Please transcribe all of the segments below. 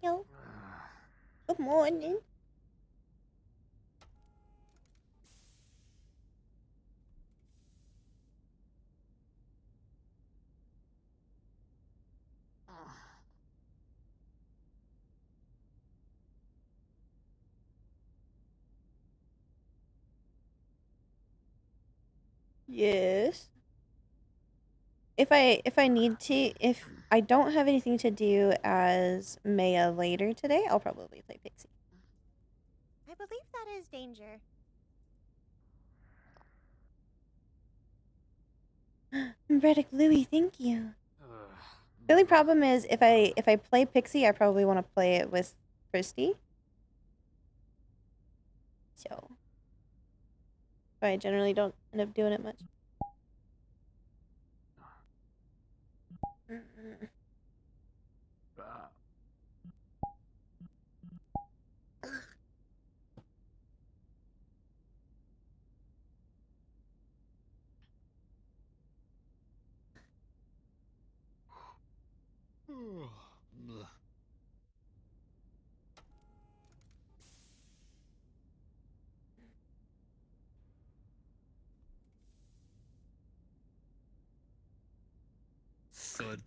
Hello. Good morning. Yes. If I need to, if I don't have anything to do as Meja later today, I'll probably play Pixie. I believe that is danger. Reddick Louie, thank you. The only problem is if I play Pixie, I probably want to play it with Christy. So I generally don't end up doing it much.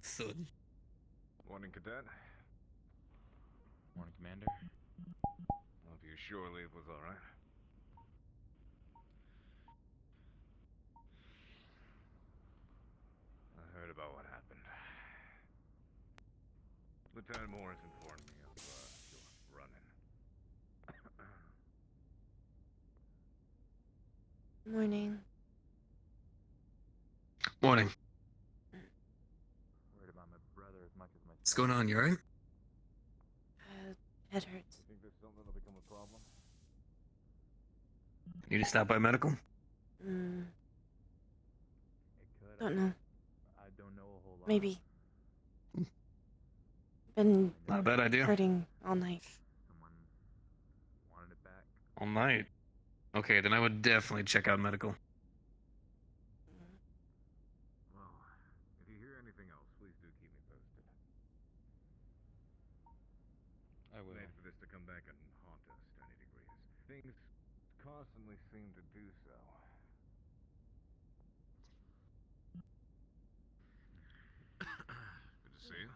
Thud. Morning, Cadet. Morning, Commander. Hope your shore leave was all right. I heard about what happened. Lieutenant Morris informed me of your run-in. Morning. Morning. Worried about my brother as much as my. What's going on? You alright? Head hurts. You think there's something that'll become a problem? Need to stop by medical? It could. Don't know. I don't know a whole lot. Maybe. Been Not a bad idea. hurting all night. Someone wanted it back. All night. Okay, then I would definitely check out medical. Well, if you hear anything else, please do keep me posted. I will. Made for this to come back and haunt us to any degree. Things constantly seem to do so. Good to see you.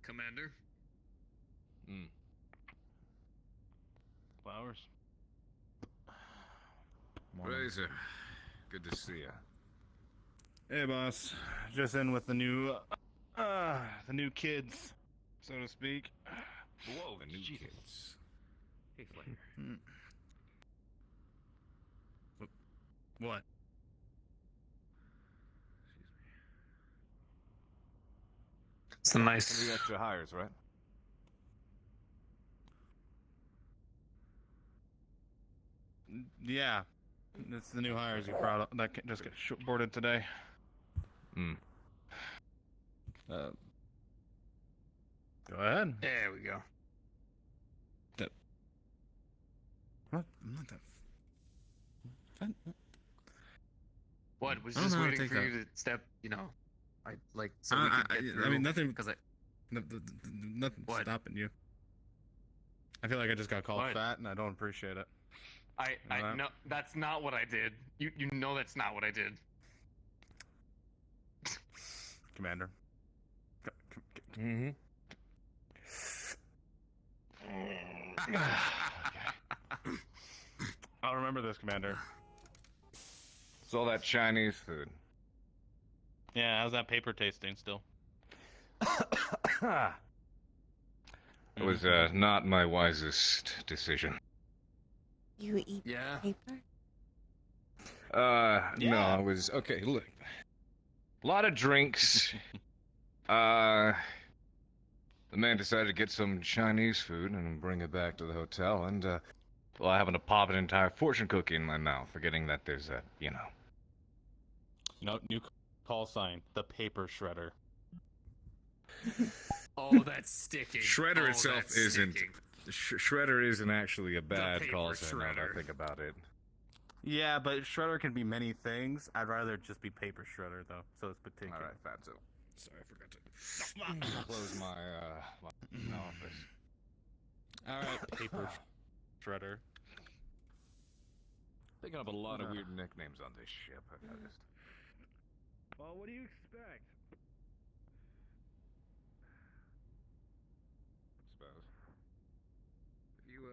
Commander? Flowers. Razor, good to see you. Hey, boss. Just in with the new kids, so to speak. Whoa, the new kids. Hey, Slayer. What? It's a nice. Some of the extra hires, right? Yeah, it's the new hires you brought up that just got boarded today. Go ahead. There we go. What? I'm not that. What? Was I don't just know how to waiting take for you that. to step, so we could get through. I mean, nothing. Because Nothing What? stopping you. I feel like I just got called What? fat, and I don't appreciate it. I no, that's not what I did. You know that's not what I did. Commander. Mm-hmm. I'll remember this, Commander. It's all that Chinese food. Yeah, how's that paper tasting still? It was not my wisest decision. You eat paper? No, Yeah. I was okay. Look, a lot of drinks. The man decided to get some Chinese food and bring it back to the hotel, and well, I happened to pop an entire fortune cookie in my mouth, forgetting that there's a, New call sign: the paper shredder. Oh, that's sticking. Shredder Oh, itself that's isn't. sticking. Shredder isn't actually a bad paper call sign. Now that I shredder. think about it. Yeah, but shredder can be many things. I'd rather just be paper shredder though, so it's particular. All right, Fatso. Sorry, I forgot to close my office. Alright, paper shredder. Picking up a lot of weird nicknames on this ship, I've noticed. Well, what do you expect? Suppose. You,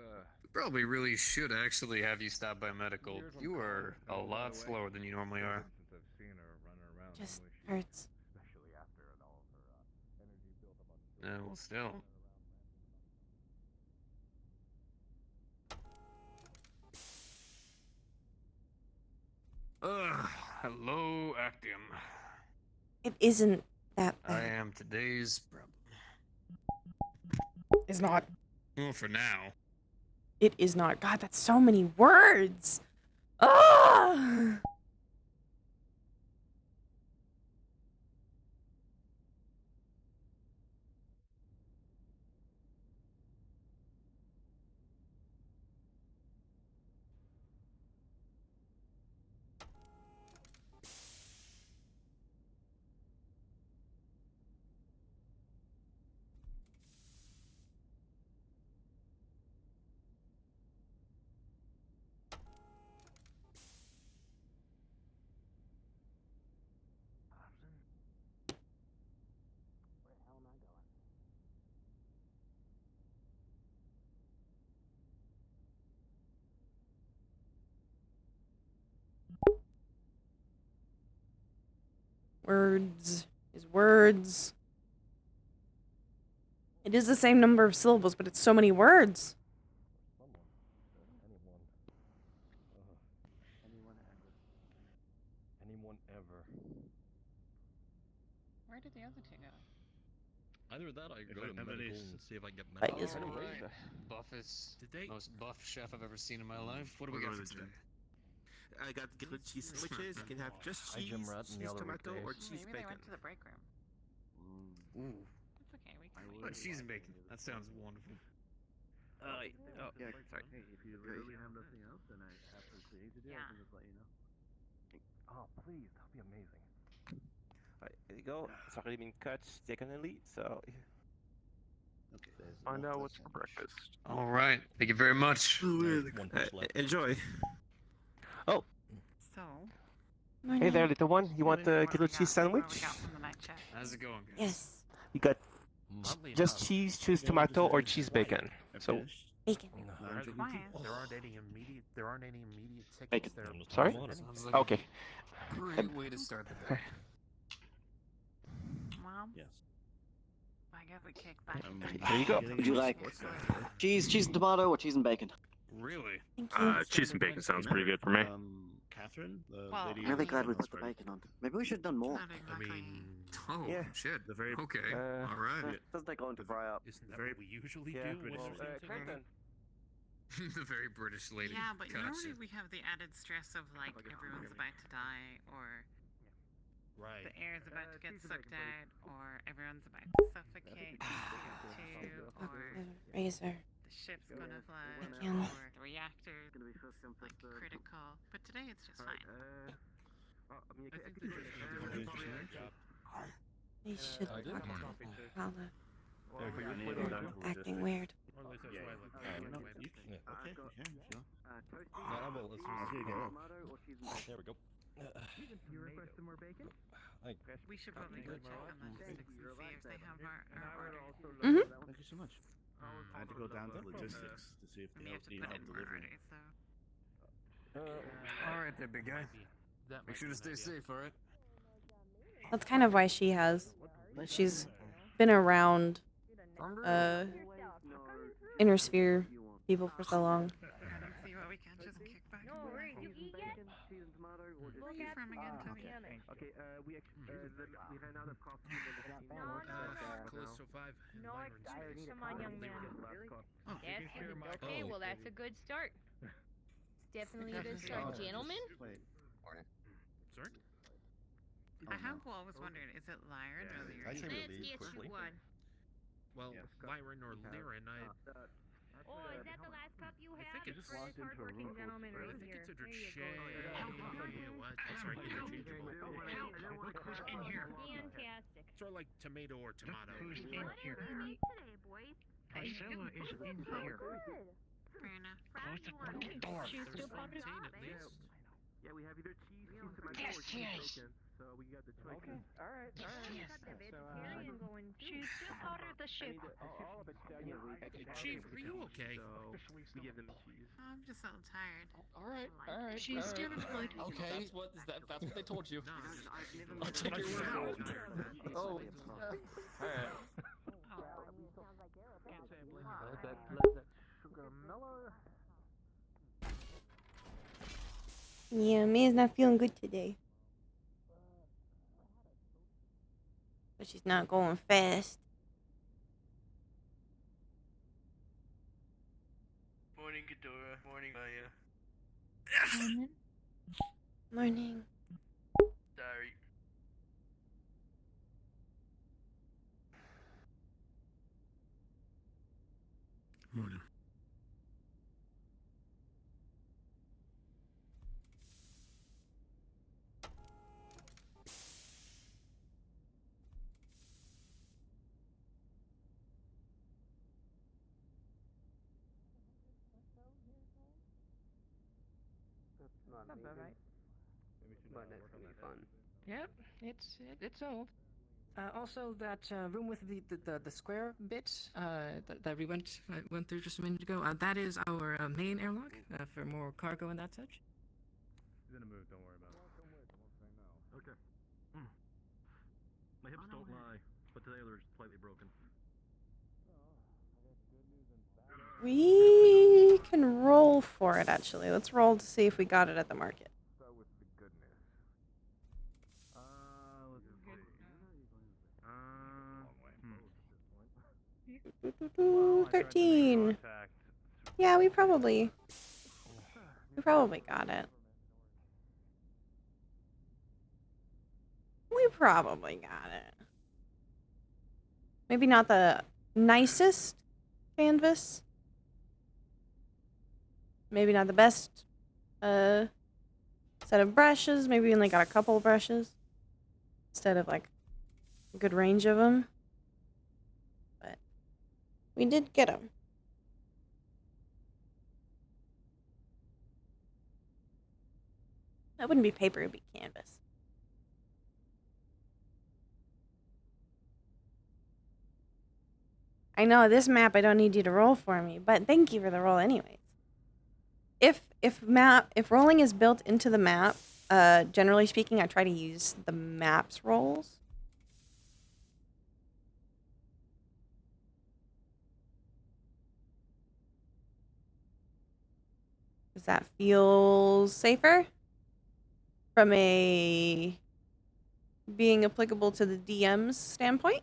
Probably really should actually have you stop by medical. Years on You call, are come a a long lot way. slower than you normally are. Since I've seen her running around, Just knowing she- hurts. especially after all of her energy built up on Well, still. Hello, Actium. It isn't that I bad. am today's problem. It's not. Well, for now. It is not. God, that's so many words. Ah! Words is words. It is the same number of syllables, but it's so many words. Anyone ever. Where did the other two go? Either that, I go to medical and see if I can get That medical. is Alright, Buffest. Did they? Most buff chef I've ever seen in my life. What do we got for today? I got grilled cheese sandwiches. You can have just Hi, cheese, Jim Rat and cheese Yellow tomato, Weekdays. or cheese Maybe they bacon. went to the break room. Ooh. It's okay, we can Oh, wait. cheese and bacon. That sounds wonderful. Yeah, sorry. Hey, if you literally have nothing else, then I have some cleaning to do. I Yeah. can just let you know. Oh, please, that'd be amazing. Alright, here you go. It's already been cut diagonally, so Okay. Find out what's for breakfast. Alright, thank you very much. One push left. enjoy. So, Hey there, little one. You want what the we grilled cheese got- what we sandwich? got from the night check? How's it going, guys? Yes. You got Oddly just enough, cheese, choose yeah, tomato, just or finished. cheese bacon. So, Bacon. Very quiet. There aren't any immediate. There aren't any immediate tickets Bacon. there. Sorry? Sounds like okay. a great way to start the day. Well, Yes. I guess we kick back. Here you go. Would you like cheese and tomato, or cheese and bacon? Really? Thank you. Cheese and bacon sounds pretty good for me. Catherine, the Well, lady. I'm really glad we who put the knows bacon on. Maybe we should have done more. Not exactly. Oh, Yeah. shit. The very. Okay. Uh, Alright. Doesn't take long to fry up. Isn't that what we usually yeah. do? when Well, there's something like Craigton. The very British lady. Yeah, but Gotcha. normally we have the added stress of like everyone's about to die, or Right. the air is about to get sucked out, or everyone's about to suffocate in CO2, or Razor. the ship's gonna fly, Again. or the reactor's like critical. But today it's just fine. I think they just need to finish their job. They should I did. talk Come on. to Paula. Yeah, Acting weird. Or at least that's why I like no, went. Okay, No, I will. There we go. You requested more bacon? We should probably go check on logistics and see if they have our order. Thank you so much. I had to go down to logistics to see if And they we have to need put help in more delivering. orders, so. Alright there, big guy. That Make sure to stay safe, alright? That's kind of why she has. She's been around inner sphere people for so long. See what we can just kick back. Where are you from again, Tony? Okay, we ran out of coffee. Callisto 5. No, come on, young man. Yes, okay, well that's a good start. It's definitely a good start, gentlemen. Sorry? I have always wondered, is it Lyran or Lyran? Let's get you one. Well, Lyran or Lyran, Oh, is that the last cup you I have? think it's For this hardworking gentleman I right think here. it's There you interchangeable. go. Sorry, interchangeable. Fantastic. Sort of like tomato or tomato. Whatever you need today, boys. Marcella is in here. Fair enough. Close the fucking door. She's still part of the at least. Yeah, we have either cheese, tomato, Yes, or cheese yes. bacon. So we got the choice. Okay. All right. She's got the vegetarian going. She's still part of the ship. All of it's Chief, are you okay? So we give them cheese. Oh, I'm just a little tired. All right. She's still employed. Okay. That's what they told you. No, I'll take your word for it. Oh. All right. Yeah, Mia's not feeling good today. But she's not going fast. Morning, Ghidorah. Morning, Maya. Morning. Morning. Sorry. Morning. Not bad, right? But it's gonna be fun. Yep. It's old. Also, that room with the square bits that we went through just a minute ago. That is our main airlock for more cargo and that such. She's gonna move. Don't worry about it. Okay. My hips don't lie, but today they're slightly broken. We can roll for it, actually. Let's roll to see if we got it at the market. Start with the good news. Let's see. 13. Yeah, we probably got it. We probably got it. Maybe not the nicest canvas. Maybe not the best set of brushes. Maybe we only got a couple of brushes instead of like a good range of them. But we did get them. That wouldn't be paper, it'd be canvas. I know this map I don't need you to roll for me, but thank you for the roll anyways. If rolling is built into the map, generally speaking, I try to use the map's rolls. Does that feel safer? From a being applicable to the DM's standpoint?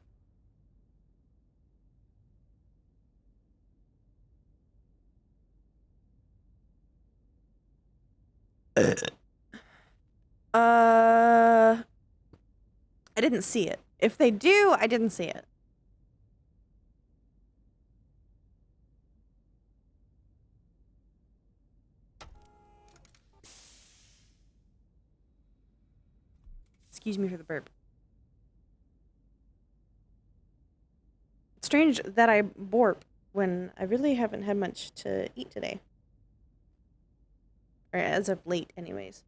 I didn't see it. If they do, I didn't see it. Excuse me for the burp. It's strange that I borp when I really haven't had much to eat today. Or as of late, anyways.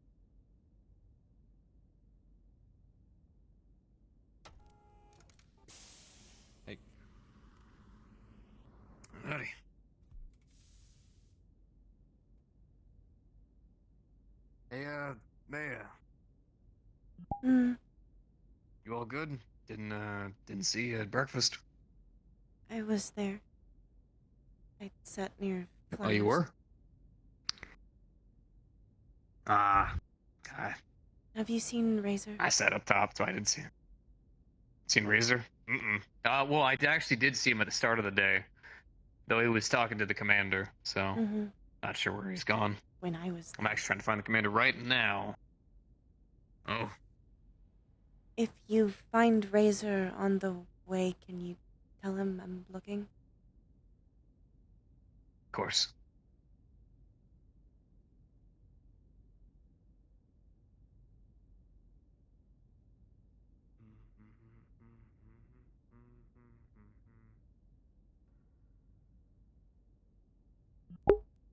Hey. Howdy. Hey, Meja. Mm, You all good? Didn't see you at breakfast. I was there. I sat near Oh, you flowers. were? God. Have you seen Razor? I sat up top, so I didn't see him. Seen Razor? Mm-mm. Well, I actually did see him at the start of the day. Though he was talking to the commander, so Mm-hmm. not sure where he's gone. When I was I'm there. actually trying to find the commander right now. Oh, If you find Razor on the way, can you tell him I'm looking? of course.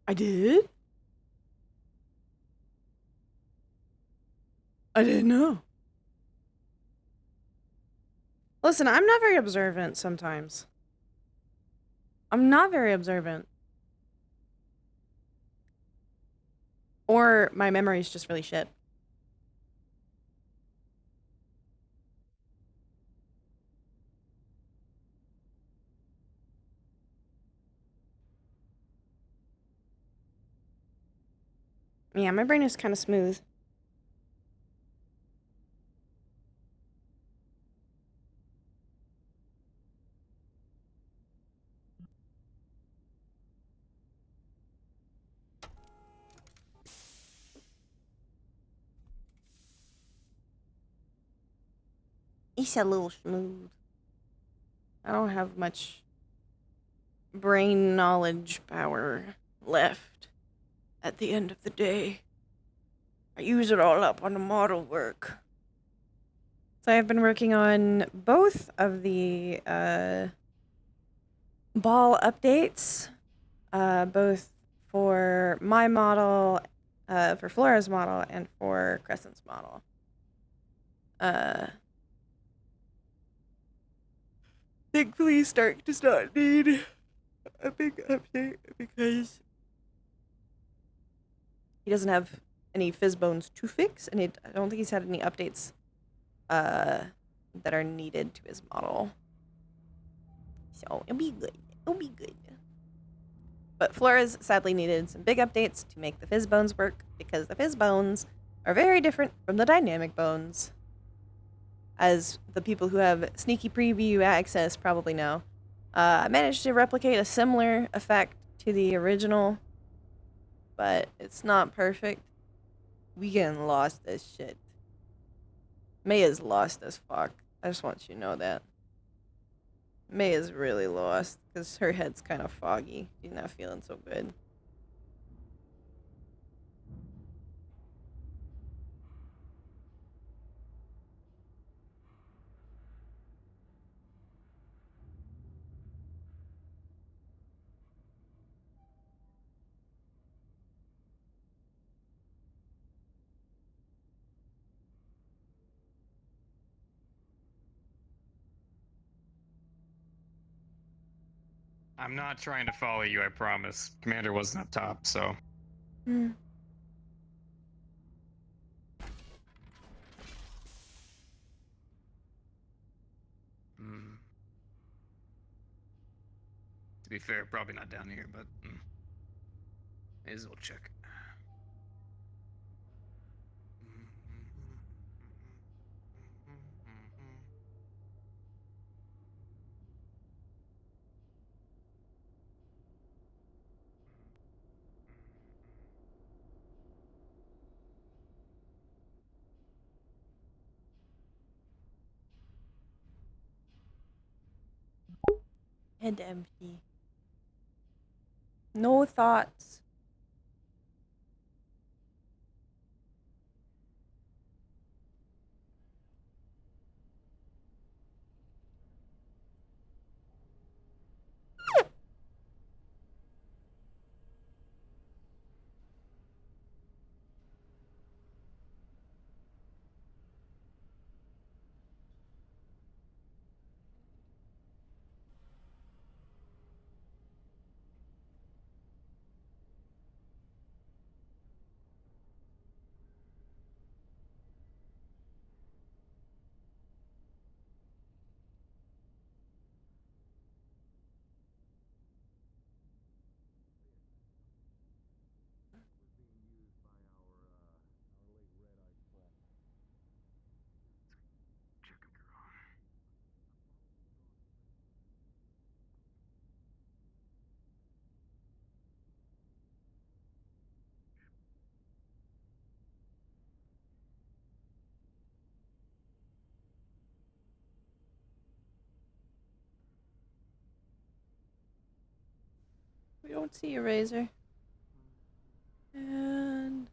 I did? I didn't know. Listen, I'm not very observant sometimes. I'm not very observant. Or my memory's just really shit. Yeah, my brain is kind of smooth. He's a little smooth. I don't have much brain knowledge power left at the end of the day. I use it all up on the model work. So I've been working on both of the ball updates, both for my model, for Flora's model, and for Crescent's model. Thankfully, Stark does not need a big update because he doesn't have any fizz bones to fix, and I don't think he's had any updates that are needed to his model. So it'll be good. It'll be good. But Flora's sadly needed some big updates to make the fizz bones work because the fizz bones are very different from the dynamic bones. As the people who have sneaky preview access probably know. I managed to replicate a similar effect to the original, but it's not perfect. We getting lost as shit. Meja's lost as fuck. I just want you to know that. Meja's really lost because her head's kind of foggy. She's not feeling so good. I'm not trying to follow you, I promise. Commander wasn't up top, so. Hmm. To be fair, probably not down here, but may as well check. Head empty. No thoughts. We don't see a razor. And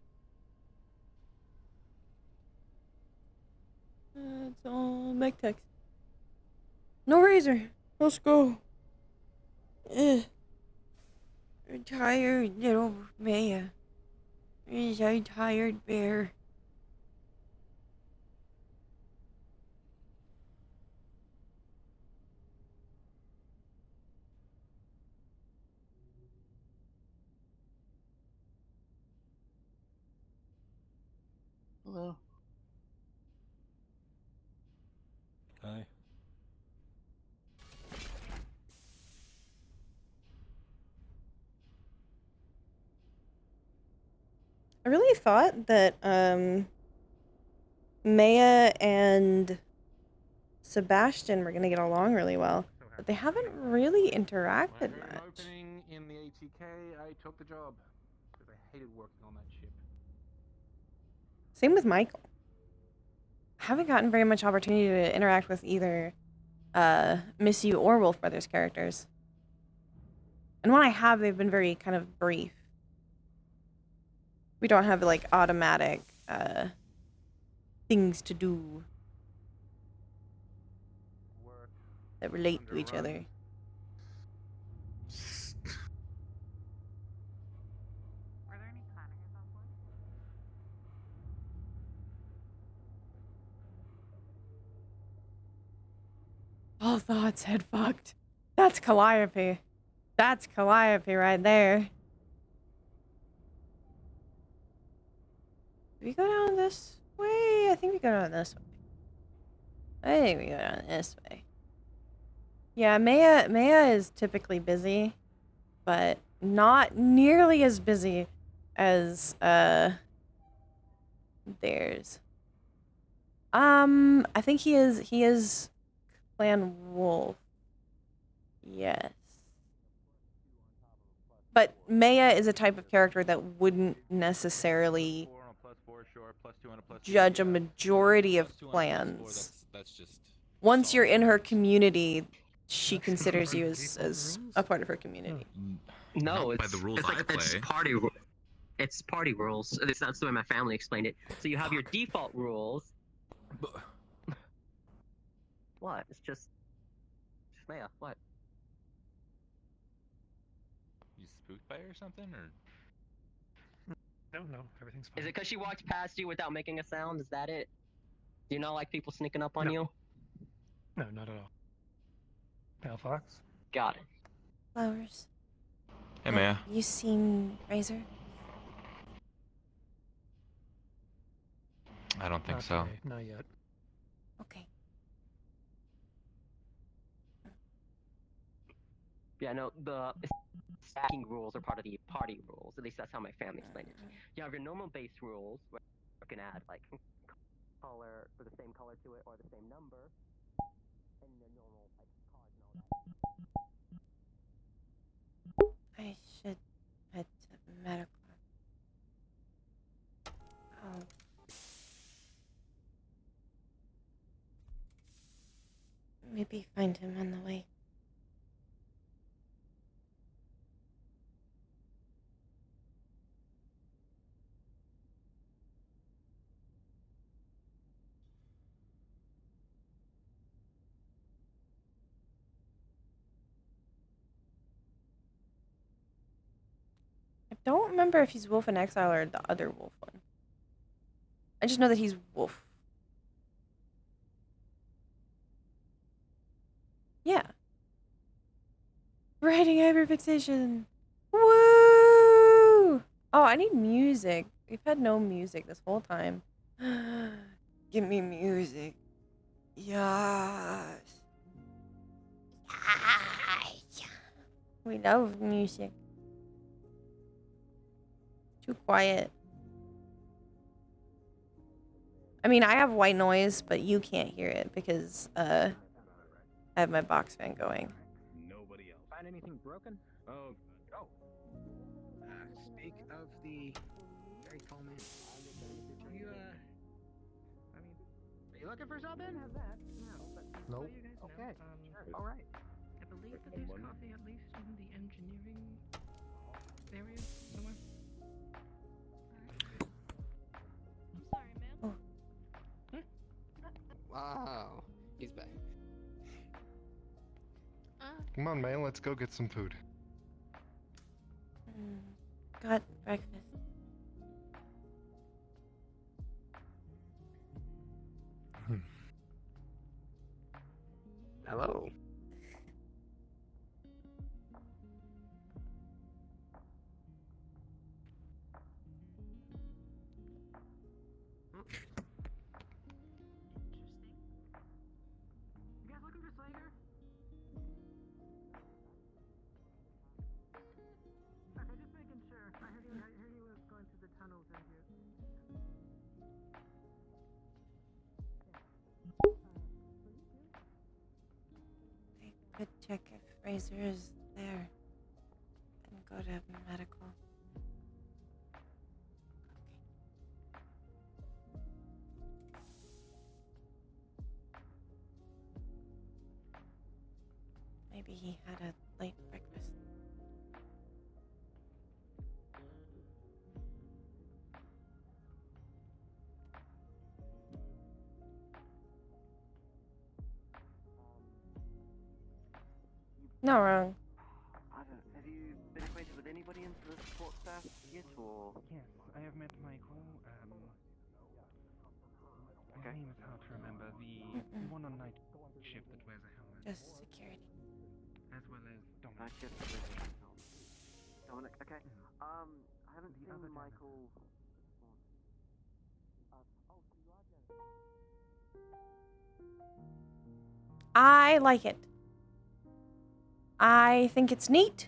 it's all mech text. No razor. Let's go. Ugh. I'm tired, little Meja. He's a tired bear. Hello. Hi. I really thought that Maya and Sebastian were gonna get along really well, but they haven't really interacted When I heard an much. opening in the ATK, I took the job because I hated working on that ship. Same with Michael. I haven't gotten very much opportunity to interact with either Miss You or Wolf Brothers characters. And when I have, they've been very kind of brief. We don't have like automatic things to do that relate to each other. Were there any planning at that point? All thoughts head fucked. That's Calliope. That's Calliope right there. Do we go down this way? I think we go down this way. I think we go down this way. Yeah, Maya is typically busy, but not nearly as busy as theirs. I think he is Clan Wolf. Yes. But Maya is a type of character that wouldn't necessarily judge a majority of clans. That's just. Once you're in her community, she considers you as a part of her community. No, Not by the rules I play. It's party rules. At least that's the way my family explained it. So you have your default rules. What? It's just Maya. What? You spooked by her or something, or? No, everything's fine. Is it because she walked past you without making a sound? Is that it? Do you not like people sneaking up on you? No, not at all. Pale Fox? Got it. Flowers. Hey, Maya. You seen Razor? I don't think so. Okay, not yet. Okay. Yeah, no, the stacking rules are part of the party rules. At least that's how my family explained it. You have your normal base rules, where you can add, like, color, or the same color to it, or the same number, and the normal, like, cards and all that. I should head to medical. Oh. Maybe find him on the way. I don't remember if he's Wolf in Exile or the other Wolf one. I just know that he's Wolf. Yeah. Writing hyperfixation. Woo! Oh, I need music. We've had no music this whole time. Give me music. Yes. Yes. We love music. Too quiet. I mean, I have white noise, but you can't hear it because I have my box fan going. Nobody else. Find anything broken? Oh, go. Speak of the very tall man. You, I mean, are you looking for something? Have that. No, but Nope. so you guys know, Okay, sure. All right. I believe that there's coffee at least in the engineering area somewhere. I'm sorry, ma'am. Wow, he's back. Come on, man, let's go get some food. Razor is there. And go to medical. Maybe he had a late breakfast. Not wrong. I don't. Have you been acquainted with anybody in the support staff yet, or? Yes, I have met Michael. His Okay. name is hard to remember. The one on night shift that wears a helmet. Just security. As well as Dominic. Night shift. Dominic. Okay. I haven't The seen other Michael. I like it. I think it's neat.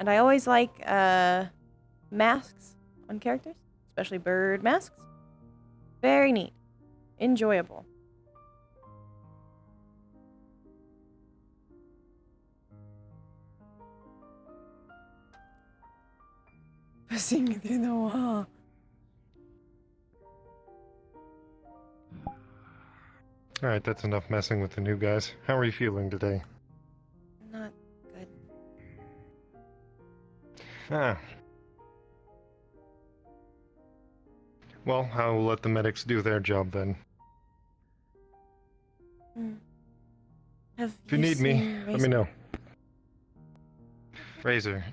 And I always like masks on characters, especially bird masks. Very neat. Enjoyable. Pushing through the wall. Alright, that's enough messing with the new guys. How are you feeling today? Not good. Ah. Well, I'll let the medics do their job then. Have If you need me, seen let me Razor? know. Razor,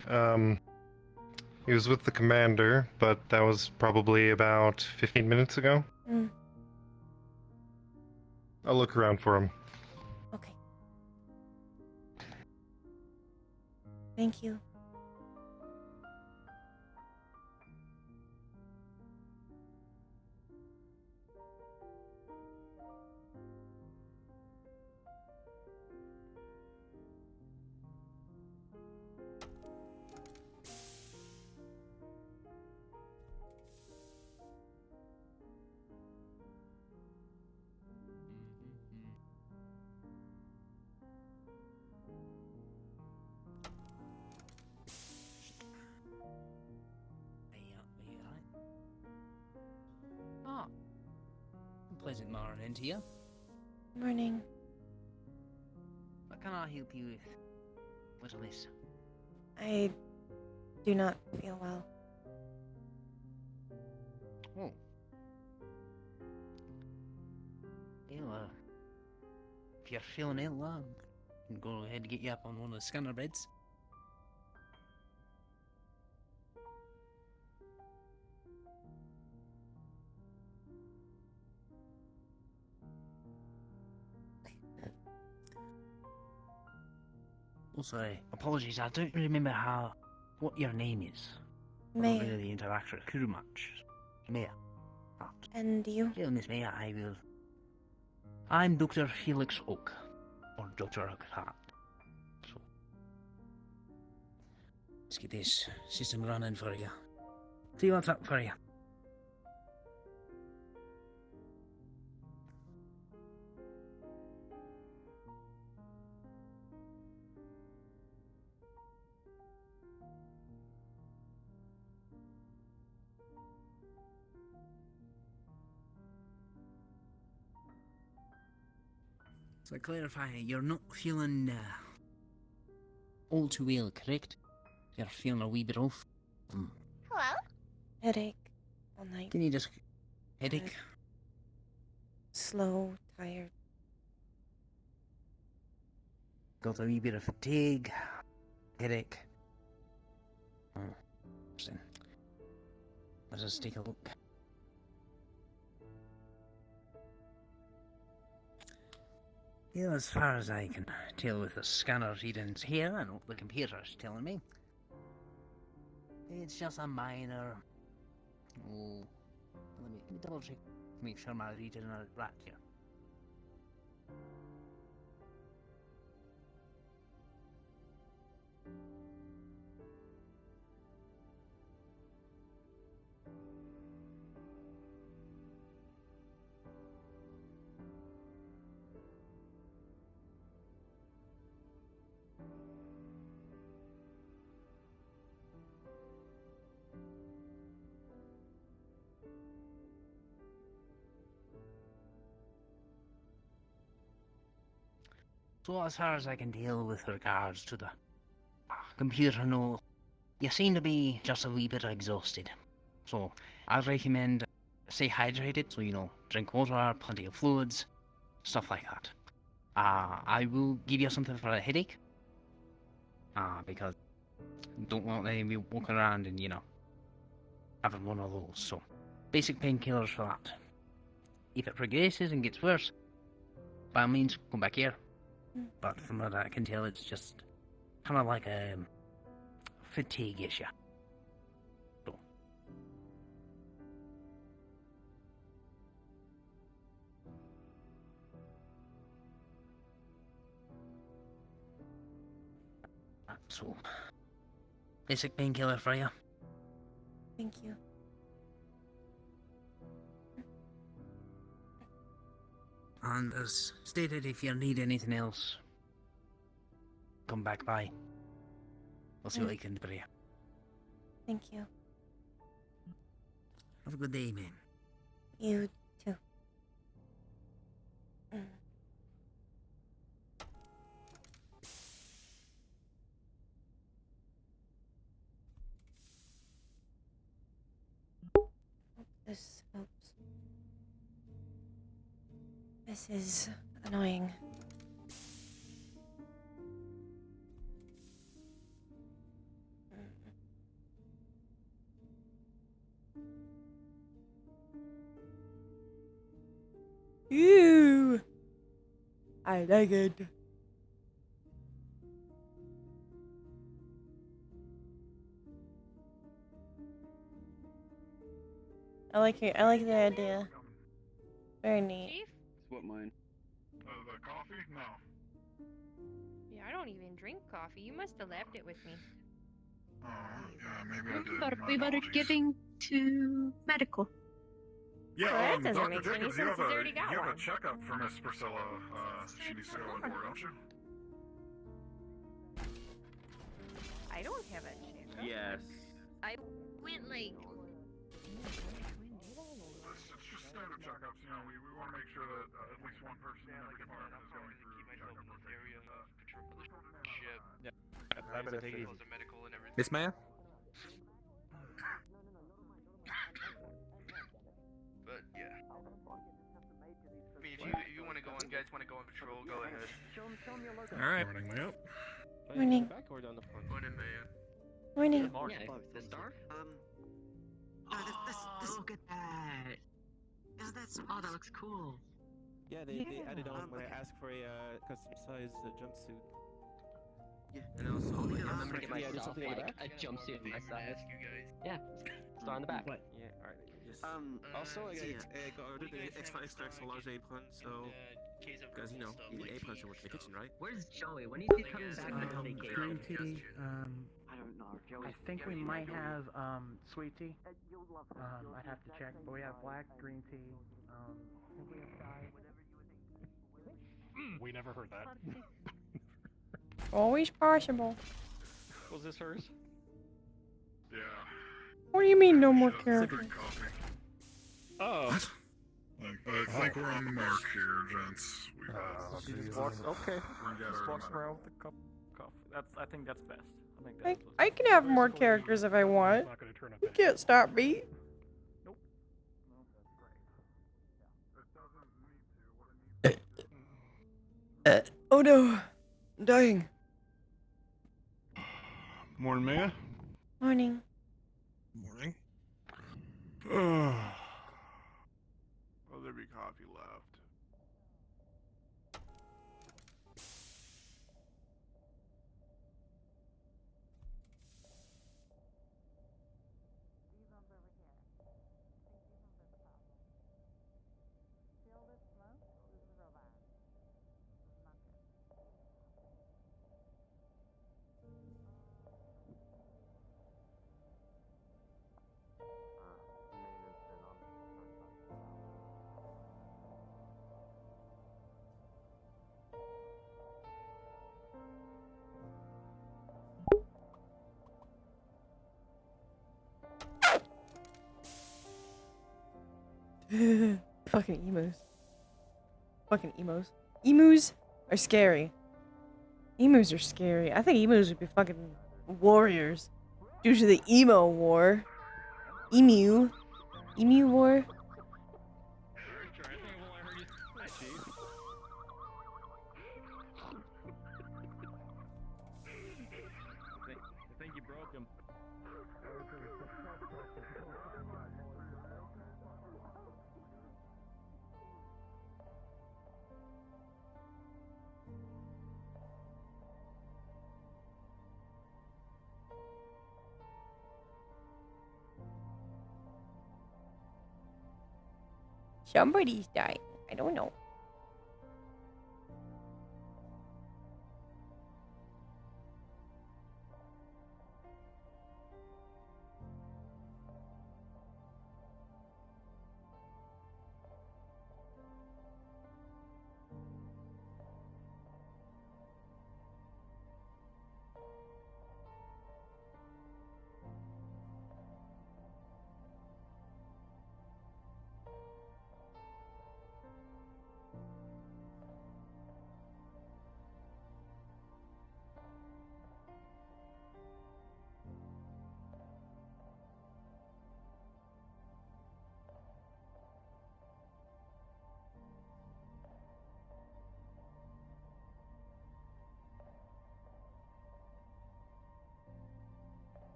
he was with the commander, but that was probably about 15 minutes ago. I'll look around for him. Okay. Thank you. Ah, pleasant morning to you. Morning. What can I help you with, Liz? I do not feel well. Oh. Well, if you're feeling ill, I can go ahead and get you up on one of the scanner beds. Also, apologies, I don't remember what your name is. I don't Meja. really interact with crew much. Meja. Ah. And you? Well, Miss Meja, I'm Dr. Felix Oak, or Dr. Oak. So, let's get this system running for you. See what's up for you. So clarify, you're not feeling all too well, correct? You're feeling a wee bit off. Hello? Headache all night. Can you just... Headache? Slow, tired. Got a wee bit of fatigue. Headache. Oh, interesting. Let's just take a look. Yeah, as far as I can tell with the scanner readings here and what the computer's telling me, it's just a minor... Oh, let me double check to make sure my readings are right here. So as far as I can tell with regards to the computer note, you seem to be just a wee bit exhausted. So I'd recommend stay hydrated, so drink water, plenty of fluids, stuff like that. I will give you something for a headache. Because don't want any of you walking around and having one of those. So basic painkillers for that. If it progresses and gets worse, by all means come back here. But from what I can tell, it's just kind of like a fatigue issue. So, basic painkiller for you. Thank you. And as stated, if you need anything else, come back by. We'll see what we can do for you. Thank you. Have a good day, man. You too. This helps. This is annoying. Ew! I like it. I like it. I like the idea. Very neat. Chief? What mine? The coffee? No. Yeah, I don't even drink coffee. You must have left it with me. Oh, yeah, maybe I did. But My we better apologies. giving to medical. Yeah, Well, that doesn't Dr. make any Jacobs, you sense. have He's a already got you have one. a checkup for Miss Priscilla. She needs to go in for, don't you? I don't have a checkup. Yes. I went like. It's just standard checkups. We want to make sure that at least one person in every department is going through checkup rotation. I better take it easy. Miss Meja? But yeah. I mean, if you want to go on, guys want to go on patrol, go ahead. All right. Morning, Mayo. Morning. Back or down the front? Morning, man. Morning. Yeah, the star? Look at that. Isn't that so? Oh, that looks cool. Yeah, they added on when I asked for a custom size jumpsuit. Yeah, and also remember to get Yeah, do myself something in the like back? a jumpsuit in my size. Ask you guys. Yeah, star on the back. Yeah, alright. Just, also, I got ordered the extra large apron, so because you need aprons to work in the kitchen, right? Where's Joey? When is he coming back from his vacation? Green tea. I don't know. I think we might have sweet tea. I'd have to check, but we have black, green tea. I think we have chai. We never heard that. Always possible. Was this hers? Yeah. What do you mean no more Sipping characters? coffee. Oh. I think we're on the mark here, gents. We've She had just walks. Okay. we got Just our walks around with a cup of coffee. I think that's best. I think I, that's. I can have more characters if I want. Not gonna turn up You can't stop me. Oh no. I'm dying. Morning, Maya. Morning. Morning. Will there be coffee left? Fucking emos. Fucking emos. Emus are scary. Emus are scary. I think emus would be fucking warriors. Due to the emo war. Emu war. I think you broke him. Somebody's dying. I don't know.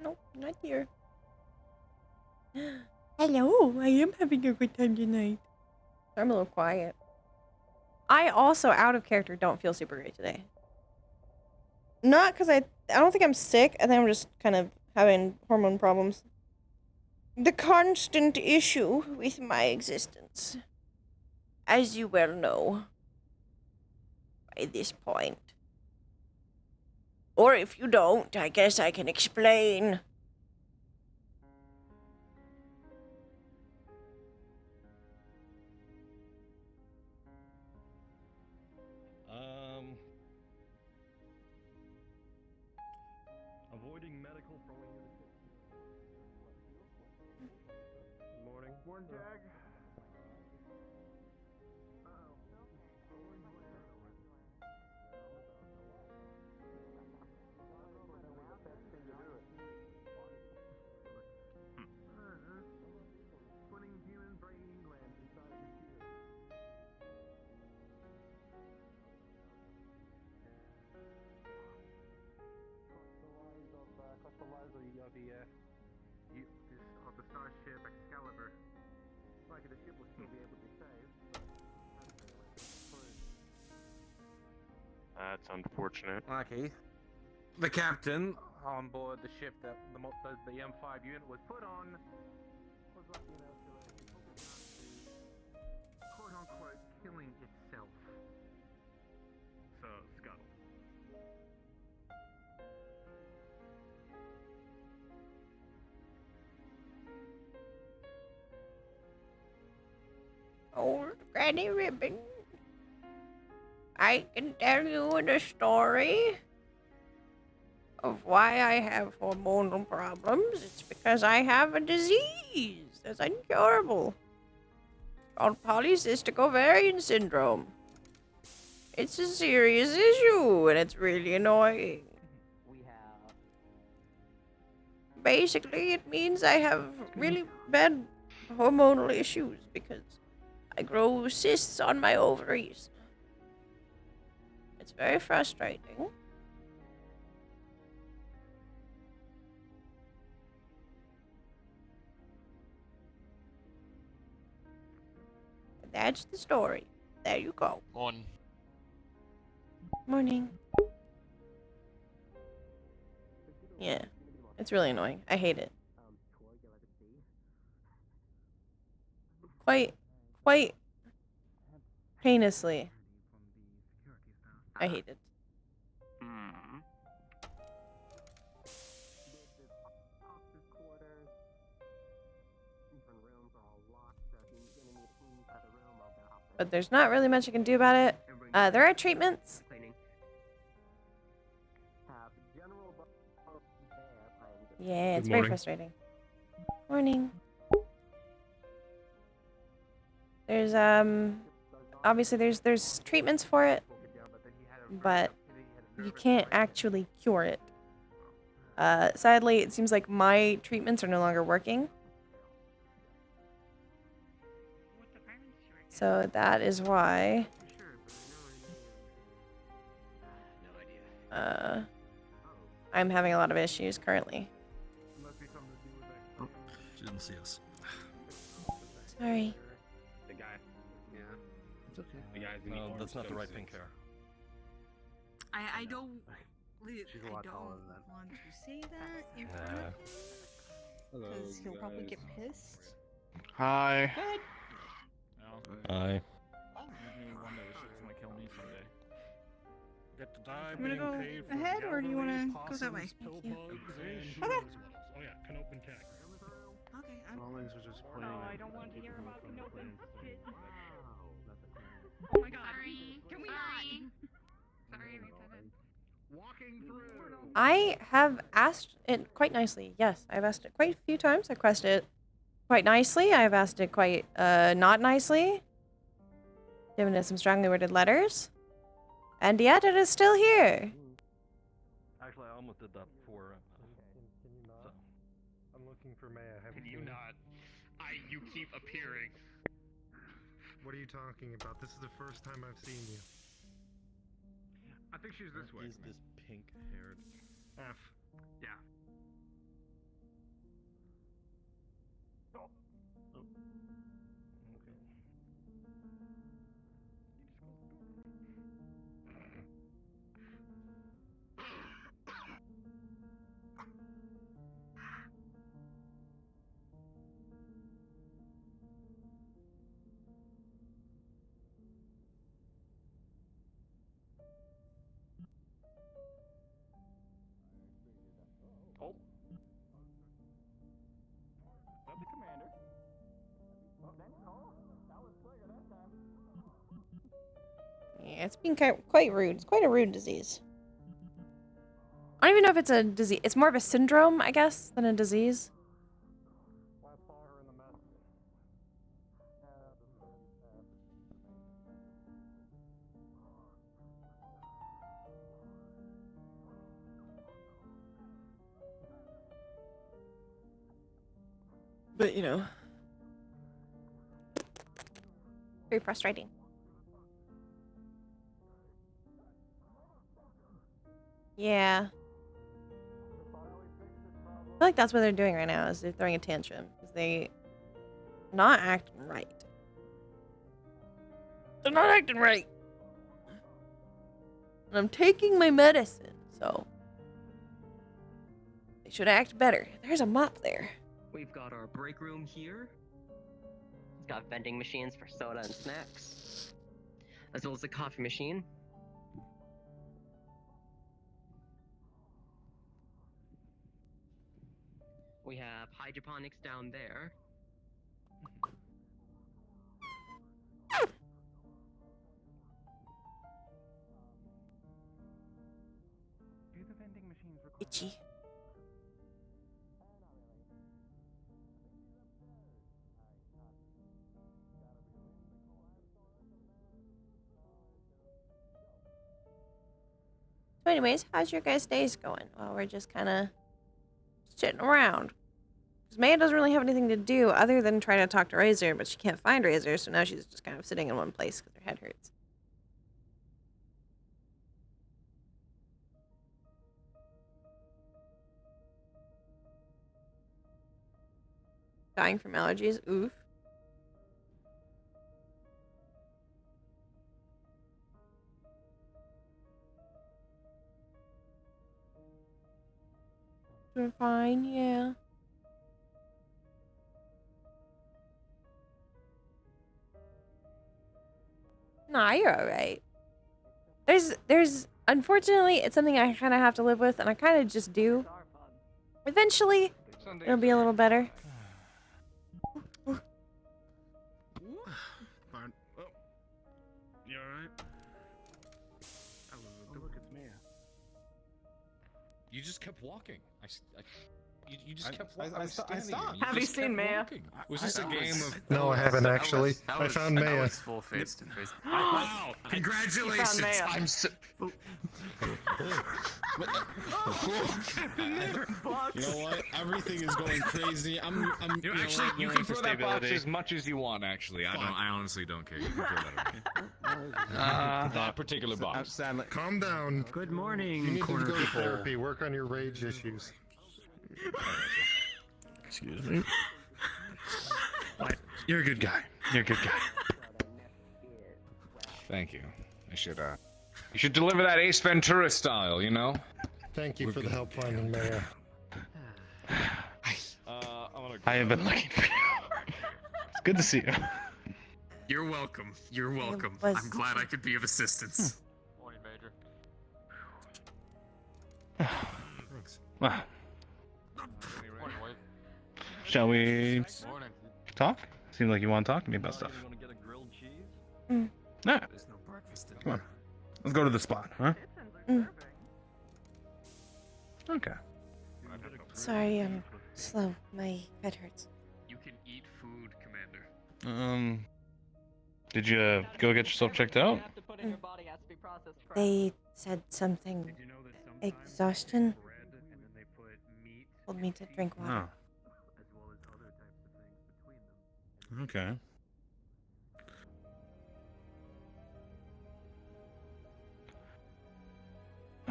Nope, not here. Hello, I am having a good time tonight. I'm a little quiet. I also, out of character, don't feel super great today. Not because I don't think I'm sick. I think I'm just kind of having hormone problems. The constant issue with my existence. As you well know. By this point. Or if you don't, I guess I can explain. Avoiding medical throwing in the kitchen. Good morning. Morning, Jag. Putting human brain glands inside a computer. Cost the lives of the starship Excalibur. Likely the ship will still be able to be saved, but That's unfortunate. lucky. The captain on board the ship that the M5 unit was put on was lucky enough to quote unquote killing itself. So scuttle. Old Granny Ribbon. I can tell you the story of why I have hormonal problems. It's because I have a disease that's incurable called polycystic ovarian syndrome. It's a serious issue and it's really annoying. Basically, it means I have really bad hormonal issues because I grow cysts on my ovaries. It's very frustrating. But that's the story. There you go. Morning. Morning. Yeah, it's really annoying. I hate it. Quite heinously. I hate it. But there's not really much I can do about it. There are treatments. Yeah, it's very frustrating. Morning. There's obviously there's treatments for it, but you can't actually cure it. Sadly, it seems like my treatments are no longer working. So that is why I'm having a lot of issues currently. She didn't see us. Sorry. The guy. Yeah. It's okay. The guy's in the No, orange that's not the right jumpsuit. pink hair. I don't. She's a lot taller than that. Want to say that in Yeah. front of Hello, because he'll probably guys. get pissed. Hi. Good. Hi. One day she's gonna kill me someday. Get to die You wanna being go paid for ahead, or do you wanna possums, go that way? pill Thank you. bugs, and Okay. Oh yeah, can open tag. Okay, I'm. Rawlings are just playing. No, I don't want to hear about Canopin shit. Oh my god. Sorry. Can we not? Sorry, Lieutenant. Walking through. I have asked it quite nicely. Yes, I've asked it quite a few times. I requested it quite nicely. I've asked it quite not nicely. Given it some strongly worded letters. And yet it is still here. Actually, I almost did that before. Can you not? I'm looking for Meja. Can you not? You keep appearing. What are you talking about? This is the first time I've seen you. I think she's this way. Is this pink-haired? F. Yeah. Oh. Not the commander. Oh, that was quicker that time. Yeah, it's being quite rude. It's quite a rude disease. I don't even know if it's a disease. It's more of a syndrome, I guess, than a disease. Well, I saw her in the mess. But, you know. Very frustrating. Yeah. I feel like that's what they're doing right now, is they're throwing a tantrum. Because they not acting right. They're not acting right. And I'm taking my medicine, so they should act better. There's a mop there. We've got our break room here. It's got vending machines for soda and snacks, as well as a coffee machine. We have hydroponics down there. Do the vending machines require... Itchy. So anyways, how's your guys' days going? Well, we're just kind of sitting around. 'Cause Maya doesn't really have anything to do other than try to talk to Razor, but she can't find Razor, so now she's just kind of sitting in one place because her head hurts. Dying from allergies? Oof. Doing fine, yeah. Nah, you're alright. Unfortunately, it's something I kind of have to live with, and I kind of just do. Eventually, it'll be a little better. Fine. Oh. You alright? Oh, look, it's Meja. You just kept walking. You just kept walking. I stopped. Have you seen Meja? Was this a game of? No, I haven't actually. I found That Meja. was full faced and crazy. Wow! Congratulations! I'm so. You know what? Everything is going crazy. I'm You know, actually, you can throw that box as much as you want. Actually, I honestly don't care. You can throw that away. That particular box. Calm down. Good morning, You need to corner go to people. therapy. Work on your rage issues. Excuse me. You're a good guy. You're a good guy. Thank you. You should deliver that Ace Ventura style. You know. Thank you for the help finding Meja. I have been looking for you. It's good to see you. You're welcome. You're welcome. was- I'm glad I could be of assistance. Morning, Major. Well, Morning, wife. shall we Morning. talk? Seems like you want to talk to me about stuff. You want to get a grilled cheese? Mm. Yeah. There's no breakfast. Come on. Let's go to the spot, huh? Mm. Okay. Sorry, I'm slow. My head hurts. You can eat food, Commander. Did you go get yourself checked out? They said something. Exhaustion. Told me to drink water. Oh. Okay.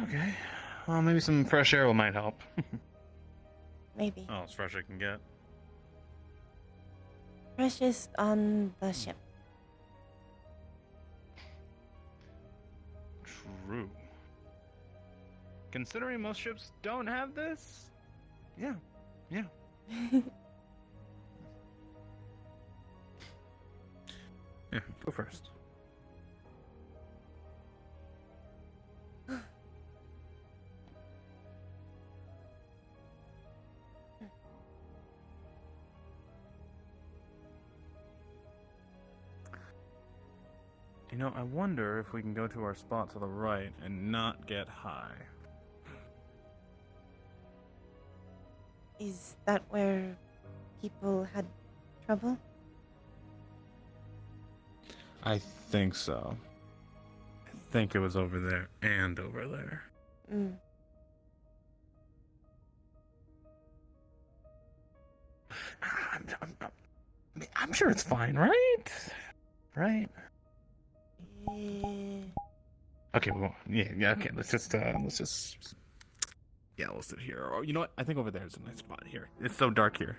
Okay. Well, maybe some fresh air might help. Maybe. Oh, as fresh as I can get. Freshest on the ship. True. Considering most ships don't have this? Yeah. Yeah. Yeah, go first. You know, I wonder if we can go to our spot to the right and not get high. Is that where people had trouble? I think so. I think it was over there and over there. Mm. I'm sure it's fine, right? Right? Okay, well, yeah, okay. Let's just, yeah, we'll sit here. Or you know what? I think over there is a nice spot here. It's so dark here.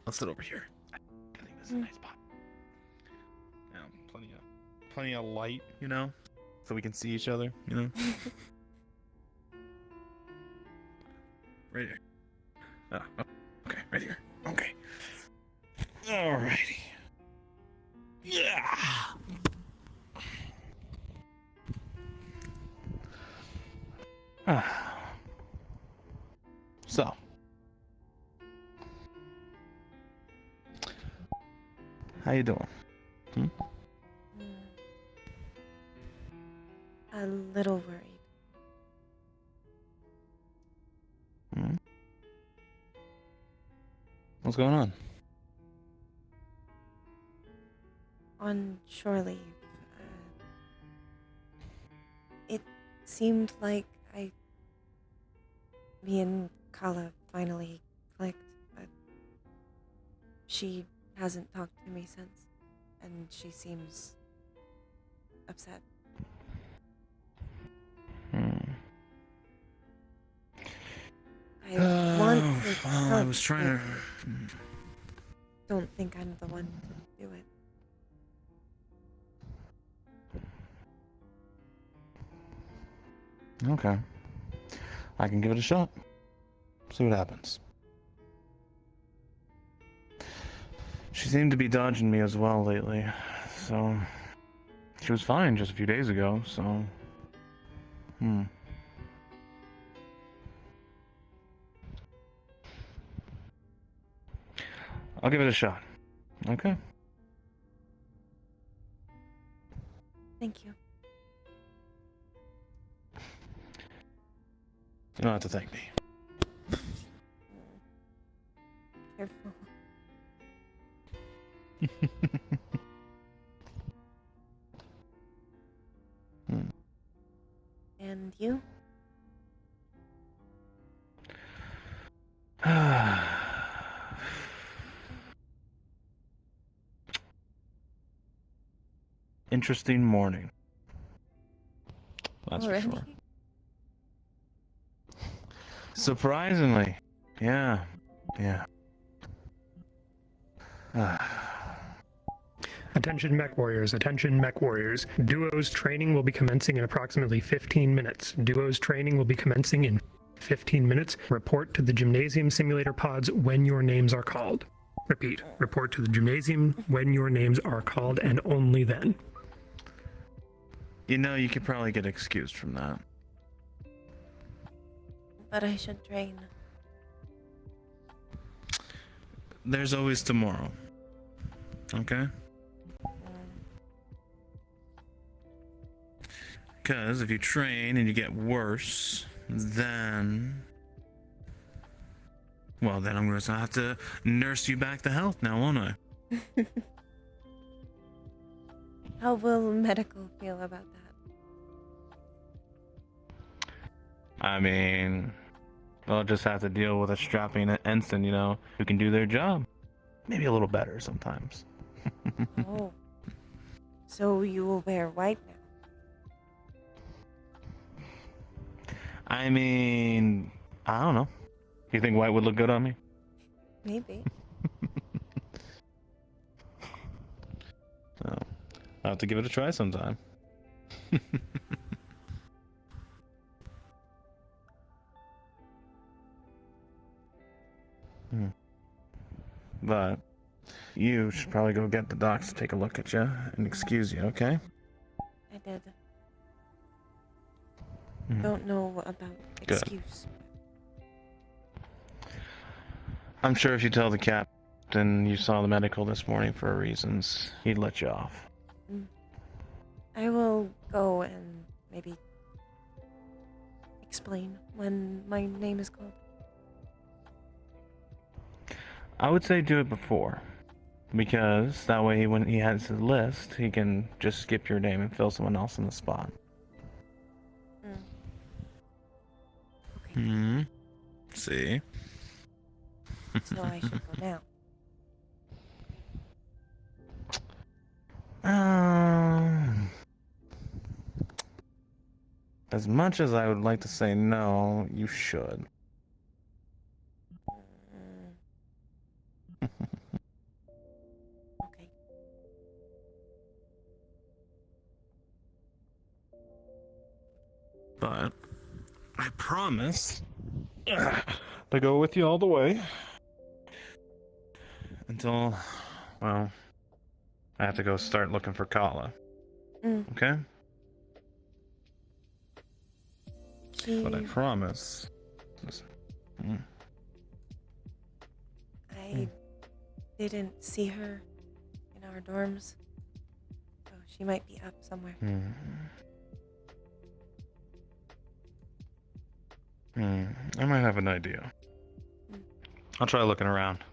Let's sit over here. I think this is a nice spot. Yeah, plenty of light, you know, so we can see each other, you know. Right here. Oh, okay, right here. Okay. Alrighty. Yeah. So, how you doing? A little worried. What's going on? On shore leave, it seemed like me and Kala finally clicked, but she hasn't talked to me since, and she seems upset. I want to well, help, I was trying to. but don't think I'm the one to do it. Okay. I can give it a shot. See what happens. She seemed to be dodging me as well lately, so she was fine just a few days ago, so I'll give it a shot. Okay. Thank you. You don't have to thank me. Careful. And you? Interesting morning. That's Already? for sure. Surprisingly. Yeah. Attention mech warriors, attention mech warriors. Duos training will be commencing in approximately 15 minutes. Duos training will be commencing in 15 minutes. Report to the gymnasium simulator pods when your names are called. Repeat, report to the gymnasium when your names are called and only then. You know, you could probably get excused from that. But I should train. There's always tomorrow. Okay? Because if you train and you get worse, then... well, then I'm going to have to nurse you back to health now, won't I? How will medical feel about that? I mean, they'll just have to deal with a strapping ensign, you know, who can do their job. Maybe a little better sometimes. Oh. So you will wear white now? I mean, I don't know. You think white would look good on me? Maybe. So, I'll have to give it a try sometime. But you should probably go get the docs to take a look at you and excuse you, okay? I did. Don't know about excuse. I'm sure if you tell the captain you saw the medical this morning for reasons, he'd let you off. I will go and maybe explain when my name is called. I would say do it before. Because that way when he has his list, he can just skip your name and fill someone else in the spot. Okay. See? So I should go now. As much as I would like to say no, you should. Okay. But I promise to go with you all the way until, well, I have to go start looking for Kala. Okay? But I promise. Listen. I didn't see her in our dorms, so she might be up somewhere. I might have an idea. I'll try looking around.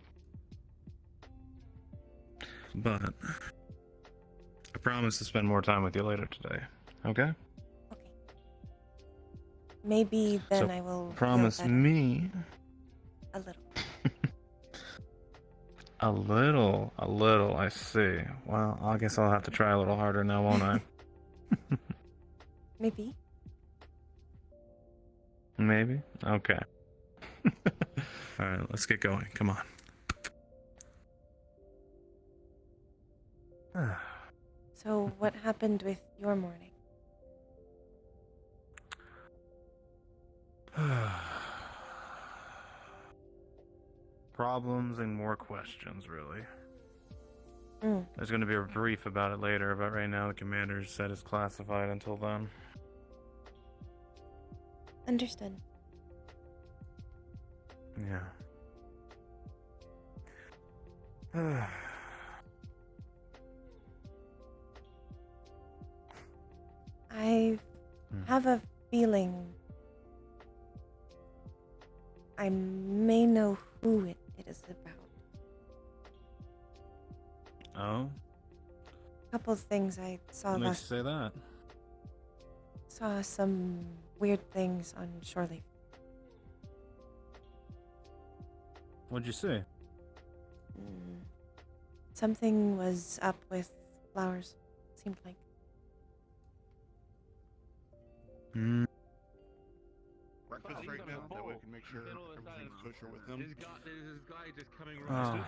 But I promise to spend more time with you later today. Okay? Maybe then So I will promise feel better. me. A little. A little, I see. Well, I guess I'll have to try a little harder now, won't I? Maybe. Maybe? Okay. Alright, let's get going. Come on. So, what happened with your morning? Problems and more questions, really. Mm. There's going to be a brief about it later, but right now the commander said it's classified until then. Understood. Yeah. I have a feeling I may know who it is about. Oh? A couple of things I saw What makes last. you say that? Saw some weird things on shore leave. What'd you see? Something was up with flowers, seemed like. Breakfast right now, that way we can make sure everything's kosher with him. There's this guy just coming Oh. right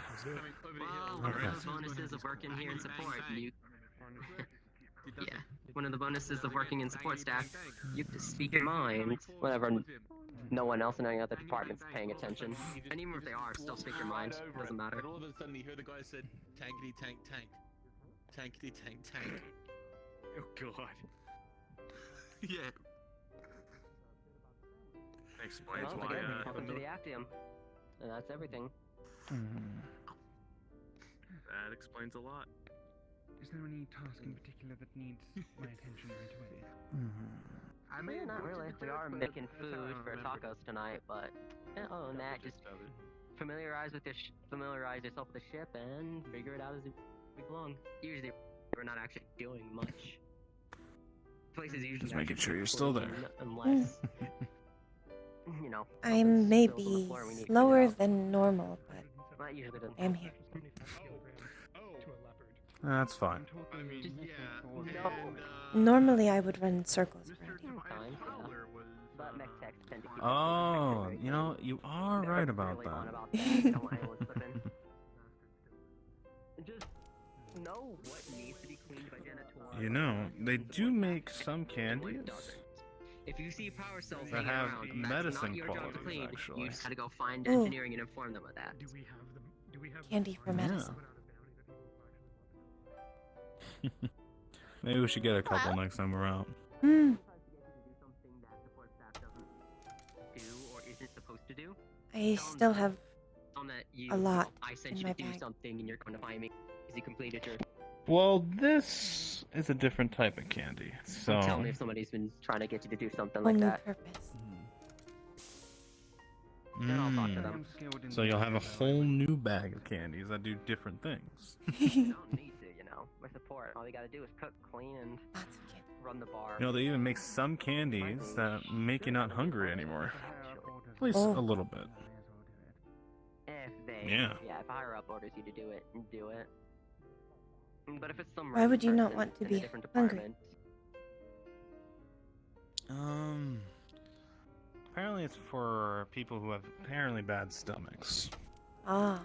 coming over the hill. One of the bonuses of working here in support, yeah, one of the bonuses of working in support staff, you get to speak your mind whenever no one else in any other department's paying attention. And even if they are, still speak your mind. Doesn't matter. And all of a sudden, you hear the guy said, "Tankety tank tank, tankety tank tank." Oh God. Yeah. Explains Well, why. again, welcome to the Actium, and that's everything. That explains a lot. Is there any task in particular that needs my attention right away? I mean, Not really. We are making food for tacos tonight, but other than that, just familiarize yourself with the ship and figure it out as we go along. Usually, we're not actually doing much. Places usually Just making sure you're still there. Unless, you know. I may be slower than normal, but Not usually doesn't. I am here. That's fine. I mean, yeah. Normally, I would run circles around you. Sometimes, yeah. But mech techs tend to keep Oh, you know, you are right about that. Just know what needs to be cleaned by janitorial. You know, they do make some candies If you see power cells that hanging have around, that's medicine not your job to qualities, clean. actually. You just gotta go find Ooh. engineering and inform them of that. Candy for medicine. Maybe we should get a couple next time we're out. Hmm. Do or isn't supposed to do. I still have a lot I sent in you my to do bag. something and you're going to find me because you completed your. Well, this is a different type of candy, so... Tell me if somebody's been trying to get you to do something like Only that. purpose. Then I'll talk to them. So you'll have a whole new bag of candies that do different things. You don't need to, you know. My support. All you gotta do is cook, clean, and run the bar. You know, they even make some candies that make you not hungry anymore. At least Oh. a little bit. If they, Yeah. if a higher up orders you to do it, do it. But if it's some Why would you not person want to in a be different hungry? department, Apparently it's for people who have apparently bad stomachs. Ah.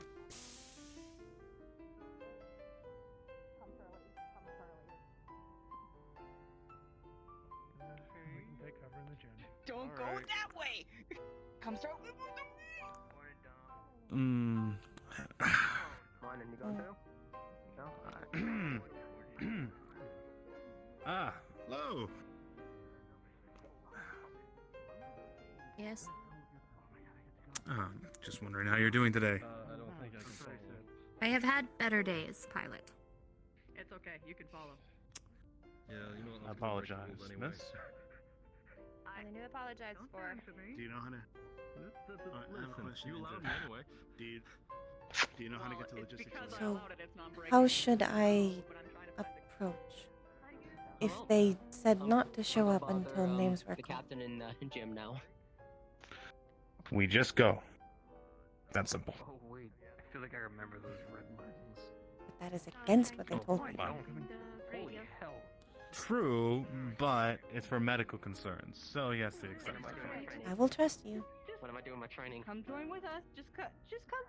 Don't go that way. Come start with morning, you go through? No? Ah, hello. Yes. Just wondering how you're doing today. I have had better days, pilot. It's okay. You can follow. Yeah, you know what? I apologize, miss. Nothing to apologize for. Do you know how to? I have a question. You allowed me anyway. Do you know how to get to logistics? So, how should I approach? If they said not to show up until names were The called. captain in the gym now. We just go. That's simple. Oh wait, feel like I remember those red buttons. But that is against what they told me. Holy hell. True, but it's for medical concerns, so he has to accept that. I will trust you. What am I doing my training? Come join with us. Just come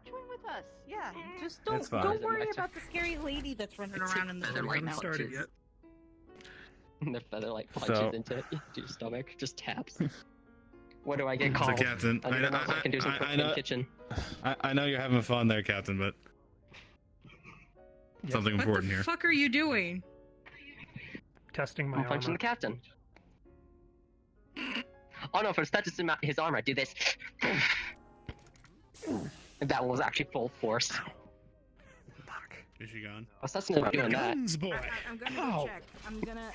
join with us. Yeah. Just It's don't fine. worry about the scary lady that's running around in the gym right now. Started yet? Their feather like punches So- into your stomach, just taps. What do I get So, called? Captain, I, need to know so I can do some cooking in the kitchen. I know you're having fun there, Captain, but something important What here. the fuck are you doing? Testing my I'm punching armor. the captain. Oh no, for touches his armor, I do this. That one was actually full force. Is she gone? I was testing about doing that. Guns, boy. I'm gonna Ow. go check. I'm gonna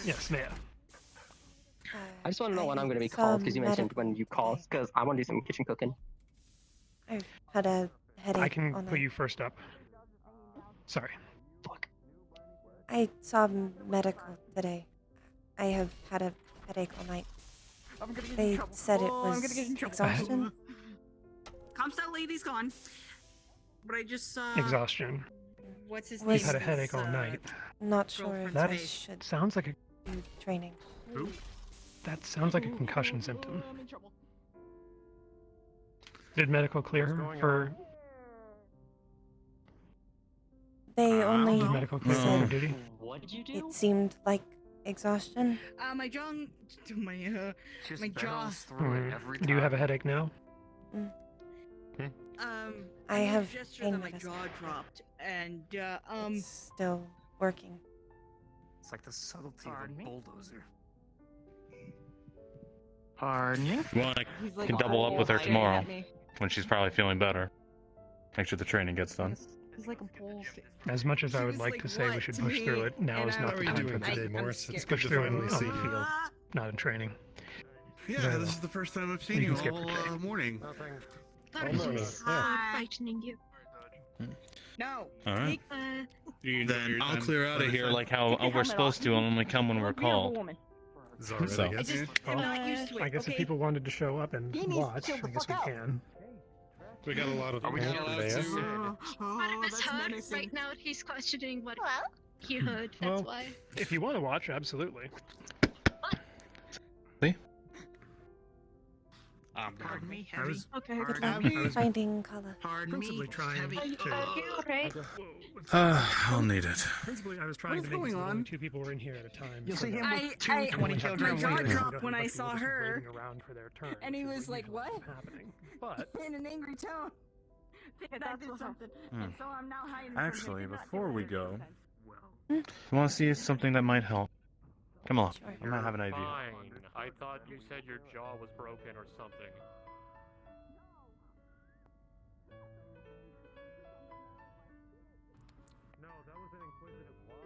Yes, ma'am. I just want to know when I'm going to be saw called because you mentioned medical when you call because I want to do some kitchen cooking. I've had a headache I can all put night. you first up. Sorry. I saw medical today. I have had a headache all night. They said it I'm gonna get in was trouble. exhaustion. Comstock lady's gone. But I just saw Exhaustion. what's his Was- name? Had a headache all night. Not sure if girlfriend's I face. should Sounds like a do training. that sounds like a concussion symptom. Did medical clear her for? They only Did medical clear her for said duty? What did you do? it seemed like exhaustion. My jaw, my jaw. Do you have a headache now? I have Gesture pain that my medicine. jaw dropped, and It's still working. It's like the subtlety of a bulldozer. Pardon you? Well, I He's like, can double up with her "Oh, tomorrow at me." when she's probably feeling better. Make sure the training gets done. He's like a bull. As much as I would was like like, to say we "What?" should to push me, through it, now and is I not the was time like, for that. I'm Let's scared. push through it on finally the see you. field, not in training. Yeah, Very this well. is the first time I've seen You you can skip all your training. morning. Sorry, no, no, he's yeah. frightening you. No. All right. Then I'll clear out to of hear here. like how we're supposed to only come when we're called. Is alright, So- I guess. I'm not used to it. I guess if okay? people wanted to show up and watch, I guess we can. We got a lot of Are we people allowed today. to? One of us that's heard. menacing. Right now, he's questioning what he heard. That's Well, why. if you want to watch, absolutely. Pardon me, I heavy. was Okay. Good Pardon luck me. finding color. Pardon principally me, trying heavy. to. Are you alright? I'll need it. Principally, I was trying What's to make it going so that on? only two people were in here at a time. You'll so see that him I- with two I- 20 my children. my jaw later. dropped when I Everybody saw was just her. waiting around for their turn, And he which is was what like, usually "What?" happening. But In an angry tone. That did something. And so I'm now hiding from him. Actually, Did not before get we rid go, of you want to see something that might help? Come on, Sure. I might have an idea. Fine. I thought you said your jaw was broken or something. No, that was an inquisitive what?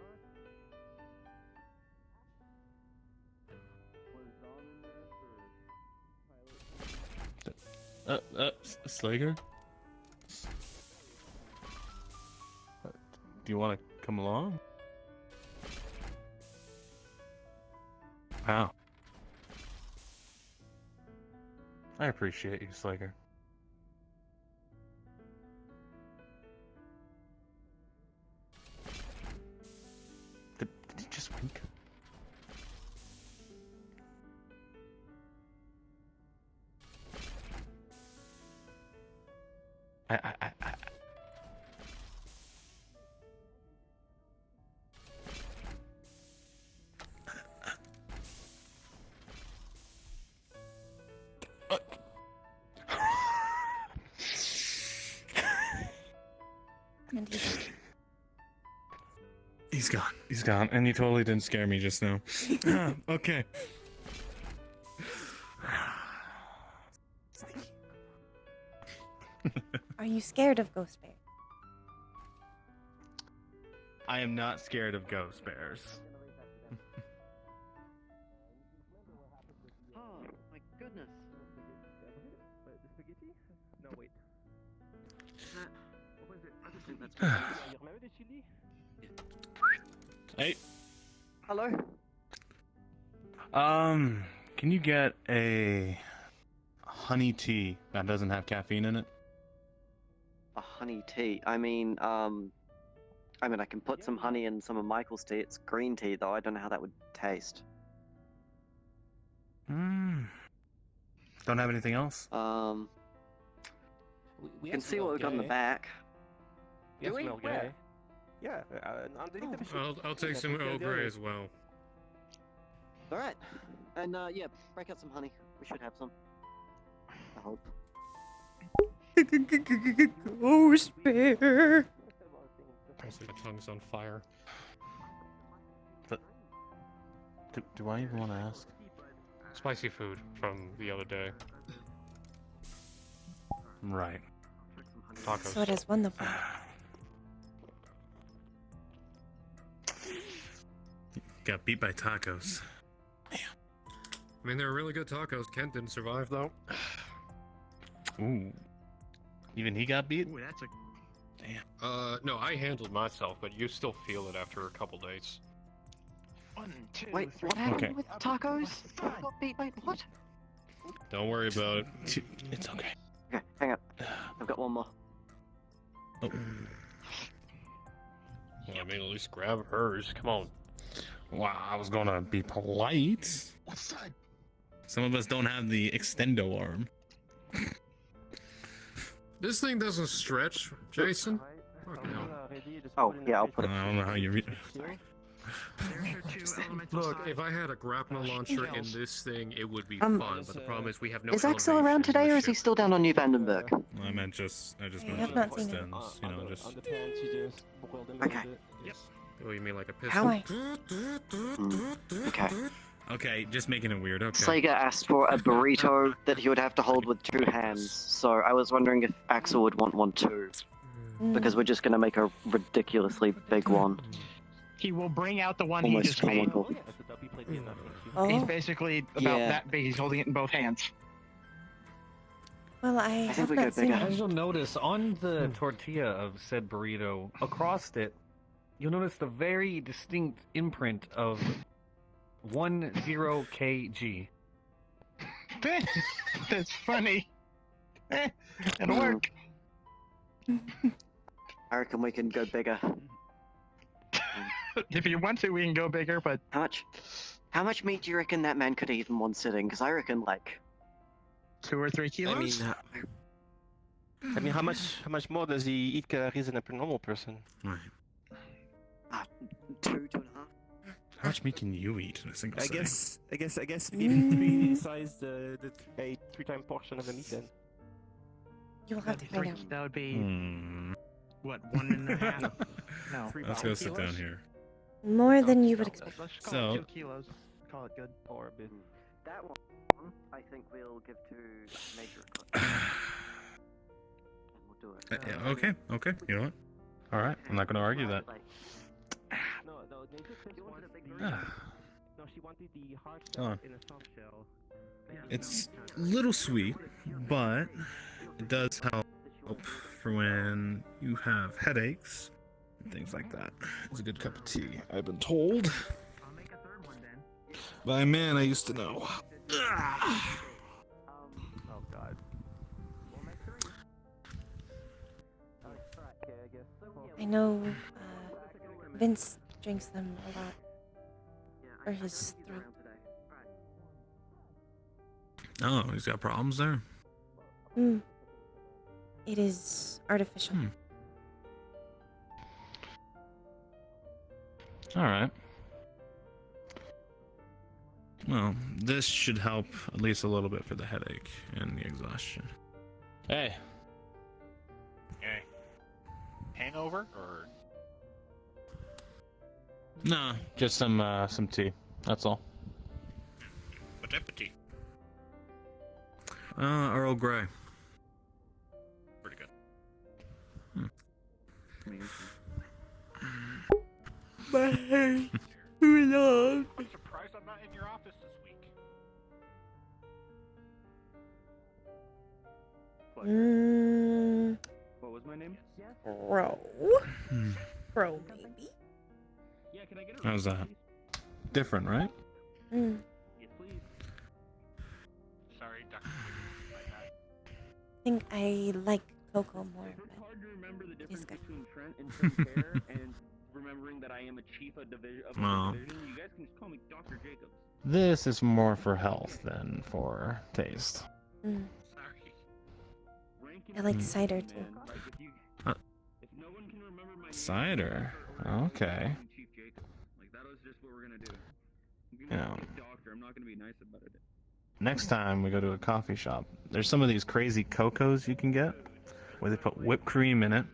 Was Dom in this or Slager? Do you want to come along? Wow. I appreciate you, Slager. Did he just wink? I And he's He's gone. He's gone, and he totally didn't scare me just now. Okay. Are you scared of Ghost Bear? I am not scared of ghost bears. Oh my goodness. Wait, the spaghetti? No, wait. What was it? I just think that's You remember the chili? Hey. Hello? Can you get a honey tea that doesn't have caffeine in it? a honey tea. I mean, I can put some honey in some of Michael's tea. It's green tea, though. I don't know how that would taste. Don't have anything else? You can see what we've got in the back. Do we? Where? Yeah, underneath the machine. I'll take some Earl Grey as well. All right, and yeah, break out some honey. We should have some. I hope. Ghost bear. Also, my tongue's on fire. But do I even want to ask? Spicy food from the other day. Right. Tacos. So it is wonderful. Got beat by tacos. I mean, they were really good tacos. Kent didn't survive, though. Ooh. Even he got beat? Ooh, that's a... Damn. No, I handled myself, but you still feel it after a couple days. 1, 2, Wait, 3, what happened Okay. with tacos? I got beat by what? Don't worry about it. It's okay. Okay, hang on. I've got one more. Oh. Well, I mean, at least grab hers. Come on. Wow, I was gonna be polite. Some of us don't have the extendo arm. This thing doesn't stretch, Jason. Fuck no. Oh, yeah, I'll put it. I don't know how you read. Look, if I had a grapnel launcher in this thing, it would be fun. But the problem is we have no. Is Axel around today, or is he still down on New Vandenberg? I meant I just meant have not seen him. extends, you know, just. Okay. Yep. Oh, you mean like a How? pistol? Okay. Okay, just making it weird. Okay. Sega asked for a burrito that he would have to hold with 2 hands, so I was wondering if Axel would want one too. Because we're just gonna make a ridiculously big one. He will bring out the one Almost he just made. comical. Oh. He's basically about Yeah. that big. He's holding it in both hands. Well, I think have we not go seen bigger. him. As you'll notice, on the tortilla of said burrito, across it, you'll notice the very distinct imprint of 10 kg. That's funny. It'll work. I reckon we can go bigger. If you want to, we can go bigger, but How much meat do you reckon that man could eat in one sitting? Because I reckon like 2 or 3 kilos. I mean, how much more does he eat calories than a normal person? Right. 2.5. How much meat can you eat in a single I sitting? guess maybe 3 size the 3-time portion of the meat then. You will have to find out. That would be what, 1.5? No, Let's go sit down here. More than you would expect. Let's call So- it 2 kilos. Call it good. Or a bit. That one, I think we'll give to Major Cook. And we'll do it. Yeah, okay. You know what? All right, I'm not going to argue that. No, Major Cook wanted a big Ah. No, she wanted the hard Hold on. shell in a soft shell. It's a little sweet, but it does help for when you have headaches and things like that. It's a good cup of tea, I've been told. By a man I used to know. Ah. Oh God. I know Vince drinks them a lot for his throat. Oh, he's got problems there? It is artificial. Alright. Well, this should help at least a little bit for the headache and the exhaustion. Hey. Hey. Hangover or? No, just some tea. That's all. What type of tea? Earl Grey. Pretty good. My love. I'm surprised I'm not in your office this week. What was my name? Bro. Bro, baby. Yeah, can I get How's that? Different, right? Mm. Yes, please. Sorry, Dr. I think I like Coco more, It's but hard to remember the difference he's good. between Trent and Trent Fair and remembering that I am a chief of division of Well. a division. You guys can just call me Dr. Jacobs. This is more for health than for taste. Mm. Sorry. I like cider too. Like if you, Uh, if no one can remember my Cider. Okay. Chief Jacob, like that was just what we're gonna do. You Yeah. call me doctor. I'm not gonna be nice about it. Next time we go to a coffee shop, there's some of these crazy cocos you can get where they put whipped cream in it,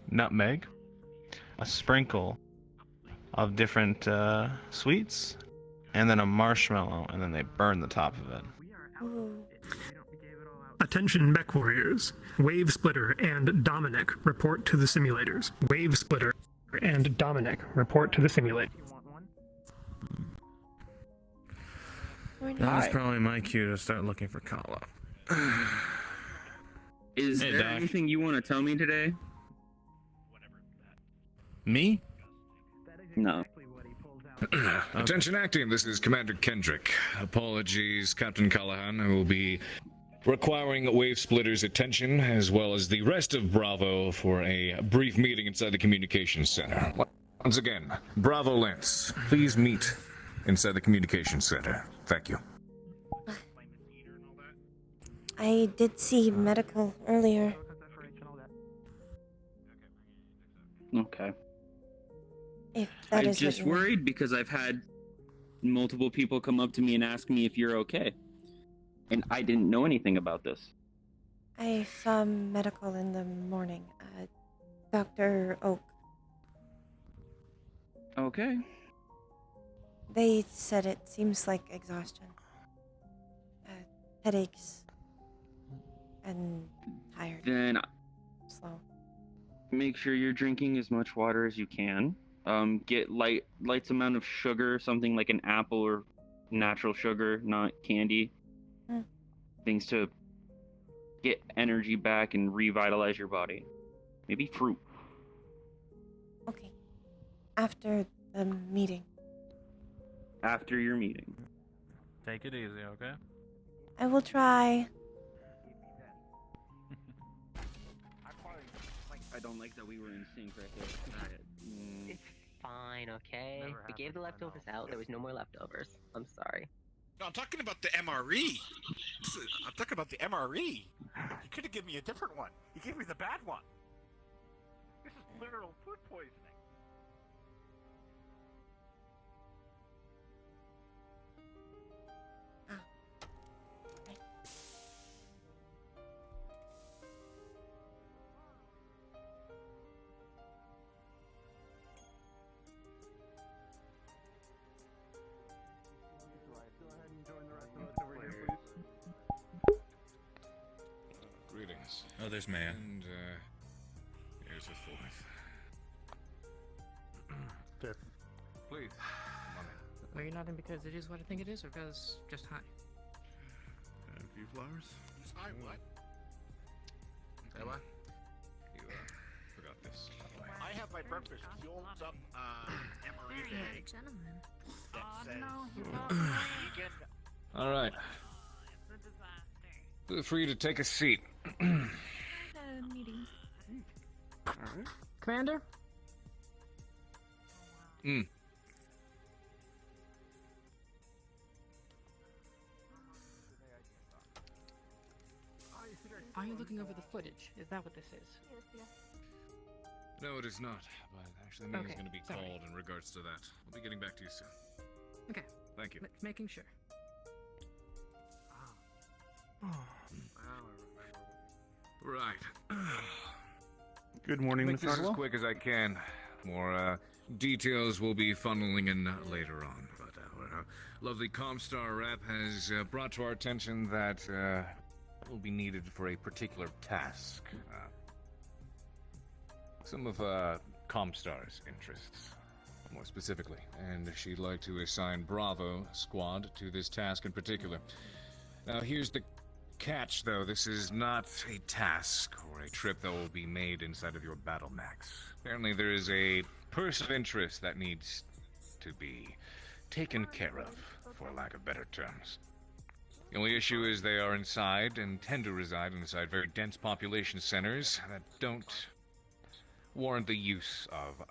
nutmeg, a sprinkle of different sweets, and then a marshmallow, and then they burn the top of it. Ooh. Attention mech warriors. Wave Splitter and Dominic report to the simulators. Wave Splitter and Dominic report to the simulator. That's probably my cue to start looking for Kala. Is Hey, there Doc. anything you want to tell me today? Me? No. Attention acting, this is Commander Kendrick. Apologies, Captain Callahan. I will be requiring Wave Splitter's attention, as well as the rest of Bravo, for a brief meeting inside the communications center. Once again, Bravo Lance, please meet inside the communications center. Thank you. I did see medical earlier. Okay. If that I'm is just what you want. worried because I've had multiple people come up to me and ask me if you're okay. And I didn't know anything about this. I saw medical in the morning. Dr. Oak. Okay. They said it seems like exhaustion. Headaches. And tired. Then Slow. make sure you're drinking as much water as you can. Get light amount of sugar, something like an apple or natural sugar, not candy. Hmm. Things to get energy back and revitalize your body. Maybe fruit. Okay. After the meeting. After your meeting. Take it easy, okay? I will try. I don't like that we were in sync right there. It's fine, okay? We gave the leftovers out. There was no more leftovers. I'm sorry. No, I'm talking about the MRE. I'm talking about the MRE. You could have given me a different one. You gave me the bad one. This is literal food poisoning. Greetings. Oh, there's Meja. And, here's the fourth. Fifth. Please, come on in. Are you nodding because it is what I think it is, or because just hi? A few flowers. I what? Ella? You, forgot this, by the way. I have my breakfast fueled up MRE Very bag gentleman. that says vegan. All right. Feel free to take a seat. Meeting. Commander? Are you looking over the footage? Is that what this is? No, it is not. But actually, the meeting's Okay, going to be sorry. called in regards to that. I'll be getting back to you soon. Okay. Thank you. Making sure. Right. Good morning, Make Miss this as Hardwell. quick as I can. More details will be funneling in later on. But our lovely Comstar rep has brought to our attention that will be needed for a particular task. Some of Comstar's interests, more specifically, and she'd like to assign Bravo Squad to this task in particular. Now, here's the catch, though. This is not a task or a trip that will be made inside of your battle max. Apparently, there is a person of interest that needs to be taken care of, for lack of better terms. The only issue is they are inside and tend to reside inside very dense population centers that don't warrant the use of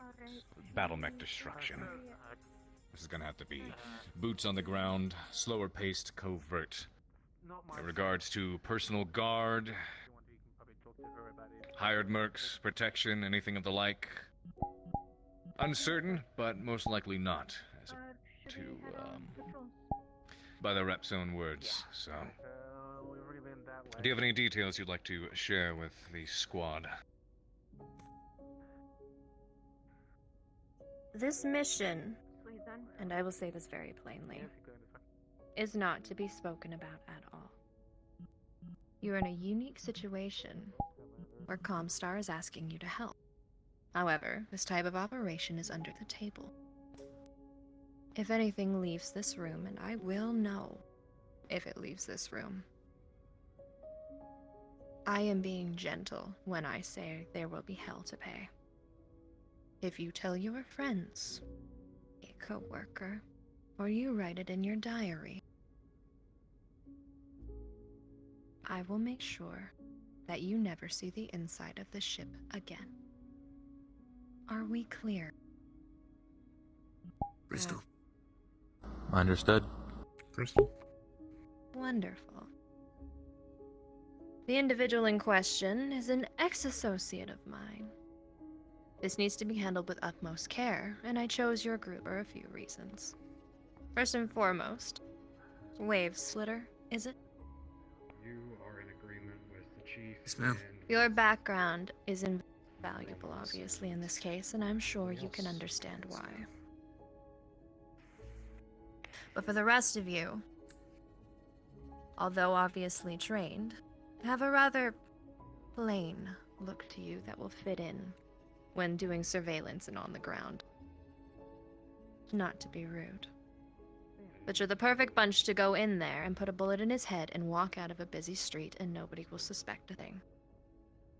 battle mech destruction. This is gonna have to be boots on the ground, slower paced, covert. In regards to personal guard, hired mercs, protection, anything of the like, uncertain, but most likely not, as to by the rep's own words. So, do you have any details you'd like to share with the squad? This mission, and I will say this very plainly, is not to be spoken about at all. You're in a unique situation where Comstar is asking you to help. However, this type of operation is under the table. If anything leaves this room, and I will know if it leaves this room, I am being gentle when I say there will be hell to pay. If you tell your friends, a co-worker, or you write it in your diary, I will make sure that you never see the inside of the ship again. Are we clear? Crystal. Understood. Crystal. Wonderful. The individual in question is an ex-associate of mine. This needs to be handled with utmost care, and I chose your group for a few reasons. First and foremost, Wave Slitter, is it? You are in agreement with the chief. Yes, ma'am. Your background is invaluable, obviously, in this case, and I'm sure you can understand why. But for the rest of you, although obviously trained, have a rather plain look to you that will fit in when doing surveillance and on the ground. Not to be rude, but you're the perfect bunch to go in there and put a bullet in his head and walk out of a busy street and nobody will suspect a thing.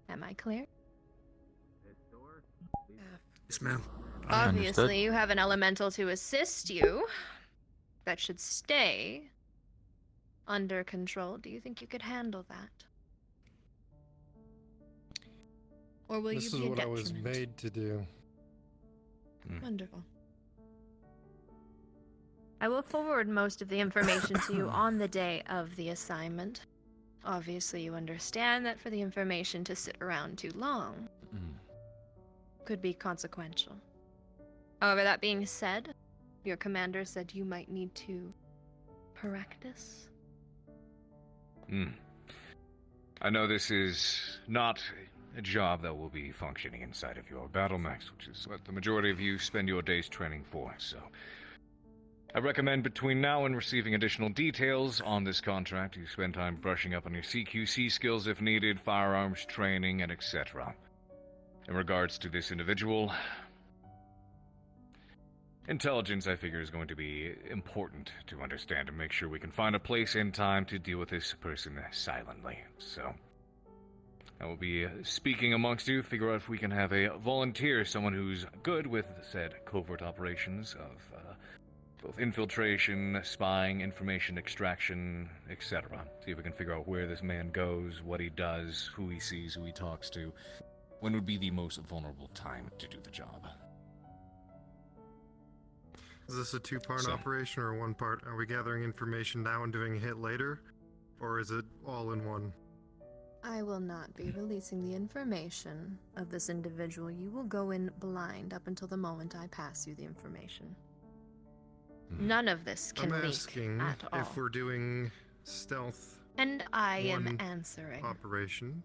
Am I clear? Yes, ma'am. Obviously, you have an elemental to assist you that should stay under control. Do you think you could handle that? Or will This you is be a what I was detriment? made to do. Wonderful. I will forward most of the information to you on the day of the assignment. Obviously, you understand that for the information to sit around too long could be consequential. However, that being said, your commander said you might need to practice. I know this is not a job that will be functioning inside of your battle mechs, which is what the majority of you spend your days training for, so I recommend between now and receiving additional details on this contract, you spend time brushing up on your CQC skills if needed, firearms training, and etc. In regards to this individual, intelligence, I figure, is going to be important to understand and make sure we can find a place in time to deal with this person silently. So, I will be speaking amongst you, figure out if we can have a volunteer, someone who's good with said covert operations of both infiltration, spying, information extraction, etc. See if we can figure out where this man goes, what he does, who he sees, who he talks to. When would be the most vulnerable time to do the job? Is this a two-part operation or one part? Are we gathering information now and doing a hit later? Or is it all in one? I will not be releasing the information of this individual. You will go in blind up until the moment I pass you the information. None of this can I'm leak asking at all. if we're doing stealth And I am one answering. operation,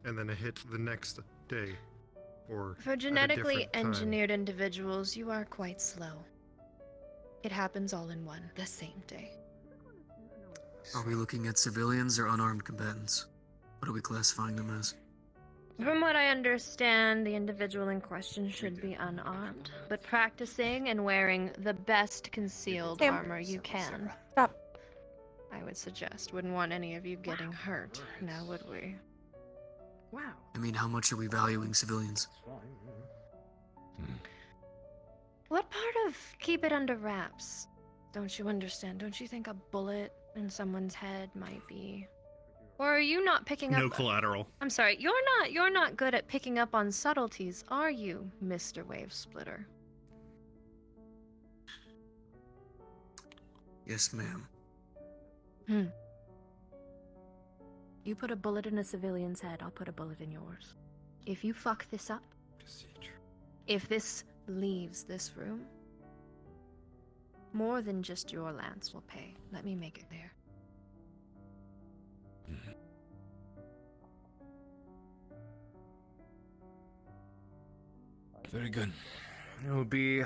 and then a hit the next day, or For at a genetically different time. engineered individuals, you are quite slow. It happens all in one, the same day. Are we looking at civilians or unarmed combatants? What are we classifying them as? From what I understand, the individual in question should be unarmed, but practicing and wearing the best concealed Sam. armor you can. Stop. I would suggest. Wouldn't want any of you getting hurt, now would we? Wow. I mean, how much are we valuing civilians? What part of keep it under wraps? Don't you understand? Don't you think a bullet in someone's head might be. Or are you not picking No up? collateral. I'm sorry, you're not good at picking up on subtleties, are you, Mr. Wave Splitter? Yes, ma'am. You put a bullet in a civilian's head, I'll put a bullet in yours. If you fuck this up, if this leaves this room, more than just your lance will pay. Let me make it clear. Very good. It will be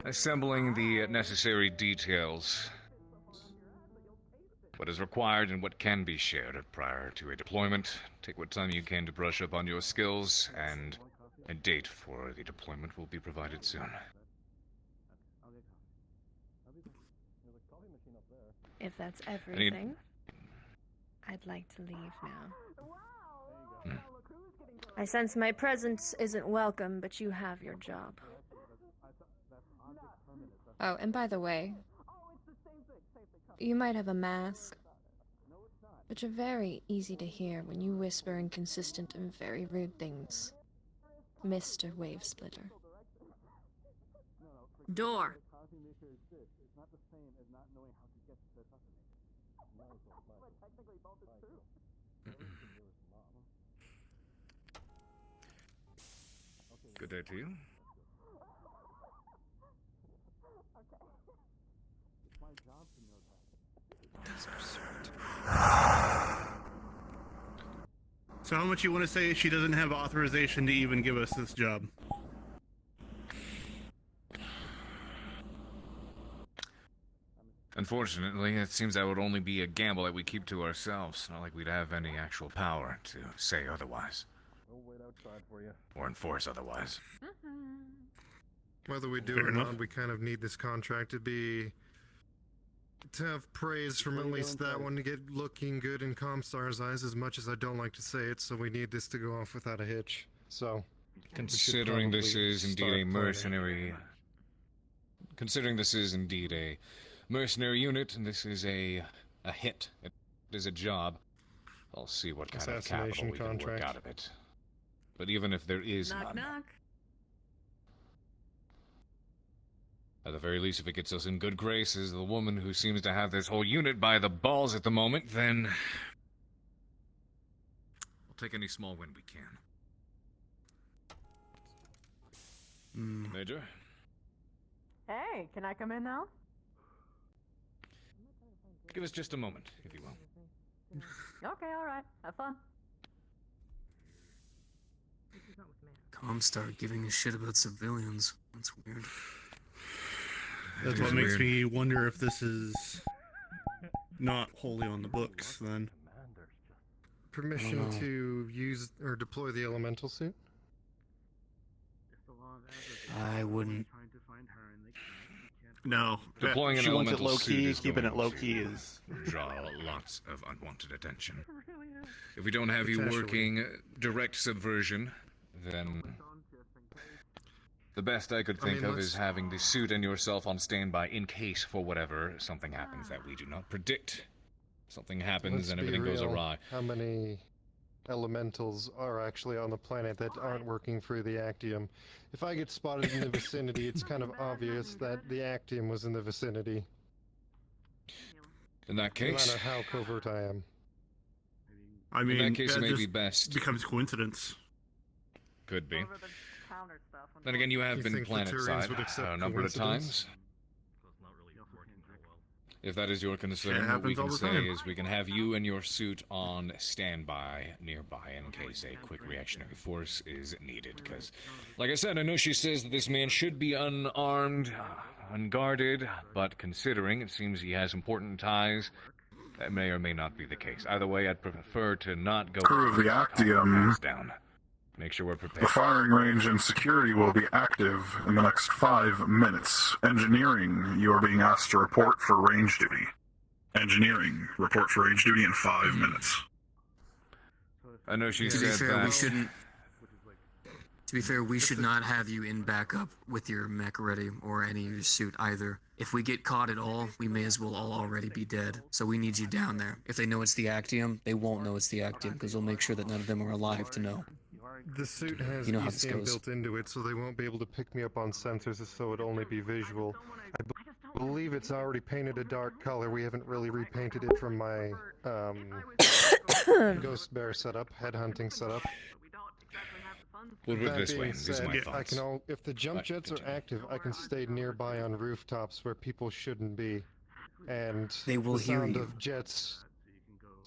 assembling the necessary details. What is required and what can be shared prior to a deployment. Take what time you can to brush up on your skills, and a date for the deployment will be provided soon. If that's everything, I'd like to leave now. I sense my presence isn't welcome, but you have your job. Oh, and by the way, you might have a mask, but you're very easy to hear when you whisper inconsistent and very rude things. Mr. Wave Splitter. Door. Good day to you. That's absurd. So how much you want to say she doesn't have authorization to even give us this job? Unfortunately, it seems that would only be a gamble that we keep to ourselves. Not like we'd have any actual power to say otherwise. We'll wait outside for you. Or enforce otherwise. Whether we do Fair or enough. not, we kind of need this contract to have praise from at least that one to get looking good in Comstar's eyes, as much as I don't like to say it, so we need this to go off without a hitch. So, Considering this is indeed a mercenary... Considering this is indeed a mercenary unit, and this is a hit, it is a job, I'll see what kind of capital we can work out of it. But even if there is none, at the very least, if it gets us in good graces, the woman who seems to have this whole unit by the balls at the moment, then we'll take any small win we can. Major? Hey, can I come in now? Give us just a moment, if you will. Okay, alright. Have fun. Comstar giving a shit about civilians. That's weird. That's what makes me wonder if this is not wholly on the books, then. permission to use or deploy the elemental suit? I wouldn't. No. Deploying an she wants it elemental low suit key, is keeping going it low to key is. draw lots of unwanted attention. If we don't have you working direct subversion, then the best I could think of is having the suit and yourself on standby in case, for whatever, something happens that we do not predict. Something happens and everything goes awry. How many elementals are actually on the planet that aren't working for the Actium? If I get spotted in the vicinity, it's kind of obvious that the Actium was in the vicinity. In that case, no matter how covert I am. I mean, in that case, it may just be best. becomes coincidence. Could be. Then again, you have been planet-side a number of times. If that is your concern, what we can say is we can have you and your suit on standby nearby in case a quick reactionary force is needed. Because, like I said, I know she says that this man should be unarmed, unguarded, but considering it seems he has important ties, that may or may not be the case. Either way, I'd prefer to not go Crew of the Actium. down. Make sure we're prepared. The firing range and security will be active in the next 5 minutes. Engineering, you are being asked to report for range duty. Engineering, report for range duty in 5 minutes. I know she To be said fair, that. we shouldn't. To be fair, we should not have you in backup with your mech ready or any of your suit either. If we get caught at all, we may as well all already be dead. So we need you down there. If they know it's the Actium, they won't know it's the Actium because they'll make sure that none of them are alive to know. The suit has You know how this ECM goes. built into it, so they won't be able to pick me up on sensors, so it'll only be visual. I believe it's already painted a dark color. We haven't really repainted it from my Ghost Bear setup, headhunting setup. We'll put it That this way. being These are said, my I thoughts. can if the jump jets are active, I can stay nearby on rooftops where people shouldn't be, and They will the hear sound you. of jets.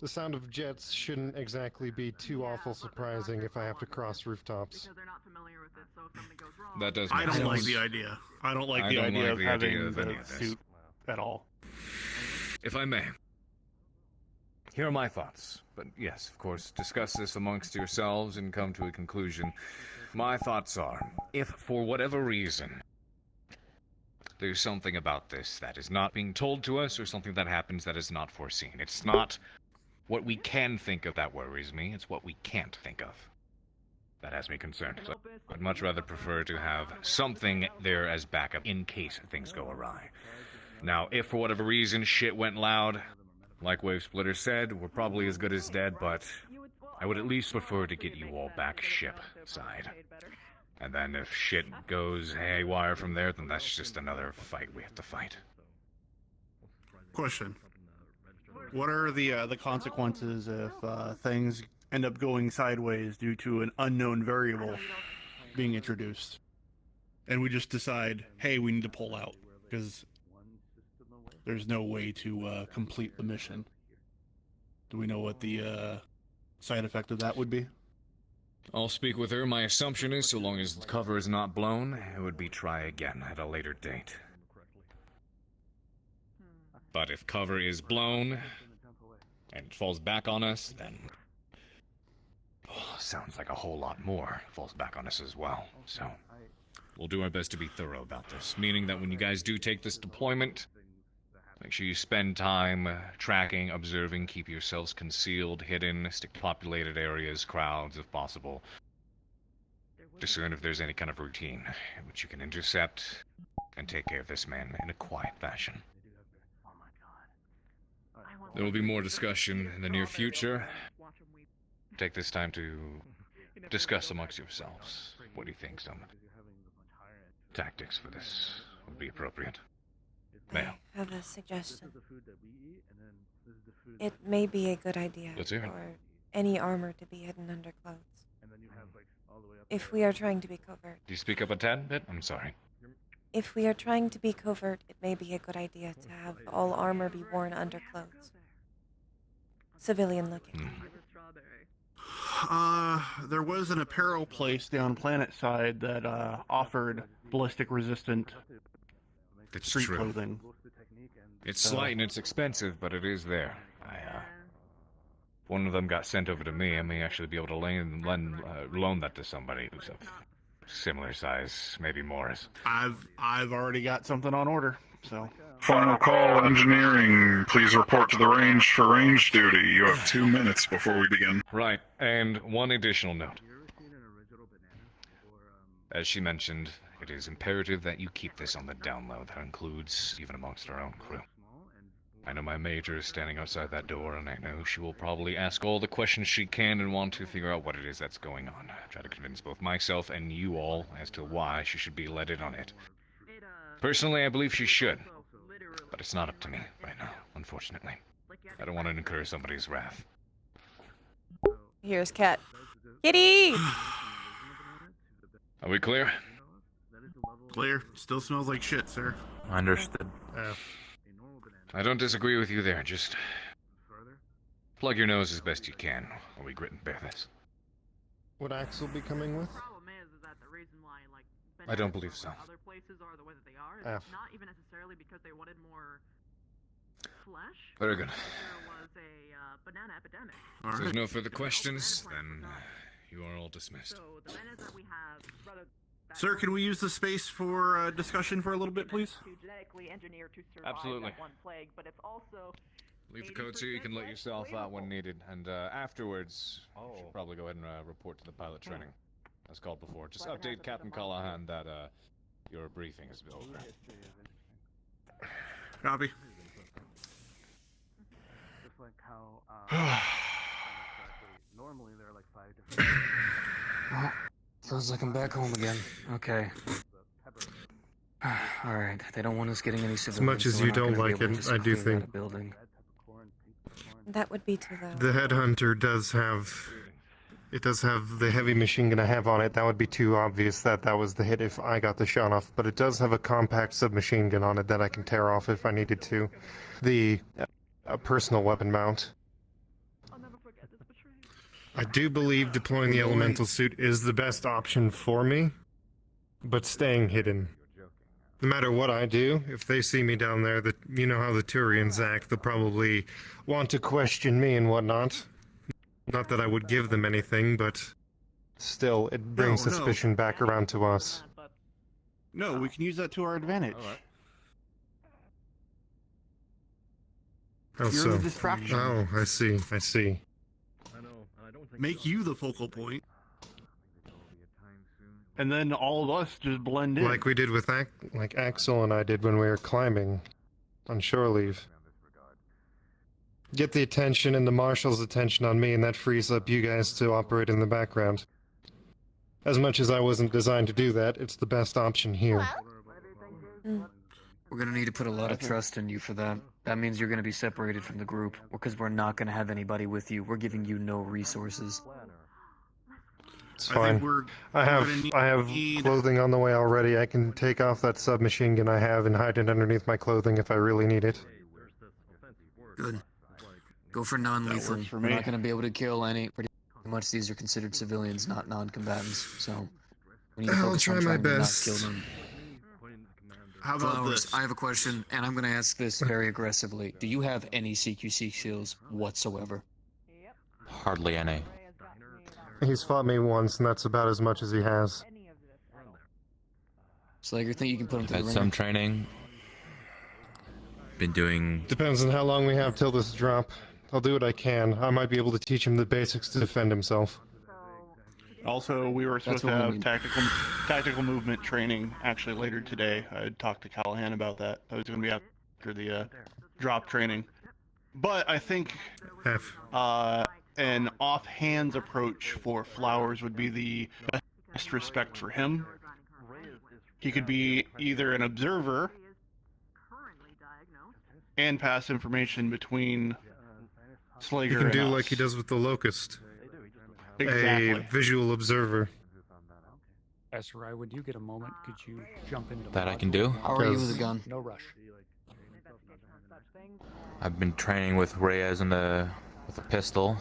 The sound of jets shouldn't exactly be too awful surprising if I have to cross rooftops. That does. I make don't like sense. the idea. I don't like I the don't idea like of the having idea of any the of this. suit at all. If I may. Here are my thoughts. But yes, of course, discuss this amongst yourselves and come to a conclusion. My thoughts are, if for whatever reason there's something about this that is not being told to us or something that happens that is not foreseen. It's not what we can think of that worries me, it's what we can't think of that has me concerned. So I'd much rather prefer to have something there as backup in case things go awry. Now, if for whatever reason shit went loud, like Wave Splitter said, we're probably as good as dead, but I would at least prefer to get you all back ship side. And then if shit goes haywire from there, then that's just another fight we have to fight. Question: what are the consequences if things end up going sideways due to an unknown variable being introduced, and we just decide, hey, we need to pull out because there's no way to complete the mission? Do we know what the side effect of that would be? I'll speak with her. My assumption is, so long as the cover is not blown, it would be try again at a later date. But if cover is blown, and it falls back on us, then... sounds like a whole lot more falls back on us as well, so... We'll do our best to be thorough about this, meaning that when you guys do take this deployment, make sure you spend time tracking, observing, keep yourselves concealed, hidden, stick to populated areas, crowds if possible. Discern if there's any kind of routine in which you can intercept and take care of this man in a quiet fashion. There will be more discussion in the near future. Take this time to discuss amongst yourselves. What do you think some tactics for this would be appropriate? Meja. I have a suggestion. It may be a good idea Let's hear it. for any armor to be hidden under clothes. If we are trying to be covert. Do you speak up a tad bit? I'm sorry. If we are trying to be covert, it may be a good idea to have all armor be worn under clothes. Civilian looking. There was an apparel place down planet side that offered ballistic resistant It's street true. clothing. It's slight and it's expensive, but it is there. One of them got sent over to me. I may actually be able to loan that to somebody who's of similar size, maybe more. I've already got something on order, so. Final call, engineering. Please report to the range for range duty. You have 2 minutes before we begin. Right, and one additional note. As she mentioned, it is imperative that you keep this on the download. That includes even amongst our own crew. I know my major is standing outside that door, and I know she will probably ask all the questions she can and want to figure out what it is that's going on. Try to convince both myself and you all as to why she should be let in on it. Personally, I believe she should, but it's not up to me right now, unfortunately. I don't want to incur somebody's wrath. Here's Cat. Kitty! Are we clear? Clear. Still smells like shit, sir. Understood. I don't disagree with you there, just plug your nose as best you can while we grit and bear this. Would Axel be coming with? I don't believe so. Other places are the way that they are. F. It's not even necessarily because they wanted more flesh. Very good. There was a banana epidemic. If there's no further questions, then you are all dismissed. So the bananas that we have, rather Sir, can we use the space for discussion for a little bit, please? to genetically engineer to survive Absolutely. that one plague, but it's also Leave the codes here, you can let yourself out when needed, and afterwards, you should probably go ahead and report to the pilot training. as called before. Just update Captain Callahan that your briefing has been over. Copy. Just like how normally there are like 5 different. Well, feels like I'm back home again. Okay. Alright, they don't want us getting any civilians. As much as so we're you not don't gonna be like able to it, just I do clear out think a building. That would be too low. the headhunter does have. It does have the heavy machine gun I have on it. That would be too obvious that that was the hit if I got the shot off. But it does have a compact submachine gun on it that I can tear off if I needed to. The personal weapon mount. I do believe deploying the elemental suit is the best option for me, but staying hidden. No matter what I do, if they see me down there, you know how the Turians act, they'll probably want to question me and whatnot. Not that I would give them anything, but still, it brings No. suspicion back around to us. No, we can use that to our advantage. How You're so? the distraction. Oh, I see. Make you the focal point. And then all of us just blend in. Like we did with like Axel and I did when we were climbing on shore leave. Get the attention and the marshal's attention on me, and that frees up you guys to operate in the background. As much as I wasn't designed to do that, it's the best option here. We're gonna need to put a lot of trust in you for that. That means you're gonna be separated from the group, because we're not gonna have anybody with you. We're giving you no resources. It's fine. I have clothing on the way already. I can take off that submachine gun I have and hide it underneath my clothing if I really need it. Good. Go for non-lethal. works for We're me. not gonna be able to kill any. Pretty much, these are considered civilians, not non-combatants. So we need to I'll focus try on my trying to not best. kill them. How about Flowers, this? I have a question, and I'm gonna ask this very aggressively. Do you have any CQC skills whatsoever? Hardly any. He's fought me once, and that's about as much as he has. Slager, think you can put him through Had the some ringer? training. Been doing. Depends on how long we have till this drop. I'll do what I can. I might be able to teach him the basics to defend himself. Also, we were supposed to what we have need. tactical movement training actually later today. I had talked to Callahan about that. That was going to be after the drop training. But I think an offhands approach for Flowers would be the best respect for him. He could be either an observer and pass information between Slager He can and do us. like he does with the Locust. Exactly. A visual observer. Esrai, would you get a moment? Could you jump into That I can do? How are you with a gun? No rush. I've been training with Reyes with a pistol.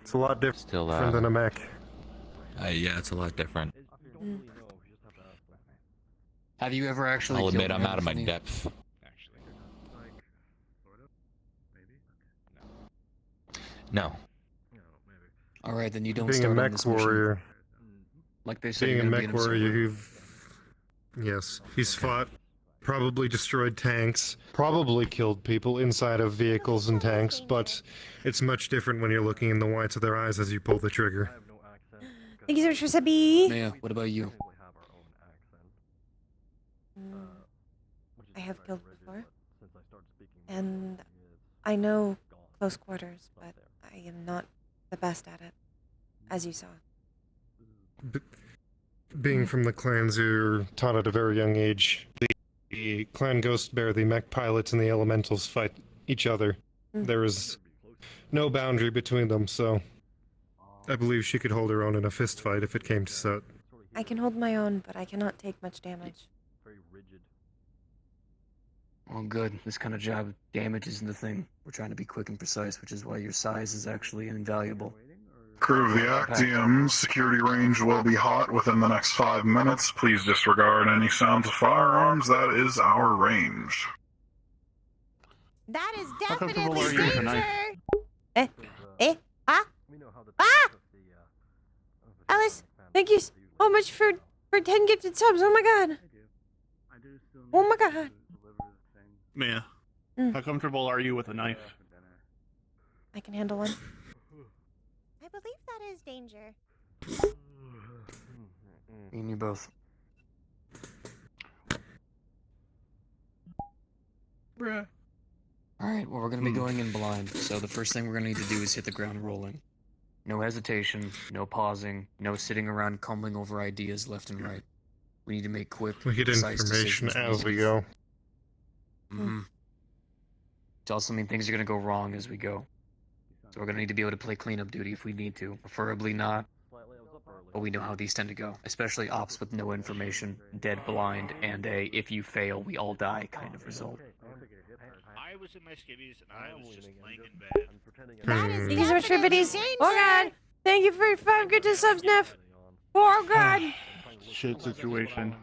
It's a lot different Still, than a mech. Yeah, it's a lot different. Have you ever actually? I'll admit killed I'm out of my Anthony? depth. No. All right, then you don't Being a start on mech this mission. warrior. Like they said, Being a you're gonna be mech an observer. warrior, yes, he's fought, probably destroyed tanks, probably killed people inside of vehicles and tanks, but it's much different when you're looking in the whites of their eyes as you pull the trigger. Thank you so much for Sebby. Meja, what about you? I have killed before. And I know close quarters, but I am not the best at it, as you saw. Being from the clans you're taught at a very young age, the clan Ghost Bear, the mech pilots, and the elementals fight each other. There is no boundary between them, so I believe she could hold her own in a fist fight if it came to that. I can hold my own, but I cannot take much damage. Well, good. This kind of job, damage isn't the thing. We're trying to be quick and precise, which is why your size is actually invaluable. Crew of the Actium, security range will be hot within the next 5 minutes. Please disregard any sounds of firearms. That is our range. That is How comfortable are you with a knife? Alice, thank you so much for 10 gifted subs. Oh my god. Oh my god. Mia, how comfortable are you with a knife? I can handle one. I believe that is danger. Me and you both. Bruh. Alright, well, we're gonna be going in blind, so the first thing we're gonna need to do is hit the ground rolling. No hesitation, no pausing, no sitting around cumbling over ideas left and right. We need to make quick, We get precise information decisions. as we go. Mm-hmm. It also means things are gonna go wrong as we go. So we're gonna need to be able to play cleanup duty if we need to. Preferably not. But we know how these tend to go. Especially ops with no information, dead blind, and a if you fail, we all die kind of result. I was in my skivvies and I was just laying in bed. Thank you so much for biddies. Oh god. Thank you for 5 good to subs, Neff. Oh god. Shit situation.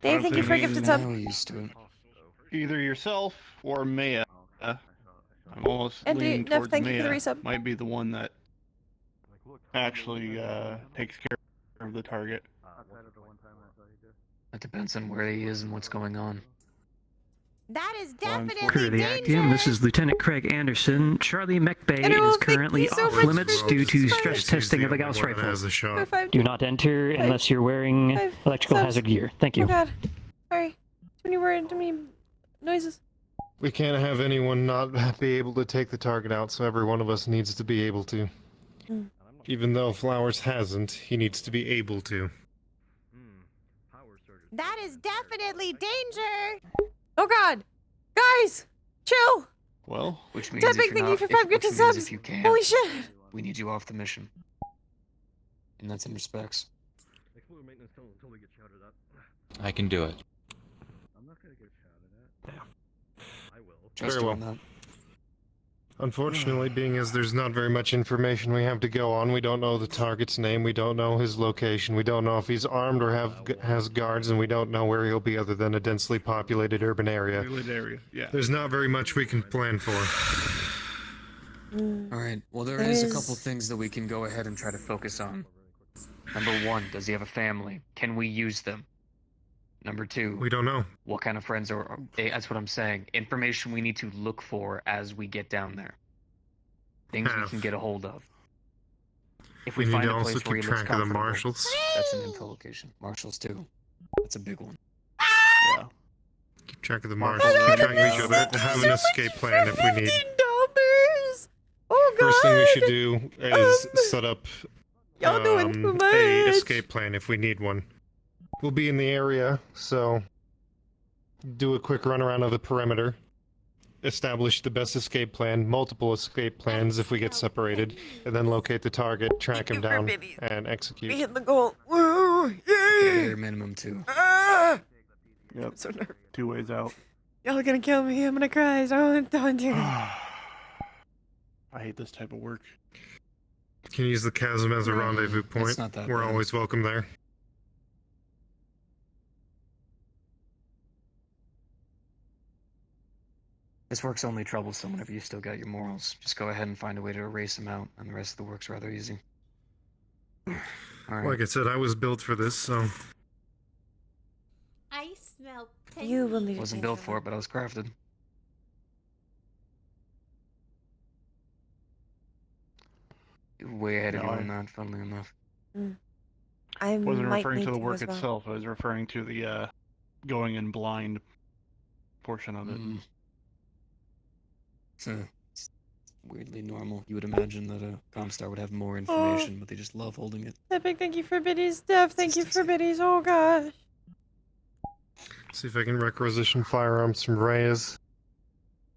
Dave, thank you for a gifted sub. Used to it. Either yourself or Meja. I'm almost And leaning Neff, towards thank you for the Meja. resub. Might be the one that actually takes care of the target. It depends on where he is and what's going on. That is Crew of definitely the danger. This is Lieutenant Craig Anderson. Charlie McBay General, is thank you currently so off much limits for due to the stress He's testing the of the only Gauss one that rifle. has a shot. Do not enter unless you're wearing Five electrical subs. hazard gear. Thank you. Oh god. Sorry. Too many words, too many noises. We can't have anyone not be able to take the target out, so every one of us needs to be able to. Mm. Even though Flowers hasn't, he needs to be able to. That is definitely danger. Oh god. Guys! Chill! Well, which means Depic, if you're thank you not, for if, 5 which good to means subs. if you can, Holy shit! we need you off the mission. And that's in respects. I can do it. Trust Very you well. on that. Unfortunately, being as there's not very much information we have to go on, we don't know the target's name, we don't know his location, we don't know if he's armed or has guards, and we don't know where he'll be other than a densely populated urban area. Village area, yeah. There's not very much we can plan for. Alright, well there is a couple things that we can go ahead and try to focus on. Number 1, does he have a family? Can we use them? Number 2, We don't know. what kind of friends are that's what I'm saying. Information we need to look for as we get down there. Things we can get a hold of. If we We need find to a also place where he keep looks track of the comfortable, marshals. that's an info location. Marshals too. That's a big one. Yeah. Keep track of the marshals, keep track of each other, have an escape plan if we need. $15! Oh god! First thing we should do is set up Y'all doing too much. a escape plan if we need one. We'll be in the area, so do a quick run around of the perimeter. Establish the best escape plan, multiple escape plans if we get separated, and then locate the target, track him down, and execute. We hit the goal. Woo! Yay! Bare minimum 2. Ah! Yep. I'm so nervous. 2 ways out. Y'all are gonna kill me. I'm gonna cry. Don't do it. I hate this type of work. Can use the chasm as a rendezvous point. not that We're bad. always welcome there. This work's only troublesome whenever you still got your morals. Just go ahead and find a way to erase them out, and the rest of the work's rather easy. Alright. Like I said, I was built for this, so. I smell You will need Wasn't built for it, but I was crafted. You're way ahead of you on that, funnily enough. I Wasn't might referring need to the to work as well. itself. I was referring to the going in blind portion of it. It's weirdly normal. You would imagine that a Comstar would have more information, but they just love holding it. Epic, thank you for biddies. Dev, thank you for biddies. Oh gosh. See if I can requisition firearms from Reyes.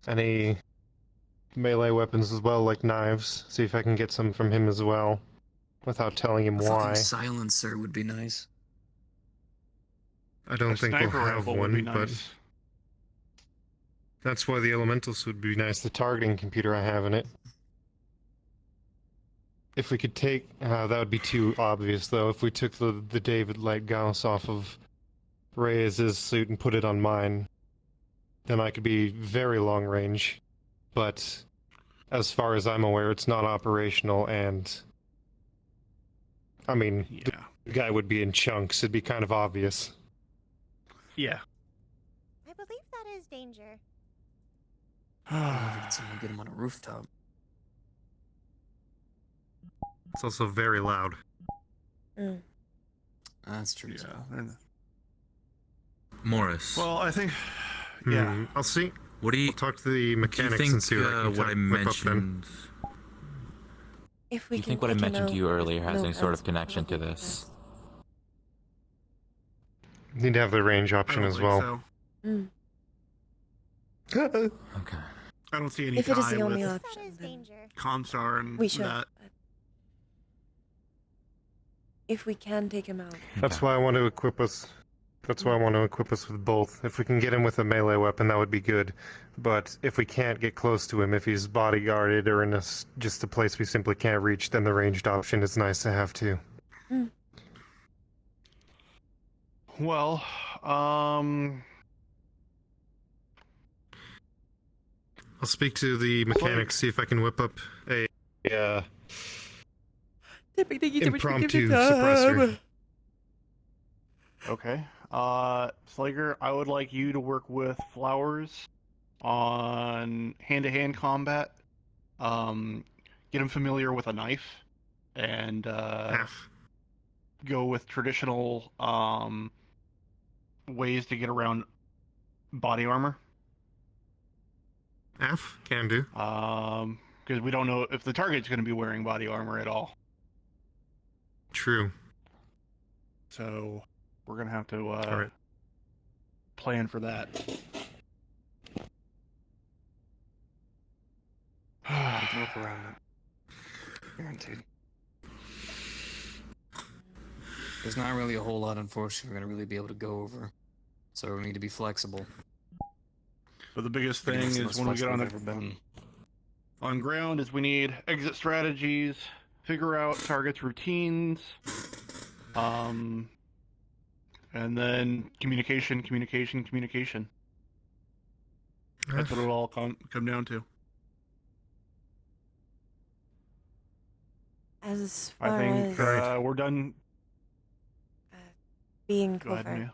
Any melee weapons as well, like knives. See if I can get some from him as well, without telling him A why. fucking silencer would be nice. I don't think we'll sniper have rifle would be one, but nice. that's why the elementals would be nice. The targeting computer I have in it. If we could take, that would be too obvious though. If we took the David Light Gauss off of Reyes' suit and put it on mine, then I could be very long range. But as far as I'm aware, it's not operational, and I mean, the guy would be in chunks. It'd be kind of obvious. Yeah. I believe that is danger. I could somehow get him on a rooftop. It's also very loud. Mm. That's true. Yeah. Morris. Well, I think. Yeah. I'll see. What do you? I'll talk to the Do you mechanics think and see what I can what I whip up then. mentioned? If Do we you can think what I take him mentioned to out you with earlier has no any sort guns, of connection to probably this? Need to have the range option as well. Mm. Okay. I don't see any If it is tie the only with option, then Comstar and we should. that. But if we can take him out, That's why I want to equip us. That's why I want to equip us with both. If we can get him with a melee weapon, that would be good. But if we can't get close to him, if he's bodyguarded or in just a place we simply can't reach, then the ranged option is nice to have too. Well, I'll speak to the mechanics, see if I can whip up a impromptu suppressor. Okay. Slager, I would like you to work with Flowers on hand-to-hand combat. Get him familiar with a knife, and go with traditional ways to get around body armor. Can do. Because we don't know if the target's going to be wearing body armor at all. True. So we're going to have to plan for that. We can work around it. Guaranteed. There's not really a whole lot, unfortunately, we're going to really be able to go over. So we need to be flexible. But the biggest Pretty thing much the is most when we get flexible on we've ever been. on ground is we need exit strategies, figure out targets routines, and then communication. That's what it'll all come down to. as I far think as we're done. being Go ahead, covert, Mia.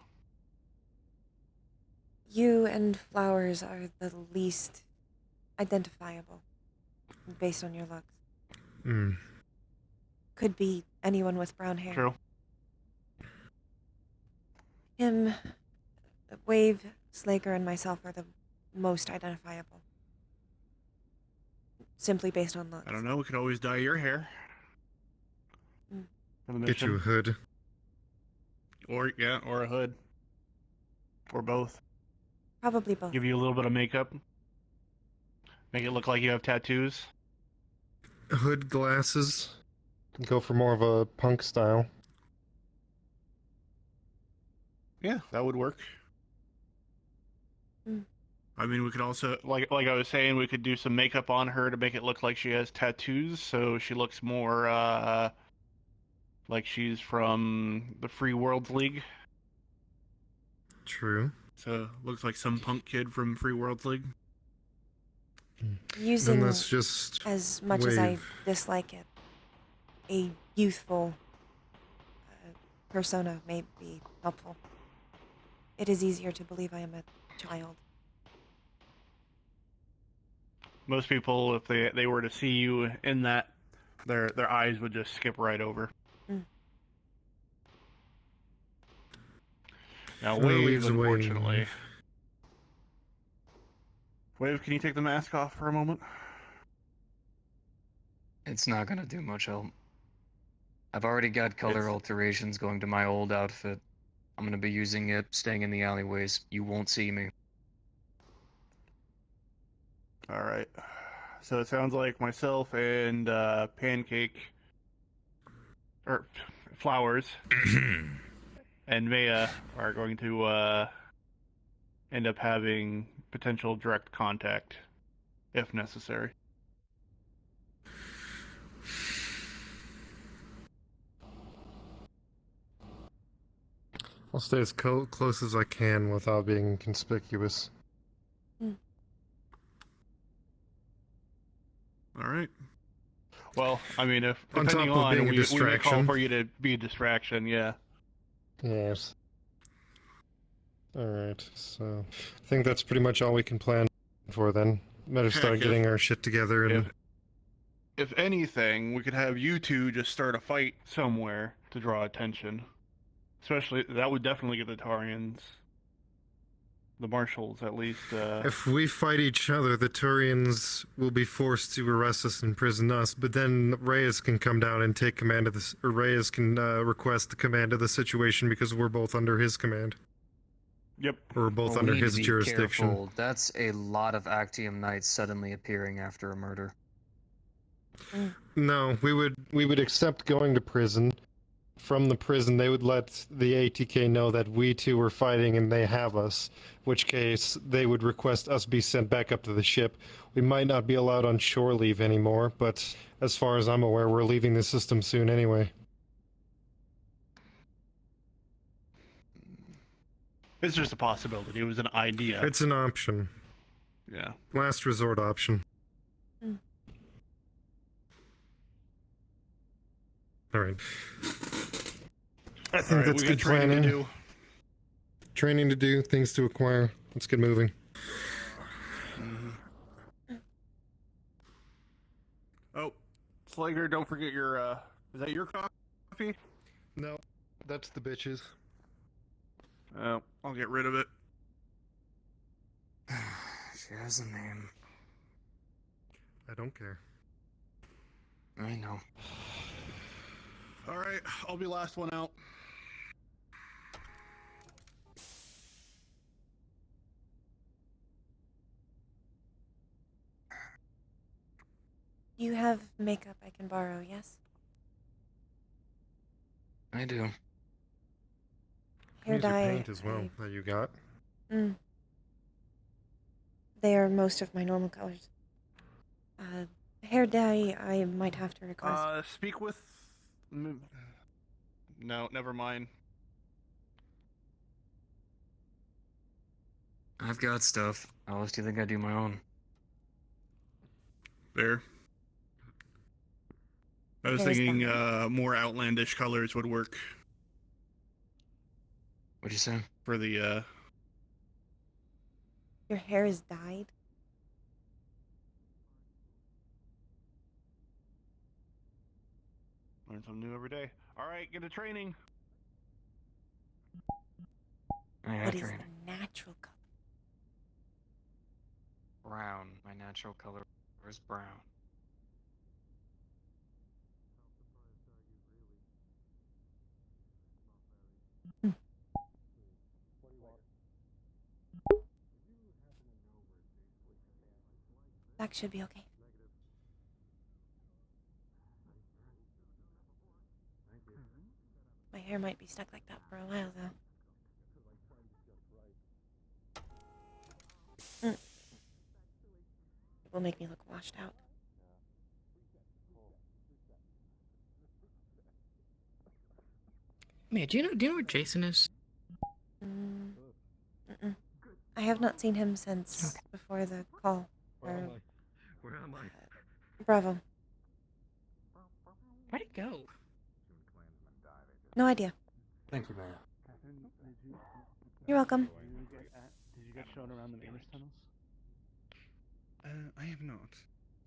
you and Flowers are the least identifiable based on your looks. Could be anyone with brown hair. True. Him, Wave, Slaker, and myself are the most identifiable. Simply based on looks. I don't know. We could always dye your hair. For the Get you a mission. hood. Or a hood. Or both. Probably both. Give you a little bit of makeup. Make it look like you have tattoos. Hood, glasses. Go for more of a punk style. Yeah, that would work. I mean, we could also, like I was saying, we could do some makeup on her to make it look like she has tattoos, so she looks more like she's from the Free Worlds League. True. So looks like some punk kid from Free Worlds League. Using, Then let's just as much as I wave. dislike it, a youthful persona may be helpful. It is easier to believe I am a child. Most people, if they were to see you in that, their eyes would just skip right over. Now, Wave, leaves away. unfortunately. Wave, can you take the mask off for a moment? It's not gonna do much help. I've already got color alterations going to my old outfit. I'm gonna be using it, staying in the alleyways. You won't see me. Alright. So it sounds like myself and Pancake, or Flowers, and Meja are going to end up having potential direct contact, if necessary. I'll stay as close as I can without being conspicuous. Alright. Well, I mean, if On depending top of on, being a we may call distraction. for you to be a distraction, yeah. Yes. Alright, so I think that's pretty much all we can plan for then. Better start Heck, getting our shit together and if anything, we could have you two just start a fight somewhere to draw attention. Especially, that would definitely get the Tarians. The marshals, at least. If we fight each other, the Turians will be forced to arrest us and imprison us, but then Reyes can come down and take command of this, or Reyes can request the command of the situation because we're both under his command. Yep. We're both Well, we under need to his be jurisdiction. careful. That's a lot of Actium Knights suddenly appearing after a murder. No, we would accept going to prison. From the prison, they would let the ATK know that we two were fighting and they have us, which case they would request us be sent back up to the ship. We might not be allowed on shore leave anymore, but as far as I'm aware, we're leaving the system soon anyway. It's just a possibility. It was an idea. It's an option. Yeah. Last resort option. Alright. I think Alright, that's we good got training planning. to do. Training to do, things to acquire. Let's get moving. Oh, Slager, don't forget your, is that your coffee? No, that's the bitches. Oh, I'll get rid of it. She has a name. I don't care. I know. Alright, I'll be last one out. You have makeup I can borrow, yes? I do. Hair Use your dye. paint as well that you got. They are most of my normal colors. Hair dye I might have to request. Speak with... No, never mind. I've got stuff. How else do you think I do my own? There. I was Hair's thinking fine. more outlandish colors would work What'd you say? for the Your hair is dyed? learn something new every day. Alright, get to training. I have What is training. the natural color? Brown. My natural color is brown. That should be okay. My hair might be stuck like that for a while, though. It will make me look washed out. Man, do you know where Jason is? I have not seen him since before the call. Where am I? Bravo. Where'd he go? No idea. Thank you, Meja. You're welcome. Did you get shown around the Venus tunnels? I have not.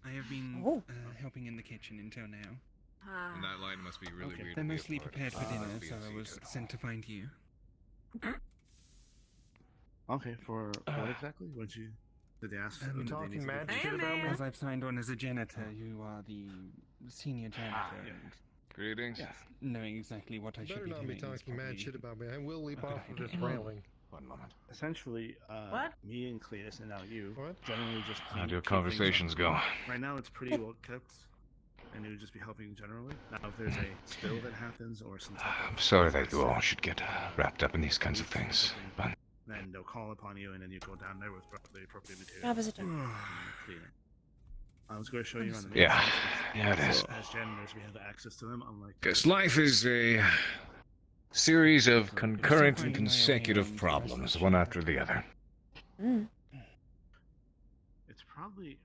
I have been helping in the kitchen until now. And that line must be really weird. They're to be a mostly part of. prepared for dinner, Must be so a I was secret. sent to find you. Okay, for what exactly? What did they ask? You Um, talking mad shit about me? As I've signed on as a janitor, you are the senior janitor. yeah. And Greetings. yes, knowing exactly what I You should better be not doing. be is talking mad probably shit about me. I will leap a good off of this idea. railing. One moment. Essentially, What? me and Cletus and now you What? generally just How do keep conversations things go? Right now, it's pretty well kept, and it would just be helping generally. Now, if there's a spill that happens or some type of I'm sorry that you all should get wrapped up in these kinds of things, but then they'll call upon you, and then you go down there with the appropriate material. Grab us a drink. and clean it. I was going to show you around the Yeah. main Yeah, it is. So as janitors, we have access to them, unlike. because life is a series of concurrent and consecutive problems, one after the other. It's probably.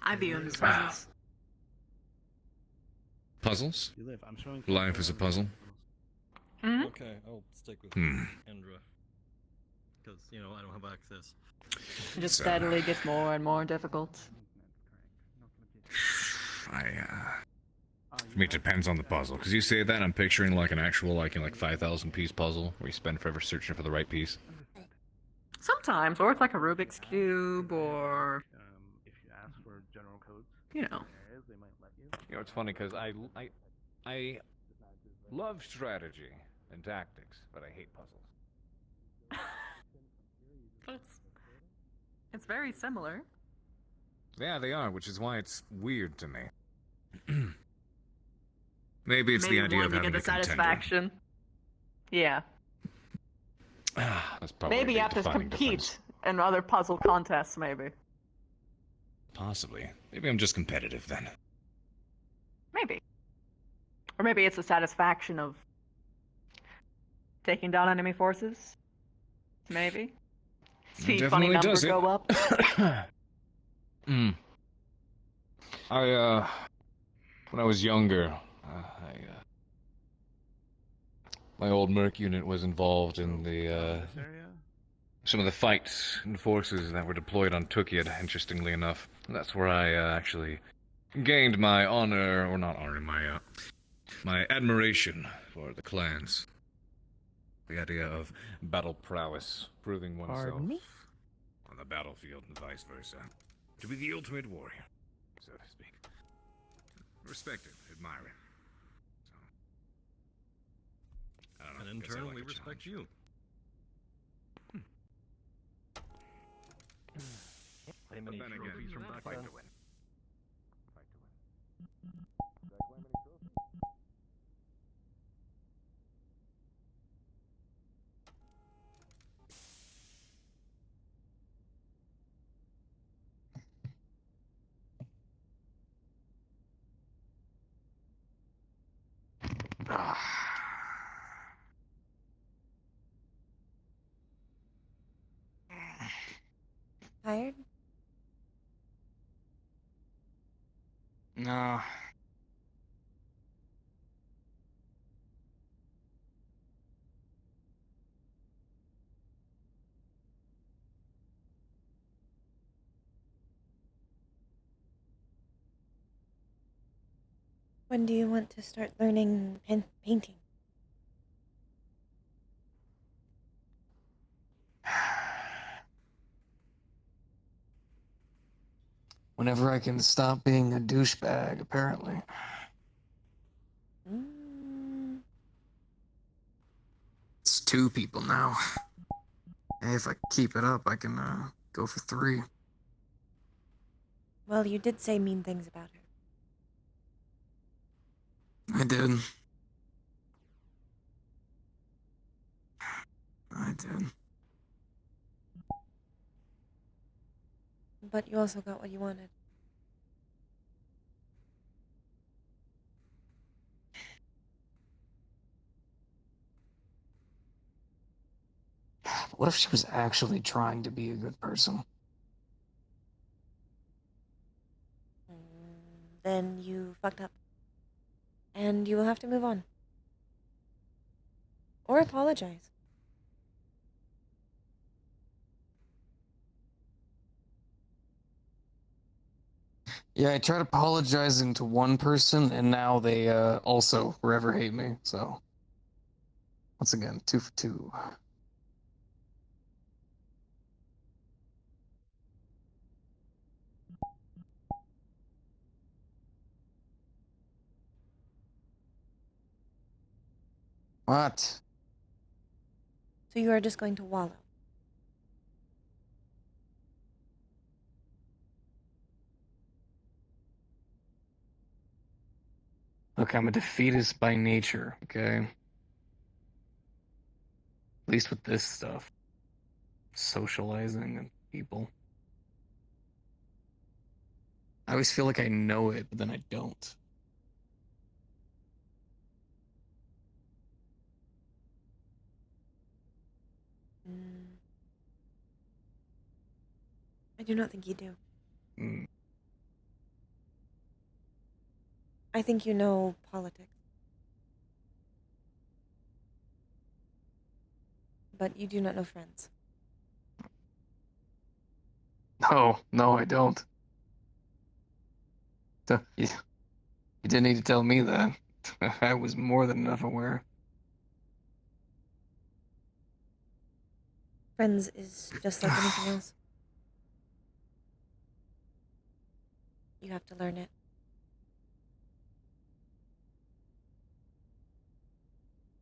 I view them as Wow. puzzles. Puzzles? You live. I'm showing. Life is a puzzle. Okay, I'll stick with Hmm. Kendra. Because, you know, I don't have access. It just steadily gets more and more difficult. For me, it depends on the puzzle. Because you say that, I'm picturing like an actual, like 5,000 piece puzzle where you spend forever searching for the right piece. Sometimes, or it's like a Rubik's Cube, or If you ask for general codes, you know. areas, they might let you. You know, it's funny because I love strategy and tactics, but I hate puzzles. But it's very similar. Yeah, they are, which is why it's weird to me. Maybe it's the idea one of you having get a the contender. satisfaction. Yeah. That's probably Maybe you a have to defining compete difference. in other puzzle contests, maybe. Possibly. Maybe I'm just competitive then. Maybe. Or maybe it's the satisfaction of taking down enemy forces. Maybe. See funny definitely number does it. go up. When I was younger, my old Merc unit was involved in the, some of the fights and forces that were deployed on Tukiad, interestingly enough. That's where I, actually gained my honor, or not honor, my admiration for the clans. The idea of battle prowess, proving oneself Pardon me? on the battlefield and vice versa. To be the ultimate warrior, so to speak. Respect it, admire it. So, I don't know, And in guess I turn, like we a respect challenge. you. Play But many then again, trophies from back fight then. to win. Fight to win. Tired? No. When do you want to start learning painting? Whenever I can stop being a douchebag, apparently. It's 2 people now. Hey, if I keep it up, I can go for 3. Well, you did say mean things about her. I did. I did. But you also got what you wanted. What if she was actually trying to be a good person? Then you fucked up. And you will have to move on. Or apologize. Yeah, I tried apologizing to one person, and now they also forever hate me, so... Once again, 2 for 2. What? So you are just going to wallow. Look, I'm a defeatist by nature, okay? At least with this stuff. Socializing and people. I always feel like I know it, but then I don't. I do not think you do. Mm. I think you know politics. But you do not know friends. No, I don't. You didn't need to tell me that. I was more than enough aware. Friends is just like anything else. You have to learn it.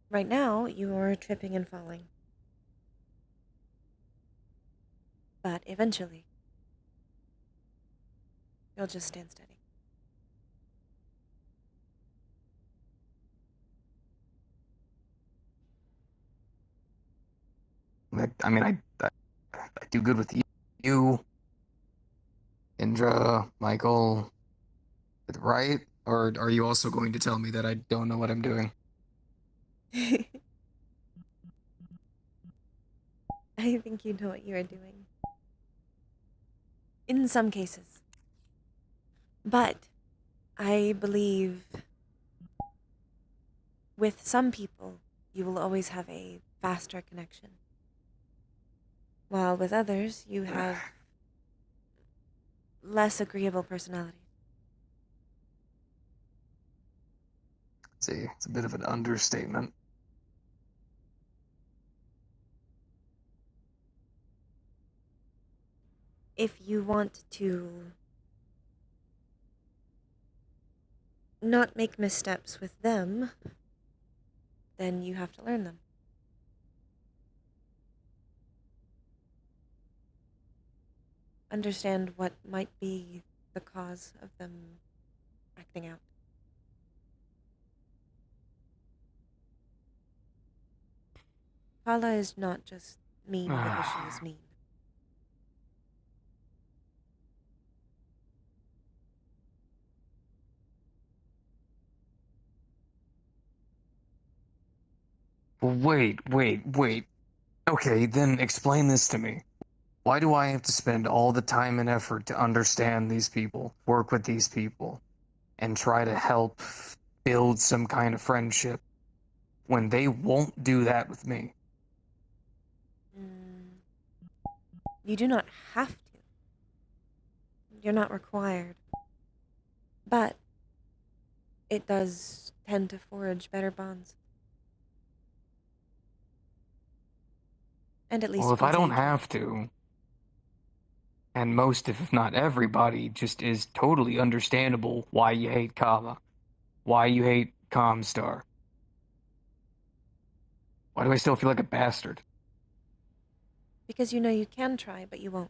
Right now, you are tripping and falling. But eventually, you'll just stand steady. I do good with you, Indra, Michael, right? Or are you also going to tell me that I don't know what I'm doing? I think you know what you are doing. In some cases. But I believe with some people, you will always have a faster connection. While with others, you have less agreeable personalities. See, it's a bit of an understatement. If you want to not make missteps with them, then you have to learn them. Understand what might be the cause of them acting out. Kala is not just mean because she is mean. Wait. Okay, then explain this to me. Why do I have to spend all the time and effort to understand these people, work with these people, and try to help build some kind of friendship when they won't do that with me? You do not have to. You're not required. But it does tend to forge better bonds. And at least Well, you if can I say don't you tried. have to, and most, if not everybody, just is totally understandable why you hate Kala, why you hate Comstar. Why do I still feel like a bastard? Because you know you can try, but you won't.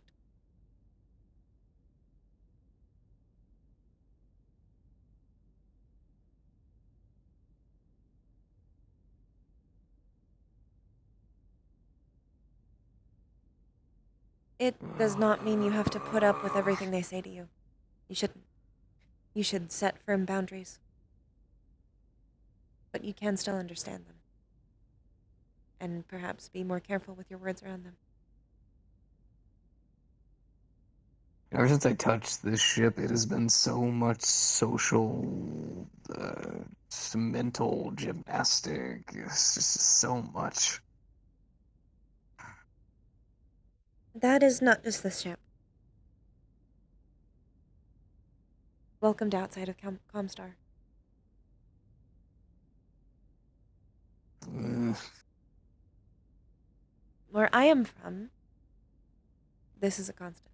It does not mean you have to put up with everything they say to you. You shouldn't. You should set firm boundaries. But you can still understand them. And perhaps be more careful with your words around them. Ever since I touched this ship, it has been so much social, mental gymnastic. It's just so much. That is not just this ship. Welcome to outside of Comstar. Where I am from, this is a constant.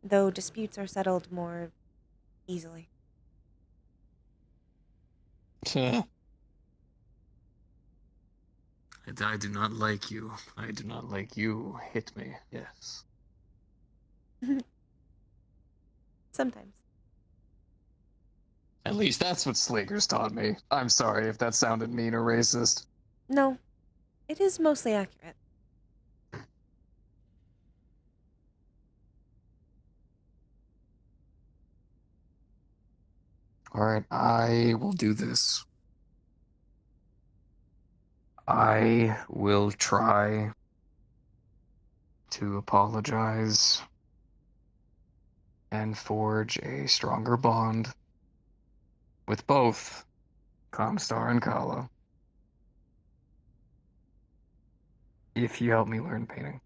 Though disputes are settled more easily. I do not like you. I do not like you. Hit me. Yes. Sometimes. At least that's what Slaker's taught me. I'm sorry if that sounded mean or racist. No, it is mostly accurate. Alright, I will do this. I will try to apologize and forge a stronger bond with both Comstar and Kala. If you help me learn painting.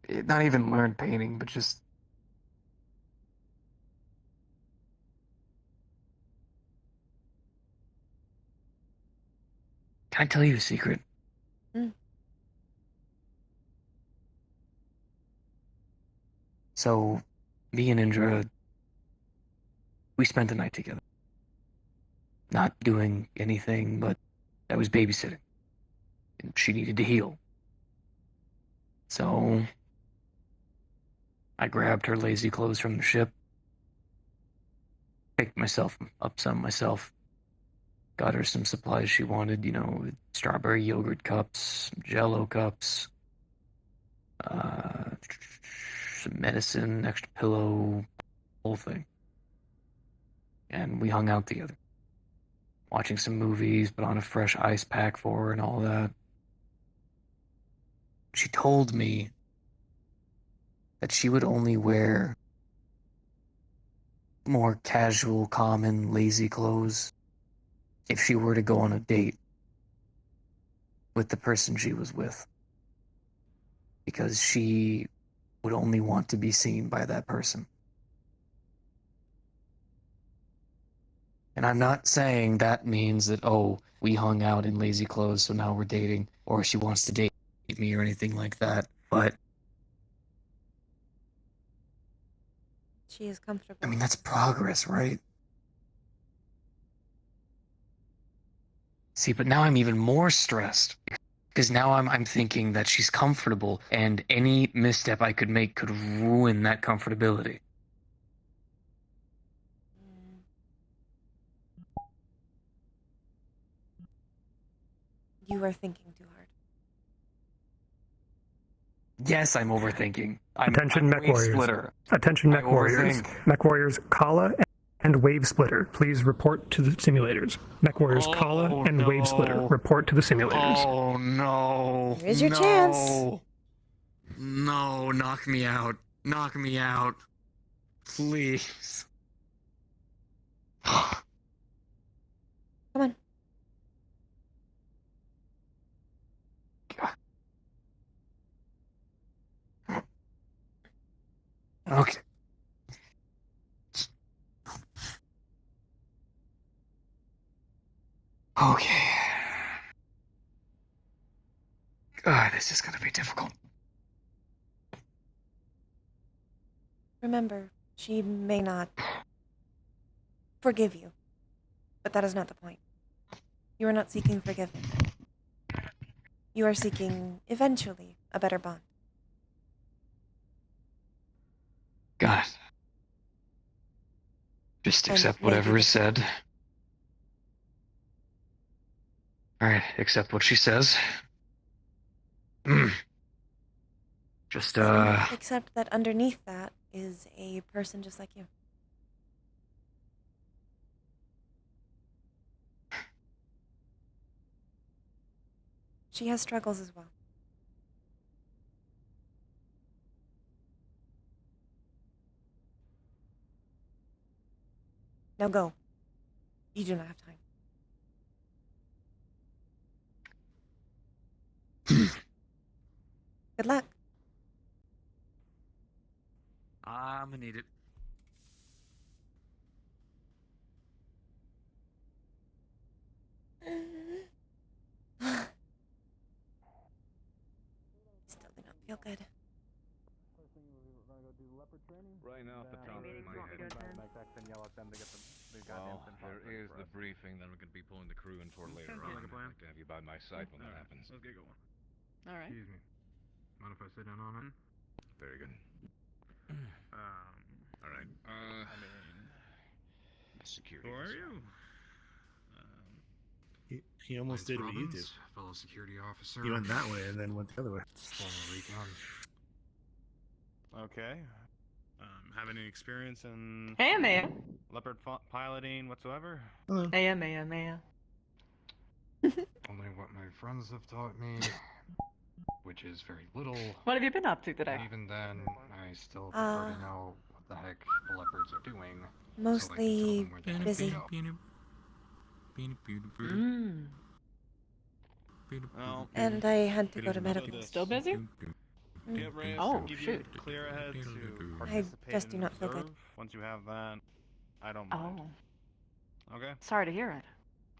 Not even learn painting, but just Can I tell you a secret? Mm. So, me and Indra, we spent the night together. Not doing anything, but I was babysitting. And she needed to heal. So, I grabbed her lazy clothes from the ship, picked myself up some myself, got her some supplies she wanted, you know, strawberry yogurt cups, Jell-O cups, some medicine, extra pillow, whole thing. And we hung out together, watching some movies, put on a fresh ice pack for her and all that. She told me that she would only wear more casual, common, lazy clothes if she were to go on a date with the person she was with. Because she would only want to be seen by that person. And I'm not saying that means that, oh, we hung out in lazy clothes, so now we're dating, or she wants to date me or anything like that, but She is comfortable. I mean, that's progress, right? See, but now I'm even more stressed. Because now I'm thinking that she's comfortable, and any misstep I could make could ruin that comfortability. You are thinking too hard. Yes, I'm overthinking. Attention, I'm mech wave warriors. splitter. Attention, I mech warriors. overthink. Mech warriors Kala and Wave Splitter, please report to the simulators. Mech warriors Kala and Wave Splitter, report to the simulators. Oh no. Here's your chance. No, knock me out. Knock me out. Please. Come on. Okay. Okay. God, this is gonna be difficult. Remember, she may not forgive you, but that is not the point. You are not seeking forgiveness. You are seeking, eventually, a better bond. Got it. Just And accept it may be whatever is difficult. said. Alright, accept what she says. Just, Except that underneath that is a person just like you. She has struggles as well. Now go. You do not have time. Good luck. I'm gonna need it. Still do not feel good. Right now, off the top of my head. Well, there is the briefing that I'm going to be pulling the crew in for later on. I'd like to have you by my side when that happens. Let's get going. All right. Excuse me. Mind if I sit down on it? Very good. All right. Security. Who are you? He almost did what you did. Fellow security officer. He went that way and then went the other way. Former recon. Okay. Have any experience in Hey, Meja. leopard piloting whatsoever? Meja, Meja, Meja. Only what my friends have taught me, which is very little. What have you been up to today? And even then, I still prefer to know what the heck the leopards are doing. Mostly busy. Well, And I had to go to medical. Still busy? Get ready Oh, to give shoot. you clear ahead to I participate just do in not feel good. reserve. Once you have that, I don't mind. Oh. Okay. Sorry to hear it.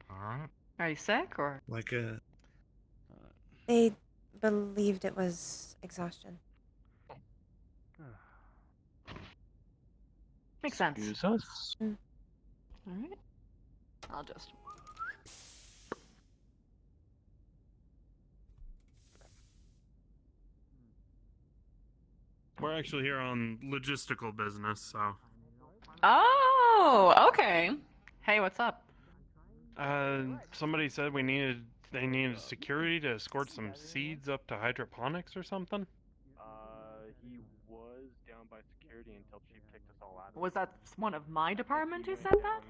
All right. Are you sick or? Like a They believed it was exhaustion. Makes sense. Excuse us. Alright. I'll just. We're actually here on logistical business, so. Oh, okay. Hey, what's up? Somebody said they needed security to escort some seeds up to hydroponics or something. He was down by security until Chief kicked us all out. Was that one of my department who said that?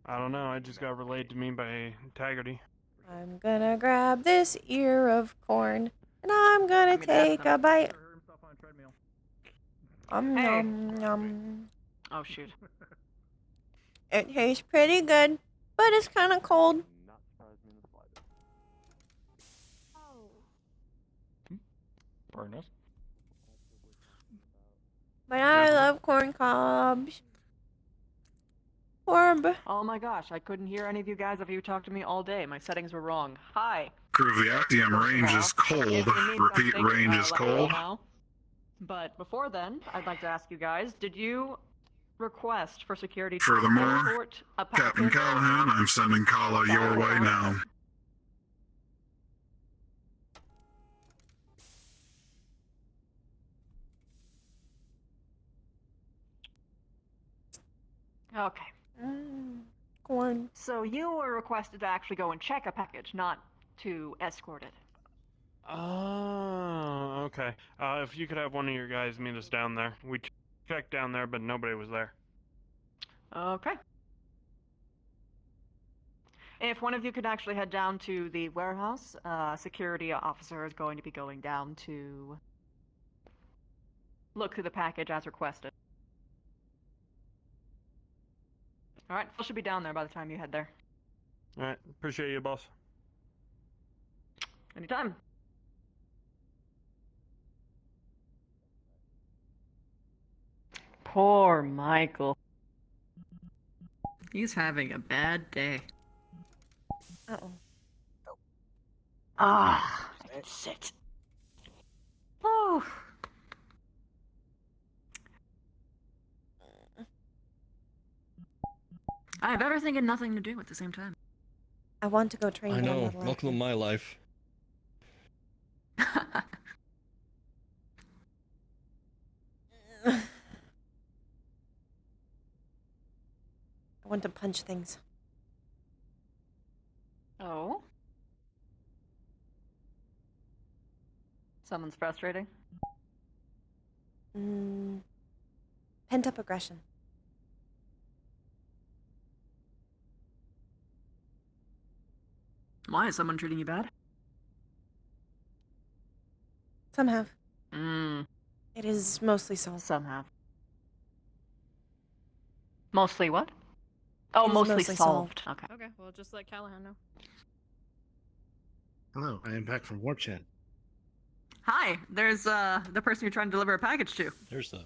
I don't know, I just got relayed to me by Taggarty. I'm gonna grab this ear of corn, and I'm gonna take a bite. Hey. Nom nom. Oh shoot. It tastes pretty good, but it's kind of cold. Very nice. But I love corn cobs. Orb. Oh my gosh, I couldn't hear any of you guys if you talked to me all day. My settings were wrong. Hi. Prove the Actium range is cold. If you need Repeat, something, range is let me cold. know. But before then, I'd like to ask you guys, did you request for security to Furthermore, escort a package? Captain Callahan, I'm sending Kala your way now. Okay. Corn. So you were requested to actually go and check a package, not to escort it. Oh, okay. If you could have one of your guys meet us down there. We checked down there, but nobody was there. Okay. If one of you could actually head down to the warehouse, security officer is going to be going down to look through the package as requested. Alright, Phil should be down there by the time you head there. Alright, appreciate you, boss. Anytime. Poor Michael. He's having a bad day. Uh-oh. Ah, let's sit. Oh. I have everything and nothing to do at the same time. I want to go train I know. grandmother Welcome to my life. I want to punch things. Oh? Someone's frustrating? Pent up aggression. Why is someone treating you bad? Some have. Mm. It is mostly solved. Some have. Mostly what? Oh, It is mostly mostly solved. solved. Okay. Okay, well, just let Callahan know. Hello, I am back from Warp Chat. Hi, there's the person you're trying to deliver a package to. There's the.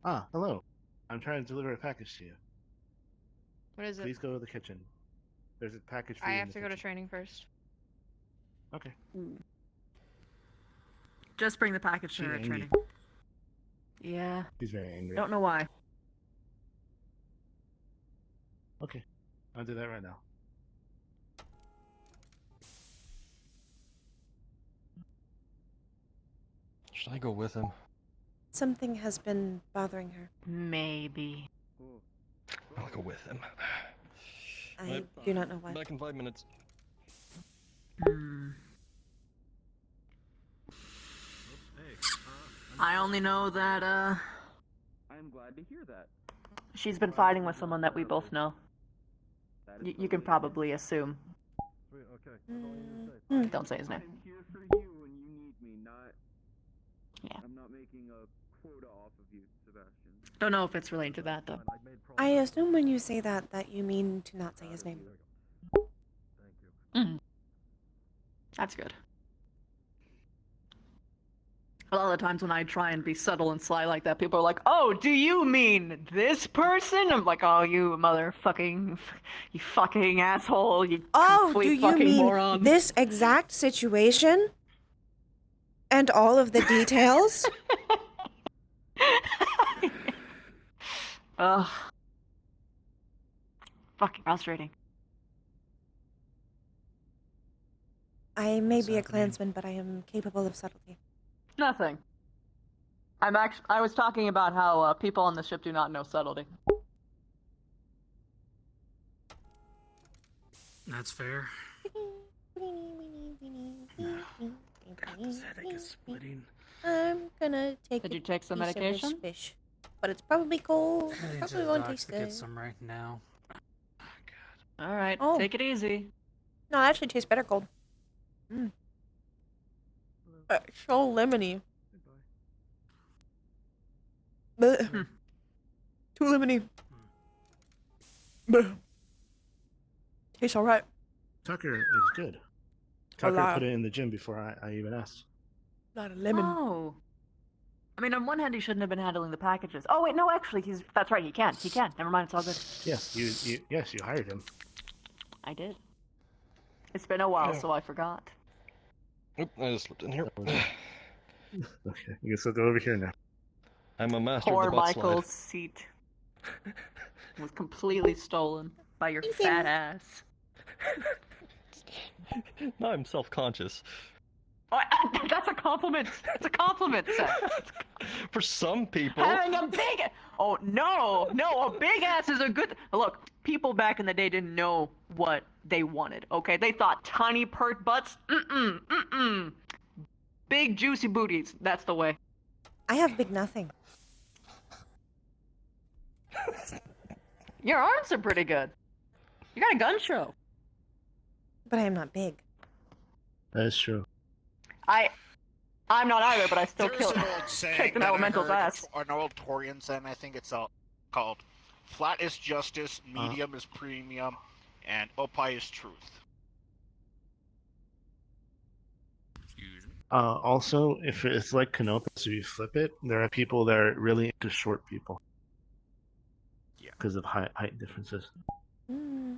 Ah, hello. I'm trying to deliver a package to you. What is it? Please go to the kitchen. There's a package for I you in have the to go to kitchen. training first. Okay. Just bring the package to She her at angry. training. Yeah. He's very angry. Don't know why. Okay, I'll do that right now. Should I go with him? Something has been bothering her. Maybe. I'll go with him. I do not know what. Back in 5 minutes. I only know that, I'm glad to hear that. she's been fighting with someone that we both know. You can probably assume. Don't say his name. I'm here for you when you need me, not. Yeah. I'm not making a quota off of you, Sebastian. Don't know if it's related to that, though. I assume when you say that, that you mean to not say his name. That's good. A lot of the times when I try and be subtle and sly like that, people are like, "Oh, do you mean this person?" I'm like, "Oh, you motherfucking, you fucking asshole, you Oh, complete do you fucking mean moron." this exact situation? And all of the details? Ugh. Fucking frustrating. I may be a clansman, but I am capable of subtlety. Nothing. I was talking about how people on the ship do not know subtlety. That's fair. This headache is splitting. I'm gonna take Did a you take some piece of this medication? fish. But it's probably cold. Heading to Probably the won't docks taste to get good. some right now. All right, Oh. take it easy. No, it actually tastes better cold. Mm. So lemony. Blech. Too lemony. Blech. Tastes alright. Tucker is good. A Tucker lot. put it in the gym before I even asked. Not a lemon. Oh. I mean, on one hand, he shouldn't have been handling the packages. Oh wait, no, actually, that's right. He can. He can. Never mind. It's all good. Yes, you hired him. I did. It's been a while, so I forgot. Oop, I just slipped in here. Okay, you can still go over here now. I'm a master Poor of the butt Michael's seat was completely stolen by your fat ass. slide. Now I'm self-conscious. Oh, that's a compliment. It's a compliment, Seth. For some people. Having a big... Oh, no, a big ass is a good... Look, people back in the day didn't know what they wanted, okay? They thought tiny pert butts, big juicy booties, that's the way. I have big nothing. Your arms are pretty good. You got a gun show. But I am not big. That is true. I'm not either, but I still There's kill an old saying kicked an that I elemental's heard, ass. an old Torian saying, I think it's called flat is justice, medium is premium, and opie is truth. Also, if it's like Canopus, if you flip it, there are people that are really into short people. Yeah. Because of height differences. Mm.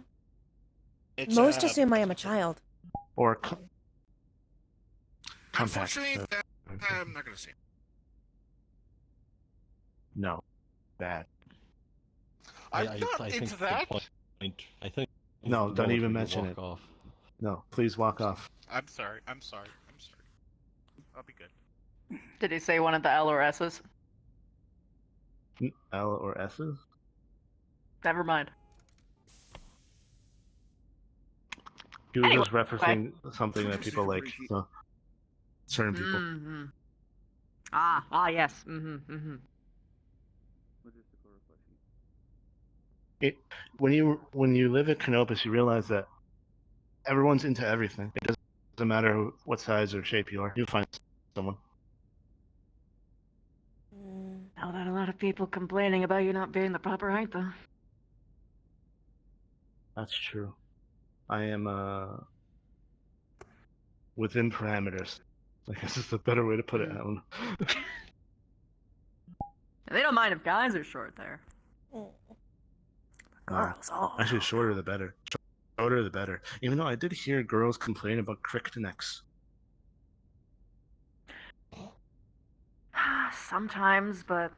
It's, Most assume I am a child. Or compact. Unfortunately, I'm not going to say. No. Bad. I'm not into that. I think. No, don't even to mention walk it. Off. No, please walk off. I'm sorry. I'll be good. Did he say one of the L or S's? L or S's? Never mind. He was Anyway, just referencing something that people like. So, certain people. Mm-hmm. Ah, yes. Mm-hmm. When you live at Canopus, you realize that everyone's into everything. It doesn't matter what size or shape you are. You'll find someone. Now that a lot of people complaining about you not being the proper height, though. That's true. I am within parameters. I guess it's a better way to put it. I don't know. They don't mind if guys are short there. Girls, Actually, shorter the better. Shorter the better. Even though I did hear girls complain about cricked necks. Sometimes, but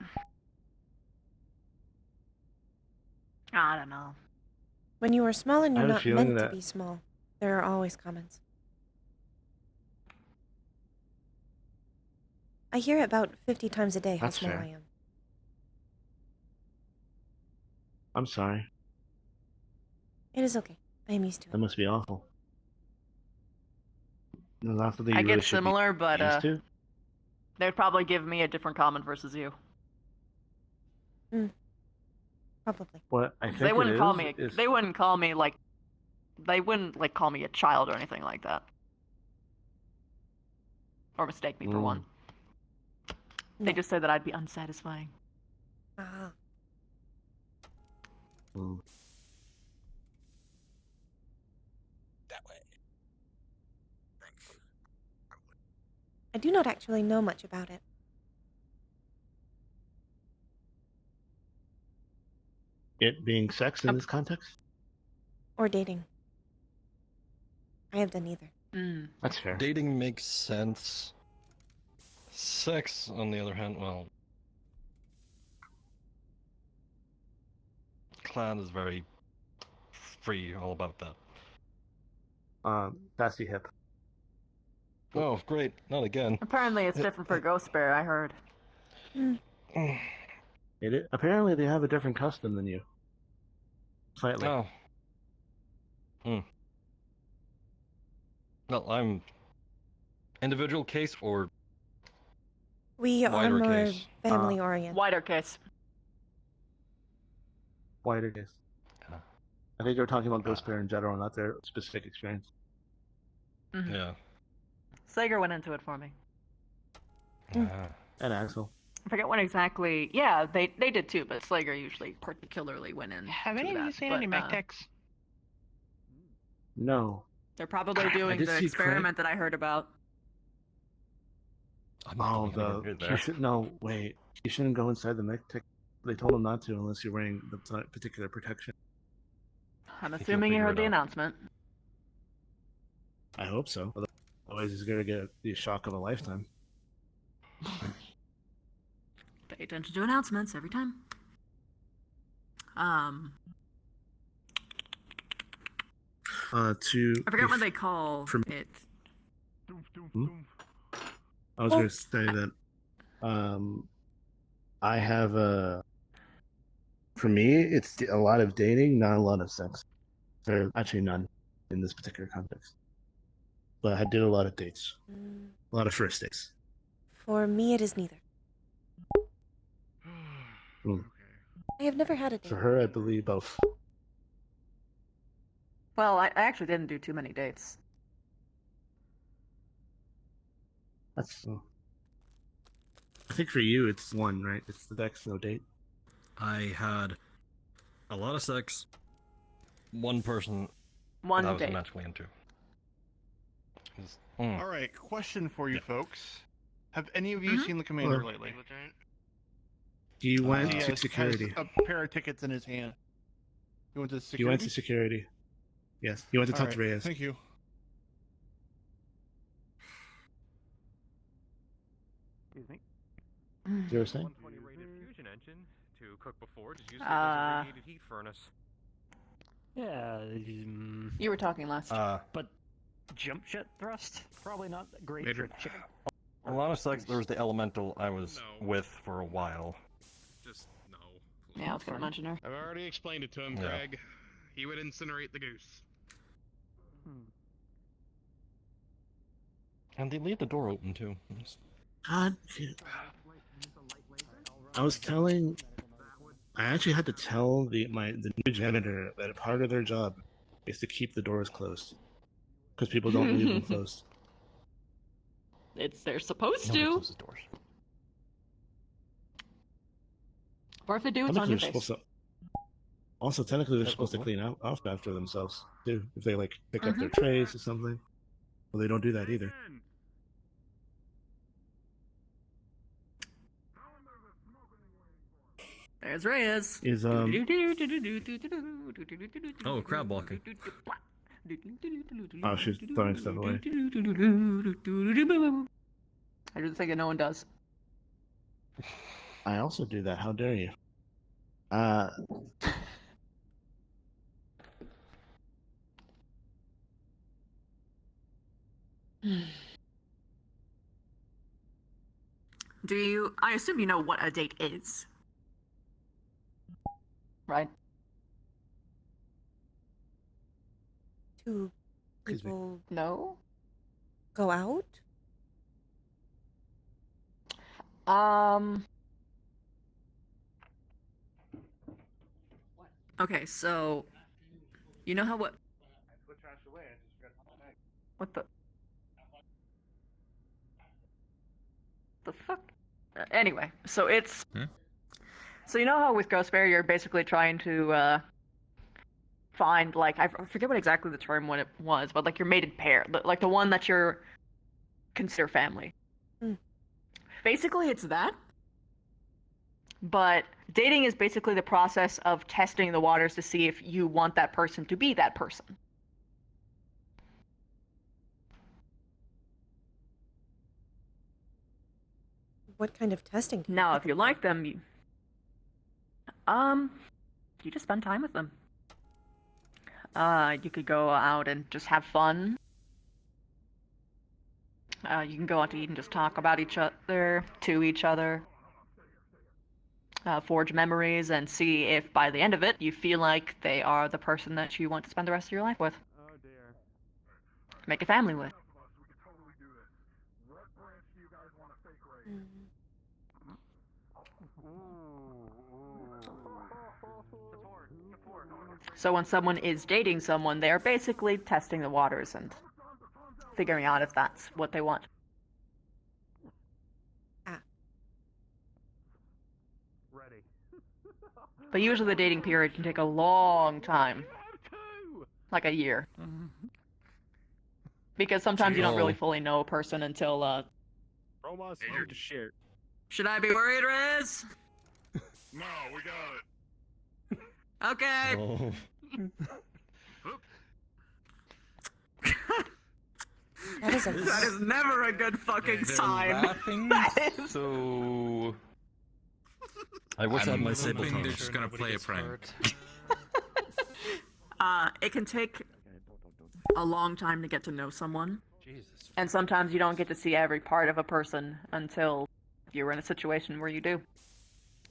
I don't know. When you are small and I you're have a not feeling meant that- to be small, there are always comments. I hear it about 50 times a day how That's small fair. I am. I'm sorry. It is okay. I am used to it. That must be awful. Not something you I really get should be similar, but used to. they'd probably give me a different comment versus you. Probably. What I think They wouldn't it call is, me. is They wouldn't call me like. They wouldn't like call me a child or anything like that. Or mistake me for one. They just say that I'd be unsatisfying. Ah. That way. I do not actually know much about it. It being sex in this context? Or dating. I have done neither. That's fair. Dating makes sense. Sex, on the other hand, well, Clan is very free all about that. Sassy hip. Oh, great! Not again. Apparently, it's different for Ghost Bear. I heard. Apparently, they have a different custom than you. Slightly. Oh. Well, I'm individual case or We are wider more case. family oriented. Wider case. Wider case. I think they were talking about Ghost Bear in general, not their specific experience. Yeah. Slager went into it for me. And Axel. I forget when exactly. Yeah, they did too, but Slager usually particularly went in. Have any of you seen any mech techs? No. They're probably doing did the see experiment that I heard about. You should no wait. You shouldn't go inside the mech tech. They told him not to unless you're wearing the particular protection. I'm assuming you heard the announcement. I hope so. Otherwise, he's gonna get the shock of a lifetime. Pay attention to announcements every time. I forgot what they call it. I was going to say that I have for me, it's a lot of dating, not a lot of sex. Or actually none in this particular context. But I did a lot of dates. A lot of first dates. For me, it is neither. Mm. I have never had a date. For her, I believe both. Well, I actually didn't do too many dates. That's. I think for you, it's one, right? It's the dex, no date. I had a lot of sex. One person. One that I was date. naturally into. All right, question for you folks: have any of you seen the commander lately? He went He to has security. a pair of tickets in his hand. He went to security. He went to security. Yes, he went to All talk right, to Reyes. Thank you. Excuse me. You were saying? 120 rated fusion engine to cook before. Just use it as Uh, a radiated heat furnace. Yeah. You were talking last. But jump jet thrust? Probably not great Major. for chicken. A lot of sex. There was the elemental I was with for a while. Just no. Yeah, I was gonna mention her. I've already explained it to him, Yeah. Craig. He would incinerate the goose. And they leave the door open too. God. I was telling. I actually had to tell the new janitor that a part of their job is to keep the doors closed, because people don't leave them closed. They're supposed Nobody to. closes doors. Or if they do, it's on Technically, your they're face. supposed to. Also, technically, they're supposed to clean off after themselves too. If they like pick up their trays or something, well, they don't do that either. There's Reyes. Is Oh, crab walking. Oh, she's throwing stuff away. I do the thing that no one does. I also do that. How dare you? Do you? I assume you know what a date is, right? Two people No. go out? Okay, so you know how what the fuck? Anyway, so it's so you know how with Ghost Bear you're basically trying to find like I forget what exactly the term what it was, but like your mated pair, like the one that you're consider family. Basically, it's that. But dating is basically the process of testing the waters to see if you want that person to be that person. What kind of testing? Now, if you like them, you just spend time with them. You could go out and just have fun. You can go out to eat and just talk about each other, to each other. Forge memories and see if by the end of it you feel like they are the person that you want to spend the rest of your life with. Oh dear. Make a family with. So when someone is dating someone, they're basically testing the waters and figuring out if that's what they want. Ready. But usually the dating period can take a long time. Like a year. Because sometimes you don't really fully know a person until, Roma's here to share. Should I be worried, Riz? No, we got it. Okay. Oh. That is never a good fucking sign. Laughing, That is... so I wish I had my I'm sable hoping tongue. they're just gonna play a prank. It can take a long time to get to know someone. Jesus. And sometimes you don't get to see every part of a person until you're in a situation where you do.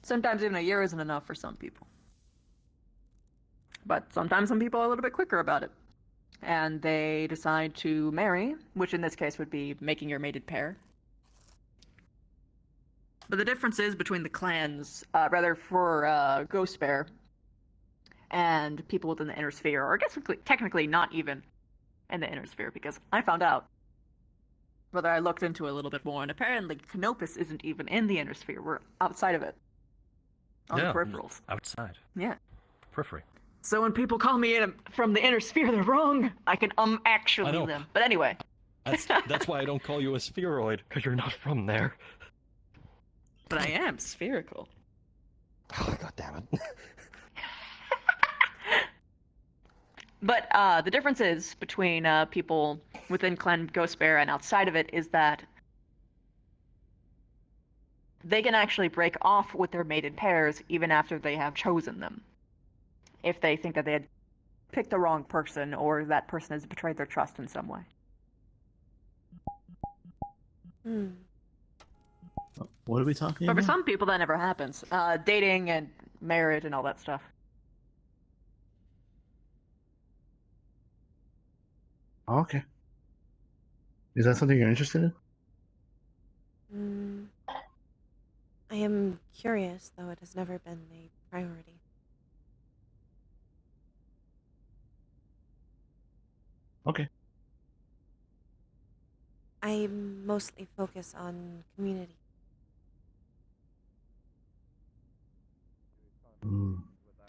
Sometimes even a year isn't enough for some people. But sometimes some people are a little bit quicker about it. And they decide to marry, which in this case would be making your mated pair. But the difference is between the clans, rather for Ghost Bear and people within the Inner Sphere, or I guess technically not even in the Inner Sphere, because I found out, whether I looked into it a little bit more, and apparently Canopus isn't even in the Inner Sphere. We're outside of it. On the peripherals. Outside. Yeah. Periphery. So when people call me from the Inner Sphere, they're wrong. I can actually I know. them. But anyway. That's why I don't call you a spheroid, because you're not from there. But I am spherical. Oh, God damn it. But the difference is between people within Clan Ghost Bear and outside of it is that they can actually break off with their mated pairs even after they have chosen them. If they think that they had picked the wrong person or that person has betrayed their trust in some way. What are we talking But for about? some people that never happens. Dating and marriage and all that stuff. Oh, okay. Is that something you're interested in? I am curious, though it has never been a priority. Okay. I mostly focus on community.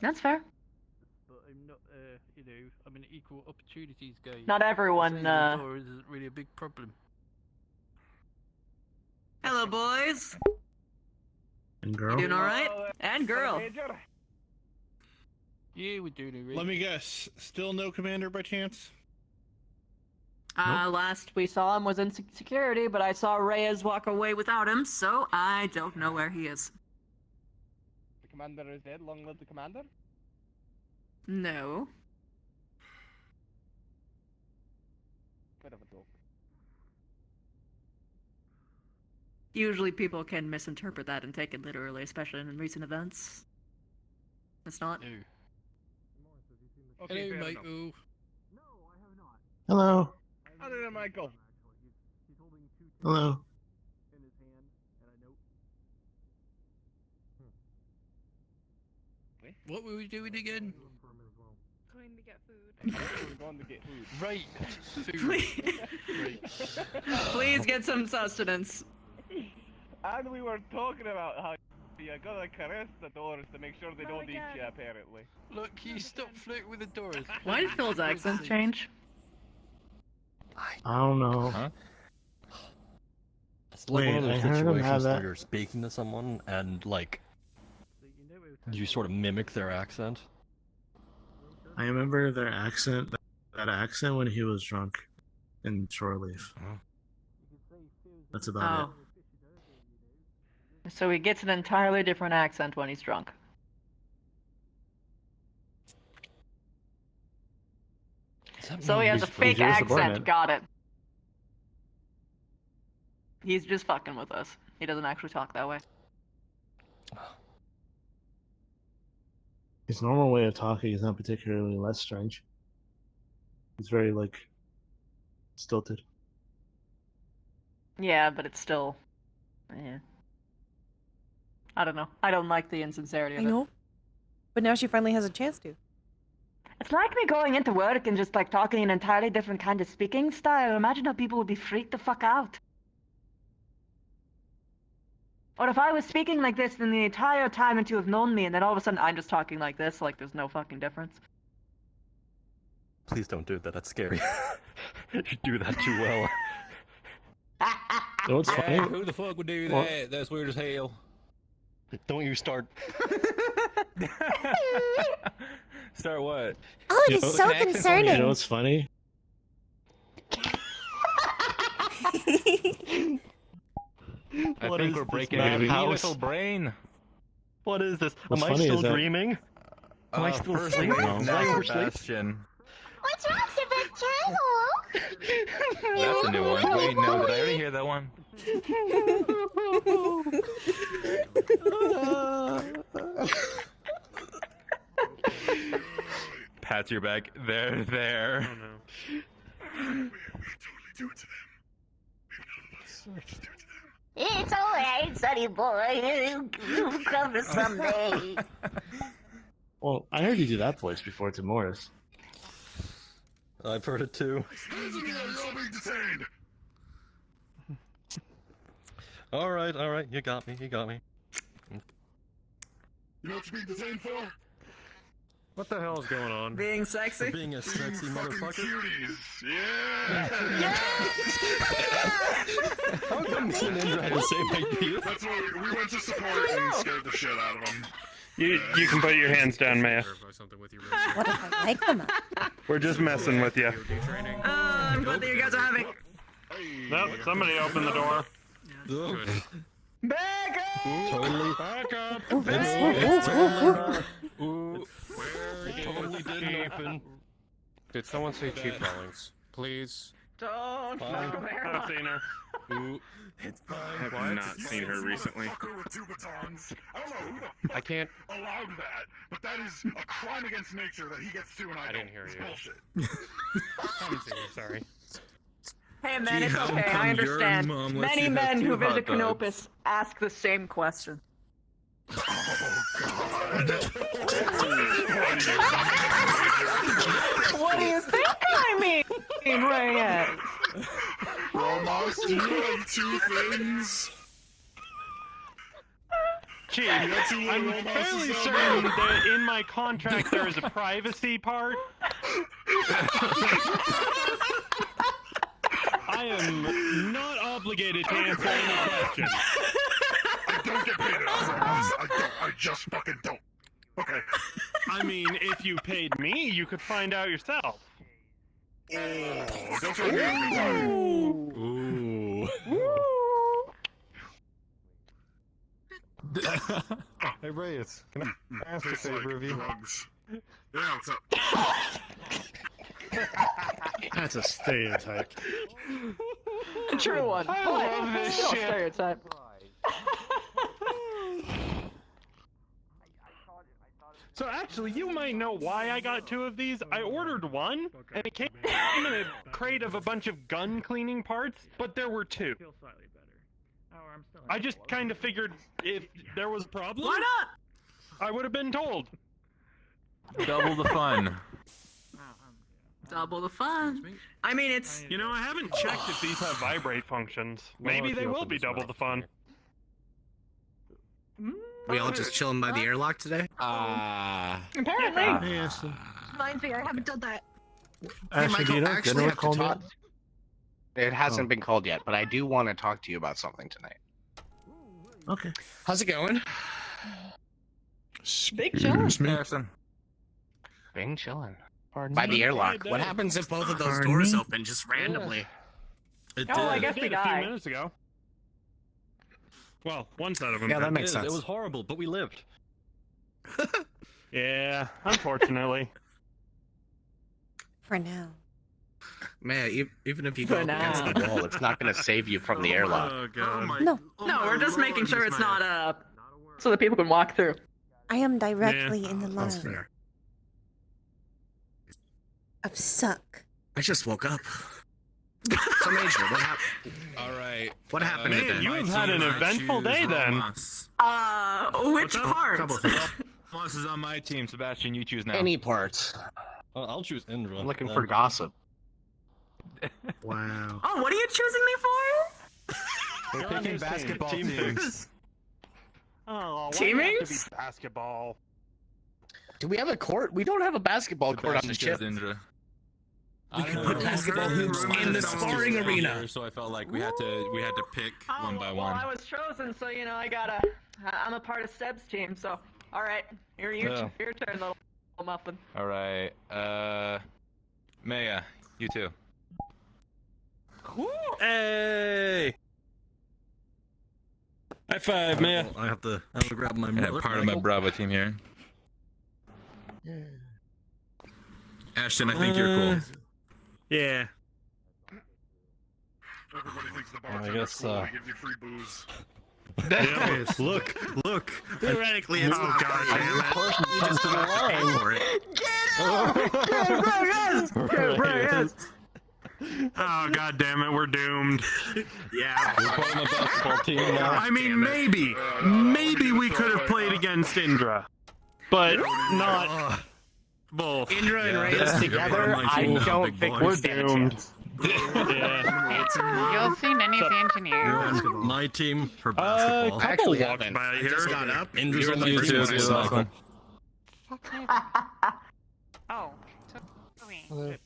That's fair. But I'm not, I'm an equal opportunities guy. Not everyone, Closing the door isn't really a big problem. Hello, boys. And girl? You doing alright? And girl. Yeah, we're doing alright. Let me guess. Still no commander by chance? Last we saw him was in security, but I saw Reyes walk away without him, so I don't know where he is. The commander is dead. Long live the commander. No. Bit of a joke. Usually people can misinterpret that and take it literally, especially in recent events. It's not. No. Okay, Hello, fair enough. Michael. Hello. Other than Michael. Hello. What were we doing again? Going to get food. We're going to get food. Right. Food. Please, please get some sustenance. And we were talking about how you gotta caress the doors to make sure they don't eat you, apparently. Look, you stop flirting with the doors. Why did Phil's accent change? I don't know. Huh? It's like one of Wait, those I heard him have situations where that. you're speaking to someone and like you sort of mimic their accent. I remember their accent, that accent when he was drunk in Shore Leaf. That's about Oh. So he gets an entirely different accent when he's drunk. So he has a fake accent. Got it. He's just fucking with us. He doesn't actually talk that way. His normal way of talking is not particularly less strange. He's very, like, stilted. Yeah, but it's still... Yeah. I don't know. I don't like the insincerity of I it. know. But now she finally has a chance to. It's like me going into work and just like talking an entirely different kind of speaking style. Imagine how people would be freaked the fuck out. Or if I was speaking like this then the entire time until you've known me and then all of a sudden I'm just talking like this, like there's no fucking difference. Please don't do that. That's scary. You do that too well. You know what's funny? Who the fuck would do that? What? That's weird as hell. Don't you start. Start what? Oh, it You is know- so accent concerning. You know what's funny? I What think is we're this breaking out of madhouse? your little brain. What is this? What's Am I funny still is that- dreaming? Am I still First sleeping? wave, Am now I oversleep? Sebastian. What's wrong, Sebastian? That's a new one. Wait, no, did I already hear that one? Pat your back. There, there. Oh no. We totally do it to them. We just do it to them. It's alright, sonny boy. You'll cover someday. Well, I heard you do that voice before to Morris. I've heard it too. You're all being detained. Alright, you got me, you got me. You know what you're being detained for? What the hell is going on? Being sexy? Being a sexy motherfucker. Cuties. Yeah. How come me and Indra had the same idea? That's why we went to support and scared the shit out of them. You can put your hands down, Meja. What if I like them? We're just messing with you. I'm glad that you guys are having. Nope, somebody opened the door. Back up! Totally. Back up! It's totally. It totally didn't open. Did someone say Chief Rawlings? Please. Don't Fine. fuck with I've seen her. Ooh. It's fine. I have not seen her recently. With two batons. I don't know who the I can't. allowed that, but that is a crime against nature that he gets to and I didn't don't. hear It's you. bullshit. I didn't see her, sorry. Hey man, Gee, it's how okay, come I your understand. mom lets Many you have men two who visit hot dogs? Canopus ask the same question. What do you think I mean, Reyes? Almost do you like two things? Chief, two I'm little fairly mouses certain on that in my contract there is a privacy part. I am not obligated to answer any questions. I don't get paid enough. I don't. I just fucking don't. Okay. I mean, if you paid me, you could find out yourself. Oh, don't try to get me time. Ooh. Hey Reyes, can I ask a Tastes favor like of you? drugs. Yeah, what's up? That's a stereotype. A true one. I love But this still a shit. stereotype. So actually, you might know why I got two of these. I ordered one, and it came in a crate of a bunch of gun cleaning parts, but there were two. I just kind of figured if there was a problem, Why not? I would have been told. Double the fun. Double the fun. I mean, it's... You know, I haven't checked if these have vibrate functions. Maybe they will be double the fun. We all just chilling by the airlock today? Apparently. Hey, Ashley. Mind I haven't done that. Ashley, do you know what dinner was called yet? It hasn't been called yet, but I do want to talk to you about something tonight. Okay. How's it going? Big chillin'. Harrison. Been chilling. By the airlock. What happens if both of those doors open just randomly? It Oh, I did. guess It we did a few die. minutes ago. Well, one side of them. Yeah, that did. makes sense. It was horrible, but we lived. Yeah, unfortunately. For now. Man, even if you go For up against now. the wall, it's not going to save you from the airlock. Oh god. No, No, we're just making sure it's not so that people can walk through. I am directly in the That's line fair. of suck. I just woke up. So Major, what happened? Alright. What happened Man, today? you have had an eventful day then. Which part? Moss is on my team. Sebastian, you choose now. Any parts. I'll choose Indra. I'm looking for gossip. Wow. Oh, what are you choosing me for? We're picking basketball teams. Oh, why Teamings? does it have to be basketball? Do we have a court? We don't have a basketball court on the Sebastian ship. chose Indra. We could put basketball hoops in the sparring arena. So I felt like we had to pick one by Well, one. I was chosen, so I'm a part of Seb's team. So, all right, your turn, little muffin. All right. Meja, you too. Hey! High five, man. I have to grab my Yeah, part of my Bravo team here. Ashton, I think you're cool. Yeah. I guess. Give you free booze. Yeah. Look. Theoretically, it's oh god damn it. Oh god damn it, we're doomed. Yeah. We're playing a basketball team now. I mean, maybe we could have played against Indra, but not both. Indra and Reyes together, I don't think we're we stand a doomed. chance. You'll see many of the engineers. My team for basketball. Couple Actually walked haven't. by I here. just got up. Indra's You're on the the first YouTube, one I saw. Michael. Oh, totally.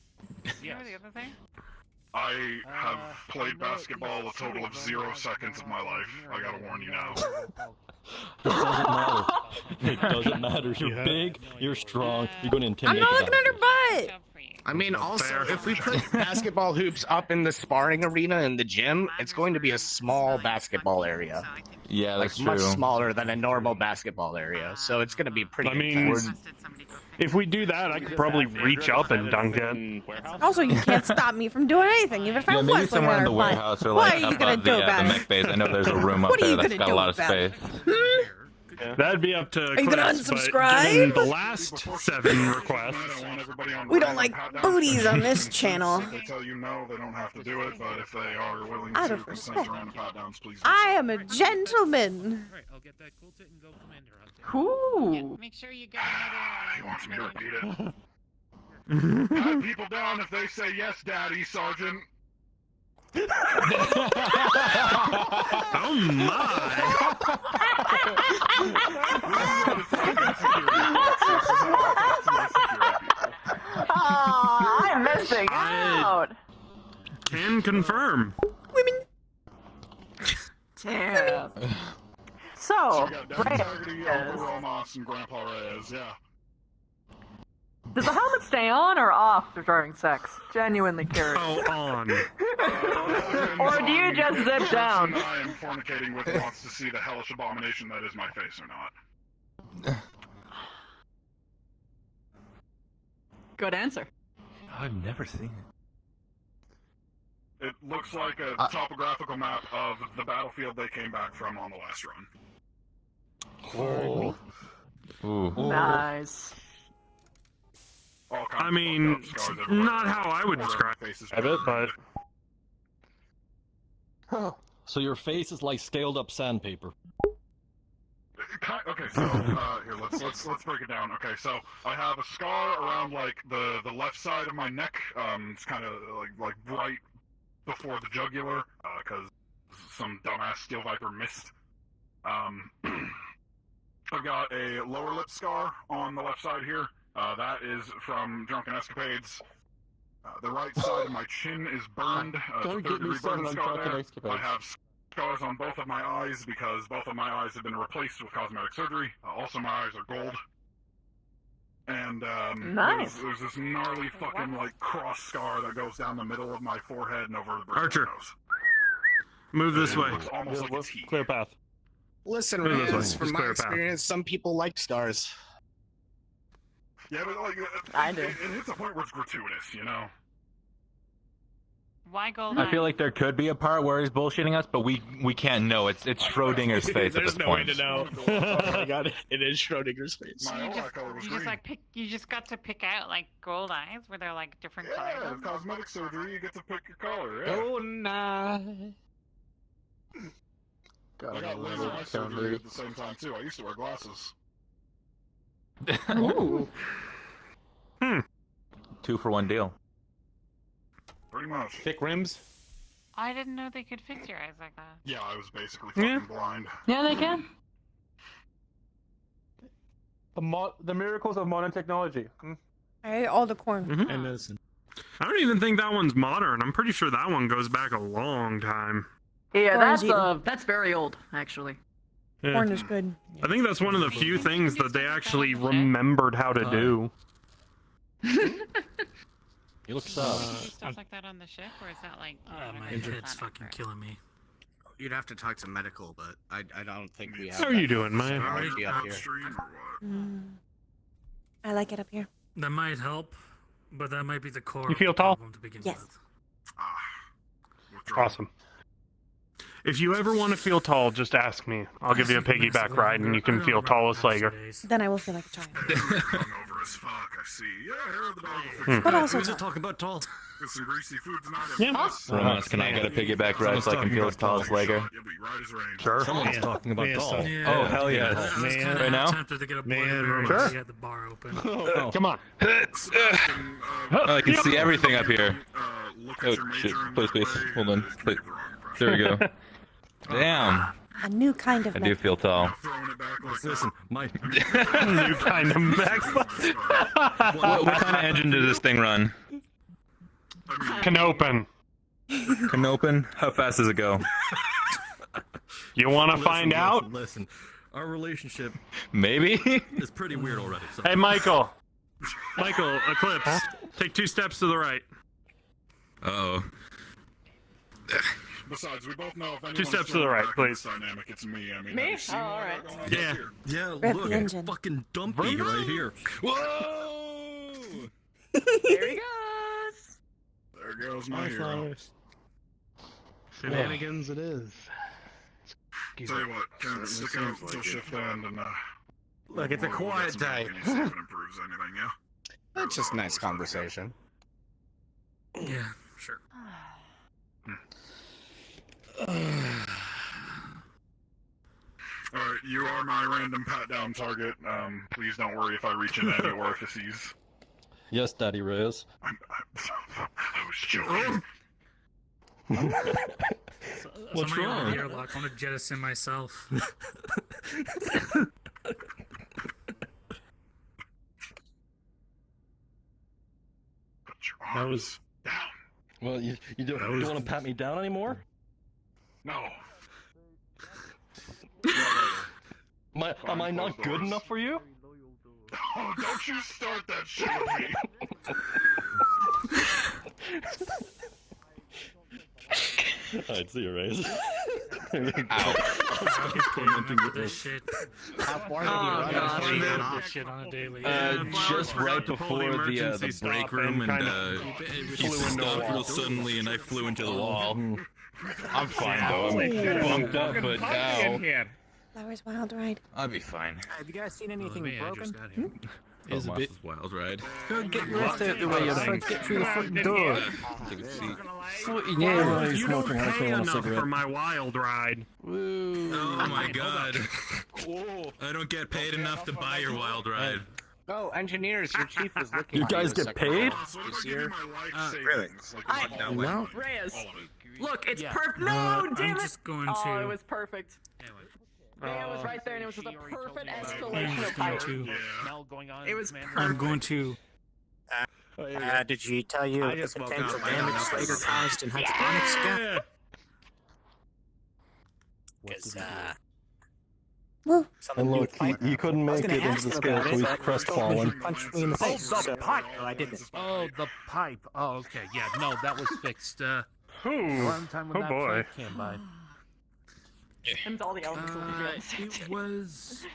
You know the other thing? I have played basketball a total of 0 seconds of my life. I gotta warn you now. It doesn't matter. You're big, you're strong, you're going to I'm intimidate not the looking at her butt. I mean, also, if we put basketball hoops up in the sparring arena in the gym, it's going to be a small basketball area. Yeah, Like, that's true. much smaller than a normal basketball area, so it's going to be pretty I mean, intense. if we do that, I could probably reach up and dunk it. Also, you can't stop me from doing anything, even if I Yeah, was maybe looking somewhere at in her the butt. warehouse or What like are you gonna above do the about the it? mech base. I know there's a room up What are there you that's gonna got a do lot of about it? space. That'd be up to Are you gonna Chris, but unsubscribe? given the last 7 requests. We don't like booties on this channel. If they tell you no, they don't have to do it, but if they are willing Out to of consent respect. to random pat downs, please do I am a gentleman. I'll get that cool tit and go commander hunting. Ooh. Make sure you get another. He wants me to repeat it. Pat people down if they say yes, Daddy, Sergeant. Oh my! Oh, I'm missing out. Can confirm. Damn. So, We got Daddy Haggerty, Uncle Ramos, and Grandpa Reyes, yeah. does the helmet stay on or off during sex? Genuinely curious. Oh, on. Or do you just zip down? I am fornicating with wants to see the hellish abomination that is my face or not. Good answer. I've never seen it. It looks like a topographical map of the battlefield they came back from on the last run. Ooh. Nice. All kinds I of mean, fucked up scars everywhere. not how I would describe it, but So your face is like scaled up sandpaper. Okay, so here let's break it down. Okay, so I have a scar around like the left side of my neck. It's kind of like right before the jugular, because some dumbass steel viper missed. I've got a lower lip scar on the left side here. That is from drunken escapades. The right side of my chin is burned. Don't get me started on drunken I escapades. have scars on both of my eyes because both of my eyes have been replaced with cosmetic surgery. Also, my eyes are gold. And Nice. there's this gnarly fucking like cross scar that goes down the middle of my forehead and over the bridge Archer. of my nose. Move this way. It's almost like a T. Clear path. Listen, Move this way. Reyes, from Just my clear a path. experience, some people like stars. Yeah, but like, I do. It hits a point where it's gratuitous, you know? Why gold? I feel like there could be a part where he's bullshitting us, but we can't know. It's Schrodinger's face at There's this no point. way to know. Oh my god, it is Schrodinger's face. My You eye just, color was you green. just like pick. You just got to pick out like gold eyes, where they're like different Yeah, colors. cosmetic surgery, you get to pick your color, yeah. Golden eye. I got laser eye surgery at the same time, too. I used to wear glasses. Ooh. 2 for 1 deal. Pretty much. Thick rims. I didn't know they could fix your eyes like that. Yeah, I was basically fucking blind. Yeah, they can. The miracles of modern technology. I ate all the corn. Mhm. And medicine. I don't even think that one's modern. I'm pretty sure that one goes back a long time. Yeah, Orange eaten. that's very old, actually. Yeah. Corn is good. I think that's one of the few things that they actually remembered how to do. You look Do soft. stuff like that on the ship, or is that like? My whatever head's planet fucking for it? killing me. You'd have to talk to medical, but I don't think we have. How are you doing, Maya? technology up here. Upstream or what? I like it up here. That might help, but that might be the core You feel tall? problem to begin Yes. with. Withdraw. Awesome. If you ever want to feel tall, just ask me. I'll give you a piggyback ride, and you can feel tall as Slager. Then I will feel like a child. Hungover as fuck, I see. Yeah, here are the dog will fix it. But also Who's tall. it talking about tall? Get some greasy food tonight. Yeah. Romas, can I get a piggyback ride so I can feel as tall as Slager? You'll be right as rain. Sure. Someone's talking about tall. Oh, hell yes. I was kind Right of now? tempted to get a Man, Blackberry sure. if he had the bar open. Come on. Oh, I can see everything up here. Look Oh, at your shit. major and Please, please. pray Hold on. and Please. pick the wrong impression. There we go. Damn. A new kind of I do method. feel tall. Throwing it back like Listen, my New kind of back. What kind of engine does this thing run? Can open. Can open? How fast does it go? You want to find out? Listen, our relationship Maybe? is pretty weird already. So. Hey, Michael. Michael, Eclipse. Take 2 steps to the right. Uh-oh. Besides, we both know if anyone's 2 steps to the throwing right, back in please. this dynamic, it's me. I mean, Me? have you seen Oh, what I alright. got going on Yeah. here? Yeah, Rev look, the engine. fucking dumpy right here. Whoa! There he goes. There goes my hero. Shenanigans it is. Tell you what, can stick out until shift end and Look, it's a we'll get quiet some day. back and you see if it improves anything, yeah? It's just nice conversation. Yeah, sure. Alright, you are my random pat-down target. Please don't worry if I reach in any orifices. Yes, Daddy Reyes. I was joking. What's Somebody wrong? over here, like, I want to jettison myself. That was. Well, you don't want to pat me down anymore? No. Am I not good enough for you? Oh, don't you start that shit with me. Alright, see you, Reyes. This shit. How far Oh, have you run? God. I run this shit on a daily. Just right before the break room, and he stopped real suddenly, and I flew into the wall. I'm fine though. I'm bumped up, but now Flowers Wild Ride. I'll be fine. Have you guys seen anything broken? Is a bit wild ride. Go get your ass out the way. You're trying to get through the front door. Take a seat. Floating yeah, while you're You don't smoking. I pay want a enough for cigarette. my wild ride. Oh my god. I don't get paid enough to buy your wild ride. Oh, engineers, your chief is looking. You for guys a get second paid? round. You see her? Really? No. Reyes. Look, it's Yeah. perfect. No, damn I'm it. just going Oh, to. it was perfect. Yeah, it was right there, and it was just a perfect I'm escalation just of going height. to. Smell going on. It was Commander. I'm perfect. going to Did she tell you I the just woke potential up, I damage don't know. Slater caused in hydroponics? Yeah! Because, Woo. And look, you couldn't I was make gonna it into ask the her scale, about so it, he's but crestfallen. she punched me in the Oh, face, the so pipe! I didn't. Oh, the pipe. Oh, okay. Yeah, no, that was fixed. Ooh. Around the time when Oh that boy. pipe came by. And all the elements will be on the same It was.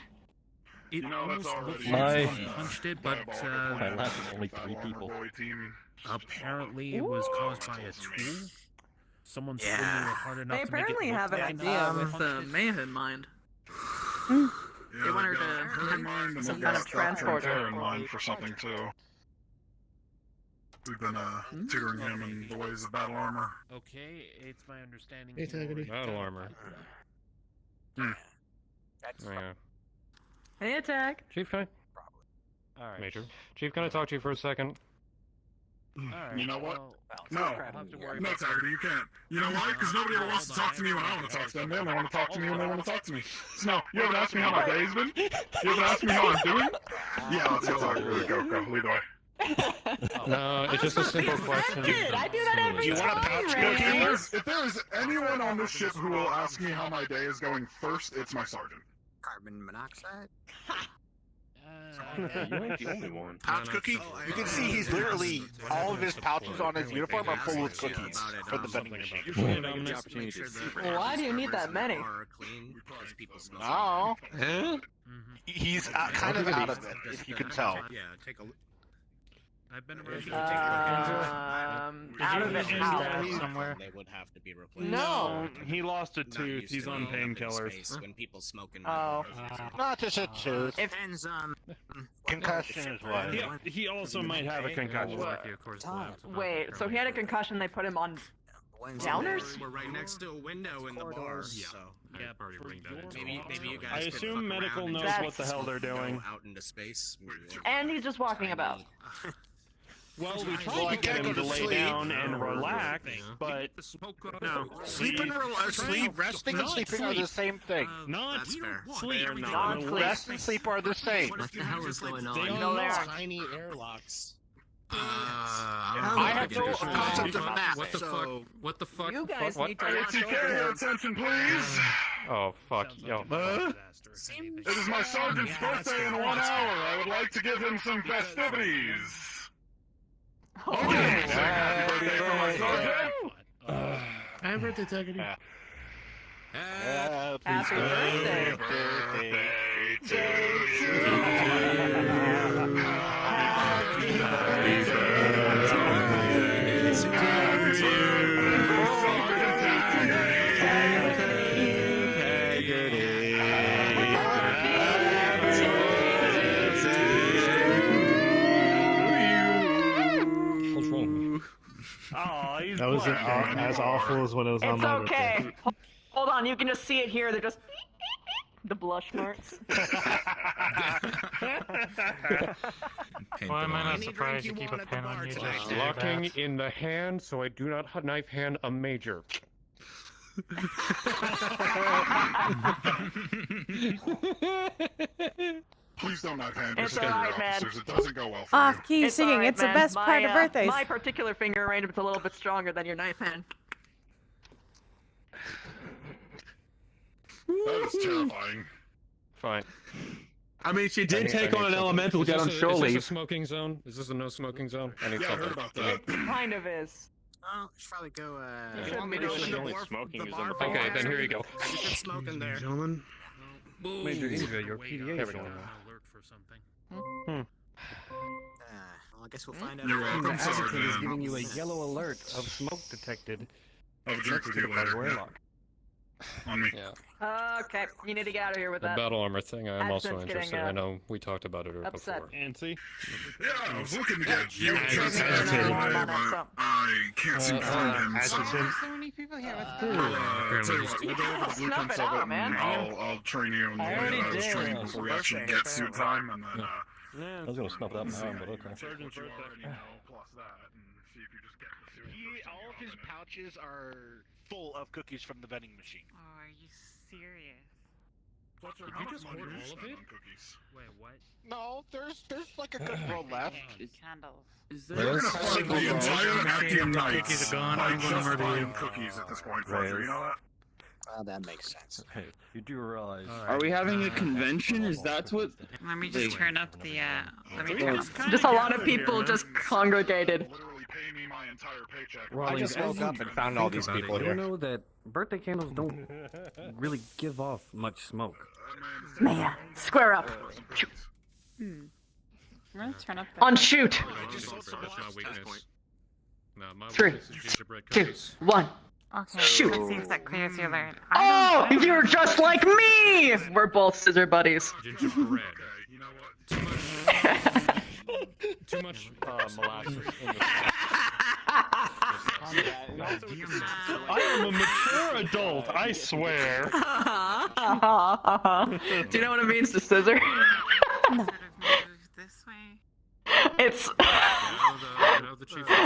It You know, almost that's looks already like My- someone punched it, but My lap is only 3 people. apparently it was caused by a tool. Someone swinging it hard enough They to make it apparently look have an like idea someone with punched it. Meja in mind. Yeah, They want her got her in to mind, and some they kind got of transporter. Dr. in mind for something too. We've been tutoring him in the ways of battle armor. Okay, it's my understanding. Hey, Taggedy. Battle armor. Yeah. Hey, Attack. Chief, can Alright. Major. Chief, can I talk to you for a second? Alright. You know what? Well, No, I'll have to worry no, about Taggedy, you can't. You know why? Because nobody ever wants to talk to me when I want to talk to them. They only want to talk to me when they want to talk to me. So, no, you haven't asked me how my day's been? You haven't asked me how I'm doing? Yeah, let's go talk. Go, lead the way. No, it's just a simple question. I do that every time, Ray. If there is anyone on this ship who will ask me how my day is going first, it's my sergeant. Carbon monoxide? You ain't the only one. Pouch cookie? You can see he's literally, all of his pouches on his uniform are full of cookies for the vending machine. Why do you need that many? No. He's kind of out of it, if you can tell. Yeah, take a look. I've been Out of it how? somewhere. They would have to be replaced. No, he lost a tooth. He's on painkillers. When people smoking. Oh. Not just a tooth. Depends on... Concussion is what. He also might have a concussion. Wait, so he had a concussion, they put him on downers? We're right next to a window in the bar. So. Yeah, already ring that in. Maybe you guys I could assume fuck medical around and knows just what the hell they're doing. go out into space. And he's just walking about. Well, we Well, tried I to get can't him go to to lay sleep. down and relax, but No, sleeping resting and sleeping are the same thing. not sleep. Rest and sleep are the same. What the hell is going on? They No, are they not. aren't. Tiny airlocks. I have no concept of that. What the fuck? What the fuck? You guys What? need to ATK, attention please! Oh, fuck. Yo. It is my sergeant's birthday in 1 hour. I would like to give him some festivities. Okay, say happy birthday for my sergeant. Happy birthday, Taggedy. Happy birthday. to you. What's wrong? Oh, he's That was black. as awful as when it was on It's my okay. birthday. Hold on, you can just see it here. They're just the blush marks. Why am I not surprised you keep a pen on you just to locking in the hand so I do not knife hand a major. Please don't knife hand It's your alright, man. officers. It doesn't go well for Off you. key singing. alright, It's the man. best part of birthdays. My particular finger arrangement's a little bit stronger than your knife hand. That is terrifying. Fine. I mean, she did take on an something. elemental, Is got this on a- shore Is this leave. a smoking zone? Is this a no smoking zone? I need Yeah, I something. heard about that. Kind of is. Oh, should probably go, You want me to open the bar for Okay, then here you go. You can smoke in there. Gentlemen. Major Eva, your PDA There we go. Alert for something. Well, I guess we'll find out. You're welcome, Advocate is Sergeant. giving you a yellow alert of smoke detected next to the cargo airlock. On me. Yeah. Okay, you need to get out of here with The that. battle armor thing, I'm also Adjunt's getting, interested. I know we talked about it upset. before. Antsy. Yeah, I was looking to get you Yeah, just yeah, today, yeah. but I can't seem to find him. So, So many people here. What's tell you what, we'll go over the Snuff blueprints it of out, it, man. and I'll train you in the I way already that I was did. trained before we actually get suit time, and then I was gonna snuff that one, but okay. Sergeant's what you birthday. already know, plus that, and see if you just get the suit. All of his pouches are full of cookies from the vending machine. Oh, are you serious? Did you just hoard all of it? Wait, what? No, there's like a good roll left. Candles. Is You're gonna fight the entire Actium Knights Cookies are gone. by I'm gonna just murder buying you. cookies at this point, Fletcher. You know that? That makes sense. Hey, you do realize. Are we having a convention? Is that what? Let me just turn up the. Let me turn up. Just a lot of people just congregated. I just woke up and found all these people You here. know that birthday candles don't really give off much smoke. Meja, square up. I'm gonna turn up. On shoot. That's not weakness. No, my 3, weakness is gingerbread 2, cookies. 1. Okay. Shoot. Let's see if that clears your alert. Oh, you're just like me! We're both scissor buddies. Gingerbread. Too much molasses in this. I am a mature adult, I swear. Do you know what it means to scissor? It's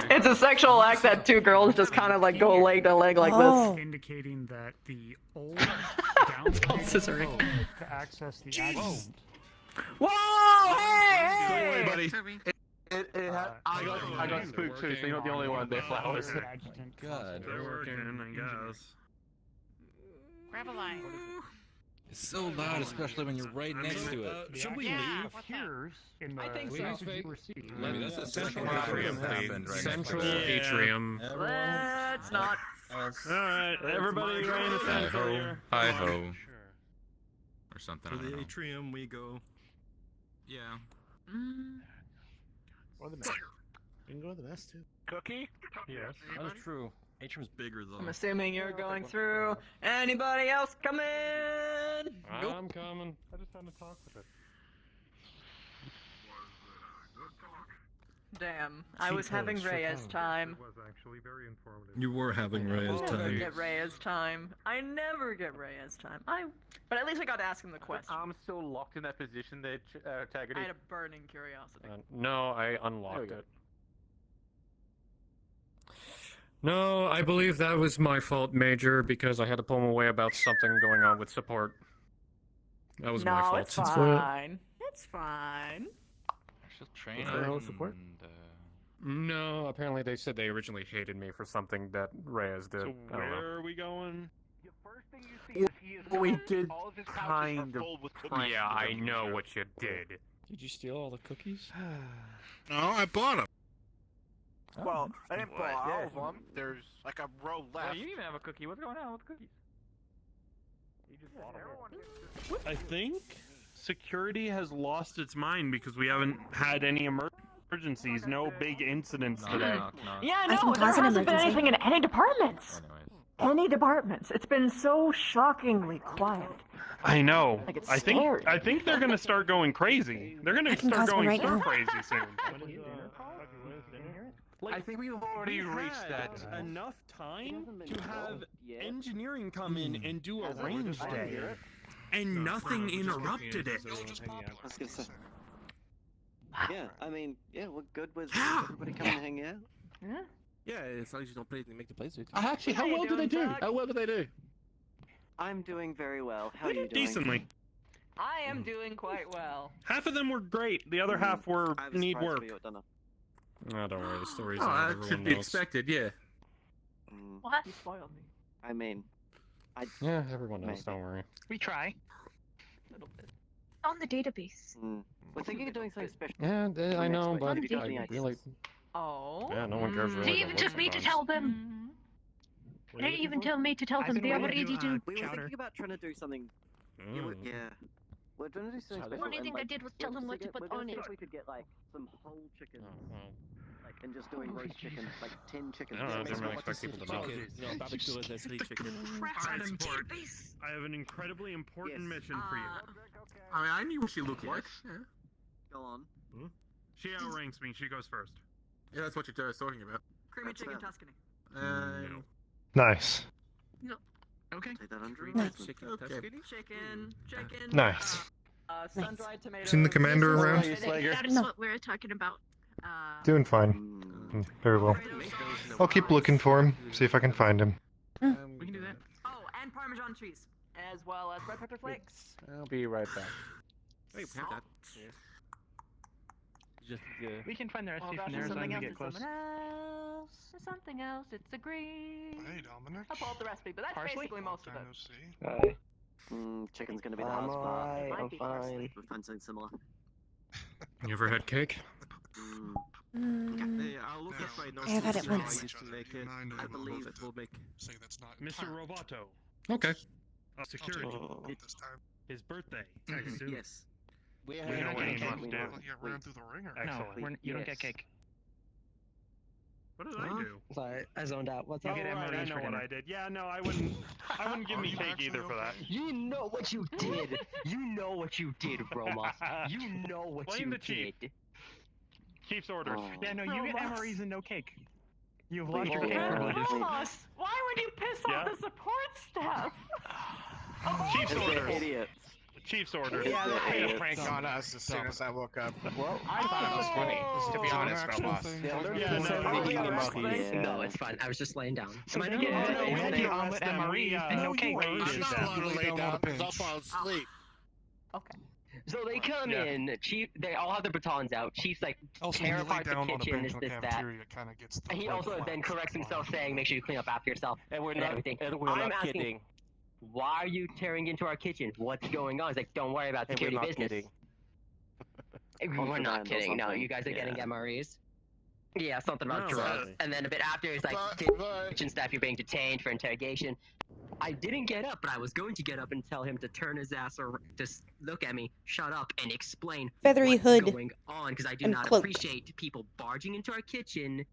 it's a sexual act that two girls just kind of like go leg to leg like this. Indicating that the old It's called scissoring. to access the admin. Whoa! Hey! Don't Hey! worry, buddy. I got spooked too, so you're not the only one. They're flowers. God. They're working, I guess. Grab a line. It's so loud, especially when you're right next to it. Should we Yeah, leave? what's that? In the I think so. messages you received. I mean, that's a Central central atrium, happened please. right Central next to it. atrium. Let's not. Alright, everybody right in the Hi center ho, here. hi ho, or something. To I don't the know. atrium we go. Yeah. Or the mess. You can go to the mess too. Cookie? Yes, that is true. Atrium's bigger though. I'm assuming you're going through. Anybody else come in? Nope. I'm coming. I just had to talk with it. Damn, I was having Reyes time. was actually very informative. You were having I Reyes never time. get Reyes time. I never get Reyes time. But at least I got to ask him the question. I'm still locked in that position there, Taggart. I had a burning curiosity. No, I unlocked There we go. it. No, I believe that was my fault, Major, because I had to pull him away about something going on with support. That was my No, fault. it's fine. It's fine. She'll train support? No, apparently they said they originally hated me for something that Reyes did. So I don't know. where are we going? The first thing you see is he is We gone. did All of his pouches kind are of full with cookies. Yeah, I know what you did. Did you steal all the cookies? No, I bought them. Well, I didn't buy all Yeah. of them. There's like a row Well, left. you didn't even have a cookie. What's going on with the cookies? You just bought them. I think security has lost its mind because we haven't had any emergencies, no big incidents today. Yeah, I can no, there cause an hasn't been emergency. anything in any departments. Anyways. Any departments. It's been so shockingly quiet. I know. Like, it's I scary. think they're gonna start going crazy. They're gonna I can start cause one going right so now. crazy soon. I think we've already reached that. Enough time to have engineering come in and do a range day, and nothing interrupted it. I was gonna say. Yeah, I mean, yeah, we're good with everybody coming and hanging out. Yeah. Yeah, as long as you don't play anything, make the place. Actually, how well do they do? How well do they do? I'm doing very well. How are you doing? Decently. I am doing quite well. Half of them were great. The other half were I was need surprised work. for you at Dunno. Oh, don't worry, the story's Oh, out. that Everyone should be knows. expected, yeah. What? You spoiled me. I mean, Yeah, everyone knows. Maybe. Don't worry. We try. A little bit. On the database. we're thinking of doing something special. Yeah, I know, week. but Have you got any I ideas? really. Oh. Yeah, no one cares really. They about even what took me to sometimes. tell them. They even told me to tell them they already did. We were thinking about trying to do something. Yeah, Mm. we're trying to do something special. The only and, thing I did was tell them what to we're put gonna on see it. if we could get like some whole chickens, like, and just doing roast chicken, like 10 chickens. I don't know, I didn't really expect people to know. You know, barbecue with this chicken. Alright, Sport. I have an incredibly important mission for you. I mean, I knew what she looked like. Yeah. Go on. She outranks me. She goes first. Yeah, that's what you're talking about. Creamy chicken Tuscany. No. Nice. No. Okay. Take that under Nice. advisement. Chicken. Nice. Sun-dried tomatoes. Seen the commander around? That is what we're talking about. Doing fine. Very well. I'll keep looking for him. See if I can find him. We can do that. Oh, and Parmesan cheese. as well as red pepper flakes. I'll be right back. Hey, we have that. Just We can find the Oh recipe gosh, from there's there as long something as we else. get close. There's something else. It's a green. Hey, Dominic. I'll pull up the recipe, but that's Parsley? basically most of Time it. no see. Hi. Chicken's gonna be the I'm hot spot. alright, Might I'm be fine. parsley. We'll find something similar. You ever had cake? Mm, Hey, I'll look at my notes I have had to it see how once. I used to make it. I believe it will make. Say that's not Mr. entirely Roboto. Okay. Security. not this time. His birthday. I assume. Yes. We know what he must do. Well, you ran through the ringer. Excellent. You don't get cake. What did I do? Sorry, I zoned out. What's Oh, up? right, I know what I did. Yeah, no, I wouldn't give Are me you cake actually either for that. okay? You know what you did. You know what you did, Roma. You know what Blame you the chief. did. Chief's orders. Yeah, no, you get Robots. MREs and no cake. You've lost your Well, cake privileges. Ramos, why would you piss Yeah? off the support staff? Chief's They're orders. idiots. Chief's orders. Yeah, they played a idiots. prank on us as soon as I woke up. Well, I thought it was funny, to be honest, Robos. No, it's fine. I was just laying down. So Am I they not get getting we had anything? the omelet MREs and no cake. I'm not allowed to lay down because I'll fall asleep. Okay. So they come Yeah. in, Chief. They all have their batons out. Chief's like, Also, when tear you lay apart the down on a kitchen, bench this, in this, the that. cafeteria, it kind of gets the And he red also then flags corrects himself, flying. saying, "Make sure you clean up after yourself." And we're and not, everything. and we're I'm not asking, kidding. why are you tearing into our kitchen? What's going on? He's like, don't worry about And we're security not business. kidding. We're not kidding. No, you guys are getting Yeah. MREs. Yeah, something about No, drugs. And then a bit after, it's like, kitchen staff, you're being detained for interrogation. I didn't get up, but I was going to get up and tell him to turn his ass or just look at me, shut up, and explain Feathery what's hood going on, because I do and not cloak. appreciate people barging into our kitchen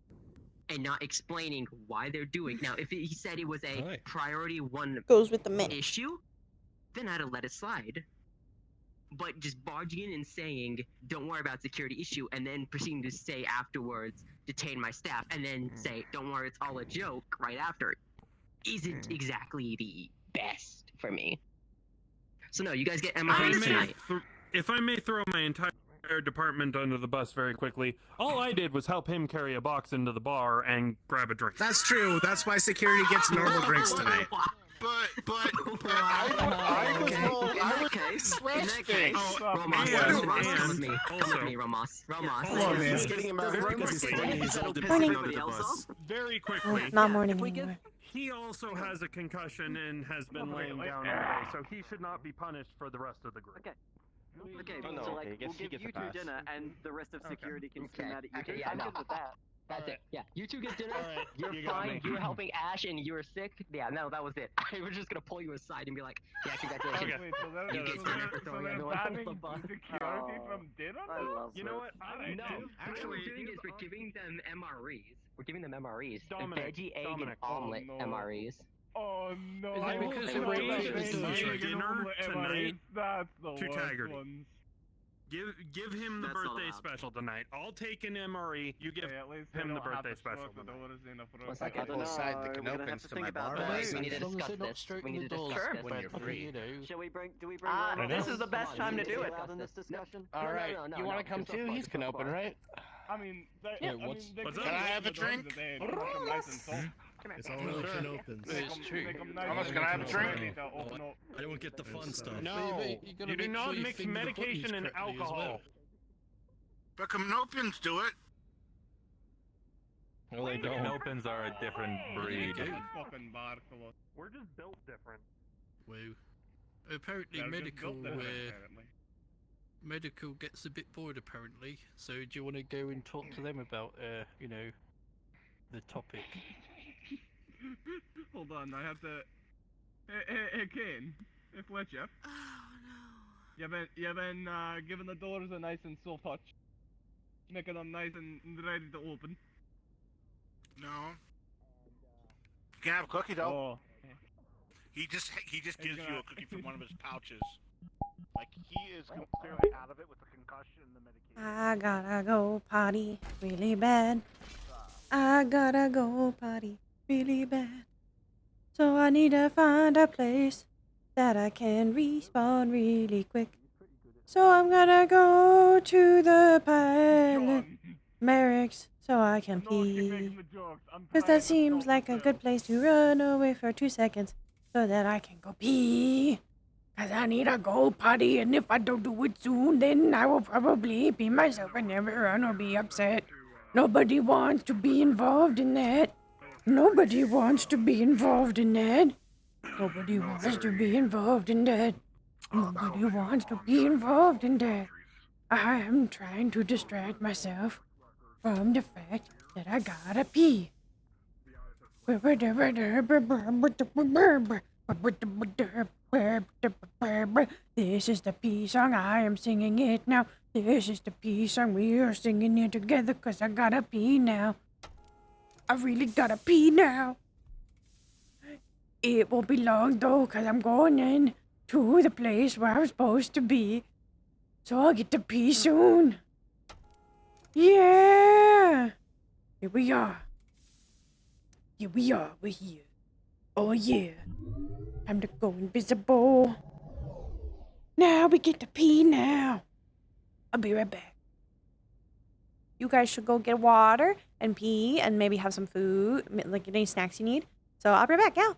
and not explaining why they're doing. Now, if he said it was a Right. priority one goes with the mix. issue, then I'd have let it slide. But just barging in and saying, don't worry about security issue, and then proceeding to say afterwards, detain my staff, and then say, don't worry, it's all a joke right after, isn't exactly the best for me. So no, you guys get MREs tonight. If I may throw my entire department under the bus very quickly, all I did was help him carry a box into the bar and grab a drink. That's true. That's why security gets normal drinks tonight. But I was in that case, Ramos, come with me. Come with me, Ramos. Ramos. Come on, man. He's getting him out because he's 20 years old and Morning. putting under the bus. Very Oh, quickly. it's not morning anymore. He also has a concussion and has been laying down all day, so he should not be punished for the rest of the group. Okay. Okay, Oh, no, so okay, like, guess we'll he give gets a you two pass. dinner, and the rest of security can swim at it. Okay, yeah, I'm no. good with that. That's it. Yeah, you two get dinner. Alright, You're you got fine. me. You were helping Ash, and you were sick. Yeah, no, that was it. I was just gonna pull you aside and be like, "Yeah, congratulations. Okay. Wait, so they're, You get dinner for throwing everyone under the bus." security from dinner? I love You know this. what? I No, do. what we're doing is we're giving them MREs. We're giving them MREs. Dominic, Veggie, egg, Dominic. and omelet Oh, no. MREs. Oh no! Is it I because hope we're they don't eating make dinner egg and omelet tonight MREs. That's the to worst Taggart? ones. Give him the That's not birthday allowed. special tonight. I'll take an MRE. You give Okay, at least they him the don't have birthday to special stroke the tonight. doors in a One frozen second. I don't know. Side the We're gonna have canopins to to think my about bar. that. Wait, As we need to long as discuss they're not this. stroking We need the to doors, discuss then this. when you're free. you know. Shall we bring? Do we bring? This is the best Come on, time we to need do be it. allowed in this discuss discussion? All right, no, you want to come it's not too? fun, He's it's not Canopin, fun. right? I mean, they, Yeah, I mean, what's- they what's can up? make Can I have a the doors drink? that they make them nice and soft. It's all really canopins. Make It's 'em- true. make 'em nice Thomas, and can I have a soft, drink? ready to open up. I don't get the fun stuff. No, You gotta you do make not sure you mix finger the buttons medication and correctly as alcohol. well. But Canopins do it. No, they don't. Canopins are a different breed. This is fucking bar, Colo. We're just built different. Woo. Apparently They're just medical built different, apparently. medical gets a bit bored apparently. So do you want to go and talk to them about you know, the topic? Hold on, I have to. Hey, Kane. Hey, Fletcher. Oh no. You've been giving the doors a nice and soft touch, making them nice and ready to open. No. You can have a cookie though. Oh. He just gives you gonna- a cookie from one of his pouches. Like he is clearly out of it with the concussion and the medication. I gotta go potty really bad. I gotta go potty really bad. So I need to find a place that I can respawn really quick. So I'm gonna go to the pilot barracks so I can pee. Cause that seems like a good place to run away for 2 seconds so that I can go pee. Cause I need a go potty, and if I don't do it soon, then I will probably pee myself and everyone will be upset. Nobody wants to be involved in that. Nobody wants to be involved in that. Nobody wants to be involved in that. Nobody wants to be involved in that. I am trying to distract myself from the fact that I gotta pee. This is the pee song, I am singing it now. This is the pee song, we are singing it together cause I gotta pee now. I really gotta pee now. It won't be long though cause I'm going in to the place where I'm supposed to be. So I'll get to pee soon. Yeah! Here we are. Here we are, we're here. Oh yeah. Time to go invisible. Now we get to pee now. I'll be right back. You guys should go get water and pee and maybe have some food, like any snacks you need. So I'll be right back, yeah.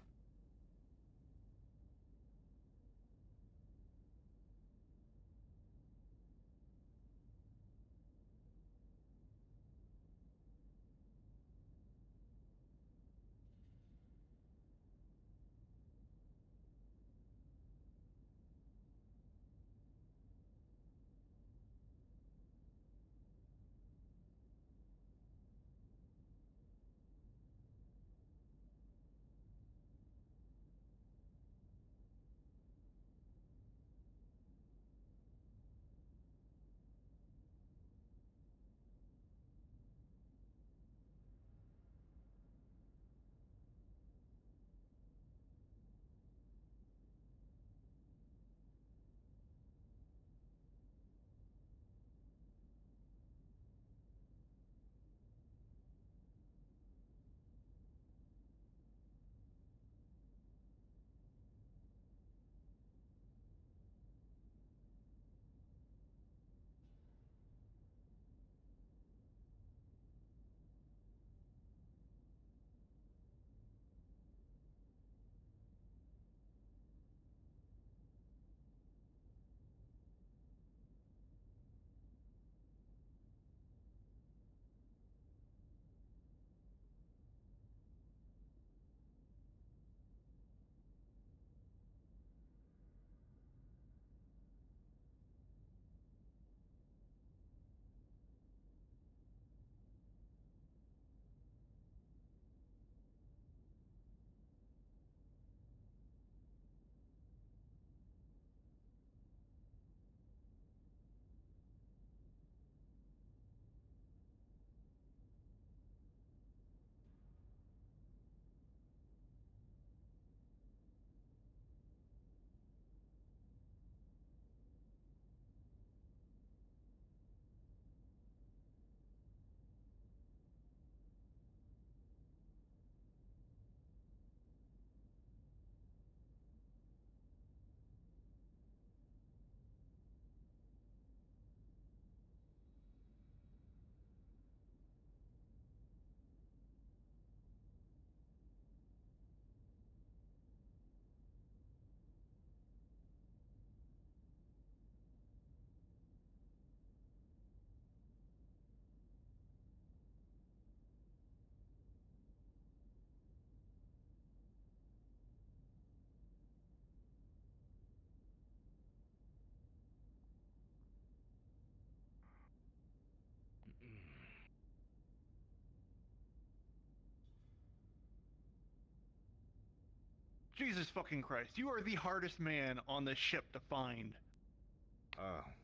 Jesus fucking Christ, you are the hardest man on the ship to find.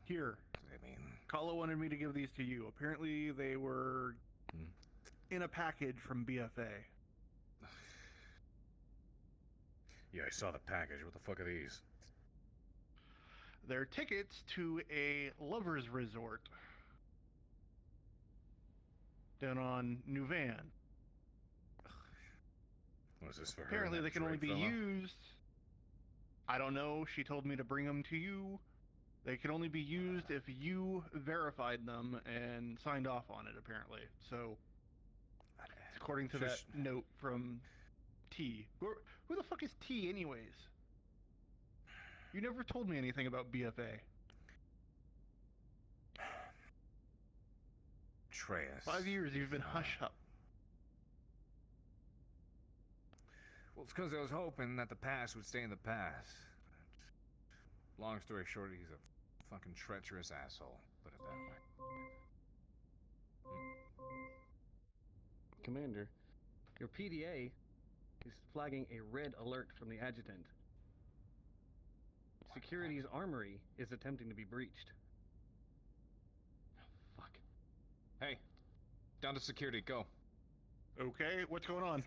Here. I mean... Kala wanted me to give these to you. Apparently they were in a package from BFA. Yeah, I saw the package. What the fuck are these? They're tickets to a lover's resort down on New Van. What is this for her? Apparently they can only be used. I don't know. She told me to bring them to you. They can only be used if you verified them and signed off on it, apparently. So, according to that note from T? Who the fuck is T, anyways? You never told me anything about BFA. Atreus. 5 years you've been hush up. Well, it's because I was hoping that the past would stay in the past. Long story short, he's a fucking treacherous asshole. Put it that way. Commander, your PDA is flagging a red alert from the adjutant. Security's armory is attempting to be breached. Fuck. Hey, down to security, go. Okay, what's going on?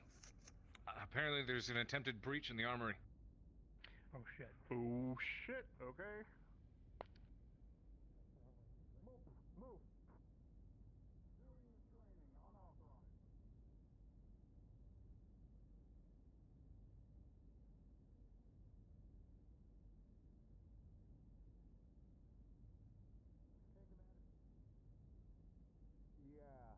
Apparently there's an attempted breach in the armory. Oh shit. Oh shit. Okay. Move. Yeah.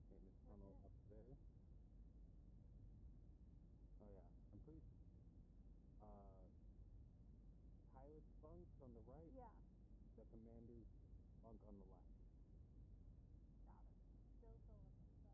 Okay, Miss Tunnel up there. Oh yeah, I'm pretty. Pilot's bunk on the right. Yeah. The commander's bunk on the left. Got it. Still fill up on that.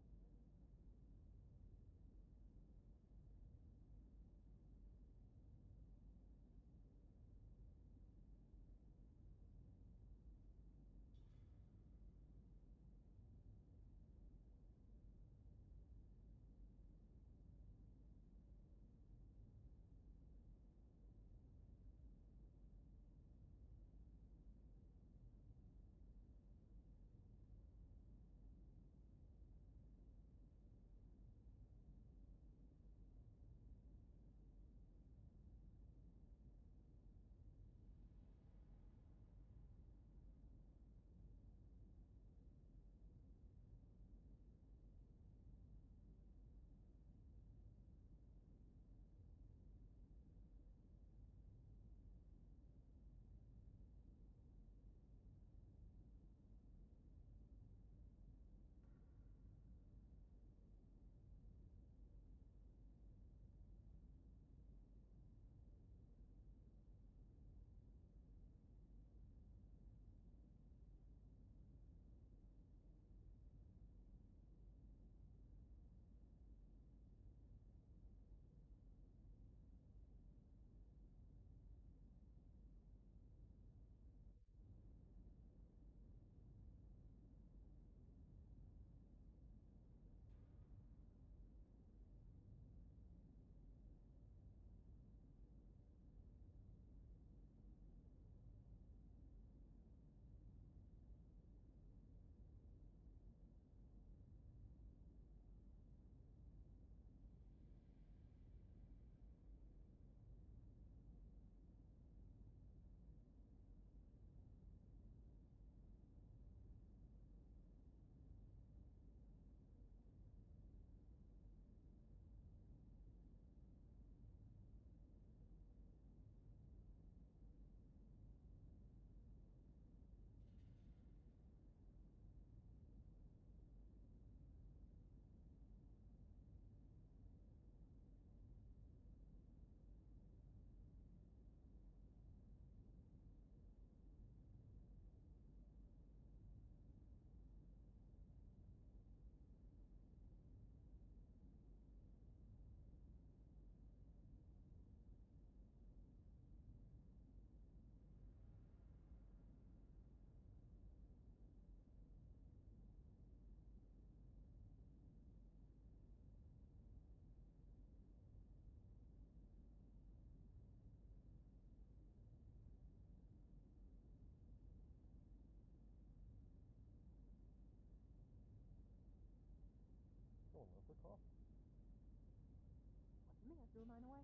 sewer mine away?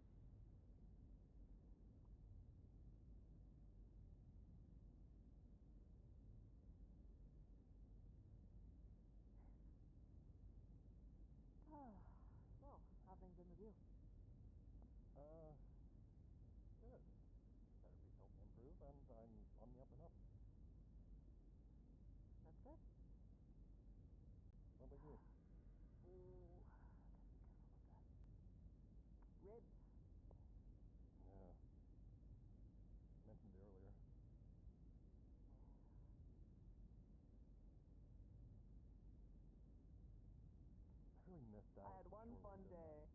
So, how things in review? Good. Therapy's helped me improve, and I'm on the up and up. That's good. What about you? Ooh, gotta be careful about that. Ribs. Yeah. You mentioned it earlier. I really missed out. I had one fun day.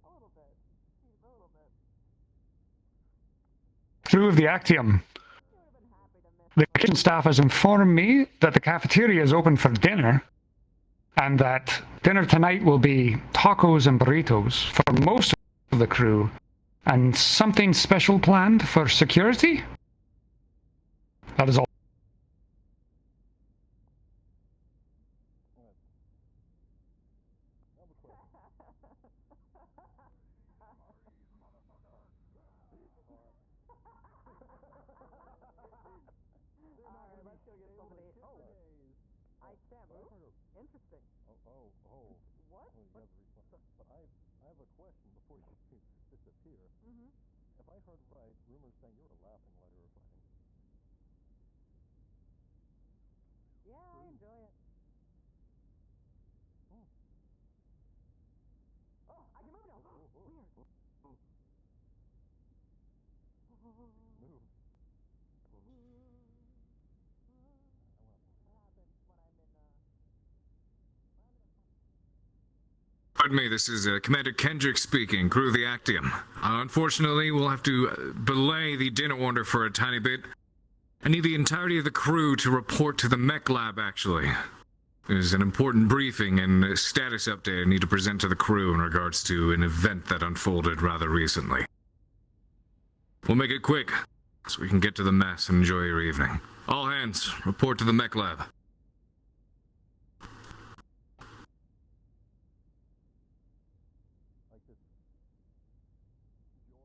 A little bit. A little bit. Crew of the Actium. The kitchen staff has informed me that the cafeteria is open for dinner, and that dinner tonight will be tacos and burritos for most of the crew, and something special planned for security? That is all. Alright, let's go get somebody. Oh, I can't move. Interesting. Oh. What? Oh, you guys are responsible. But I have a question before you disappear. Mm-hmm. If I heard right, rumors saying you were laughing while you were fighting. Yeah, I enjoy it. Hmm. Oh, I can move now. Weird. Move. What happens when I'm in Pardon me, this is Commander Kendrick speaking, crew of the Actium. Unfortunately, we'll have to belay the dinner order for a tiny bit. I need the entirety of the crew to report to the mech lab, actually. There's an important briefing and a status update I need to present to the crew in regards to an event that unfolded rather recently. We'll make it quick, so we can get to the mess and enjoy your evening. All hands, report to the mech lab. Like this. Joy.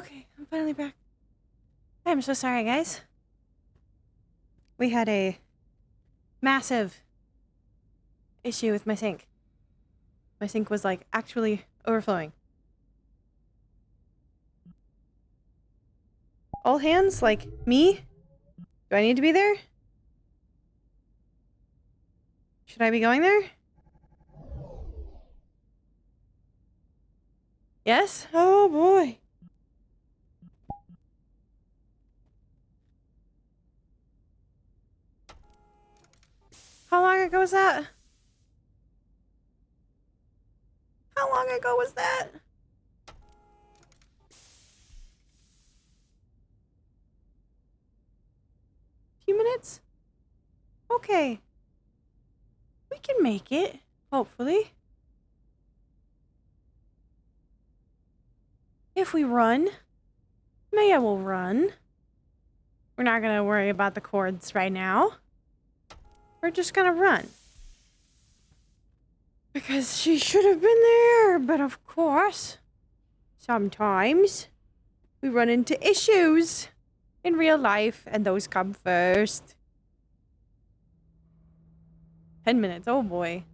Okay, I'm finally back. I'm so sorry, guys. We had a massive issue with my sink. My sink was like actually overflowing. All hands? Like me? Do I need to be there? Should I be going there? Yes? Oh boy. How long ago was that? How long ago was that? Few minutes? Okay. We can make it, hopefully. If we run, Meja will run. We're not gonna worry about the cords right now. We're just gonna run. Because she should have been there, but of course, sometimes we run into issues in real life, and those come first. 10 minutes, oh boy.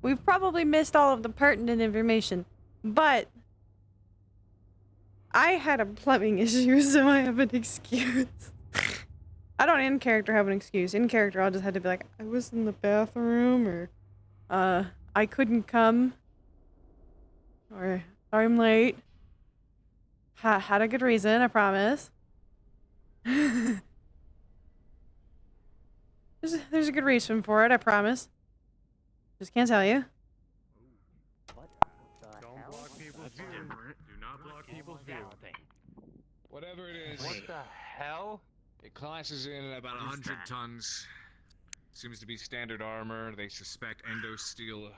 We've probably missed all of the pertinent information, but I had a plumbing issue, so I have an excuse. I don't in character have an excuse. In character, I'll just have to be like, I was in the bathroom, or I couldn't come, or I'm late. Had a good reason, I promise. There's a good reason for it, I promise. Just can't tell you. Don't block people's view. Do not block people's view. Whatever it is. What the hell? It classes in at about 100 tons. Seems to be standard armor. They suspect endo steel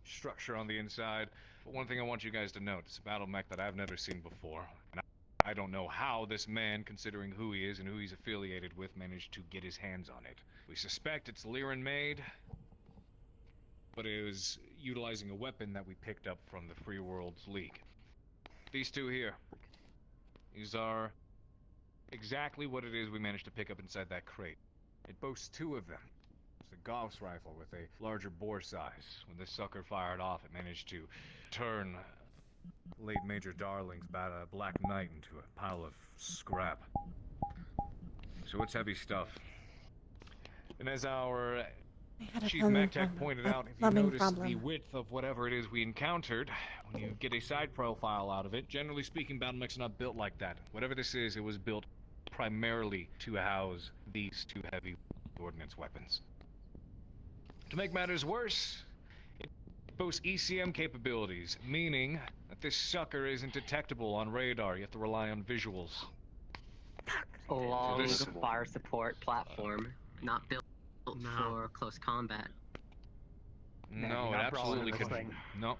structure on the inside. But one thing I want you guys to note, it's a battle mech that I've never seen before. And I don't know how this man, considering who he is and who he's affiliated with, managed to get his hands on it. We suspect it's Lyran made, but it was utilizing a weapon that we picked up from the Free Worlds League. These two here. These are exactly what it is we managed to pick up inside that crate. It boasts two of them. It's a Gauss rifle with a larger bore size. When this sucker fired off, it managed to turn late Major Darling's Black Knight into a pile of scrap. So it's heavy stuff. And as our Chief Mech Tech pointed out, if you notice the width of whatever it is we encountered, when you get a side profile out of it, generally speaking, battle mechs are not built like that. Whatever this is, it was built primarily to house these two heavy ordnance weapons. To make matters worse, it boasts ECM capabilities, meaning that this sucker isn't detectable on radar. You have to rely on visuals. Long fire support platform, not built for close combat. No, it absolutely could. No.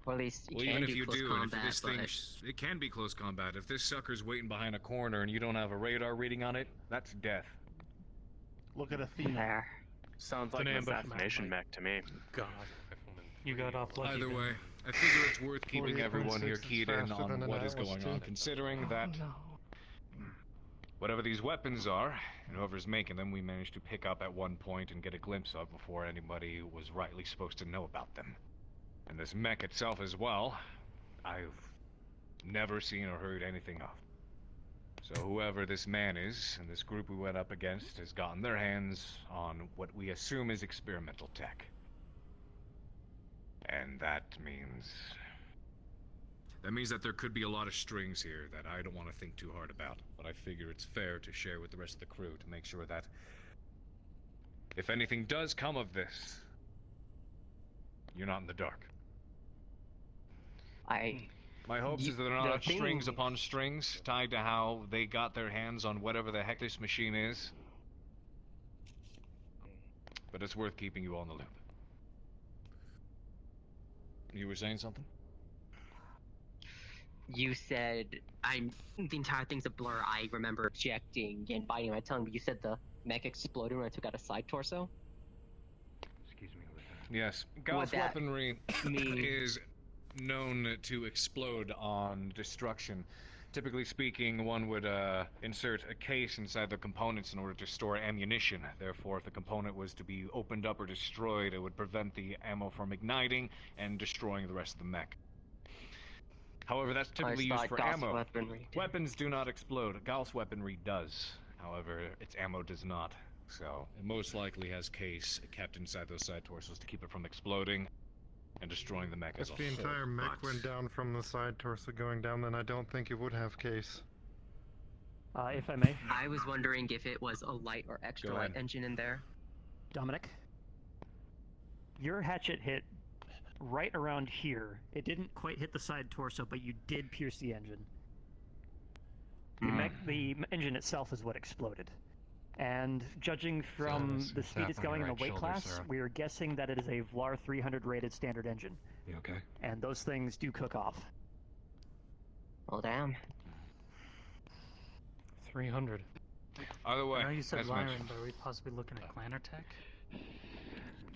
Or at least Well, even if you do, and if this thing, it can be close combat. If this sucker's waiting behind a corner and you don't have a radar reading on it, that's death. Look at Athena. Sounds like an assassination mech to me. God. You got off lucky. Either way, I figure it's worth keeping everyone here keyed in on what is going on, considering that whatever these weapons are, and whoever's making them, we managed to pick up at one point and get a glimpse of before anybody was rightly supposed to know about them. And this mech itself as well, I've never seen or heard anything of. So whoever this man is, and this group we went up against, has gotten their hands on what we assume is experimental tech. And that means... That means that there could be a lot of strings here that I don't want to think too hard about. But I figure it's fair to share with the rest of the crew to make sure that if anything does come of this, you're not in the dark. My hopes is that there are not strings upon strings tied to how they got their hands on whatever the heck this machine is. But it's worth keeping you all in the loop. You were saying something? You said the entire thing's a blur. I remember ejecting and biting my tongue, but you said the mech exploded when I took out a side torso? Excuse me. Yes. Gauss weaponry is known to explode on destruction. Typically speaking, one would insert a case inside the components in order to store ammunition. Therefore, if the component was to be opened up or destroyed, it would prevent the ammo from igniting and destroying the rest of the mech. However, that's typically used for ammo. Weapons do not explode. Gauss weaponry does. However, its ammo does not. So, it most likely has case kept inside those side torsos to keep it from exploding and destroying the mech as a If whole. the entire mech went down from the side torso going down, then I don't think it would have case. If I may. I was wondering if it was a light or extra light engine in there. Dominic, your hatchet hit right around here. It didn't quite hit the side torso, but you did pierce the engine. The engine itself is what exploded. And judging from the speed it's going in the weight class, we are guessing that it is a VLAR 300 rated standard engine. You okay? And those things do cook off. Well, damn. 300. Either way, I know you said as Lyran, mentioned. but are we possibly looking at Clanner Tech?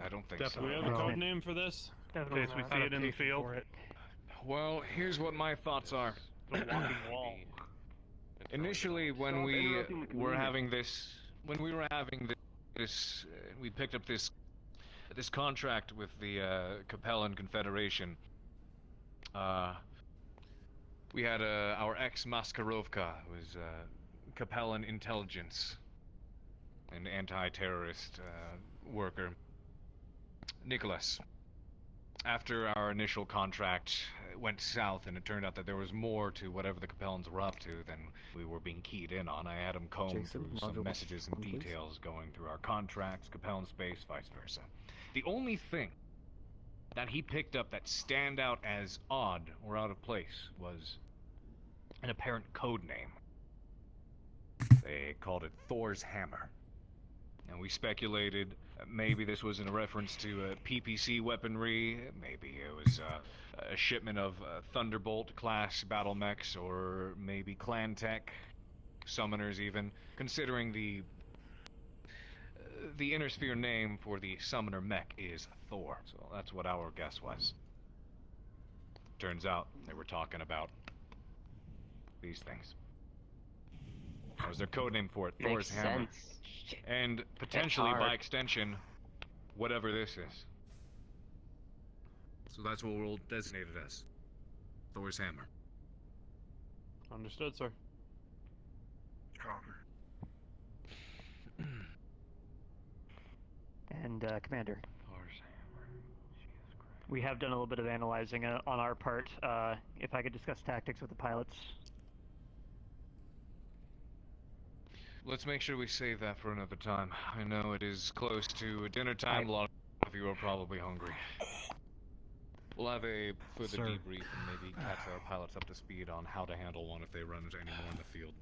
I don't think Do we have a code name for this? In case we see it in the field. Well, here's what my thoughts are. The walking wall. Initially, when we were having this, we picked up this contract with the Capellan Confederation. We had our ex-Maskarovka, who was Capellan intelligence and anti-terrorist worker, Nicholas. After our initial contract went south and it turned out that there was more to whatever the Capellans were up to than we were being keyed in on, I had him comb through some messages and details going through our contracts, Capellan space, vice versa. The only thing that he picked up that stand out as odd or out of place was an apparent code name. They called it Thor's Hammer. And we speculated maybe this was in reference to PPC weaponry, maybe it was a shipment of Thunderbolt class battle mechs, or maybe clan tech, summoners even, considering the inner sphere name for the summoner mech is Thor. So that's what our guess was. Turns out they were talking about these things. That was their code name for it, Thor's Hammer. And potentially, by extension, whatever this is. So that's what we'll designate it as. Thor's Hammer. Understood, sir. And, Commander, we have done a little bit of analyzing on our part. If I could discuss tactics with the pilots. Let's make sure we save that for another time. I know it is close to dinner time. A lot of you are probably hungry. We'll have a further debrief and maybe catch our pilots up to speed on how to handle one if they run into any more in the field.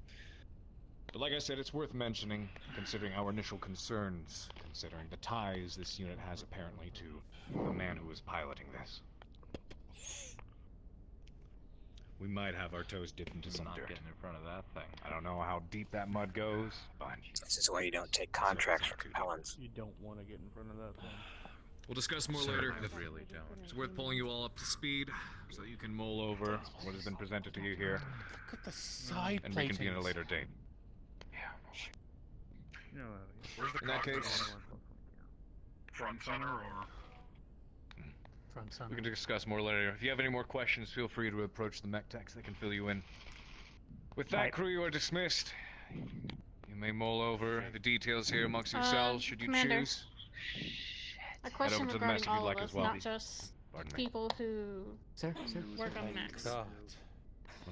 But like I said, it's worth mentioning, considering our initial concerns, considering the ties this unit has apparently to the man who was piloting this. We might have our toes dipped into some dirt. Getting in front of that thing. I don't know how deep that mud goes, but this is why you don't take contracts from Capellans. You don't want to get in front of that thing. We'll discuss more later. I really don't. It's worth pulling you all up to speed so that you can mull over what has been presented to you here. Look at the side and reconvene at a later date. Yeah. In that case, Front center or? Front center. We can discuss more later. If you have any more questions, feel free to approach the mech techs. They can fill you in. With that, crew, you are dismissed. You may mull over the details here amongst yourselves, should you Commander. choose. A question over to the regarding mess if you'd all like of as us, well. not just people who work on mechs. One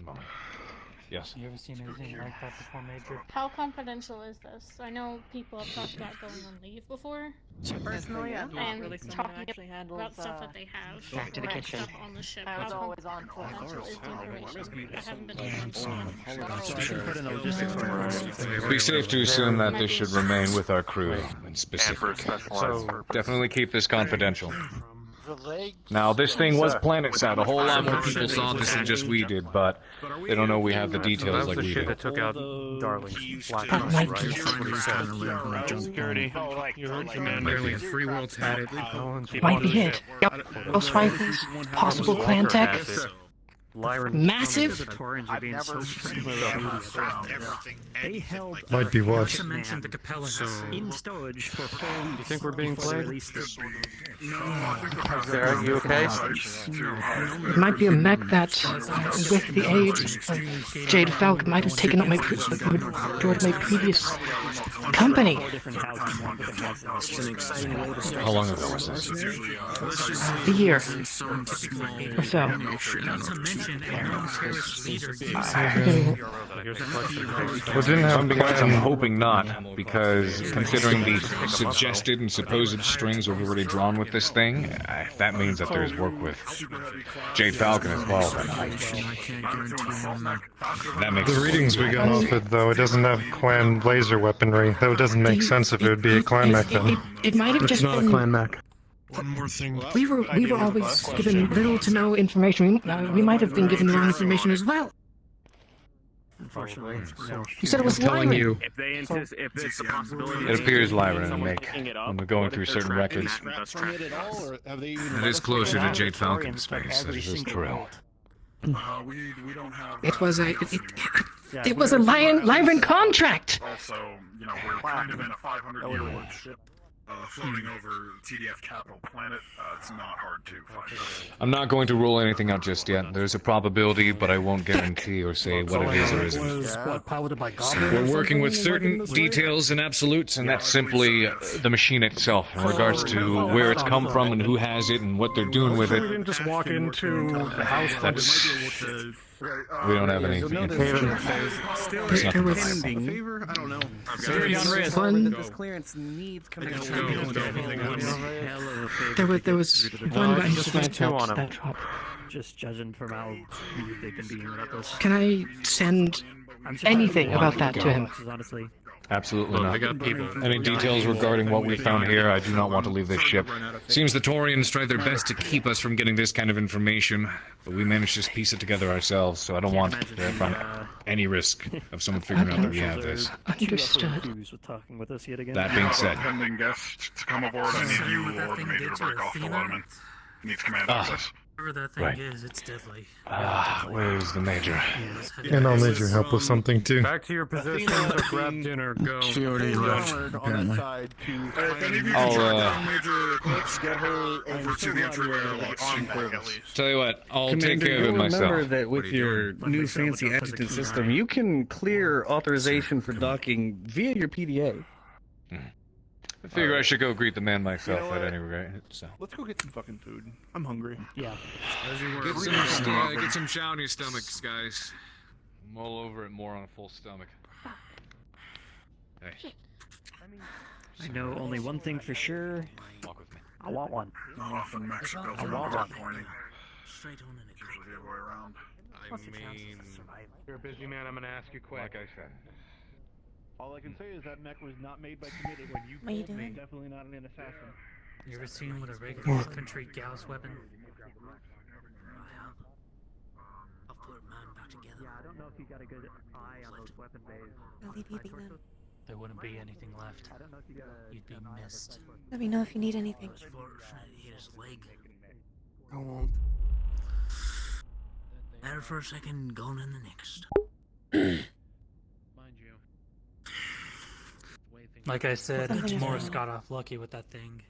moment. Yes. You ever seen anything like that before, Major? How confidential is this? I know people have talked about going on leave before. Personally, I'm not and really someone talking who actually handles about stuff that they have. Back to the and kitchen. Stuff on the ship. I was How always on confidential is the information? I haven't been Be safe to assume that this should remain with our crew in specific. So definitely keep this confidential. Now, this thing was PlanetSat. A whole lot more people saw this than just we did, but they don't know we have the details like we do. That took out Darling. That might be Security. You heard Commander. Free World's had it. Might be it. Yep. Those rifles, possible clan tech. Massive. Might be what? Mentioned the Capellans in storage for You think we're being played? Sarah, you okay? It might be a mech that, with the aid of Jade Falk, might have taken up my previous company. How long ago was this? A year or so. I'm hoping not, because considering the suggested and supposed strings we've already drawn with this thing, if that means that there's work with Jade Falcon as well, then that makes The readings we got off it, though, it doesn't have clan laser weaponry. That doesn't make sense if it would be a clan mech then. It might have just been. It's not a clan mech. One more thing. We were always given little to no information. We might have been given the wrong information as well. Unfortunately, You said it was telling Lyran. you. If it's a possibility, It appears Lyran and Make when we're going through certain records. It is closer to Jade Falcon's space, that is true. It was a Lyran contract. Also, you know, we're kind of in a 500-year-old ship floating over TDF capital planet. It's not hard to find. I'm not going to rule anything out just yet. There's a probability, but I won't guarantee or say what it is or isn't. Piloted by We're working with certain details and absolutes, and that's simply the machine itself in regards to where it's come from and who has it and what they're doing with We it. didn't just walk into the house That's... We don't have any information. There's nothing to say. Favor? I don't know. One. Clearance needs There was one guy who survived that drop. just judging from how rude they've been being about this. Can I send anything about that to him? Honestly. Absolutely not. I got people. Any details regarding what we found here, I do not want to leave this ship. Seems the Taurians tried their best to keep us from getting this kind of information, but we managed to piece it together ourselves, so I don't want to run any risk of someone figuring out that we have this. Understood. That being said, Pending guests to come aboard, I need you or the Major to break off the lineman. Needs command access. Whatever that thing Right. is, it's deadly. Where's the Major? And I'll need your help with something too. Back to your positions or grab dinner. Go. She already left, apparently. Let's get her over to the entryway on deck, at least. Tell you what, I'll take Commander, care of it you'll myself. remember that with your new fancy adjutant system, you can clear authorization for docking via your PDA. I figure I should go greet the man myself at any rate. So. Let's go get some fucking food. I'm hungry. Yeah. Get some chow in your stomachs, guys. Mull over it more on a full stomach. Hey. I know only one thing for sure. Walk with me. I want one. Not often Mexico. I want one. Straight on in it. Usually the other way around. I mean, You're a busy man. I'm gonna ask you quick. like I said. All I can say is that mech was not made by committee. When you What are you killed me, doing? definitely not an assassin. You ever seen what a regular infantry Gauss weapon? I'll put mine back together. Yeah, I don't know if you got a good eye on those weapon bays. I'll leave you be then. There wouldn't be anything left. I don't know if you got a. You'd be missed. Let me know if you need anything. It was fortunate he hit his leg. I won't. There for a second, gone in the next. Mind you. Like I said, Something is Morris wrong. got off lucky with that thing.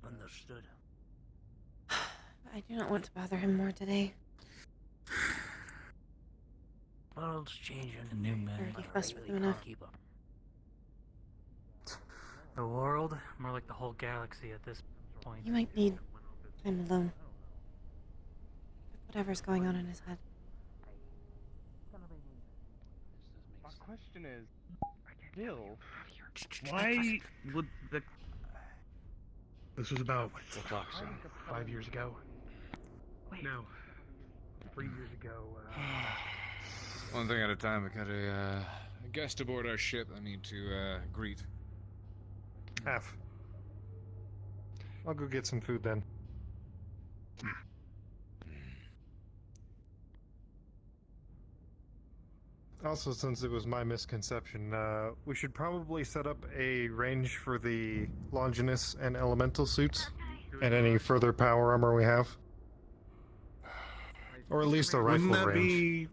Understood. I do not want to bother him more today. World's changing. The new men Already fussed with him enough. keep up. The world, more like the whole galaxy at this point. He might need time alone. Whatever's going on in his head. My question is, still, why would the... This was about We'll talk soon. 5 years ago. No. 3 years ago. One thing at a time. We got a guest aboard our ship I need to greet. Half. I'll go get some food then. Also, since it was my misconception, we should probably set up a range for the Longinus and Elemental suits, and any further power armor we have. Or at least a rifle Wouldn't that range. be...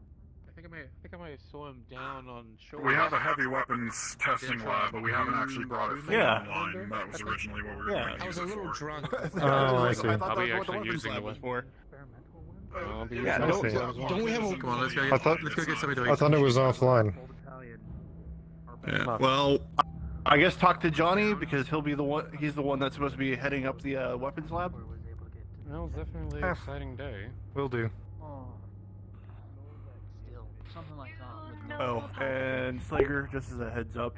I think I might slow him down on shore. We have a heavy weapons testing lab, but we haven't actually brought it fully Yeah. online. That was originally what we were going to use I was a it little for. drunk. Oh, I see. I thought I'll be that was what the actually weapons using lab the was for. Yeah, Don't we have a... Come on, let's go get somebody to I thought it was offline. Yeah. Well, I guess talk to Johnny because he'll be the one. He's the one that's supposed to be heading up the weapons lab. That was definitely an exciting day. Will do. Something like that. Oh, and Slager, just as a heads up,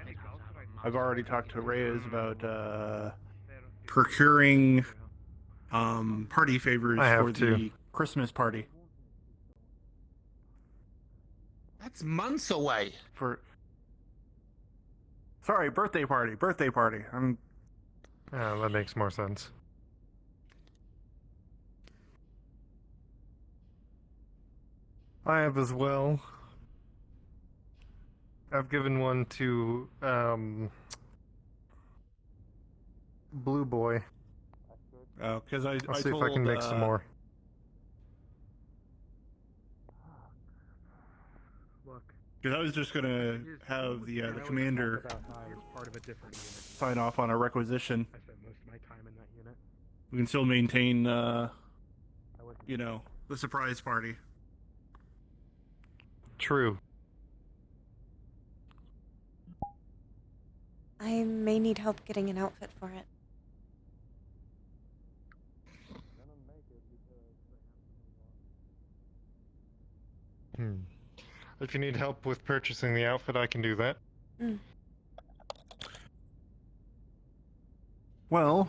I've already talked to Reyes about procuring party favors I have for too. the Christmas party. That's months away. Sorry, birthday party. Yeah, that makes more sense. I have as well. I've given one to Blue Boy. Oh, because I'll I see told, if I can make some more. Because I was just gonna have the commander sign off on a requisition. I spent most of my time in that unit. We can still maintain, you know, the surprise party. True. I may need help getting an outfit for it. If you need help with purchasing the outfit, I can do that. Well,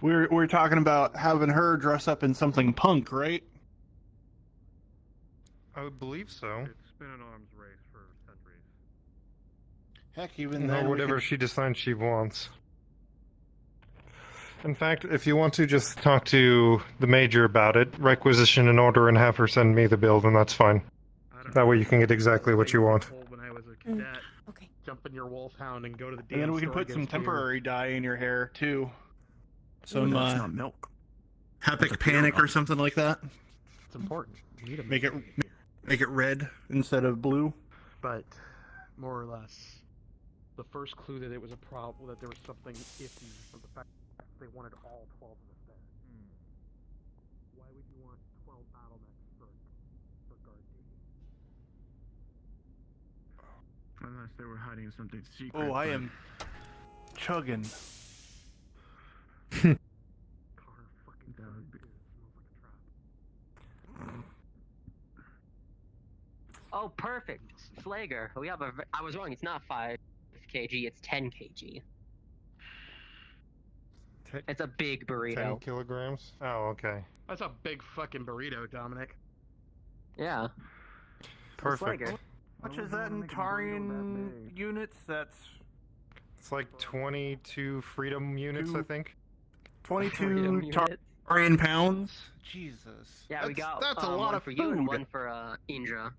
we're talking about having her dress up in something punk, right? I would believe so. It's been an arms race for centuries. Heck, even Or then, we whatever could- she decides she wants. In fact, if you want to just talk to the Major about it, requisition an order and have her send me the bill, then that's fine. That way you can get exactly what you want. When I was a cadet, jump in your wolfhound and go to the And then we can store put and some get beer. temporary dye in your hair too. Some that's not milk. Epic Panic or something like that. It's important. You need to Make it red instead of blue. But more or less, the first clue that it was a problem, that there was something iffy, was the fact that they wanted all 12 of us there. Why would you want 12 battle mechs for guard duty? Unless they were hiding something secret. Oh, I am chugging. Oh, perfect. Flager. We have a. I was wrong. It's not 5 kg. It's 10 kg. It's a big burrito. 10 kilograms? Oh, okay. That's a big fucking burrito, Dominic. Yeah. Perfect. How much is that in Tarian units? That's It's like 22 freedom units, I think. 22 Tarian pounds. Jesus. Yeah, we got that's a one lot of for food. you and one for Indra.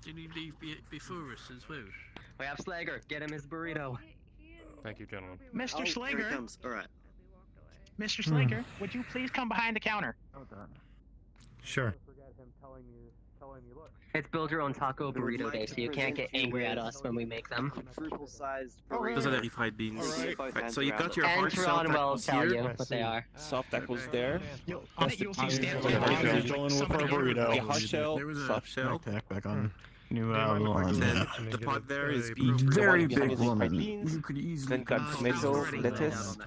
Did he leave before us as well? We have Slager. Get him his burrito. Thank you, gentlemen. Mr. Slager. Alright. Mr. Slager, would you please come behind the counter? Sure. It's build your own taco burrito day, so you can't get angry at us when we make them. Triple-sized Those burrito. are the refried beans. Right, So you got your And hard shell Teron will tacos tell here. you what they are. Soft tacos there. On it, you'll see stand Going with our burrito. A hard shell, soft shell. Back on. New and then the pot there is beef. Very The one big behind is woman. fried beans. You could easily Then got put tomato, sauce already lettuce,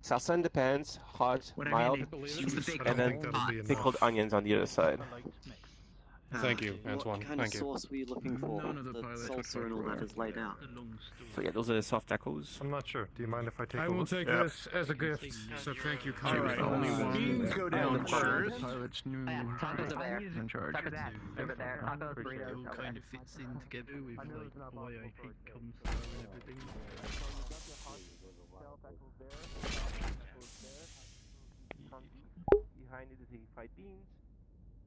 salsa in the pans, hot, What I mild, mean, it's the big and then pot. pickled onions on the other side. Thank you, Antoine. What kind Thank of you. sauce were you looking for? The salsa and all that is laid out. So yeah, those are soft tacos. I'm not sure. Do you mind if I take I a will look? take this as a gift. So thank you, Kyle. Alright, only one. Beans go down first. Pilot's new Tacos over there. in charge. Over there. Tacos, It burritos, all over kind there. of fits in together with like why I hate Comstar and everything. Behind it is the fried beans.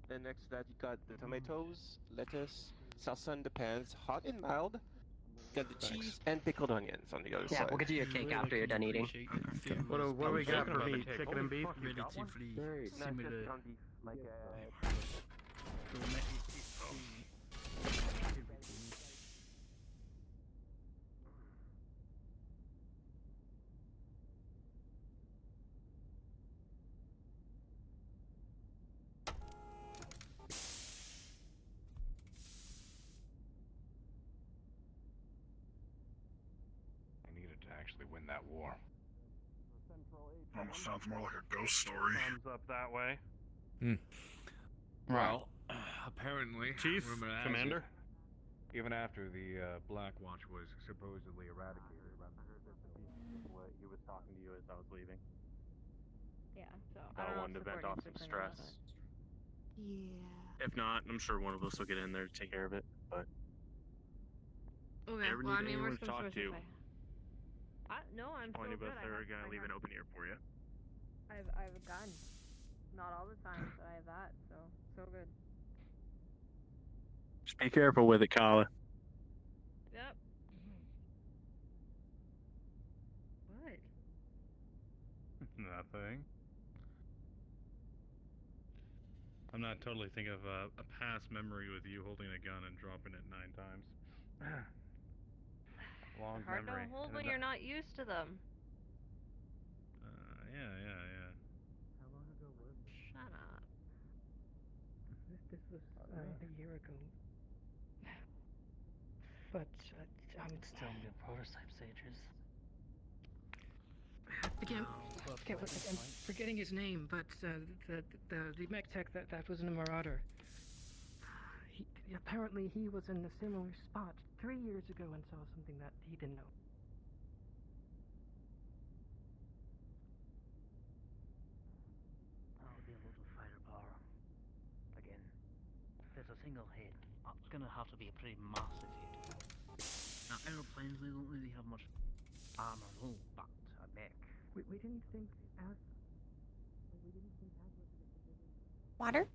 Then next to that you got the tomatoes, lettuce, salsa in the pans, hot and mild. Got the cheese and pickled onions on the other side. Yeah, we'll get you your cake after you're done eating. What do we got for meat? Chicken and beef? Relatively similar. I needed to actually win that war. Almost sounds more like a ghost story. Thumbs up that way. Well, apparently, Chief, rumor has Commander? it, even after the Black Watch was supposedly eradicated, He was talking to you as I was leaving. Yeah, so I I don't know wanted if to vent support off needs some to bring it up, stress. Yeah. If not, I'm sure one of us will get in there to take care of it. But Okay, ever well, I need mean, anyone worst to comes talk first, if to, no, I'm one so of good. us are gonna leave an open ear for you. I have a gun. Not all the time, but I have that, so good. Just be careful with it, Kala. Yep. What? Nothing. I'm not totally thinking of a past memory with you holding a gun and dropping it 9 times. Long Hard memory. to hold And when then you're not used to them. Yeah. How long ago was this? Shut up. This was a year ago. But I'm Still in the prototype stages. Again, I'm forgetting his name, but the mech tech that was in the Marauder. Apparently he was in a similar spot 3 years ago and saw something that he didn't know. That'll be a lot of firepower. Again, there's a single hit. It's gonna have to be a pretty massive hit. Now, aeroplanes, they don't really have much armor at all, but a mech. We didn't think as. Water?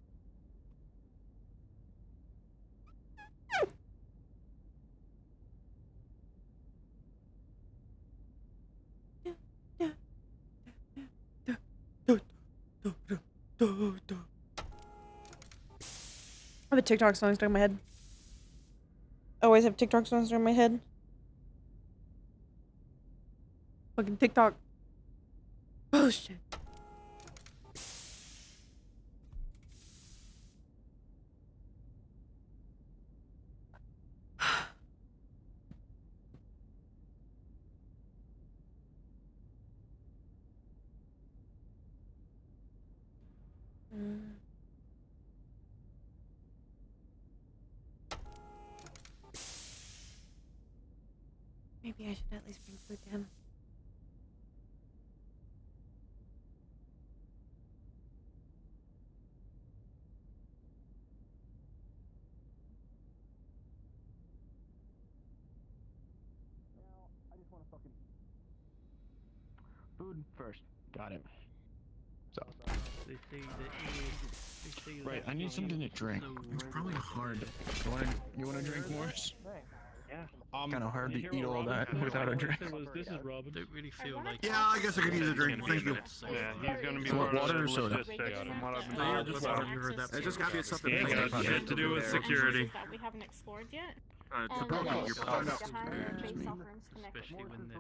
I have a TikTok song stuck in my head. I always have TikTok songs stuck in my head. Fucking TikTok. Oh shit. Maybe I should at least bring food to him. I just want to fucking food first. Got it. So. They say that Right, I need something to drink. It's probably hard. You wanna drink more? Yeah. Kind of hard to eat all that without a drink. This is Rob. Don't really feel like. Yeah, I guess I could use a drink. Thank you. Yeah, he's gonna be You want part of water the or soda? logistics from what I've been Yeah, told. just So- water. It just gotta be something Ain't plain. got shit to do with security. That we haven't explored yet.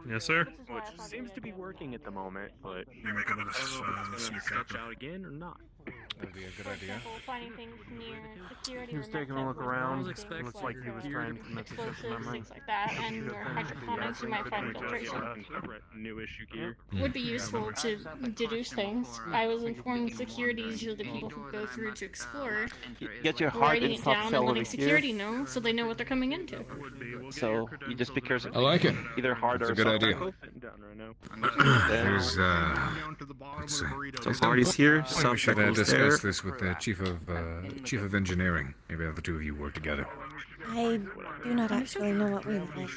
Yes, sir. Which seems to be working at the moment, but You make another I don't know if it's gonna sketch out again or not. That would be a good For idea. example, finding things near security He or was taking a mech look tech around. things Looks like he was trying to commit to system explosives, memory. things like that, and or hydroponics, you might find filtration. New issue gear. Would be useful to deduce things. I was informed security is usually the people who go through to explore. Get your hard Writing and it soft down shell and over letting here. security know so they know what they're coming into. So you just pick yours. I like it. Either hard That's or a good soft idea. tackle. There's let's see. So party's here. We Soft should tackle's discuss there. this with the chief of engineering. Maybe have the two of you work together. I do not actually know what we would like.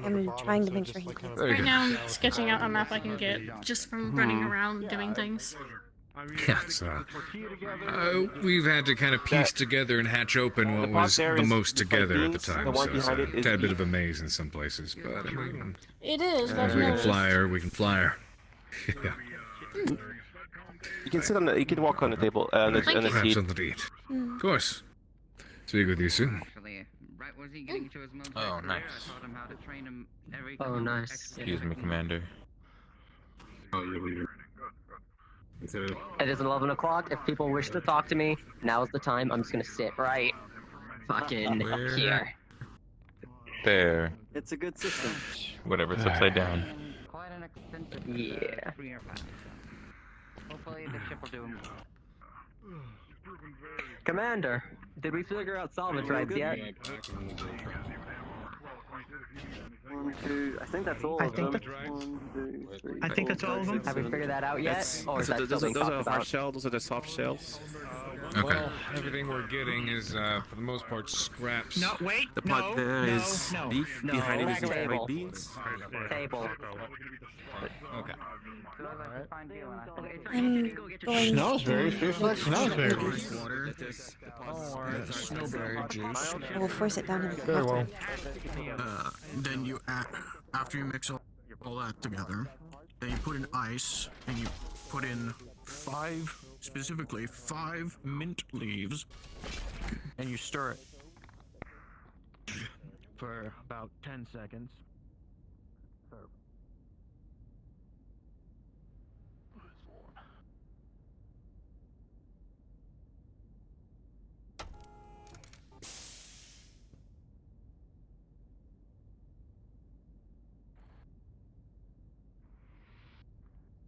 I'm trying to make sure he gets it. Right now, I'm sketching out a map I can get just from running around doing things. Yeah, we've had to kind of piece together and hatch open what was the most together at the time, so it's a tad bit of a maze in some places, but I mean... It is, but As we can fly her, we can fly her. Yeah. You can sit on the. You can walk on the table on the Have seat. something to eat. Of course. Speak with you soon. Oh, nice. Oh, nice. Excuse me, Commander. It is 11 o'clock. If people wish to talk to me, now is the time. I'm just gonna sit right fucking here. There. It's a good system. Whatever, it's upside down. Quite an expensive Yeah. free-air pass. Hopefully the ship will do him. Commander, did we figure out salvage rights yet? 1, 2. I think that's all I of think them. that- 1, 2, 3, I think 4, that's all of 5, them. 6, Have we 7. figured that out yet? Or is that still Those being are talked hard about? shell. Those are the soft shells. Okay. Well, everything we're getting is, for the most part, scraps. No, wait. The pot there is beef. no. Behind it is Table. fried beans. Table. Okay. I'm going Smells very tastes like snowberry. Water. Snowberry juice. I will force it down him. Very well. Then you after you mix all that together, then you put in ice and you put in specifically five mint leaves, and you stir it For about 10 seconds.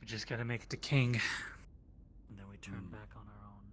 We just gotta make it to King. And then we turn back on our own.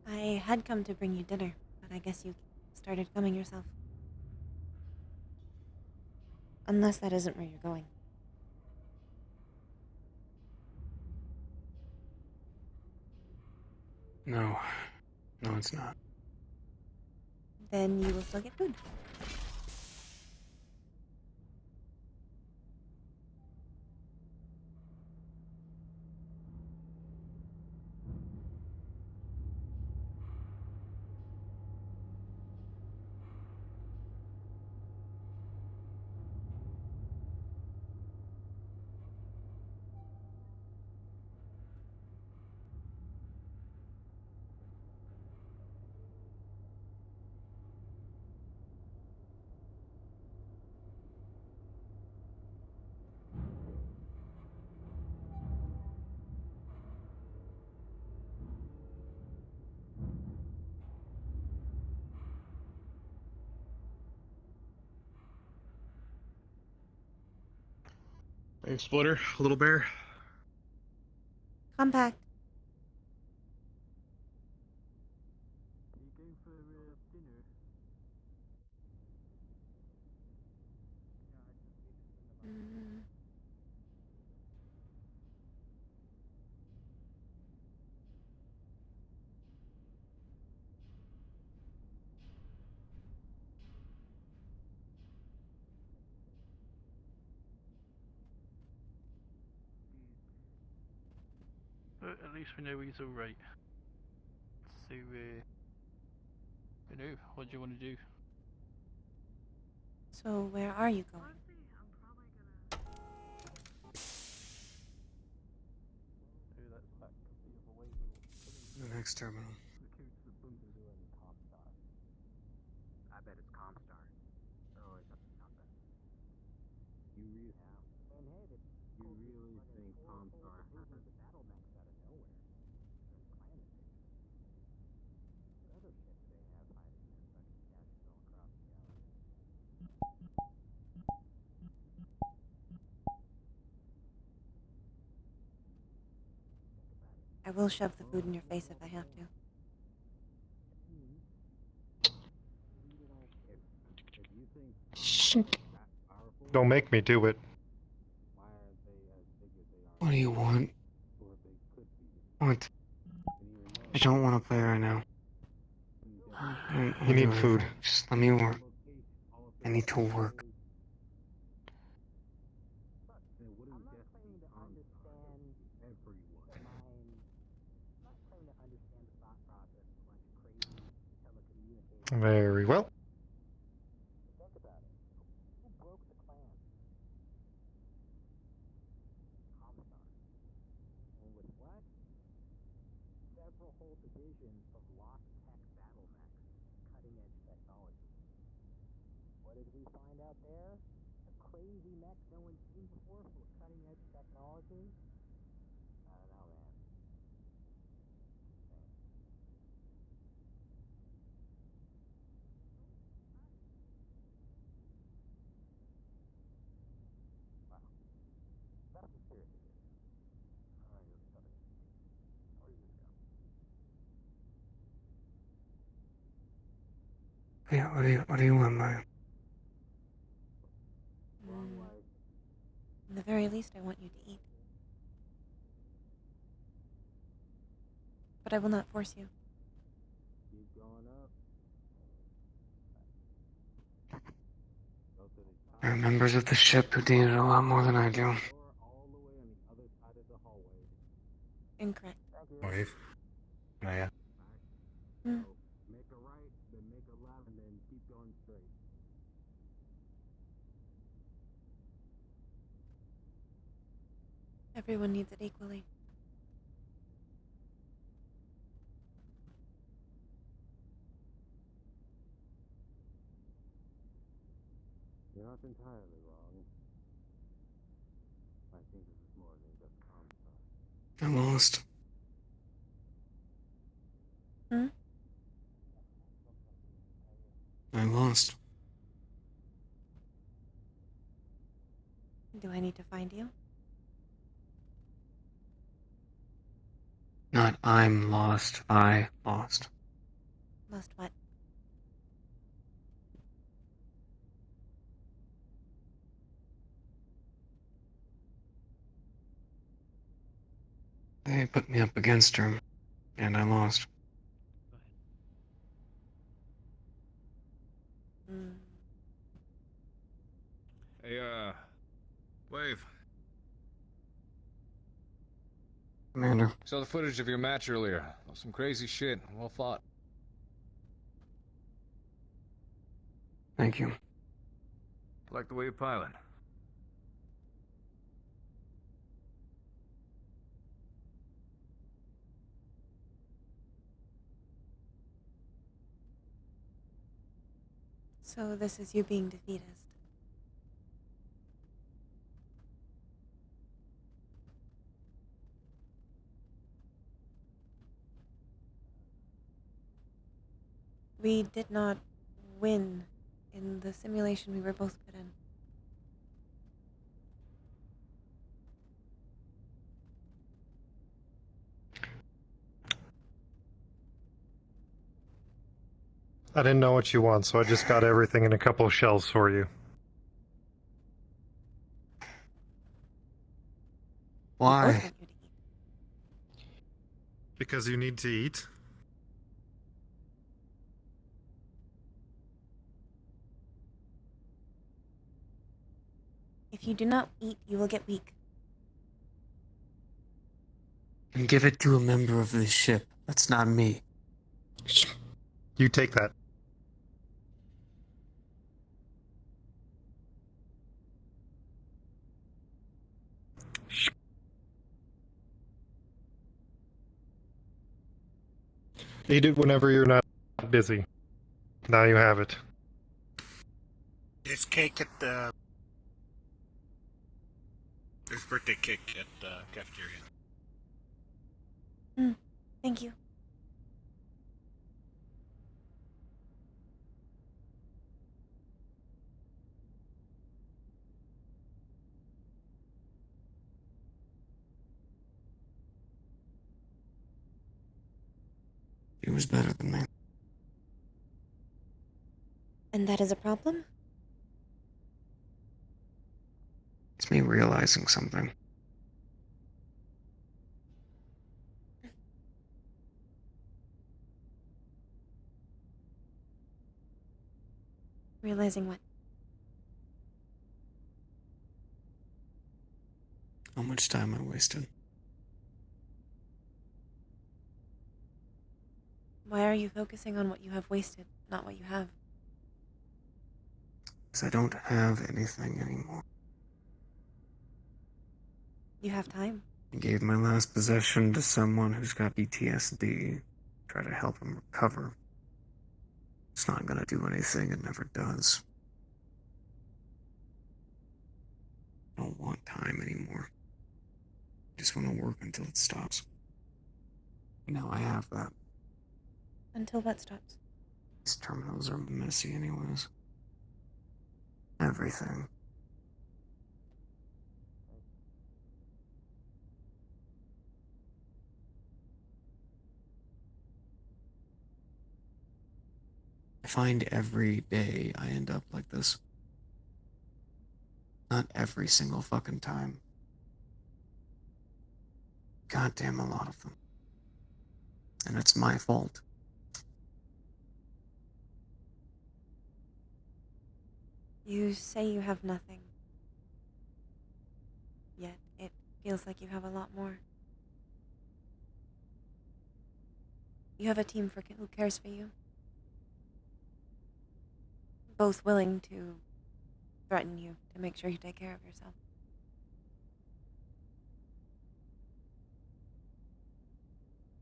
I had come to bring you dinner, but I guess you started coming yourself. Unless that isn't where you're going. No. No, it's not. Then you will still get food. Splitter, little bear. Compact. Mm. But at least we know he's alright. So, what do you want to do? So where are you going? The next terminal. I bet it's Comstar. They're always up to nothing. You really think Comstar has the battle mechs out of nowhere? Clan invasion. What other shit do they have hiding in their special caches all across the galaxy? I will shove the food in your face if I have to. Don't make me do it. What do you want? What? I don't want to play right now. You need food. Just let me work. I need to work. Very well. Several whole divisions of lost tech battle mechs, cutting edge technology. What did we find out there? A crazy mech no one's seen before full of cutting edge technology? I don't know, man. Wow. That's a serious issue. Oh, you're studying. Where did this go? Yeah, what do you want, Maya? At the very least, I want you to eat. But I will not force you. Keep going up. There are members of the ship who need it a lot more than I do. All the way on the other side of the hallway. Incorrect. Wave. Maya. Hmm. So make a right, then make a left, and then keep going straight. Everyone needs it equally. You're not entirely wrong. I think this is more than just Comstar. I'm lost. Hmm? I'm lost. Do I need to find you? Not I'm lost. I lost. Lost what? They put me up against her, and I lost. Hmm. Hey, Wave. Commander. Saw the footage of your match earlier. Some crazy shit. Well fought. Thank you. Like the way you pilot. So this is you being defeatist. We did not win in the simulation we were both put in. I didn't know what you want, so I just got everything in a couple of shells for you. Why? Because you need to eat. If you do not eat, you will get weak. And give it to a member of this ship. That's not me. You take that. Eat it whenever you're not busy. Now you have it. There's cake at the... There's birthday cake at the cafeteria. Thank you. He was better than me. And that is a problem? It's me realizing something. Realizing what? How much time I wasted. Why are you focusing on what you have wasted, not what you have? Because I don't have anything anymore. You have time. I gave my last possession to someone who's got PTSD. Try to help him recover. It's not gonna do anything, it never does. I don't want time anymore. I just want to work until it stops. Now I have that. Until what stops? These terminals are messy anyways. Everything. I find every day I end up like this. Not every single fucking time. Goddamn a lot of them. And it's my fault. You say you have nothing. Yet it feels like you have a lot more. You have a team who cares for you. Both willing to threaten you to make sure you take care of yourself.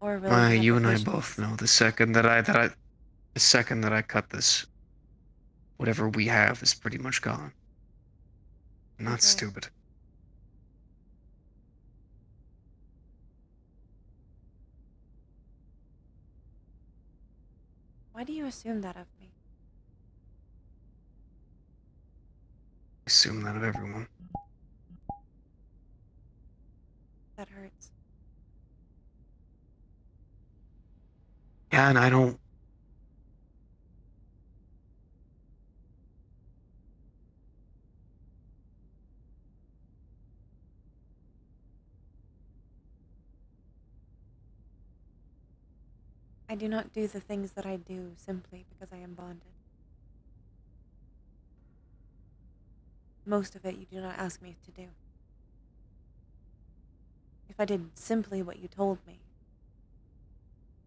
Or willing to have You the and I patience. both know the second that I cut this, whatever we have is pretty much gone. I'm not Okay. stupid. Why do you assume that of me? I assume that of everyone. That hurts. Yeah, and I don't. I do not do the things that I do simply because I am bonded. Most of it you do not ask me to do. If I did simply what you told me,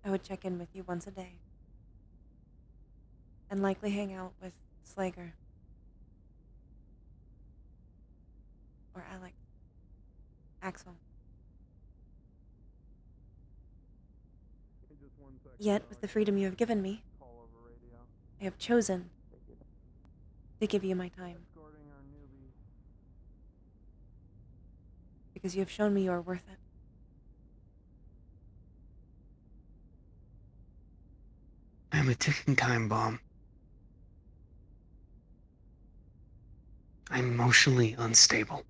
I would check in with you once a day. And likely hang out with Slager. Or Alec. Axel. Yet, with the freedom you have given me, I have chosen to give you my time. Because you have shown me you are worth it. I am a ticking time bomb. I'm emotionally unstable.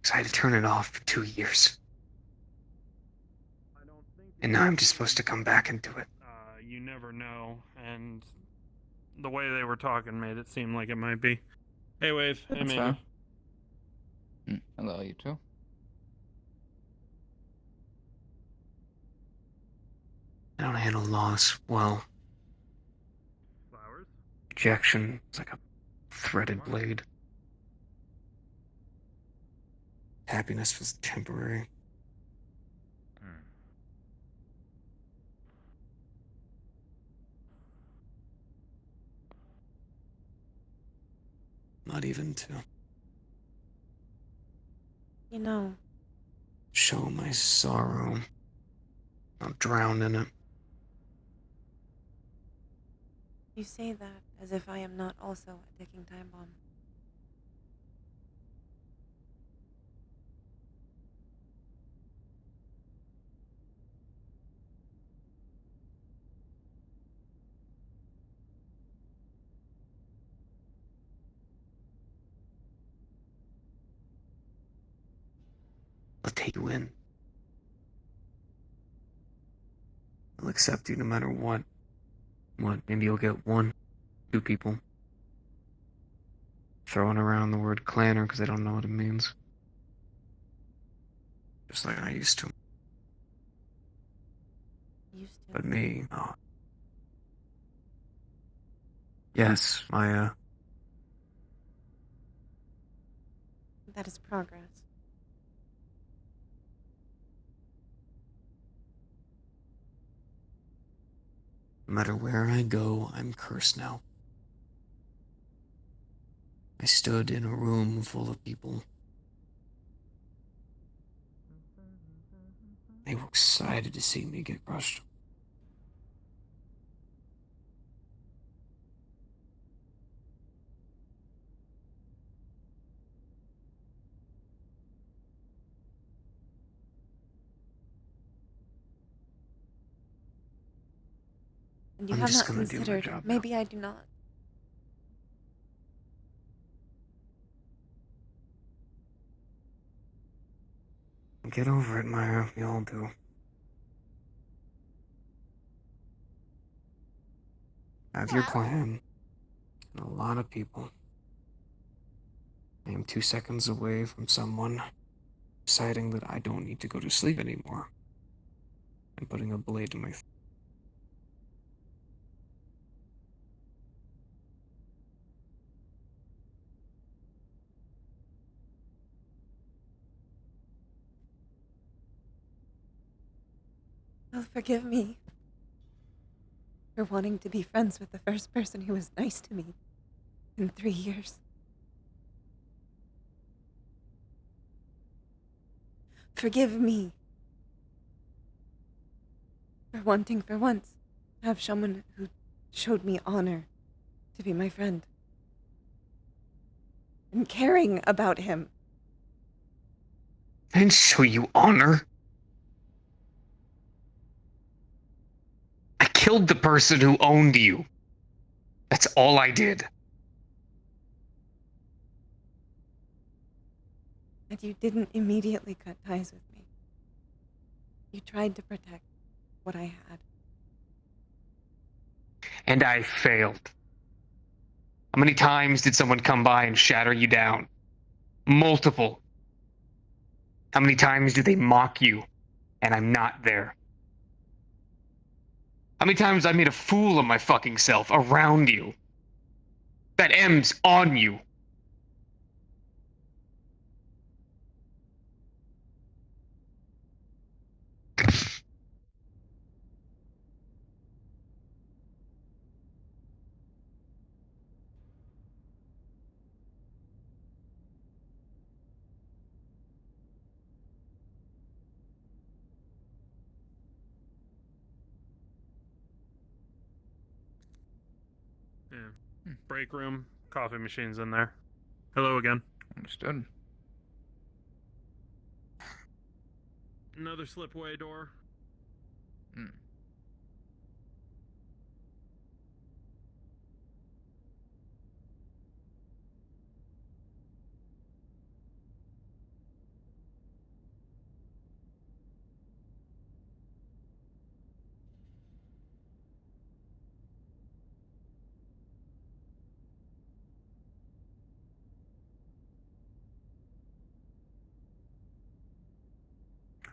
So I had to turn it off for 2 years. And now I'm just supposed to come back into it. you never know, and the way they were talking made it seem like it might be. Hey, Wave. Hey, That's Meja. fair. Hello, you two. I don't handle loss well. Flowers? Rejection is like a threaded blade. Happiness was temporary. Not even to You know, show my sorrow. I'll drown in it. you say that as if I am not also a ticking time bomb. I'll take you in. I'll accept you no matter what. What, maybe you'll get 1, 2 people throwing around the word clanner because they don't know what it means. Just like I used to. Used to. But me, oh. Yes, my, That is progress. no matter where I go, I'm cursed now. I stood in a room full of people. They were excited to see me get crushed. And you I'm have just not gonna do my considered, job now. maybe I do not. Get over it, Myra. We all do. Have your plan. And a lot of people. I am 2 seconds away from someone deciding that I don't need to go to sleep anymore. And putting a blade in my throat. Oh, forgive me for wanting to be friends with the first person who was nice to me in 3 years. Forgive me for wanting for once to have someone who showed me honor to be my friend. And caring about him. I didn't show you honor. I killed the person who owned you. That's all I did. And you didn't immediately cut ties with me. You tried to protect what I had. And I failed. How many times did someone come by and shatter you down? Multiple. How many times do they mock you and I'm not there? How many times I made a fool of my fucking self around you? That M's on you. Yeah. Break room, coffee machines in there. Hello again. Understood. Another slipway door.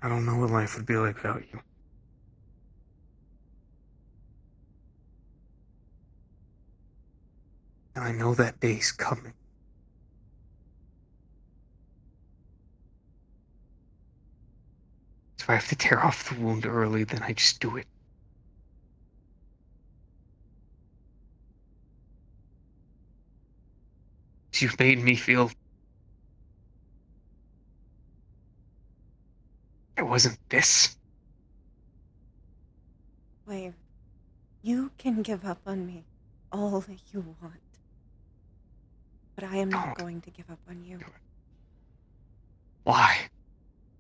I don't know what life would be like without you. And I know that day's coming. If I have to tear off the wound early, then I just do it. You've made me feel it wasn't this. Wave, you can give up on me all you want. But I am not going to give up on you. Why?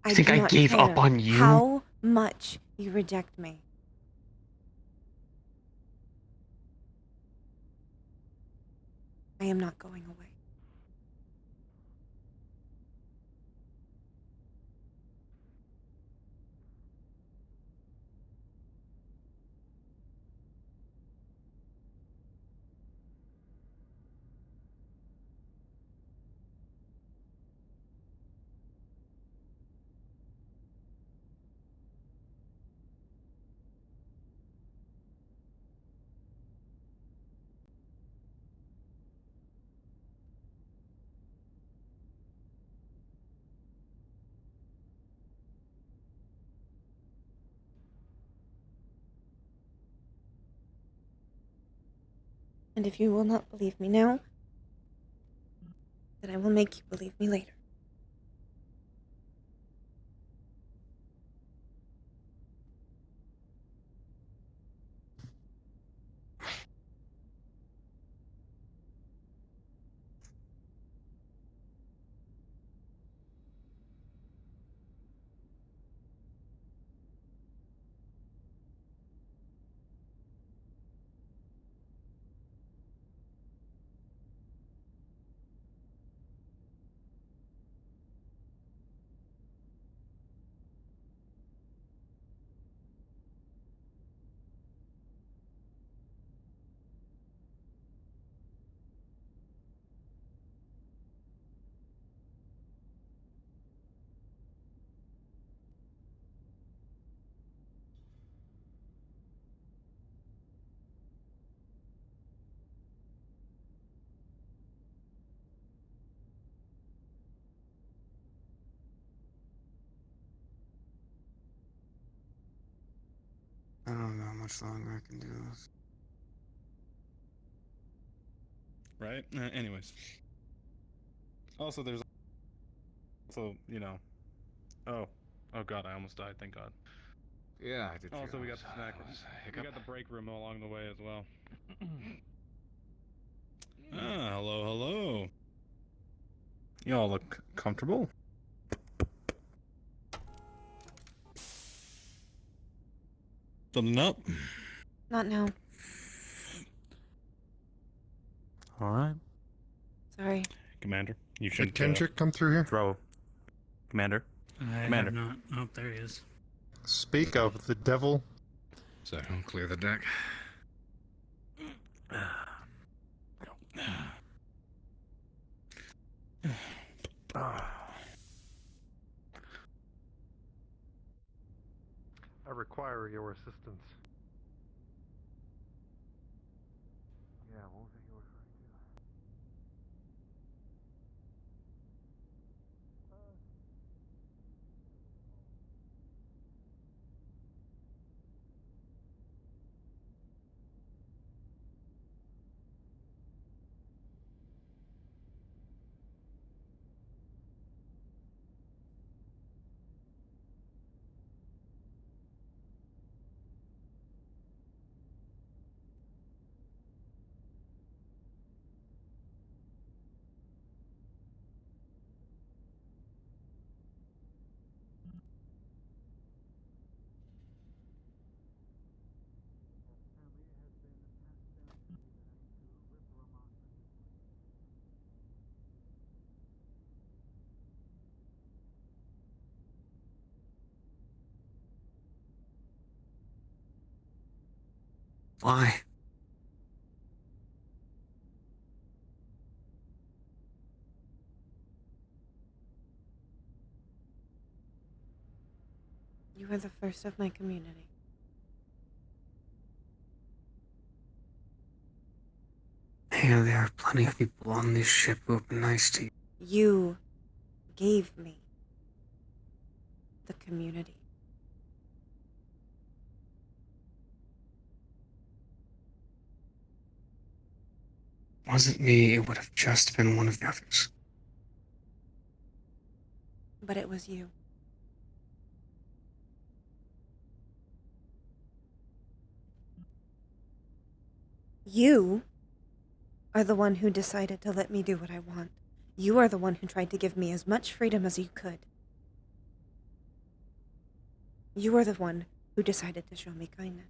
I You think do I not gave care up on you? how much you reject me. I am not going away. And if you will not believe me now, then I will make you believe me later. I don't know how much longer I can do this. Right? Anyways. Also, there's also, you know. Oh god, I almost died, thank god. Yeah, I did. Also, we got realize the snack. that was a We hiccup. got the break room along the way as well. Hello, hello. Y'all look comfortable. Something up? Not now. All right. Sorry. Commander, you Did should Kendrick come through here? Throw. Commander. I Commander. have not. Oh, there he is. Speak of the devil. So, clear the deck. I require your assistance. Yeah, what was it you were referring to? Why? You are the first of my community. Yeah, there are plenty of people on this ship who have been nice to you. You gave me the community. Wasn't me, it would have just been one of the others. But it was you. You are the one who decided to let me do what I want. You are the one who tried to give me as much freedom as you could. You are the one who decided to show me kindness.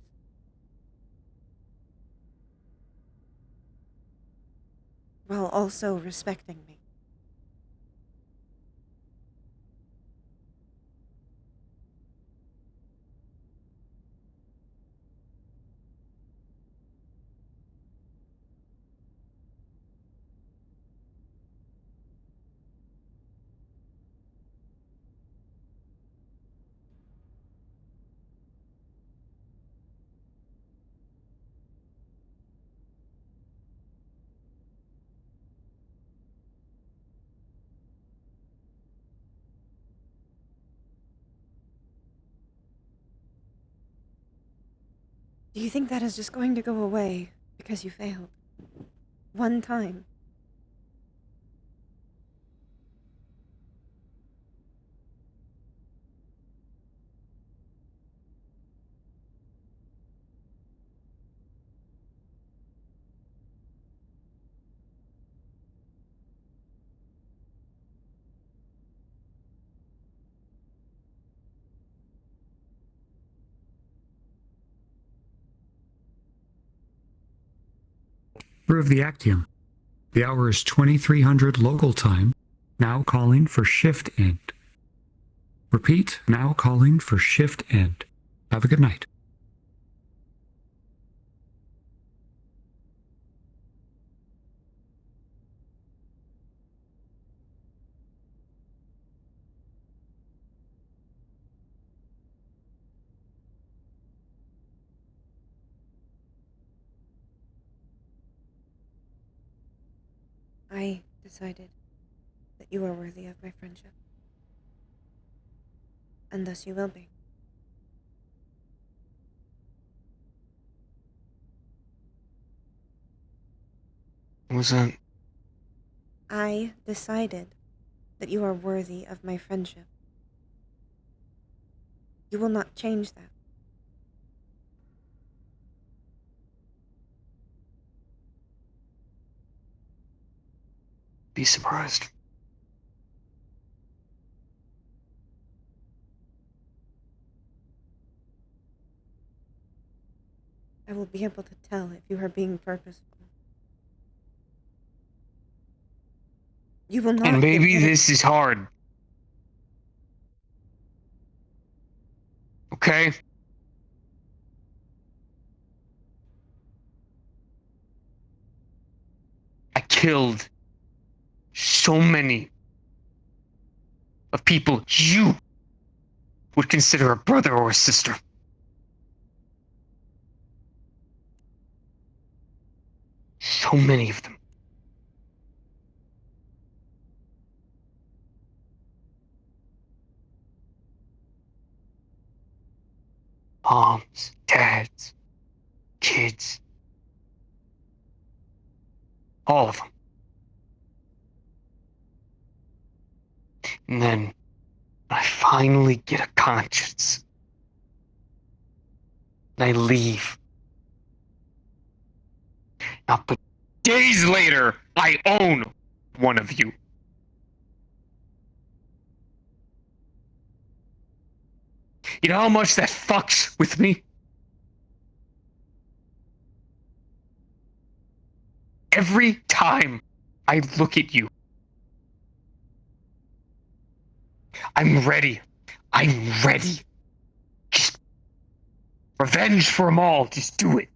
While also respecting me. Do you think that is just going to go away because you failed? One time. Of the Actium. The hour is 2300 local time. Now calling for shift end. Repeat, now calling for shift end. Have a good night. I decided that you are worthy of my friendship. And thus you will be. What was that? I decided that you are worthy of my friendship. You will not change that. Be surprised. I will be able to tell if you are being purposeful. You will not. And maybe get rid of- this is hard. Okay? I killed so many of people you would consider a brother or a sister. So many of them. Moms, dads, kids. All of them. And then I finally get a conscience. And I leave. Not but days later, I own one of you. You know how much that fucks with me? Every time I look at you, I'm ready. I'm ready. Just revenge for them all. Just do it.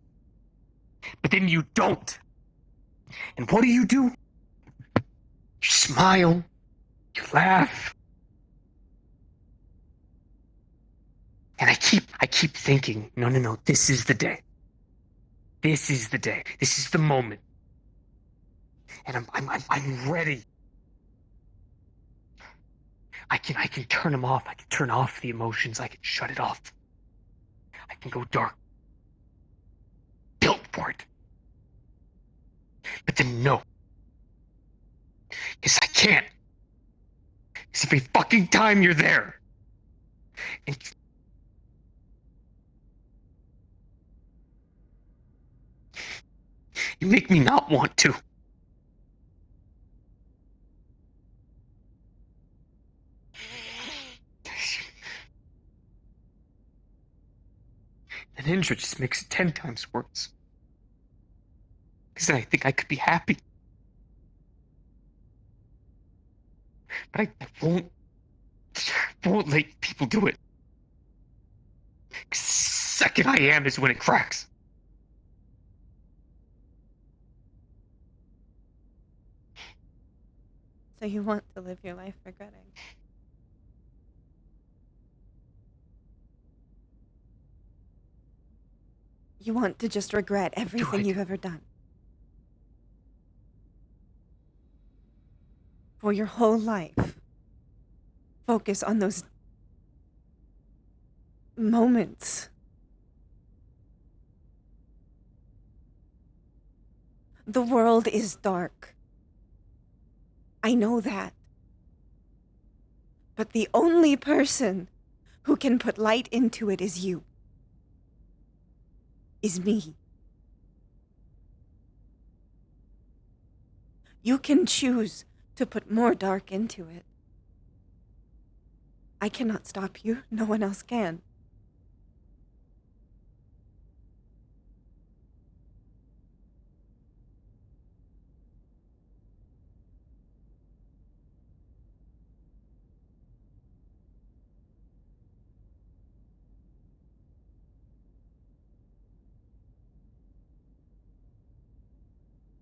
But then you don't. And what do? You smile. You laugh. And I keep thinking, no, this is the day. This is the day. This is the moment. And I'm ready. I can turn them off. I can turn off the emotions. I can shut it off. I can go dark. Built for it. But then no. Because I can't. Because every fucking time you're there. And you make me not want to. And Indra just makes it 10 times worse. Because then I think I could be happy. But I won't let people do it. 'Cause the second I am is when it cracks. So you want to live your life regretting? You want to just regret everything you've ever done? For your whole life, focus on those moments. The world is dark. I know that. But the only person who can put light into it is you. Is me. You can choose to put more dark into it. I cannot stop you. No one else can.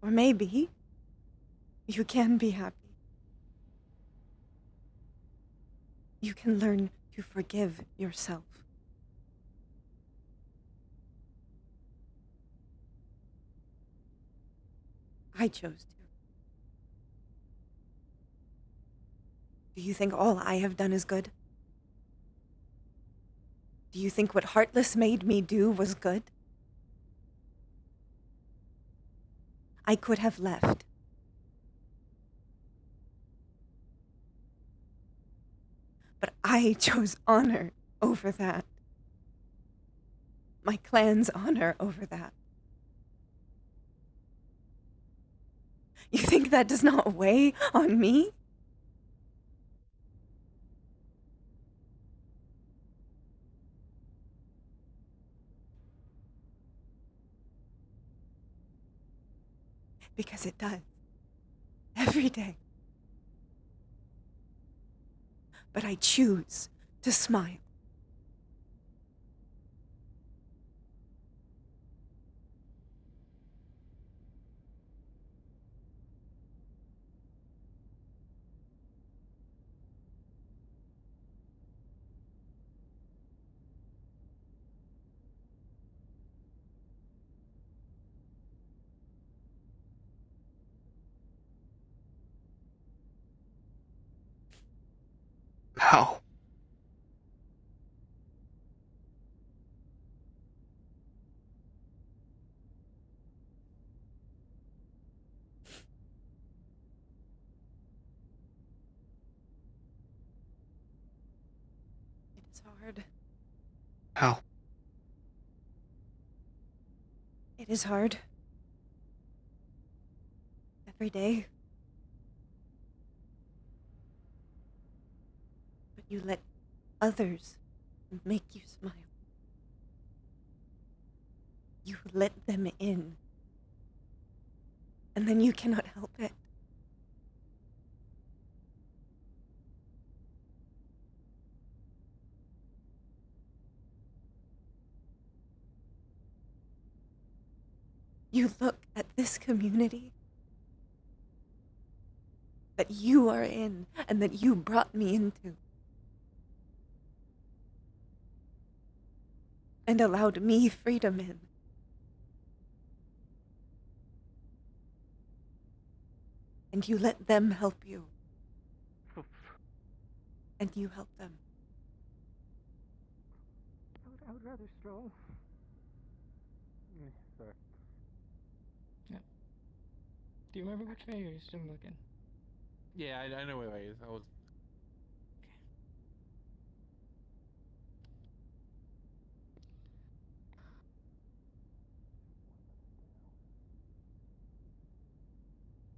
Or maybe you can be happy. You can learn to forgive yourself. I chose to. Do you think all I have done is good? Do you think what Heartless made me do was good? I could have left. But I chose honor over that. My clan's honor over that. You think that does not weigh on me? Because it does. Every day. But I choose to smile. How? It is hard. How? It is hard. Every day. But you let others make you smile. You let them in. And then you cannot help it. You look at this community that you are in and that you brought me into. and allowed me freedom in. And you let them help you. And you help them. I would rather stroll. Sorry. Yeah. Do you remember which way you're still looking? Yeah, I know where it is. I was.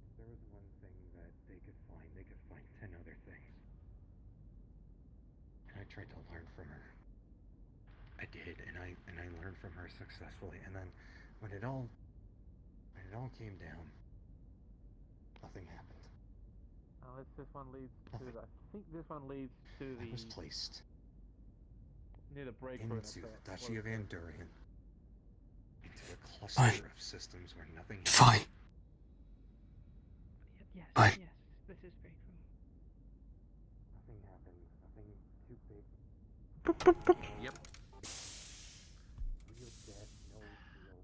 If there was one thing that they could find 10 other things. And I tried to learn from her. I did, and I learned from her successfully. And then when it all came down, nothing happened. Oh, this one leads to the. I think this one leads to the. I was placed near the break into for the Duchy of Andurian, into a cluster Fine. of systems where nothing Fine. Yes, Fine. yes, this is break room. Nothing happened. Nothing too big. Yep. Real death, no real.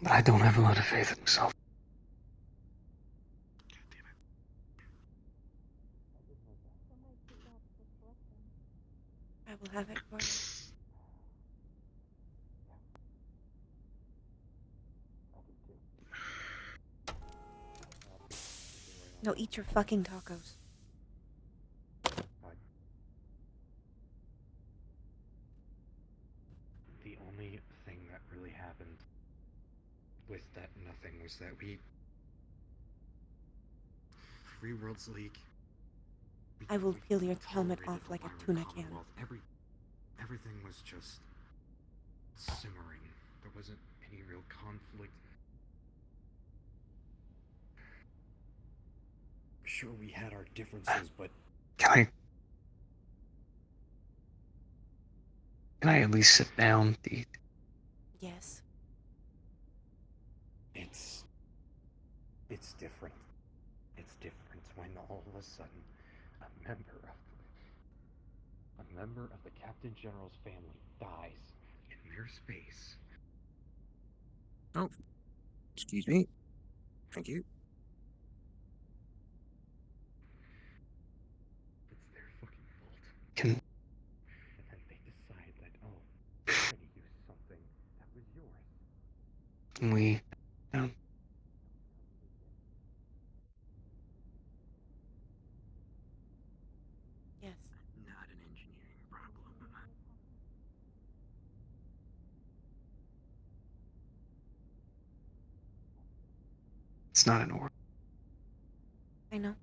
But I don't have a lot of faith in myself. I will have it for you. No, eat your fucking tacos. The only thing that really happened with that nothing was that Free Worlds League. I will peel your helmet off like a tuna can. Everything was just simmering. There wasn't any real conflict. Sure, we had our differences, but Can I at least sit down, Dee? Yes. It's different. It's different when all of a sudden a member of the Captain General's family dies in their space. Oh, excuse me. Thank you. It's their fucking fault. And then they decide that, oh, we're gonna use something that was yours. Can we? Yes. Not an engineering problem. It's not an order. I know.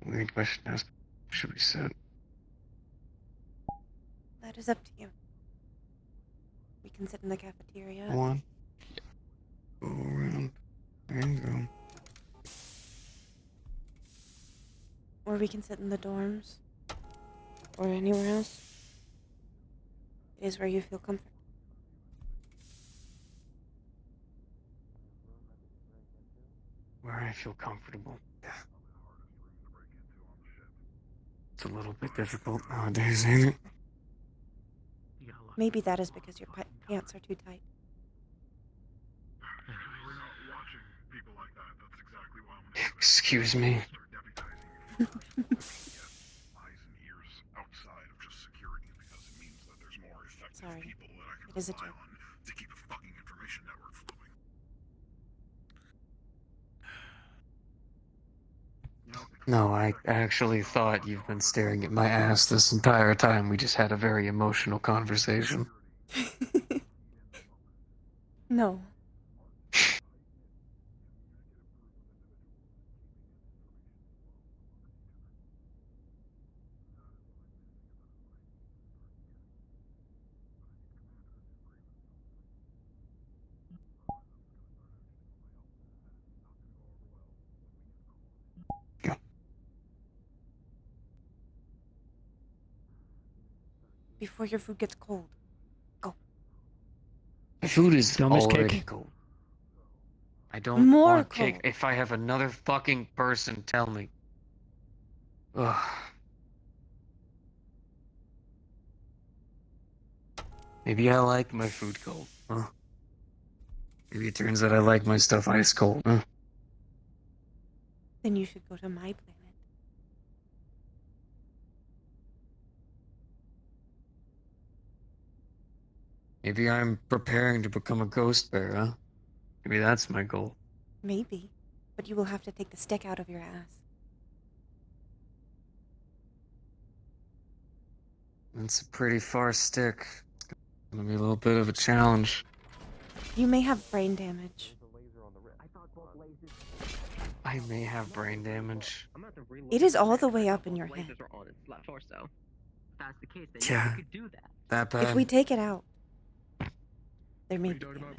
Weird question as should be said. That is up to you. We can sit in the cafeteria. Go on. Go around. There you go. Or we can sit in the dorms. Or anywhere else. It is where you feel comfortable. Where I feel comfortable. Yeah. It's a little bit difficult nowadays, ain't it? Maybe that is because your pants are too tight. Excuse me. Sorry. It is a joke. No, I actually thought you've been staring at my ass this entire time. We just had a very emotional conversation. No. Before your food gets cold. Go. My food is Don't miss already cake. cold. I don't More want cake. cold. If I have another fucking person tell me. Ugh. Maybe I like my food cold. Huh? Maybe it turns out I like my stuff ice cold. Huh? Then you should go to my planet. Maybe I'm preparing to become a ghost bear, huh? Maybe that's my goal. Maybe. But you will have to take the stick out of your ass. It's a pretty far stick. It's gonna be a little bit of a challenge. You may have brain damage. I may have brain damage. It is all the way up in your head. That's the case, then Yeah. you could do that. That bad? If we take it out, there may be damage.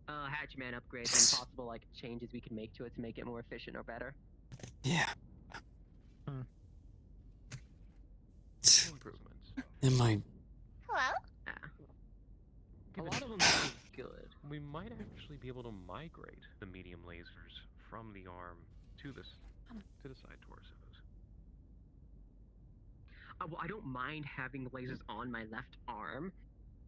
Hatchman upgrades and possible like changes we can make to it to make it more efficient or better. Yeah. Improvements. It might. Hello? A lot of them sound good. We might actually be able to migrate the medium lasers from the arm to the side torsos. Well, I don't mind having lasers on my left arm.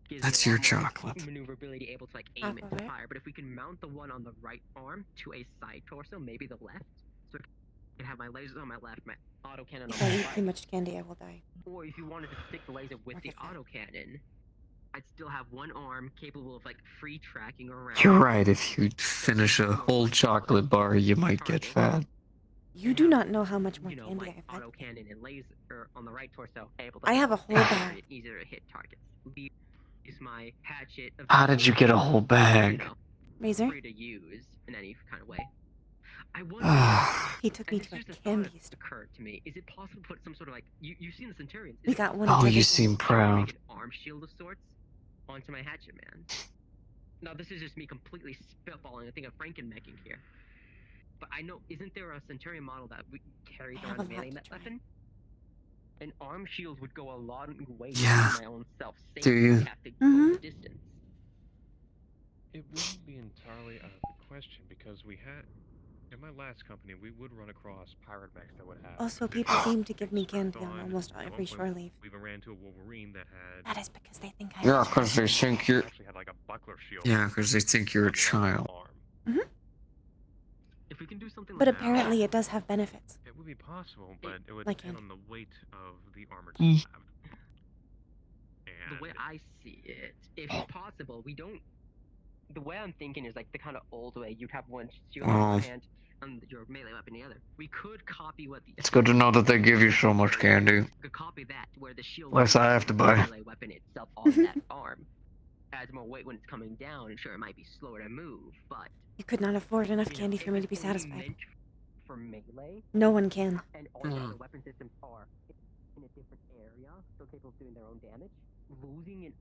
Gives That's me a your lot more, like, chocolate. maneuverability, able to like aim it to fire. But if we can mount the one on the right arm to a side torso, maybe the left, so I can have my lasers on my left, my autocannon on If I my eat right. too much candy, I will die. Or if you wanted to stick the laser with Or the get fat. autocannon, I'd still have one arm capable of like free tracking around. You're right. If you finish a whole chocolate bar, you might get fat. You do not know how much more You know, candy my I've had. autocannon and laser on the right torso, able to I have a whole bag. easier to hit targets. Use my hatchet. How did you get a whole bag? Razor? Free to use in any kind of way. I wonder. He took me to a candy store. Occurred to me. Is it possible to put some sort of like you've seen the Centurions? We got one. Oh, you seem proud. Make an arm shield of sorts onto my hatchet man. Now this is just me completely spitballing. I think of Frankenmeching here. But I know, isn't there a Centurion model that carries around a melee weapon? An arm shield would go a long way to Yeah. my own self. Do you? Have to go the distance. It wouldn't be entirely out of the question because we had, in my last company, we would run across pirate mechs that would have. Also, people seem to give me candy on almost every shore leave. We even ran into a Wolverine that had. That is because they think I. Yeah, because they think you're. Actually had like a buckler shield. Yeah, because they think you're a child. If we can do something But like that, apparently, it does have benefits. It would be possible, but it would Like depend candy. on the weight of the armored Mm. slab. the way I see it, if possible, we don't. The way I'm thinking is like the kind of old way. You'd have one shield in Oh. one hand and your melee weapon in the other. We could copy what the. It's good to know that they give you so much candy. We could copy that where the shield. Less I have to buy. The melee weapon itself on that arm adds more weight when it's coming down, and sure, it might be slower to move, but. You could not afford enough candy for me to be satisfied. Meant for melee. No one can. And all the other weapon systems are in a different area, so capable of doing their own damage. Losing an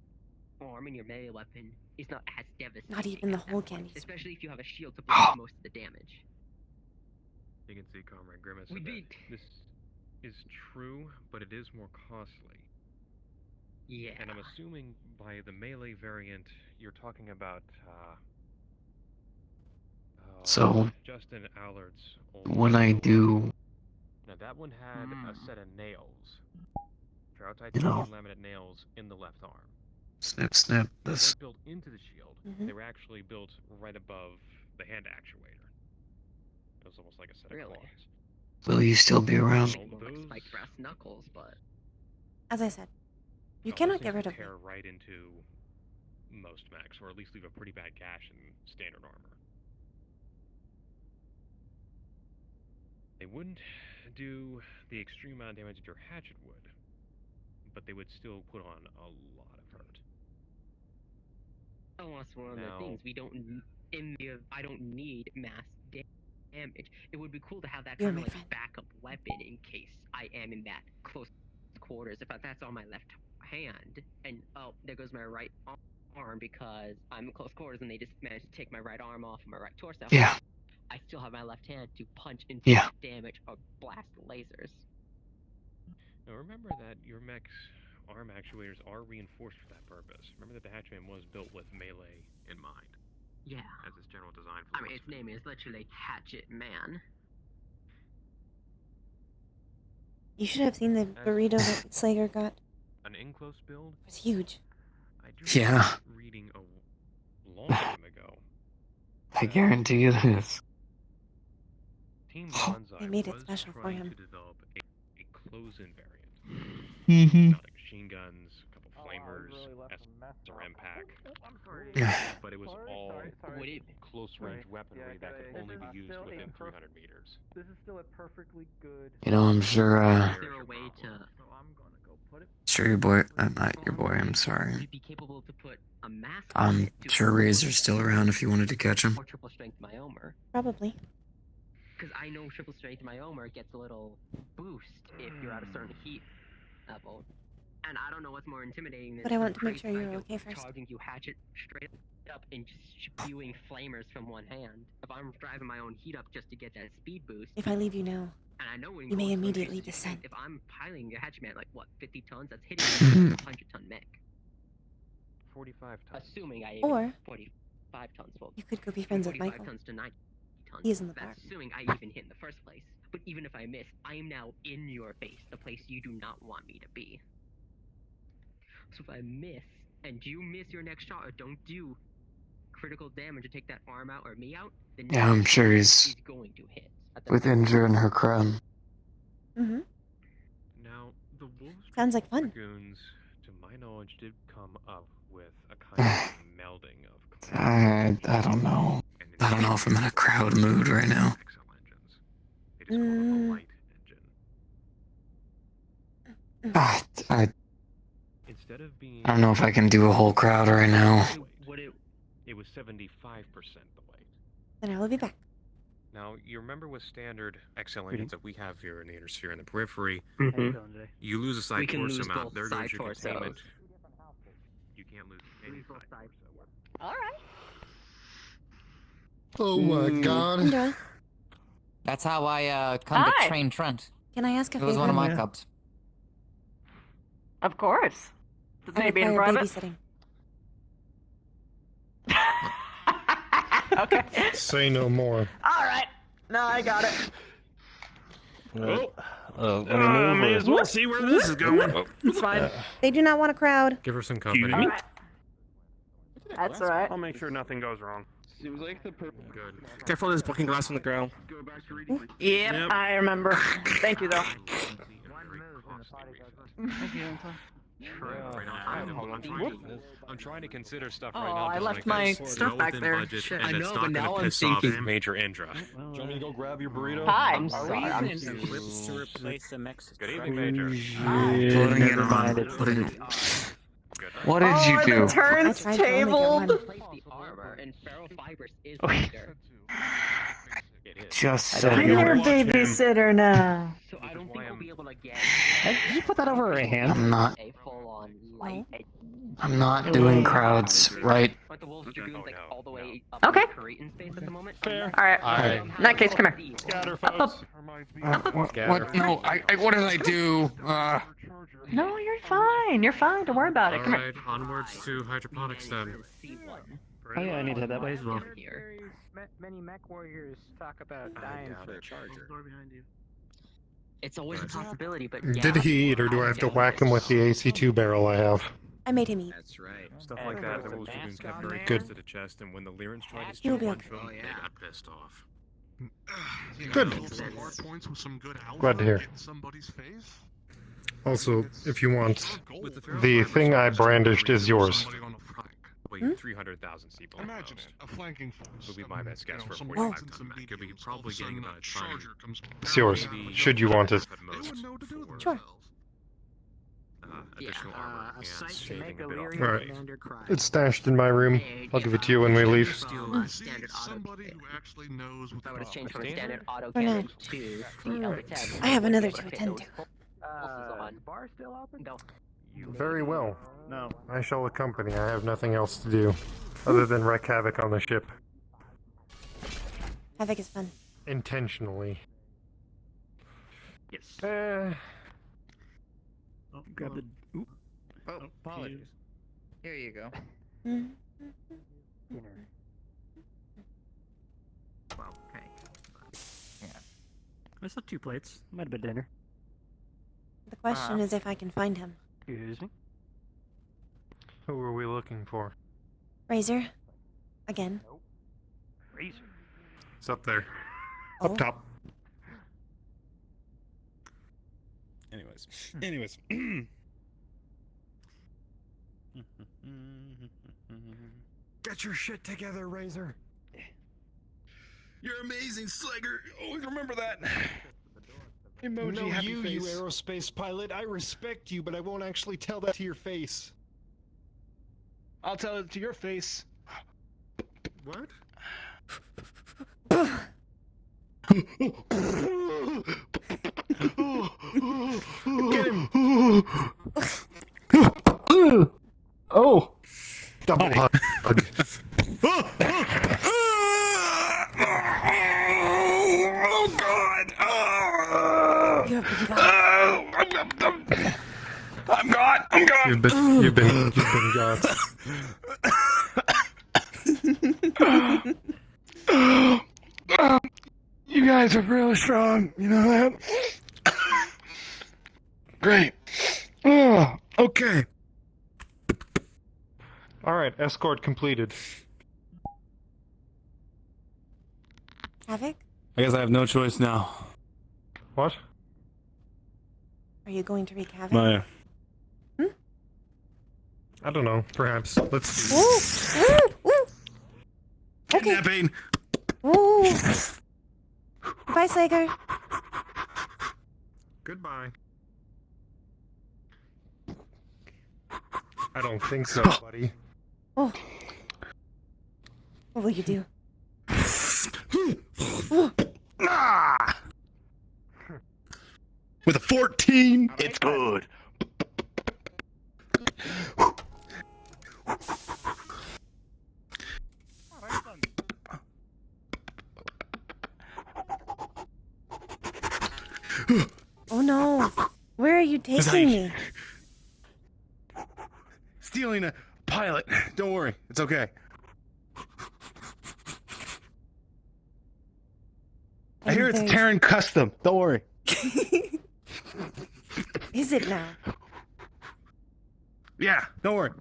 arm in your melee weapon is not as devastating. Not even the at that whole point, candy. especially if you have a shield to block most of the damage. You can see Comrade Grimace. We'd said be- that this is true, but it is more costly. Yeah. And I'm assuming by the melee variant, you're talking about So, Justin Allard's old when I do, Now that one had a set of nails. Trout You know. titanium laminate nails in the left arm. snip, snip, They this. weren't built into the shield. Mhm. They were actually built right above the hand actuator. It was almost like a set Really? of claws. Will you still be around? Spiked brass knuckles, but As I said, you cannot get rid of me. Tear right into most mechs, or at least leave a pretty bad gash in standard armor. They wouldn't do the extreme amount of damage that your hatchet would, but they would still put on a lot of hurt. that's one of the things we don't. I don't need mass damage. It would be cool to have that You're kind of my like friend. backup weapon in case I am in that close quarters. If that's on my left hand, and oh, there goes my right arm because I'm in close quarters, and they just managed to take my right arm off of my right torso. Yeah. I still have my left hand to punch into damage or blast lasers. Now remember that your mech's arm actuators are reinforced for that purpose. Remember that the Hatchman was built with melee in mind. Yeah. As its general design I mean, its name is literally Hatchet Man. You should have seen the burrito that Slayer got. An in-close build? It was huge. I do remember reading a long time ago. I guarantee it is. Team Bonsai They made it was special for trying him. to develop a close-in variant. Mm-hmm. Not like machine guns, a couple flamers, SRM pack. But it was all close-range weaponry that could only be used within 300 meters. This is still a perfectly good. You know, I'm sure, Is there a way to? So I'm gonna go put it. sure your boy, not your boy, I'm sorry. Be capable to put a mask. I'm sure Razor's still around if you wanted to catch him. Or triple strength myomer. Probably. Because I know triple strength myomer gets a little boost if you're at a certain heat level. And I don't know what's more intimidating than But I want to make crazy sure you're psycho okay first. charging you hatchet straight up and just spewing flamers from one hand. If I'm driving my own heat up just to get that speed boost. If I leave you now, And I know when you may close immediately range, descend. If I'm piling a hatchet man like what, 50 tons, that's hitting a 100-ton mech. 45 tons. Assuming I Or 45 tons. Well, you could go be friends with 45 Michael. tons to 90 tons. He's in the That's back. assuming I even hit in the first place. But even if I miss, I am now in your face, the place you do not want me to be. So if I miss, and you miss your next shot or don't do critical damage to take that arm out or me out, then Yeah, I'm sure he's going to hit. with Indra and her crown. Mm-hmm. Now, the Wolves Sounds like fun. Dragoons, to my knowledge, did come up with a kind of melding of I don't know. I don't know if I'm in a crowd mood right now. They just call them a light engine. Instead of being I don't know if I can do a whole crowd right now. it was 75% the weight. Then I will be back. Now, you remember with standard XL engines that we have here in the inner sphere and the periphery, you lose a side torso amount. There goes your containment. You can't lose any side torso. Alright. Oh my god. Indra, That's how I come to train Trent. can I ask a It favor? was one of my cubs. Of course. Does I it be in require private? babysitting. Okay. Say no more. All right. No, I got it. May as well see where this is going. It's fine. They do not want a crowd. Give her some company. All right. That's all right. I'll make sure nothing goes wrong. Seems like the good. Careful, there's broken glass on the ground. Yep, I remember. Thank you, though. Thank you, I'm trying to consider stuff Oh, right now. I just left like my this, stuff back within there. budget, Shit. and I it's know, not but gonna now I'm piss off thinking- Major Indra. Do you want me to go grab your burrito? Hi. I'm sorry, I'm Equipped to replace the Mexican. Good evening, Major. Putting it on. Putting it. What did you do? The turns tabled. Just said I'm you your were. babysitter now. So I don't think I'll be able to get Hey, you put that over her hand. I'm not. a full-on light. I'm not doing crowds, right? But the Wolves Dragoons like all the way up Okay. in Korean space at the moment. All right. In that case, come here. Scatter, Up, up. folks. What? No, what did I do? No, you're fine. You're fine. Don't worry about it. Come here. Alright, onwards to hydroponics then. Oh yeah, I need to head that way as well. Many mech warriors talk about dying for a charger. It's always a possibility, but Did he eat, or do I have to whack him with the AC2 barrel I have? I made him eat. That's right. Stuff like that, the Wolves Dragoons kept very Good. close to the chest, and when the Lyrans tried to You'll steal be one okay. from them, they got pissed off. Good. Glad to hear. Also, if you want, the thing I brandished is yours. Wait, 300,000 people. Imagine it, a flanking force. Would be my best guess for a 45-ton mech. You'll be probably getting about a ton. It's yours, should you want it. Sure. Additional armor and shaving a bit off. Alright. It's stashed in my room. I'll give it to you when we leave. Standard Somebody who actually knows what I would have changed from a standard auto For now. cannon to the L10. I have another to attend to. Bar still open? No. Very well. No. I shall accompany. I have nothing else to do other than wreak havoc on the ship. Havoc is fun. Intentionally. Yes. Oh, grab the. Oop. Oh, apologies. Here you go. Dinner. Well, okay. Yeah. I saw 2 plates. Might have been dinner. The question is if I can find him. Excuse me. Who are we looking for? Razor. Again. Razor. It's up there. Oh. Up top. Anyways. Get your shit together, Razor. You're amazing, Slugger. Always remember that. Emoji No, happy you face. aerospace pilot. I respect you, but I won't actually tell that to your face. I'll tell it to your face. What? Get him! Oh! Double hug. Oh God! You have been got. I'm gone. I'm gone. You've been got. You guys are really strong. You know that? Great. Oh, okay. Alright, escort completed. Havoc? I guess I have no choice now. What? Are you going to wreak havoc? Oh, yeah. I don't know. Perhaps. Let's. Ooh! Ooh! Ooh! Okay. Kidnapping. Ooh! Goodbye, Slager. Goodbye. I don't think so, buddy. Oh. What will you do? Ah! With a 14, it's good. Oh no! Where are you taking me? Stealing a pilot. Don't worry, it's okay. I hear it's Terran Custom. Don't worry. Is it now? Yeah, don't worry.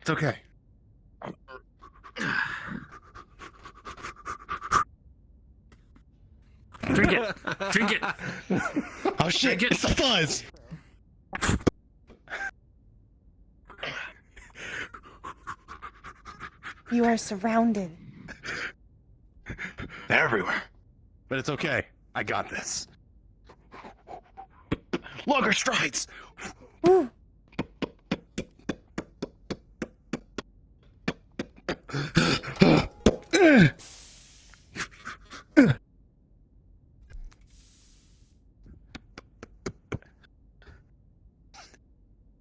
It's okay. Drink it. Drink it. Oh shit, it's a fuzz. You are surrounded. They're everywhere. But it's okay. I got this. Longer strides. Ooh.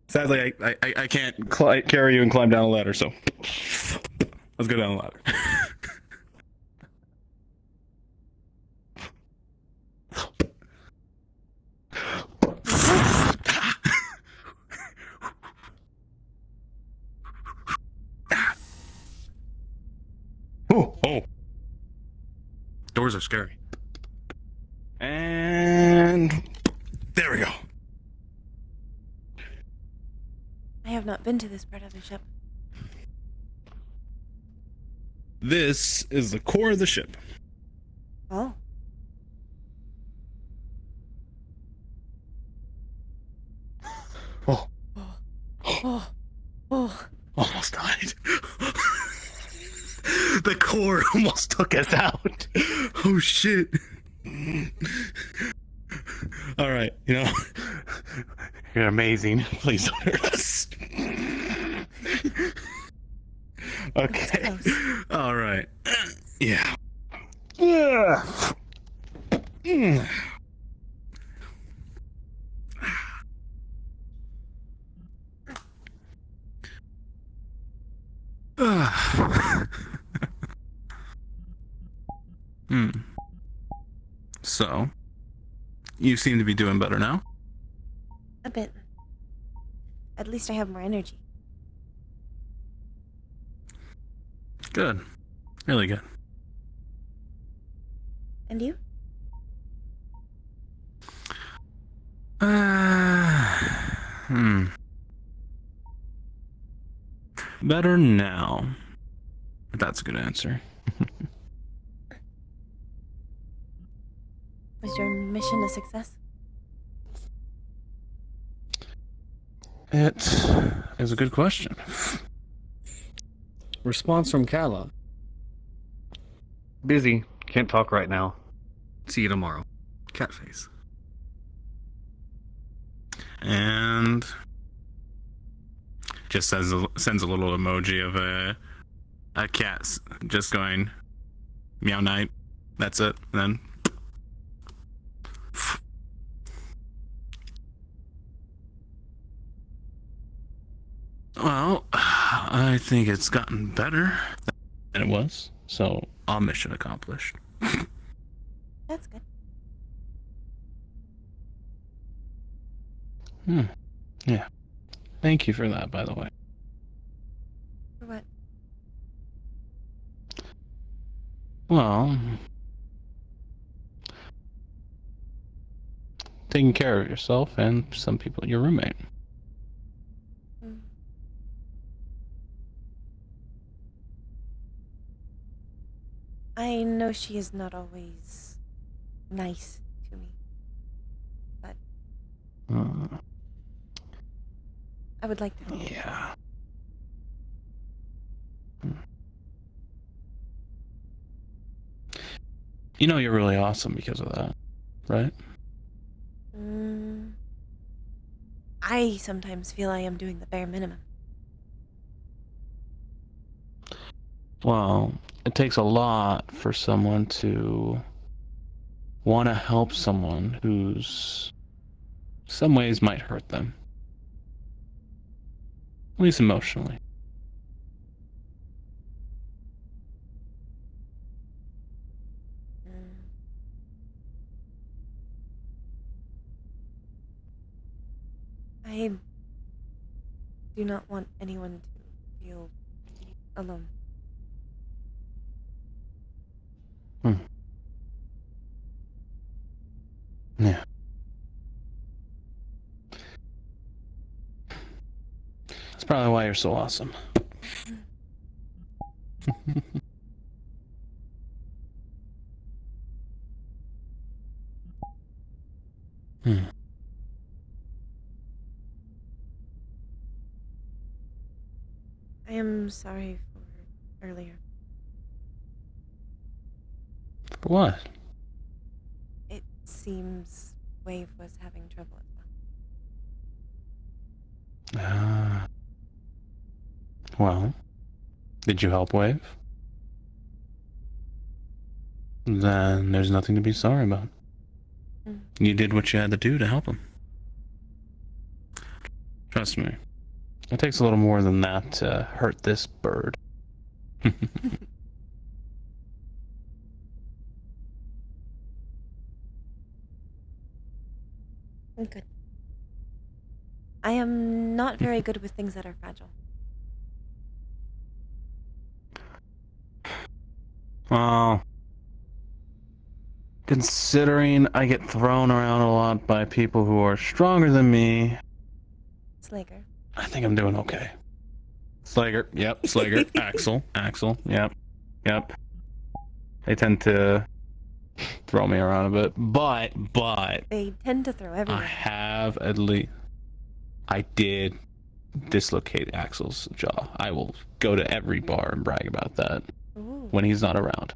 Sadly, I can't carry you and climb down a ladder, so let's go down the ladder. Oh. Doors are scary. And there we go. I have not been to this part of the ship. This is the core of the ship. Oh. Oh. Oh. Oh. Almost died. The core almost took us out. Oh shit. All right, you know, you're amazing. Please don't hurt us. Okay. All right. Yeah. Yeah. Hmm. So, you seem to be doing better now. A bit. At least I have more energy. Good. Really good. And you? Better now. That's a good answer. Was your mission a success? It is a good question. Response from Kala. Busy. Can't talk right now. See you tomorrow. Catface. And just sends a little emoji of a cat just going meow night. That's it. And then well, I think it's gotten better than it was. So, all mission accomplished. That's good. Yeah. Thank you for that, by the way. For what? Well, taking care of yourself and some people, your roommate. I know she is not always nice to me, but I would like to help. Yeah. You know you're really awesome because of that, right? I sometimes feel I am doing the bare minimum. Well, it takes a lot for someone to want to help someone who's some ways might hurt them. At least emotionally. I do not want anyone to feel alone. Yeah. That's probably why you're so awesome. I am sorry for earlier. For what? It seems Wave was having trouble as well. Well, did you help Wave? Then there's nothing to be sorry about. You did what you had to do to help him. Trust me. It takes a little more than that to hurt this bird. Good. I am not very good with things that are fragile. Well, considering I get thrown around a lot by people who are stronger than me, Slager. I think I'm doing okay. Slager, yep, Slager. Axel, yep. They tend to throw me around a bit, but They tend to throw I everyone. have at least. I did dislocate Axel's jaw. I will go to every bar and brag about that Ooh. when he's not around.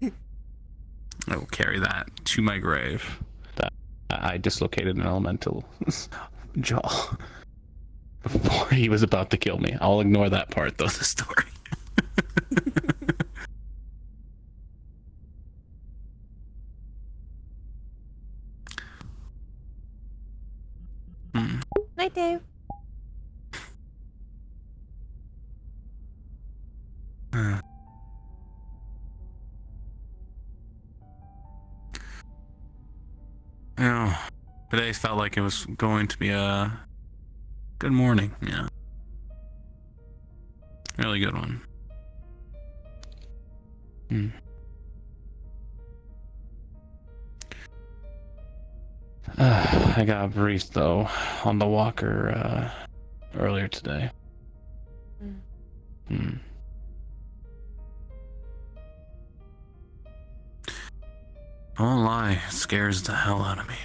I will carry that to my grave. That I dislocated an elemental jaw before he was about to kill me. I'll ignore that part though, the story. Night, Dave. Yeah, today felt like it was going to be a good morning. Yeah, really good one. I got briefed though on the walker earlier today. I won't lie, it scares the hell out of me.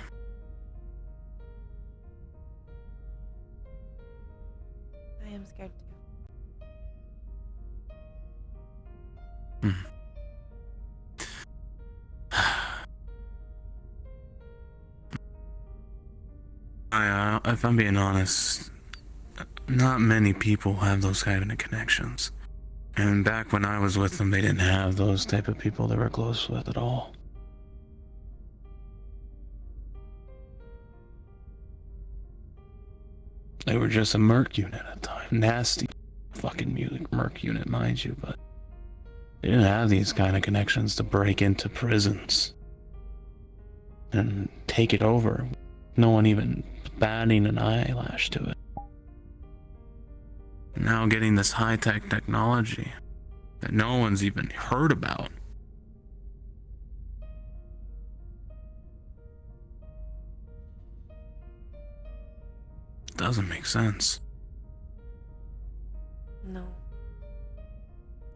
I am scared too. If I'm being honest, not many people have those kind of connections. And back when I was with them, they didn't have those type of people they were close with at all. They were just a merc unit at the time. Nasty fucking merc unit, mind you, but they didn't have these kind of connections to break into prisons and take it over. No one even batting an eyelash to it. Now getting this high-tech technology that no one's even heard about. Doesn't make sense. No.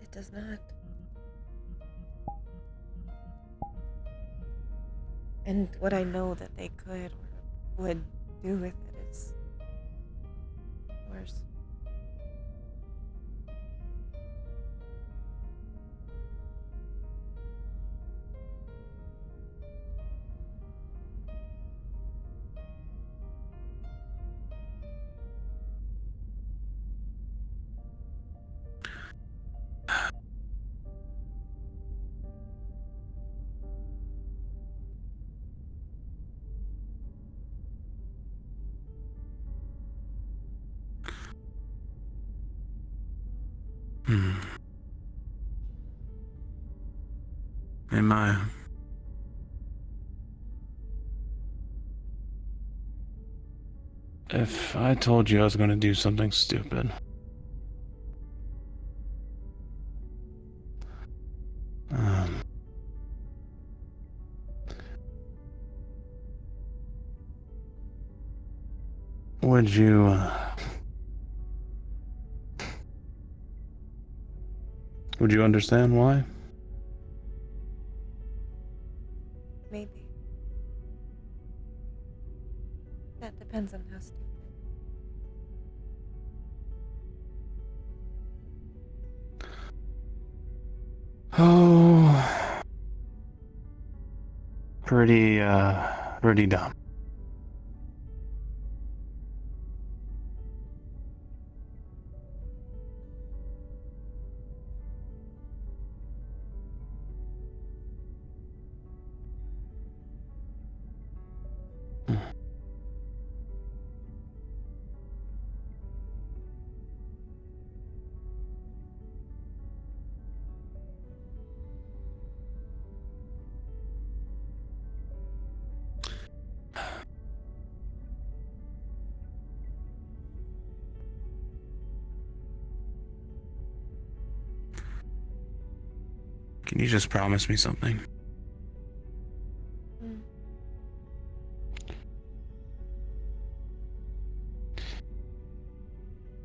It does not. And what I know that they could or would do with it is worse. Hey, Maya. If I told you I was going to do something stupid, would you understand why? Maybe. That depends on how stupid. Oh, pretty dumb. Can you just promise me something?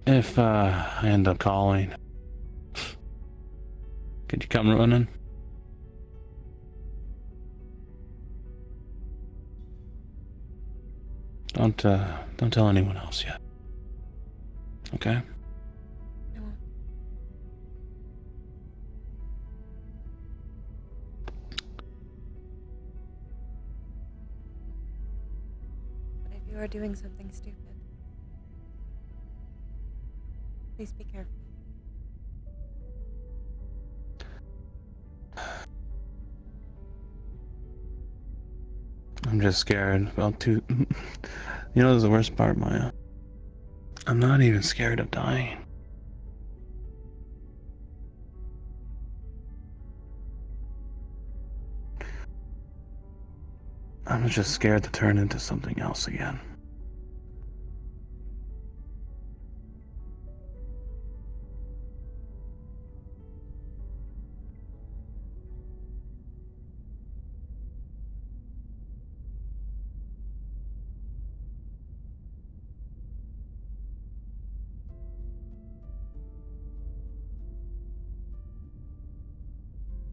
If I end up calling, could you come running? Don't tell anyone else yet. Okay? I won't. But if you are doing something stupid, please be careful. I'm just scared about two. You know, this is the worst part, Maya. I'm not even scared of dying. I'm just scared to turn into something else again.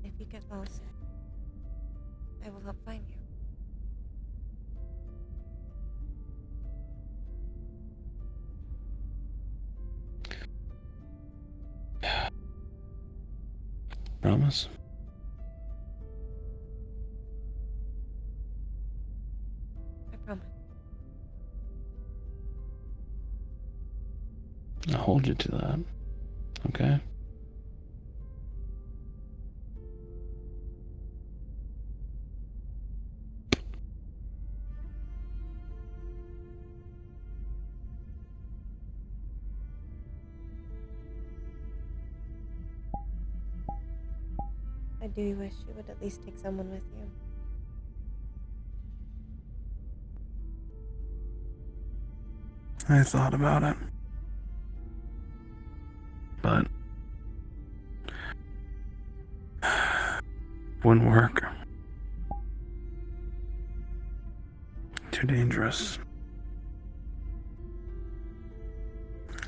If you get lost, I will help find you. Promise? I promise. I'll hold you to that. Okay? I do wish you would at least take someone with you. I thought about it. But wouldn't work. Too dangerous.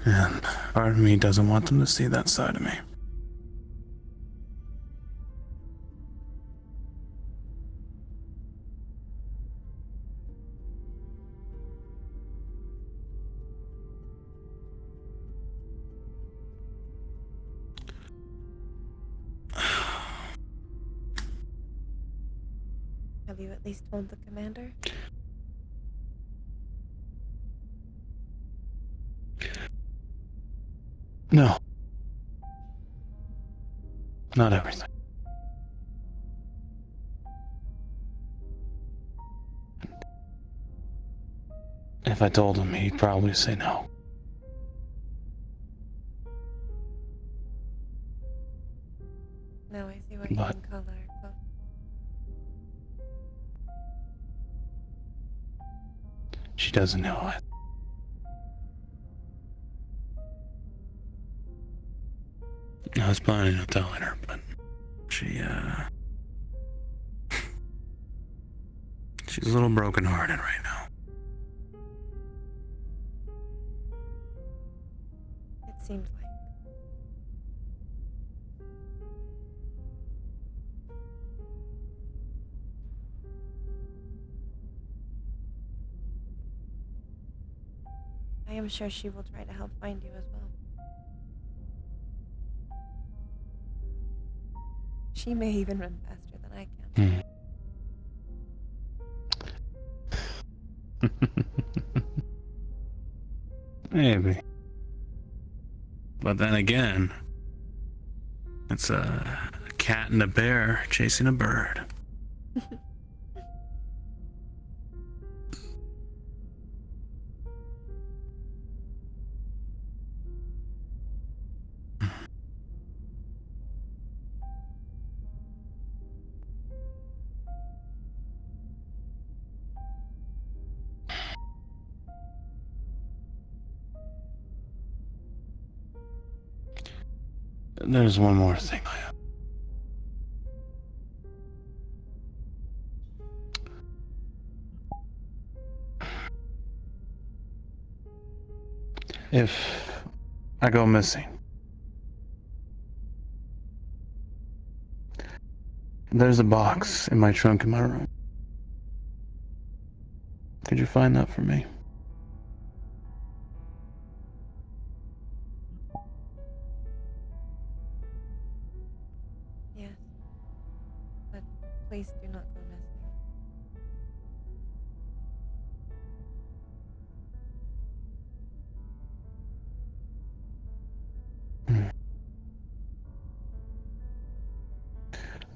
And part of me doesn't want them to see that side of me. Have you at least told the commander? No. Not everything. If I told him, he'd probably say no. Now I see what you But- can call our close. She doesn't know it. I was planning on telling her, but she's a little brokenhearted right now. It seemed like. I am sure she will try to help find you as well. She may even run faster than I can. Maybe. But then again, it's a cat and a bear chasing a bird. There's one more thing I have. If I go missing, there's a box in my trunk in my room. Could you find that for me?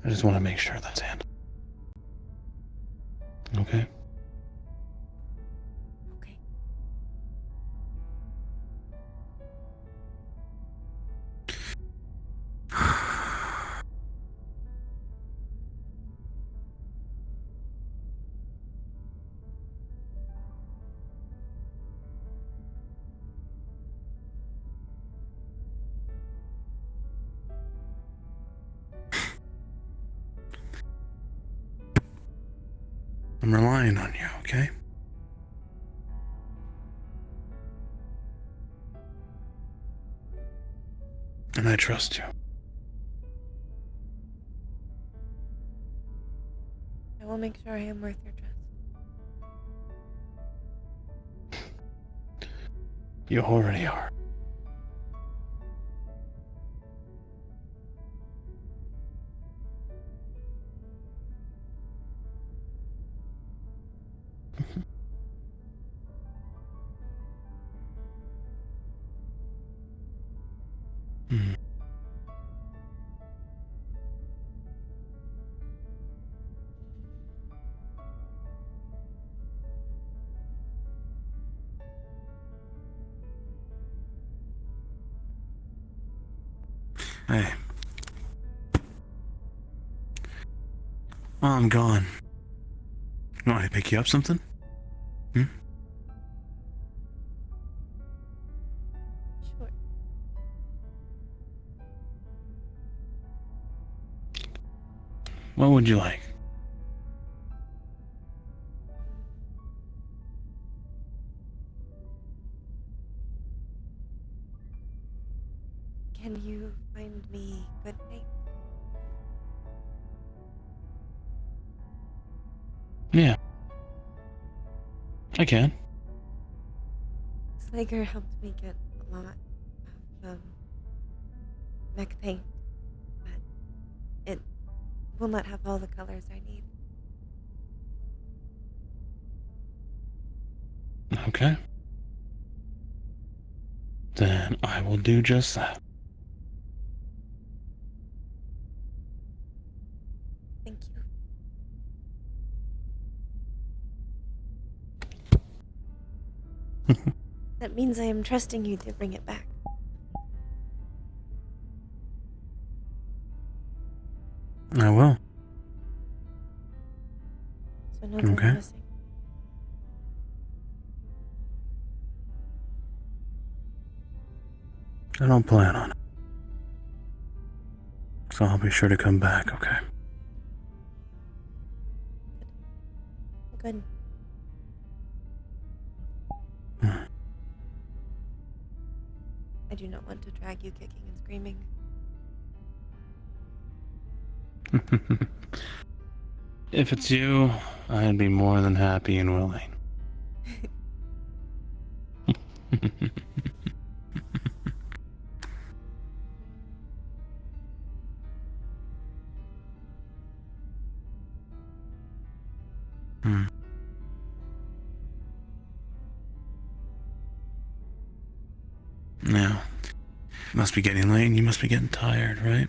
I just want to make sure that's handled. Okay? Okay. I'm relying on you, okay? And I trust you. I will make sure I am worth your trust. You already are. Hmm. Hey. While I'm gone, you want me to pick you up something? Hmm? Sure. What would you like? Can you find me good paint? Yeah. I can. Slager helped me get a lot of mech paint, but it will not have all the colors I need. Okay. Then I will do just that. Thank you. That means I am trusting you to bring it back. I will. So no things Okay. missing. I don't plan on it. So I'll be sure to come back, okay? Good. I do not want to drag you kicking and screaming. If it's you, I'd be more than happy and willing. Hmm. Now, it must be getting late and you must be getting tired, right?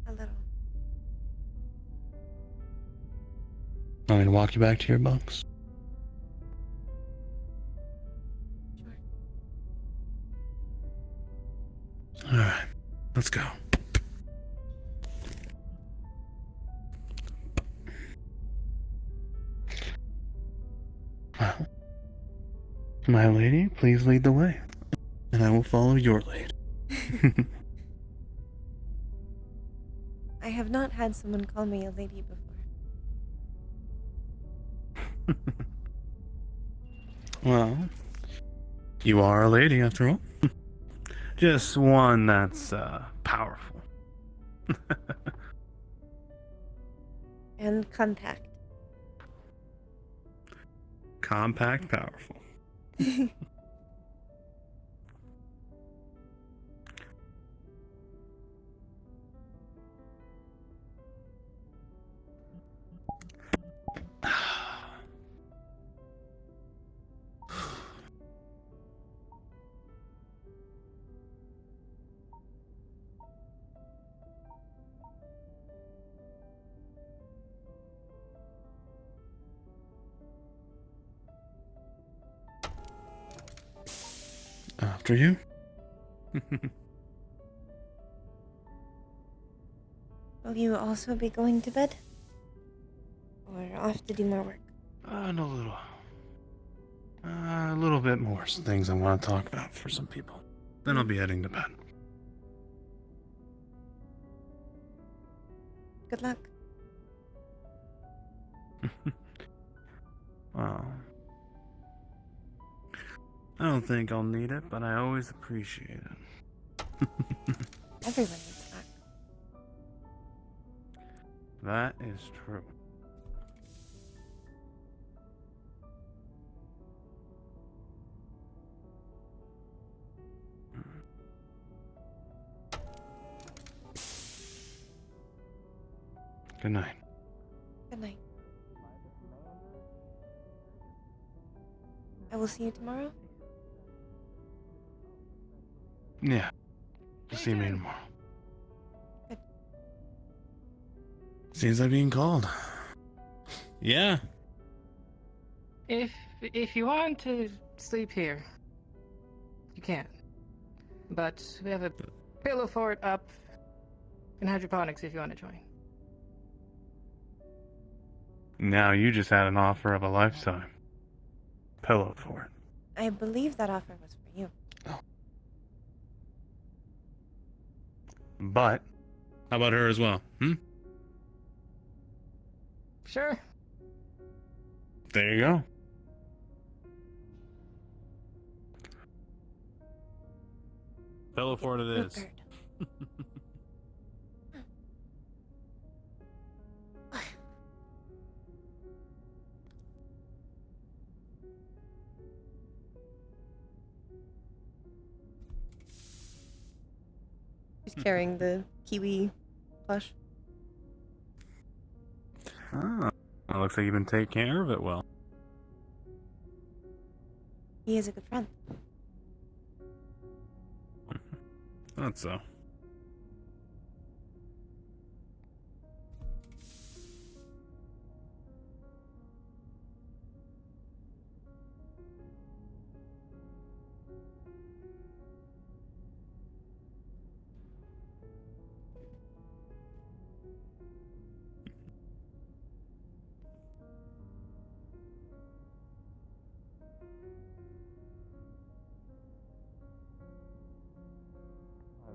A little. Want me to walk you back to your bunks? Sure. Alright, let's go. Well, my lady, please lead the way, and I will follow your lead. I have not had someone call me a lady before. Well, you are a lady after all. Just one that's powerful. And compact. Compact, powerful. after you. Will you also be going to bed? Or off to do more work? And a little bit more things I want to talk about for some people. Then I'll be heading to bed. Good luck. Well, I don't think I'll need it, but I always appreciate it. Everyone needs luck. That is true. Good night. Good night. I will see you tomorrow. Yeah. See me tomorrow. Good. Seems like being called. Yeah. If you want to sleep here, you can. But we have a pillow fort up in hydroponics if you want to join. Now you just had an offer of a lifetime. Pillow for it. I believe that offer was for you. But how about her as well? Sure. There you go. Pillow fort it is. He's carrying the kiwi plush. Oh, it looks like you've been taking care of it well. He is a good friend. Thought so.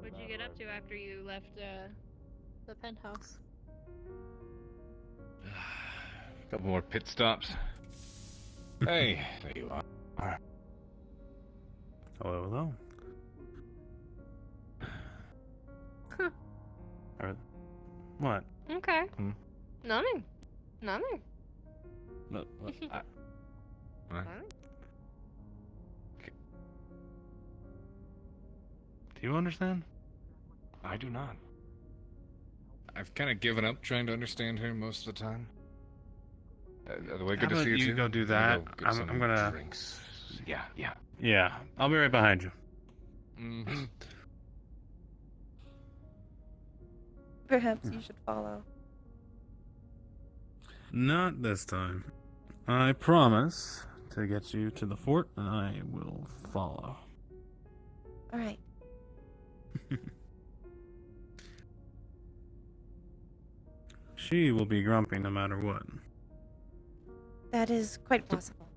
What'd you get up to after you left the penthouse? A couple more pit stops. Hey, there you are. Alright. Hello, hello. What? Okay. Nothing. Nothing. No, what? What? Do you understand? I do not. I've kind of given up trying to understand her most of the time. The way, good to see you too. Go do I'm that. gonna go get I'm gonna. drinks. Yeah. Yeah, I'll be right behind you. Mm-hmm. Perhaps you should follow. Not this time. I promise to get you to the fort, and I will follow. All right. She will be grumpy no matter what. That is quite possible.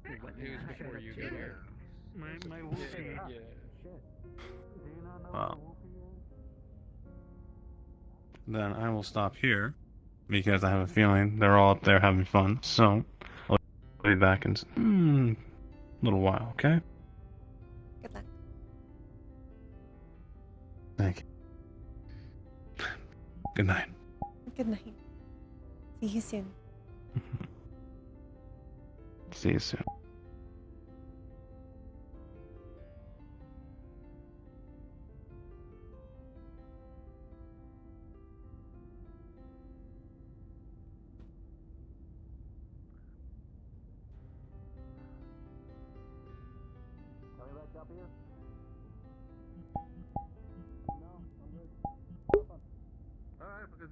It was before you got here. My whoopee. Well, then I will stop here because I have a feeling they're all up there having fun. So I'll be back in a little while. Okay. Good luck. Thank you. Good night. Good night. See you soon. See you soon. Coming back up here? No, I'm good.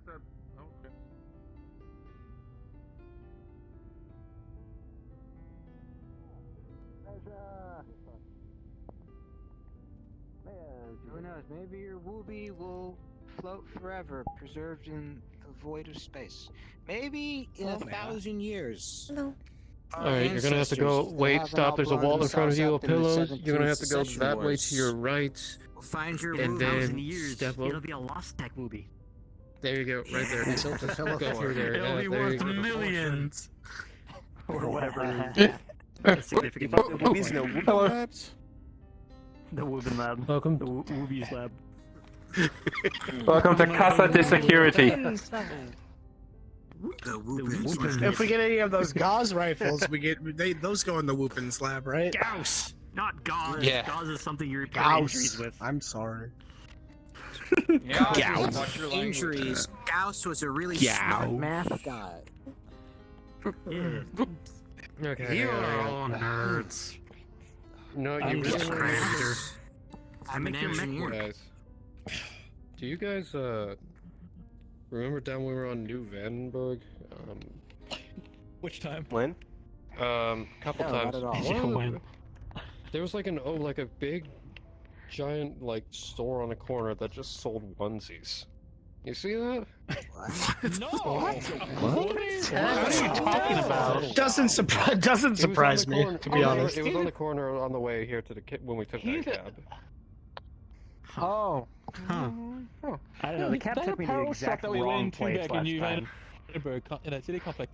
said. Okay. Who knows? Maybe your Wooby will float forever, preserved in the void of space. Maybe in 1,000 years. No. Alright, you're gonna have to go. Wait, stop. There's a wall in front of you of pillows. You're gonna have to go that way to your right. Find your and Wooby. then step up. It'll be a lost tech Wooby. There you go, right there. Go through there. It'll be there worth you go. millions. Or whatever. Significant. Woobies no Wooby labs? The Woobin lab. Welcome. The Woobies lab. Welcome to Casa de Security. If we get any of those Gauss rifles, those go in the Whoopins lab, right? Gauss, not Gauss. Yeah. Gauss is something you report Gauss. injuries with. I'm sorry. Gauss. Injuries. Gauss was a really smart math guy. Okay. You are all nerds. No, you I'm really just are. I'm an engineer. Guys, do you guys remember down when we were on New Vandenberg? Which time? When? Couple No, times. not at all. One of the- When? There was like a big, giant store on a corner that just sold onesies. You see that? No. What? What are you talking about? Doesn't surprise me, to be honest. It was on the corner on the way here to the when we took that cab. Oh. Huh. I don't know. The cab That took me to the apparel shop exact that we wrong went to place back in last New time. Vandenberg in that city complex.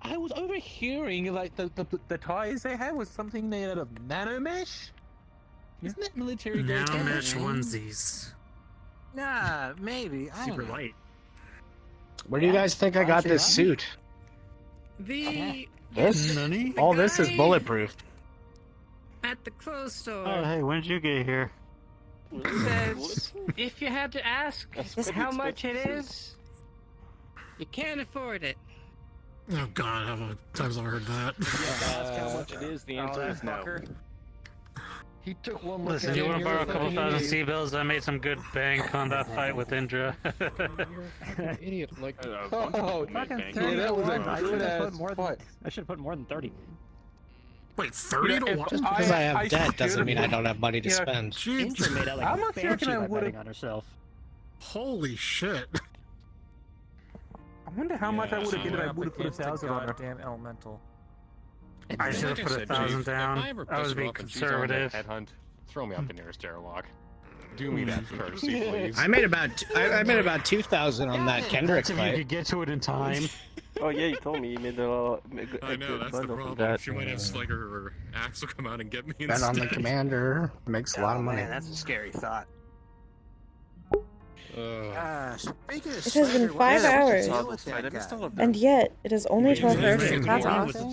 I was overhearing like the tires they had was something made out of nanomesh. Isn't that military grade? Nanomesh onesies. Nah, maybe. I don't Super know. light. Where do you guys think I got this suit? The This? Nani? All this is guy bulletproof. at the clothes store Oh, hey, when did you get here? says if you had to ask how much it is, you can't afford it. Oh God, how many times I've heard that? Ask how much it is, the answer is no. He took one look Listen, at you it, want to you're a borrow a couple fucking thousand idiot. C-bills? I made some good bank on that fight with Indra. You're a fucking idiot. Like, Oh, fucking yeah, that was a I good should've ass put more than- I should have put more than 30. Wait, 30 to what? Just because I have debt doesn't mean I don't have money to Yeah, spend. Indra made out like I'm a not banshee certain I by would've- betting on herself. Holy shit. I wonder how much I would have given. I would have put 1,000 on her. Damn elemental. Like I should have put said, 1,000 Chief, if down. I ever I was piss her being off and she's on that conservative. headhunt, throw me out the nearest airlock. Do me that courtesy, please. I made about 2,000 on that Kendrick That's if you fight. could get to it in time. Oh yeah, you told me you made a I know, that's the bundle from problem. that. She might have Sliger or Axel come out and get me Bet instead. on the commander. Makes a lot of money. Man, that's a scary thought. Speaking of It has been 5 hours, and yet it is only 12:30. That's awesome.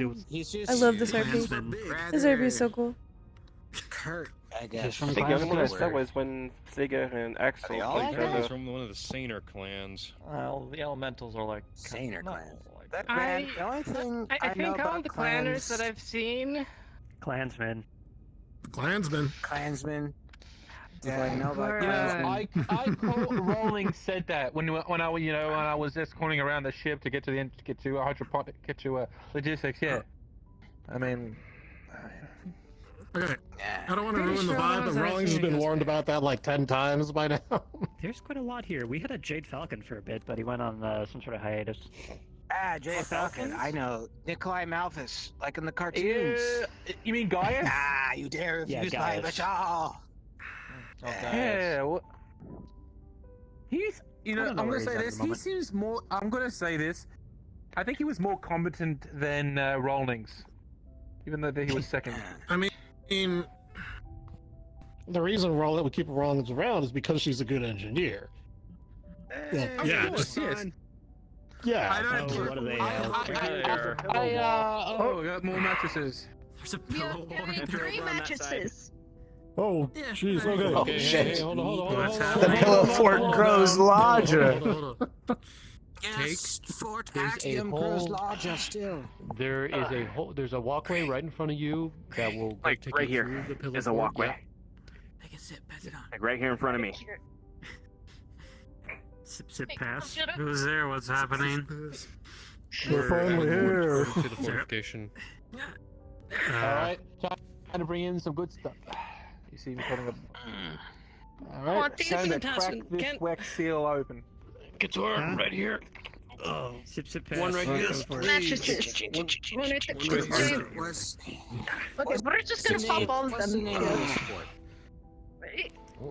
I love this RP. This RP is so cool. Kurt, I guess. The youngest that was when Sliger and Axel played each He's other. from one of the saner clans. Well, the elementals are like Saner clans. I, the only thing I I know think all about the clanners that I've seen. Klansmen. Klansman. Klansmen. Do I know about You know, Klansmen? I caught Rolling said that when I was escorting around the ship to get to the end, get to logistics. Yeah, I mean. Okay. I don't want to Pretty ruin the sure vibe, those but Rawlings has actually been goes warned back. about that like 10 times by now. There's quite a lot here. We had a Jade Falcon for a bit, but he went on some sort of hiatus. Ah, Jay Falcon. Falcons? I know. Nikolai Malthus, like in the cartoons. You mean Gaius? Ah, you dare refuse Yeah, my Gaius. bashal. Yeah. What? He's. You know, I I'm don't know gonna where say he's at this. the He moment. seems more. I'm gonna say this. I think he was more competent than Rawlings, even though he was second. I mean, the reason we keep Rawlings around is because she's a good engineer. Well, yeah, just, yeah. Oh, what are they? Oh, we got more mattresses. There's a pillow on 3 mattresses. Oh, jeez, okay. Oh, Hey, shit. hold on. The Hold pillow on, fort hold on, grows hold on, larger. hold on. Yes, Fort there's a Actium grows whole- larger still. There is a whole. There's a walkway right in front of you that will Like, take right you here through the pillar is a fort. walkway. Yeah. Like right here in front of me. Sip pass. Who's there? What's happening? We're finally here. To the fortification. Alright, trying to bring in some good stuff. You see me putting up. Alright, time to crack this wax seal open. Get to work right here. Oh, sip pass. One right here. Mattresses. Okay, we're just gonna pop all of What's the them. name of the sport?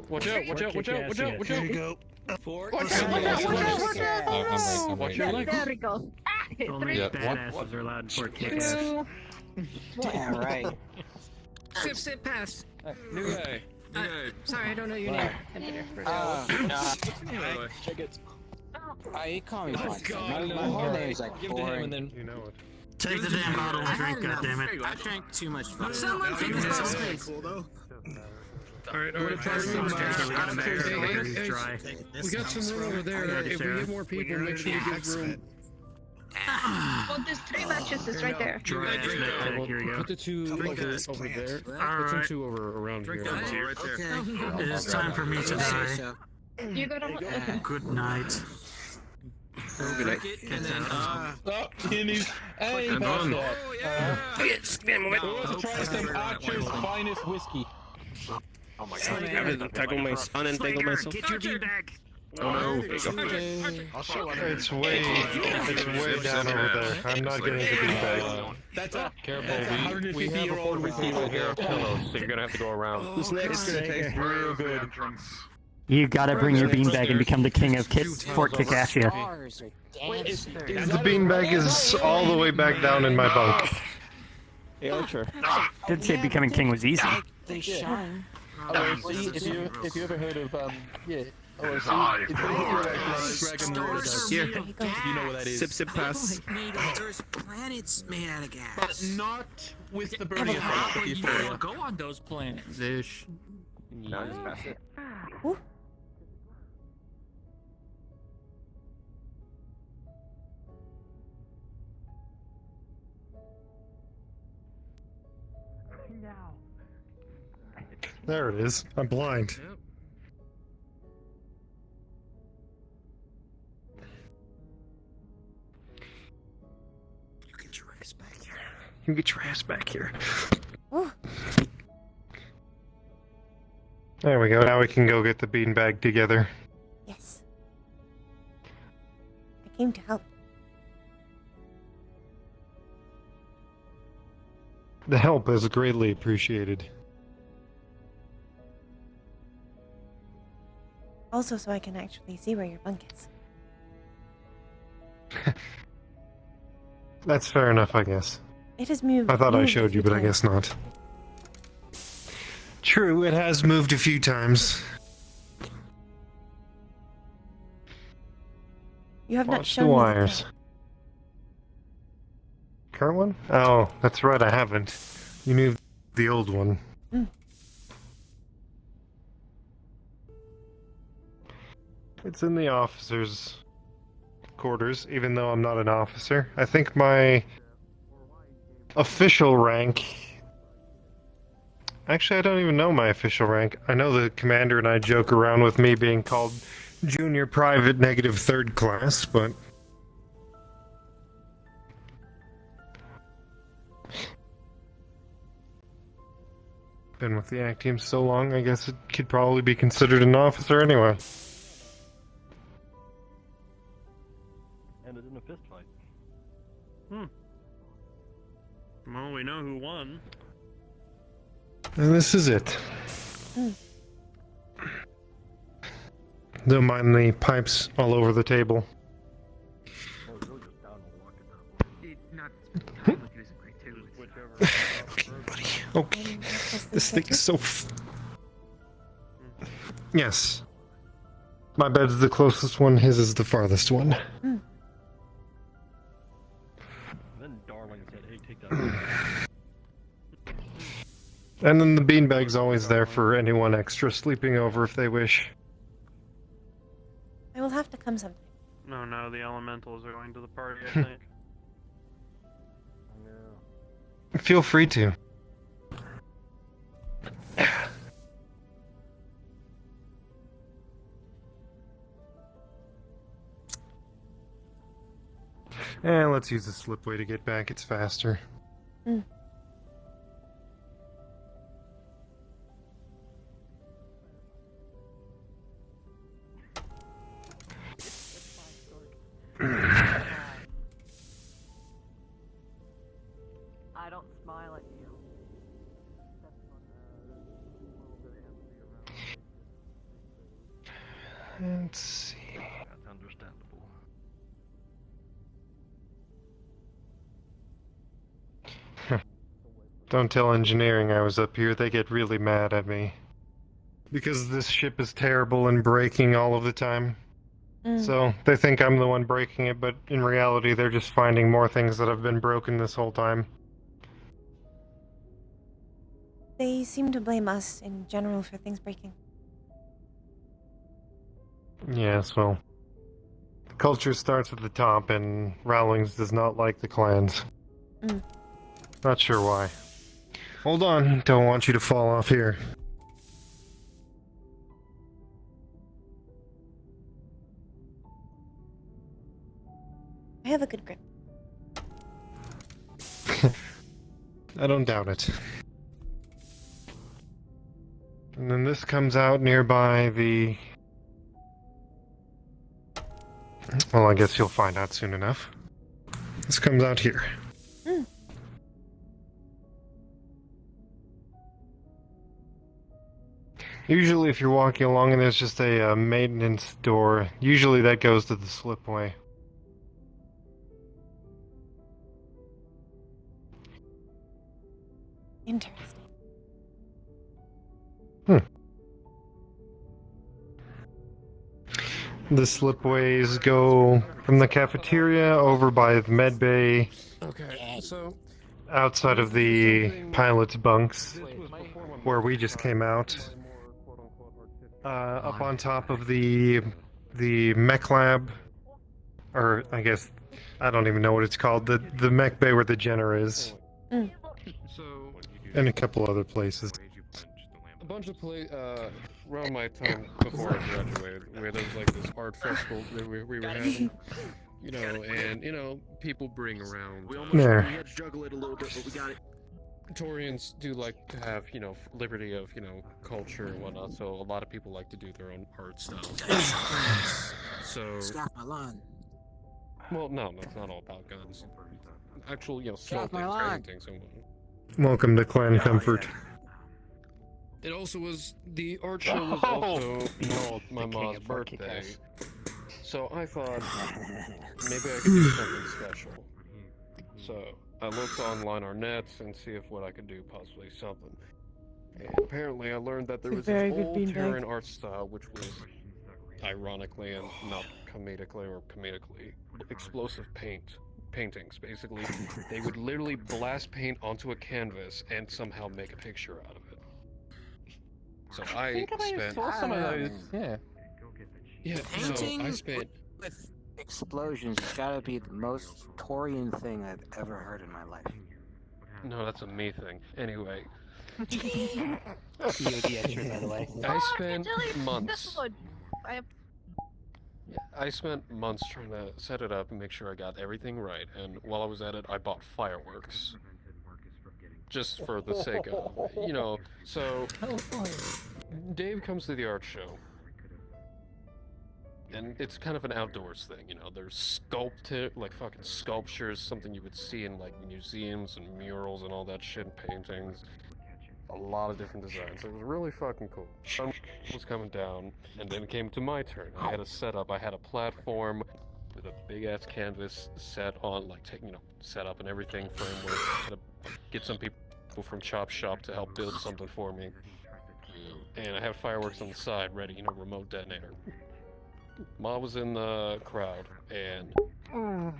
Watch out, watch out, watch out, watch out, watch out. There you go. Watch out, watch out, watch out. Watch your legs. There we go. Only badasses are allowed in Fort Kick-Ass. Damn right. Sip pass. New guy. Sorry, I don't know your name. Check it. You call me fun. My whole name's like boring. You know it. Take the damn bottle and drink, goddammit. I drank too much fun. Someone take this bottle, please. Alright, We got some room over there. If we get more people, make sure we give room. Well, there's 3 mattresses right there. Here we go. Put the 2 over there. Put some 2 over around here. It is time for me to die. You got all. Okay. Good night. Good night. Oh, Timmy's. Hey, I'm about done. that. Let's try some Archer's finest whiskey. Oh my god. I haven't unentangled myself. Get your beanbag. Oh no. There you go. It's way down over there. I'm not getting the beanbag. That's a Careful, we have a fortification here of pillows, so you're gonna have to go around. This next gonna taste real good. You gotta bring your beanbag and become the king of Fort Kick-Ass. The beanbag is all the way back down in my bunk. Hey, Archer. Did say becoming king was easy. They shine. OSC, if you ever heard of OSC, it's Dragon Lord. Here. You know what that is. Sip pass. There's planets made out of gas. But not with the burning effect of the euphoria. Go on those planets. Zish. Now just pass it. There it is. I'm blind. You get your ass back here. You get your ass back here. There we go. Now we can go get the beanbag together. Yes. I came to help. The help is greatly appreciated. Also, so I can actually see where your bunk is. That's fair enough, I guess. It has moved. I thought I moved a showed you, few but I times. guess not. True, it has moved a few times. You have not Watch shown the me wires. Current one? Oh, that's right, I haven't. You moved the old one. It's in the officers' quarters, even though I'm not an officer. I think my official rank... Actually, I don't even know my official rank. I know the commander and I joke around with me being called Junior Private Negative Third Class, but... Been with the ACT team so long, I guess it could probably be considered an officer anyway. Ended in a fist fight. Well, we know who won. And this is it. Don't mind the pipes all over the table. Buddy, okay. This thing is so Yes. My bed's the closest one, his is the farthest one. Then Darling said, hey, take that. And then the beanbag's always there for anyone extra sleeping over if they wish. I will have to come sometime. No, the elementals are going to the party, I think. Feel free to. And let's use the slipway to get back, it's faster. Mm. I don't smile at you. Let's see. That's understandable. Don't tell engineering I was up here, they get really mad at me. Because this ship is terrible and breaking all of the time. So, they think I'm the one breaking it, but in reality they're just finding more things that have been broken this whole time. They seem to blame us in general for things breaking. Yes, well, the culture starts at the top, and Rowlings does not like the clans. Not sure why. Hold on, don't want you to fall off here. I have a good grip. I don't doubt it. And then this comes out nearby the... Well, I guess you'll find out soon enough. This comes out here. Usually if you're walking along and there's just a maintenance door, usually that goes to the slipway. Interesting. The slipways go from the cafeteria over by the med bay. Okay, so Outside of the pilot's bunks, where we just came out. Up on top of the mech lab, or I guess, I don't even know what it's called, the mech bay where the Jenner is. And a couple other places. a bunch of around my time before I graduated, where there was like this art festival that we were having, you know, and you know, people bring around. We had to juggle it a little bit, but we got it. Torians do like to have, you know, liberty of, you know, culture and whatnot, so a lot of people like to do their own art styles. So... Stop my line. Well, no, that's not all about guns. Actual, you know, sculpting, paintings, and whatnot. Welcome to Clan Comfort. It also was, the art show was also, you know, my mom's birthday. So I thought, maybe I could do something special. So I looked online our nets and see if what I could do, possibly something. And apparently I learned that there was this old Terran art style, which was, ironically and not comedically or comedically, explosive paintings. Basically, they would literally blast paint onto a canvas and somehow make a picture out of it. So I spent... saw some of those, yeah. Yeah, Painting so I spent... with explosions has got to be the most Torian thing I've ever heard in my life. No, that's a me thing. Anyway. You the extra, by the way. I spent months... I spent months trying to set it up and make sure I got everything right, and while I was at it, I bought fireworks. Just for the sake of, you know, so... Dave comes to the art show, and it's kind of an outdoors thing, you know, there's fucking sculptures, something you would see in, like, museums and murals and all that shit, and paintings. A lot of different designs. It was really fucking cool. Sun was coming down, and then it came to my turn. I had a setup. I had a platform with a big ass canvas set on, like, set up and everything, framework. I had to get some people from Chop Shop to help build something for me. And I had fireworks on the side ready, you know, remote detonator. Ma was in the crowd, and when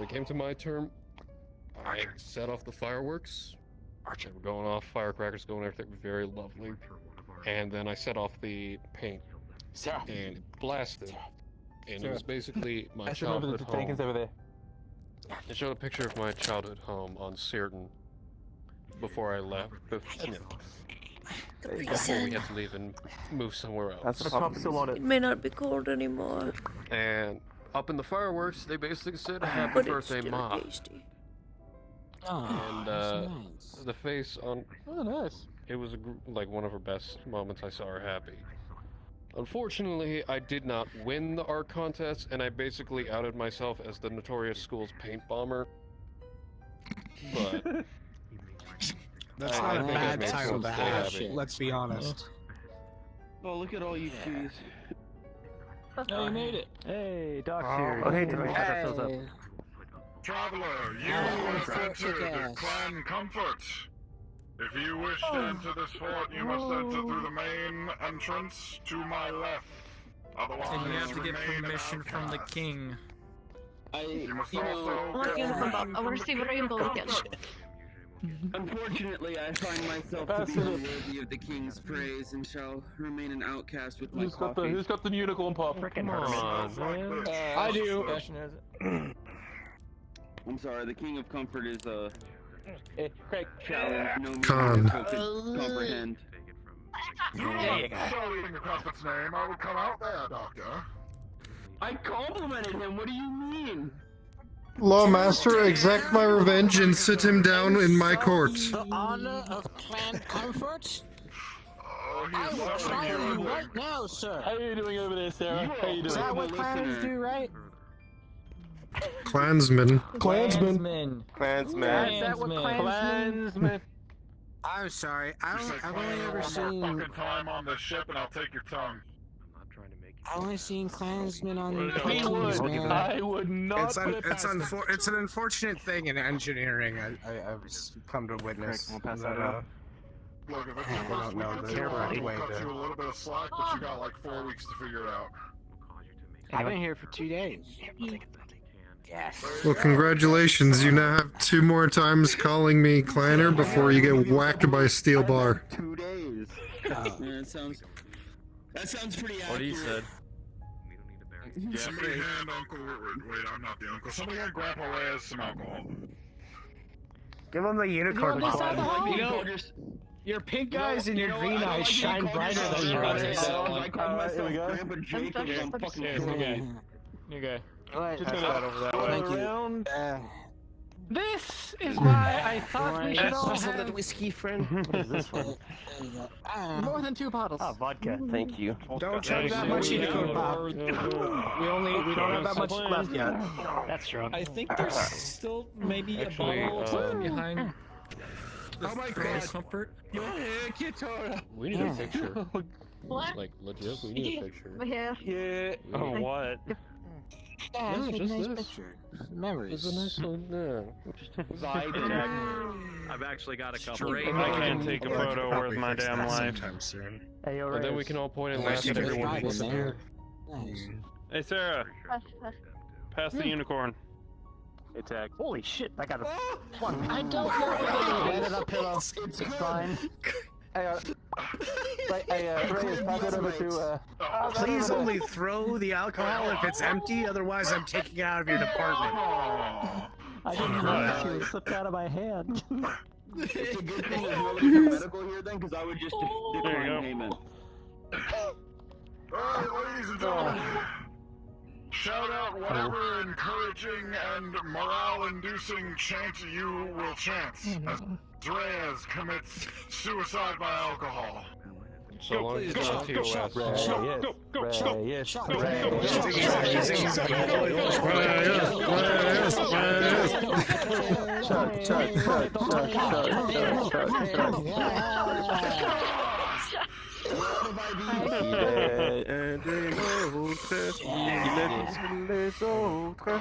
it came to my turn, I set off the fireworks. They were going off, firecrackers going, everything very lovely. And then I set off the paint, and it blasted. And it was basically my childhood home. Over there. It showed a picture of my childhood home on Searton before I left. Before we had to leave and move somewhere else. That's the top still on it. It may not be cold anymore. And up in the fireworks, they basically said "Happy But it's Birthday, still Ma." tasty. Oh, And that's nice. the face on Oh, nice. it was like one of her best moments. I saw her happy. Unfortunately, I did not win the art contest, and I basically outed myself as the notorious school's paint bomber. But That's I not a think I bad made title someone to stay have. happy. Let's be honest. Oh, look at all you trees. Oh, you made it. Hey, Doc's Oh, here. hey, Hey. Traveler, you have entered Clan Comfort. If you wish to enter this fort, you must enter through the main entrance to my left. Otherwise, And you have to get remain permission from the king. You must also Look get at the permission I want to see the rainbow again. Unfortunately, I find myself to be unworthy of the king's praise and shall remain an outcast with my coffee. Who's got the unicorn pop? Freaking I do. I'm sorry, the king of comfort is Craig. challenge no Con. mere could comprehend. Sorry in the Prophet's name, I will come out there, Doctor. I complimented him. What do you mean? Lawmaster, exact my revenge and sit him down in my court. The honor of Clan Comfort? I will try you right now, sir. How are you doing over there, Sarah? How you doing? Is that what clans do, right? Klansman. Klansman. Is that what Klansman. I'm sorry. I've only ever One seen. more fucking time on this ship and I'll take your tongue. I've only seen Klansmen on the I cartoons, man. I would not It's, put it past them. it's an unfortunate thing in engineering. I've come to witness. Look, if it's I don't know the correct way cut to. you a little bit of slack, but you got like 4 weeks to figure it out. I've been here for 2 days. Yes. Well, congratulations. You now have 2 more times calling me Clanner before you get whacked by a steel bar. 2 days. Man, that sounds pretty accurate. What he said. Somebody hand Uncle. Wait, I'm not the uncle. Somebody hand Grandpa Reyes some alcohol. Give him the unicorn want this pop. alcohol? You know, Your pink eyes and your green eyes shine brighter than your others. I call myself Grandpa Jacob and I'm fucking New guy. What? Just gonna over that way. Thank you. This is why I thought we should all Also that have whiskey, friend. What is this one? more than 2 bottles. Ah, vodka. Thank you. Don't chug that much unicorn pop. We don't have that much left yet. That's strong. I think there's still maybe a bottle or something behind. Oh my god. Comfort. We need a picture. What? Like legit, we need a picture. Yeah. Yeah. Oh, what? Yeah, No, it's a just nice this. picture. Memories. It's a nice one. I've actually got a couple. I can't take a photo worth my damn life. Hey, And then we can all point and laugh at everyone who disappeared. Nice. Hey, Sarah. Pass the unicorn. Hey, Tag. Holy shit, I got a one. I don't know what Landed up pillow. It's fine. Hey, Reyes, pass it over to, Please only throw the alcohol if it's empty, otherwise I'm taking it out of your department. I didn't know she slipped out of my hand. It's a good thing there's no medical here then, because I would just decline payment. Alright, ladies and gentlemen. Shout out whatever encouraging and morale-inducing chant you will chant as Reyes commits suicide by alcohol. So long as it's not TOS.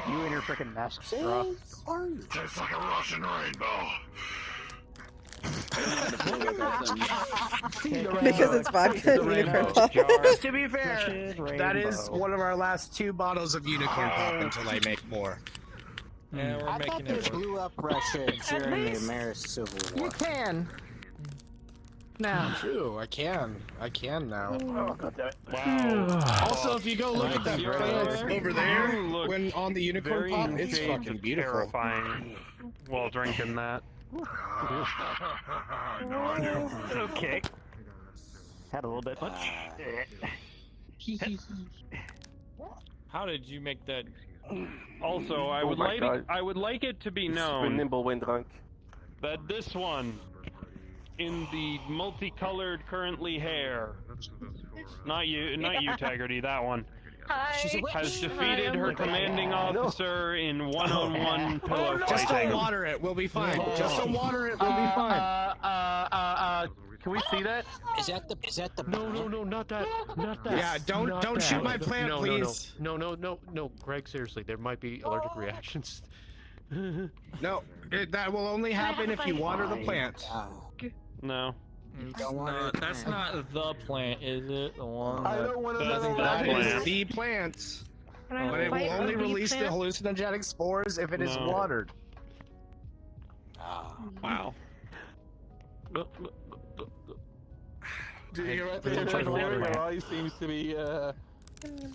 You and your freaking mask straw. Tastes like a Russian rainbow. Because it's vodka and unicorn pop. To be fair, that is one of our last 2 bottles of unicorn pop until I make more. Yeah, we're I thought making they it. blew up Russia during the American Civil War. You can. Now. True, I can now. Oh, God damn it. Wow. Also, if you go look at that plant over there, when on the unicorn pop, it's fucking beautiful. Terrifying while drinking that. Okay. Had a little bit much. How did you make that? Also, I Oh would my like God. I would like it to be He's known super nimble when drunk. that this one, in the multicolored currently hair, not you, Taggarty, that one, has defeated her commanding officer in one-on-one pillow Just fighting. don't water it. We'll be fine. Just don't water it. We'll be fine. Can we see that? Is that the? No, not that. Not that. Yeah, don't shoot my plant, please. No, Greg, seriously, there might be allergic reactions. No, that will only happen if you water the plant. No. That's not the plant, is it? The one. I don't want to know. That is the plant. But it will only release the hallucinogenic spores if it is watered. Wow. Do you hear what the eye seems to be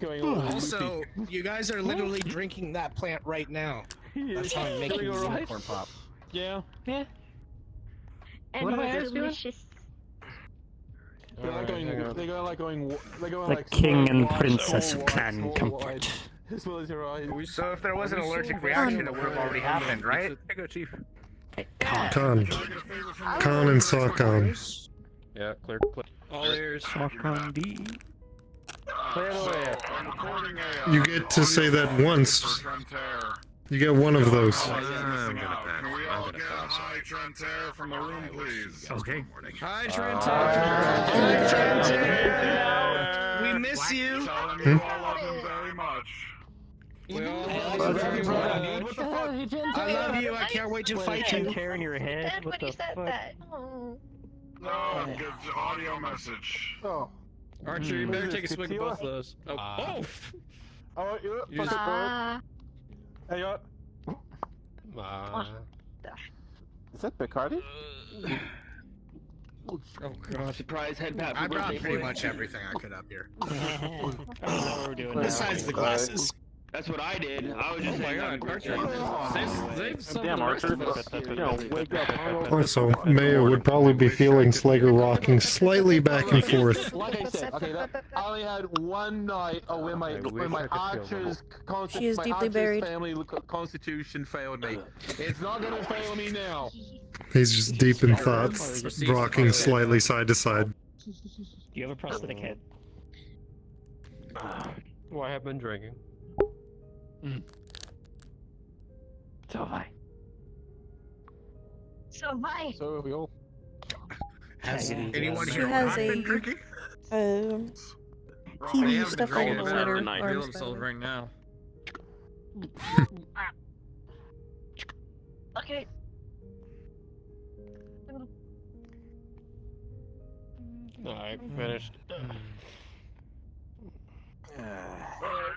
going a little Also, you guys are literally drinking that plant right now. That's how I'm making the unicorn pop. Yeah. Yeah. And What am I where's doing? delicious? The king and princess of Clan Comfort. As well as your eyes. So if there was an allergic reaction, it would have already happened, right? There you go, Chief. Con and Sawcon. Yeah, clear. All ears. Sawcon D. You get to say that once. You get one of those. Can we all get high Trentair from the room, please? Okay. Hi, Trent. We miss you. Tell him you all love him very much. I love you. I can't wait to fight you. Hair in your head. Dad, What when the you said fuck? that. Oh. No, good audio message. Oh. Archer, you better take a swig of both of those. Oh. Oh, you You just- Hey, you what? Is that Bacardi? Oh god. Surprise head pat. I brought pretty much everything I could up here. I don't know what we're doing Besides the glasses. That's what I did. I was just saying. Archer. Damn, Archer. Wake up. Also, Meja would probably be feeling Slager rocking slightly back and forth. Like I said, okay, I only had one night when my Archer's She is deeply buried. family constitution failed me. It's not gonna fail me now. He's just deep in thoughts, rocking slightly side to side. Do you have a prosthetic head? Well, I have been drinking. So have I. So am I. So we all. Has anyone She here has not been a drinking? TV stuff on the Feel litter. themselves right now. Okay. Alright, finished. I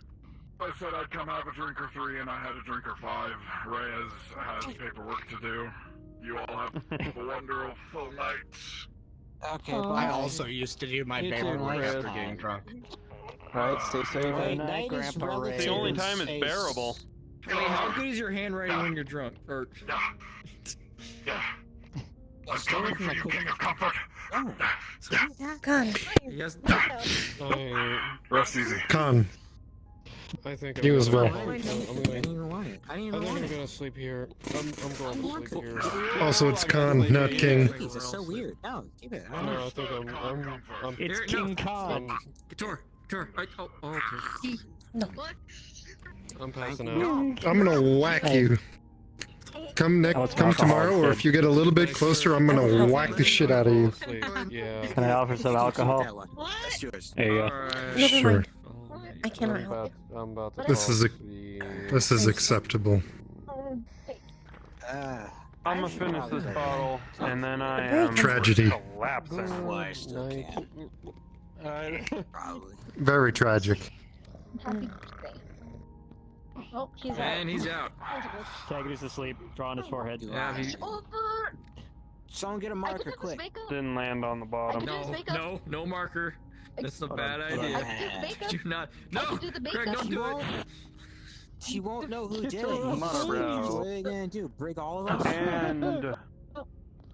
said I'd come have a drink or 3, and I had a drink or 5. Reyes has paperwork to do. You all have a wonderful night. Okay, I also used to do my You too, paperwork Reyes. after getting drunk. Alright, stay safe. Night Night, is Grandpa relative Ray. The only in time it's space. bearable. I mean, how good is your handwriting when you're drunk? Or I'm coming for you, King of Comfort. Con. yes. Rest easy. Con, I think you as well. I didn't even want it. I didn't even want I'm it. gonna sleep here. I'm going to sleep here. Also, it's Con, not King. It's so weird. No, keep it. I don't No, know. I think I'm It's King Kong. Couture. Okay. I'm passing out. I'm gonna whack you. Come tomorrow, or if you get a little bit closer, I'm gonna whack the shit out of you. Yeah. Can I offer some alcohol? That's yours. There you go. Never Sure. mind. I cannot help it. I'm about to This is acceptable. I'm gonna finish this bottle, and then I am Tragedy. collapsing. Well, I still can. Probably. Very tragic. Happy birthday. Oh, he's out. And he's out. Taggarty's asleep, drawing his forehead. Yeah, he Over. Someone get a marker quick. didn't land on the bottom. No marker. That's a bad I idea. can do the makeup. Do not. I can do the makeup. Greg, don't do it. She won't know who did it. Come on, bro. What are you gonna do? Break all of us? And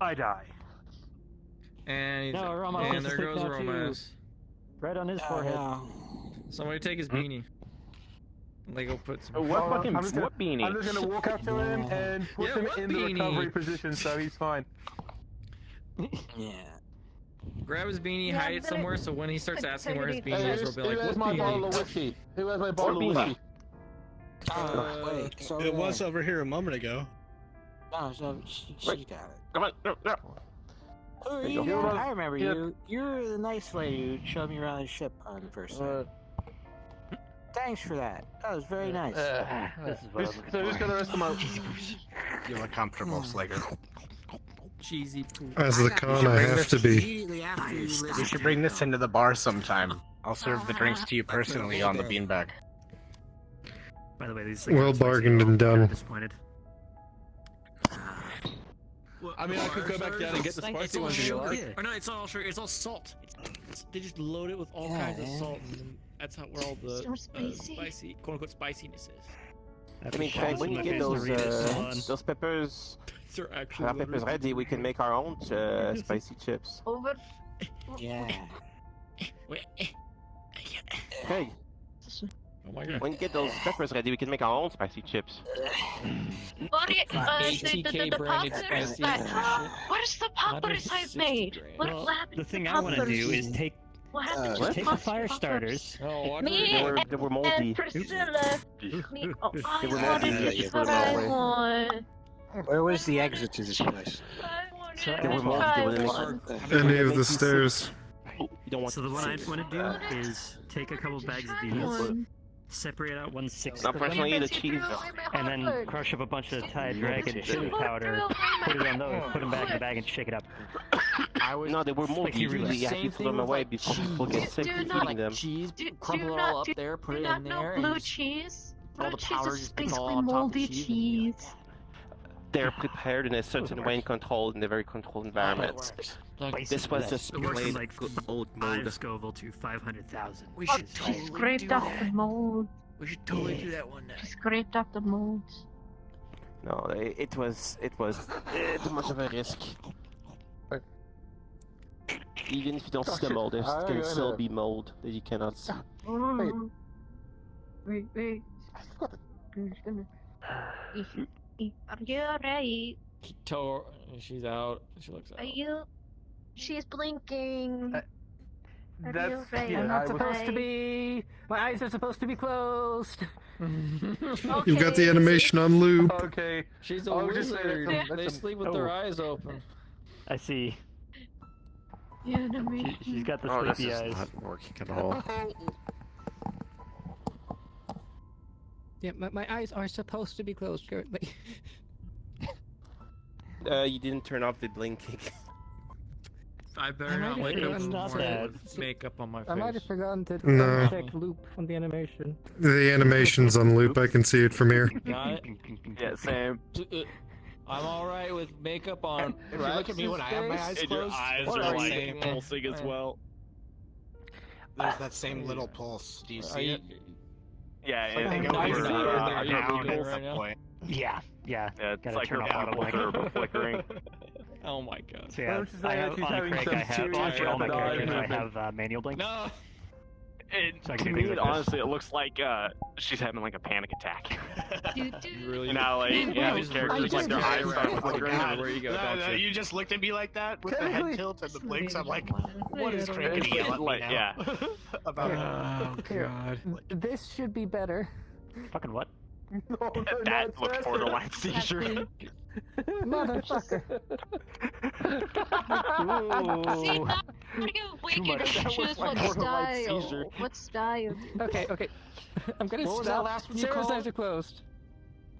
I die. And he's No, Romo and wants to there sleep goes now, too. Romas. Right on his forehead. Somebody take his beanie. Like, go put some. What fucking I'm just gonna, what beanie? I'm just gonna walk up to him and put Yeah, him what in the beanie? recovery position, so he's fine. Yeah. Grab his beanie, hide it somewhere, so when he starts asking where his beanie Hey, is, we'll be like, who has "What my bottle beanie?" of whiskey? Who has my bottle of whiskey? Wait, it's over It was there. over here a moment ago. No, so she got it. Come on, no. Oh, you go. yeah, I remember you. You're the nice lady who showed me around the ship on the first night. Thanks for that. That was very nice. This is what I'm looking Who's got the rest of my... You look comfortable, Slager. Cheesy poop. As the con, I have to be. You should bring this into the bar sometime. I'll serve the drinks to you personally on the beanbag. By the way, these Well bargained and done. Disappointed. I mean, I could go back down and get the spicy ones if you like. Or no, it's all sugar. It's all salt. They just load it with all kinds of salt, and that's how where all the spicy, quote unquote, spiciness is. I mean, Frank, when you get those peppers, hot peppers ready, we can make our own spicy chips. Over. Yeah. Hey. Oh my God. When you get those peppers ready, we can make our own spicy chips. ATK branded spicy. What is the poppers I've made? What happened The to thing the I want to poppers? do is take What happened to take the the fire starters. Oh, Me they were moldy. and Priscilla. Oh, They were I moldy. wanted You to put them try away. one. Where was the exit to this place? They were moldy. They wouldn't make Any of the stairs. You don't want So the one I want to do is take a couple bags of these, separate out 1/6 of Unfortunately, them, the cheese. and then crush up a bunch of Thai dragon chili powder, put it on those, put them back in the bag, and shake it up. No, they were moldy. Usually, you have to throw them away before people get sick Do from not eating them. cheese, Do crumble it not all up do- there, put do it not in know there, blue and cheese. all Blue the powder cheese is just gets all basically on top of the moldy cheese. cheese. They're prepared in a certain way and controlled in a very controlled environment. This was just It works from plain like old 5 mold. Scoville to 500,000. We Oh, should she totally scraped do off that. the mold. We should totally do that one day. She scraped off the molds. No, it was too much of a risk. Even if you don't see the mold, there can still be mold that you cannot see. Wait. Are you alright? She's out. She looks out. Are you? She's blinking. Are you That's right? I'm not I was- supposed to be. My eyes are supposed to be closed. You've got the animation on loop. Okay. She's a I was just saying wizard. that's They some- sleep with their eyes open. I see. She's got the Oh, this sleepy is eyes. not working at all. Yeah, my eyes are supposed to be closed currently. You didn't turn off the blinking. I better I not might wake have up in the forgotten morning to- with makeup on my face. I might have forgotten to No. check loop on the animation. The animation's on loop. I can see it from here. Got it? Yeah, same. I'm alright with makeup on. If you look at me when I have my eyes And your closed, eyes what are you like saying? pulsing as well. There's that same little pulse. Do you see it? Yeah, I think it I was see it. down Are you at moving it some right now? point. Yeah. Yeah, it's Gotta like turn her off auto pupils blinking. are flickering. Oh my god. So yeah, I have on Craig, I have on all my characters, I have manual blink. No! So I To can do me, things like this. honestly, it looks like she's having like a panic attack. Really? You know, like, yeah, these characters, like, their eyes start Oh my flickering. God. Where you go, No, don't no, you? you just looked at me like that with the head tilt and the blinks. I'm like, what is Craig gonna It's yell at me like, now? yeah. About Oh Here. god. This should be better. Fucking what? That looked borderline seizure. Motherfucker. See, not wicked. much. That was Choose like what borderline style. seizure. What style? Okay. I'm gonna What was that stop. last one you Sarah's called? eyes are closed.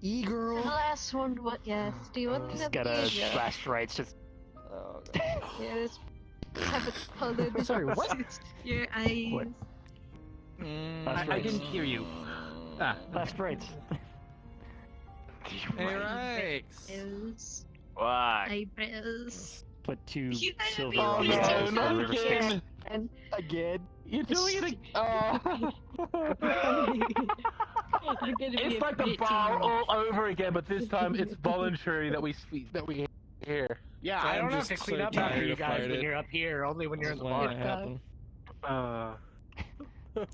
The E-girl. last one. What? Yes. Do you want to Just have gotta Meja? blast rights, just Yes. Have it colored. Sorry, what? Your eyes. What? I didn't hear you. blast rights. Alright. Eyebrows. Why? Eyebrows. Put 2 You gotta silver be on honest. the No, river no, Styx. again. And Again? You're doing it again. It's like the bar all over again, but this time it's voluntary that we hear. Yeah, So I I'm don't have to just clean so up after tired you to guys fight when it. you're up here, only when you're in the When bar. it happened.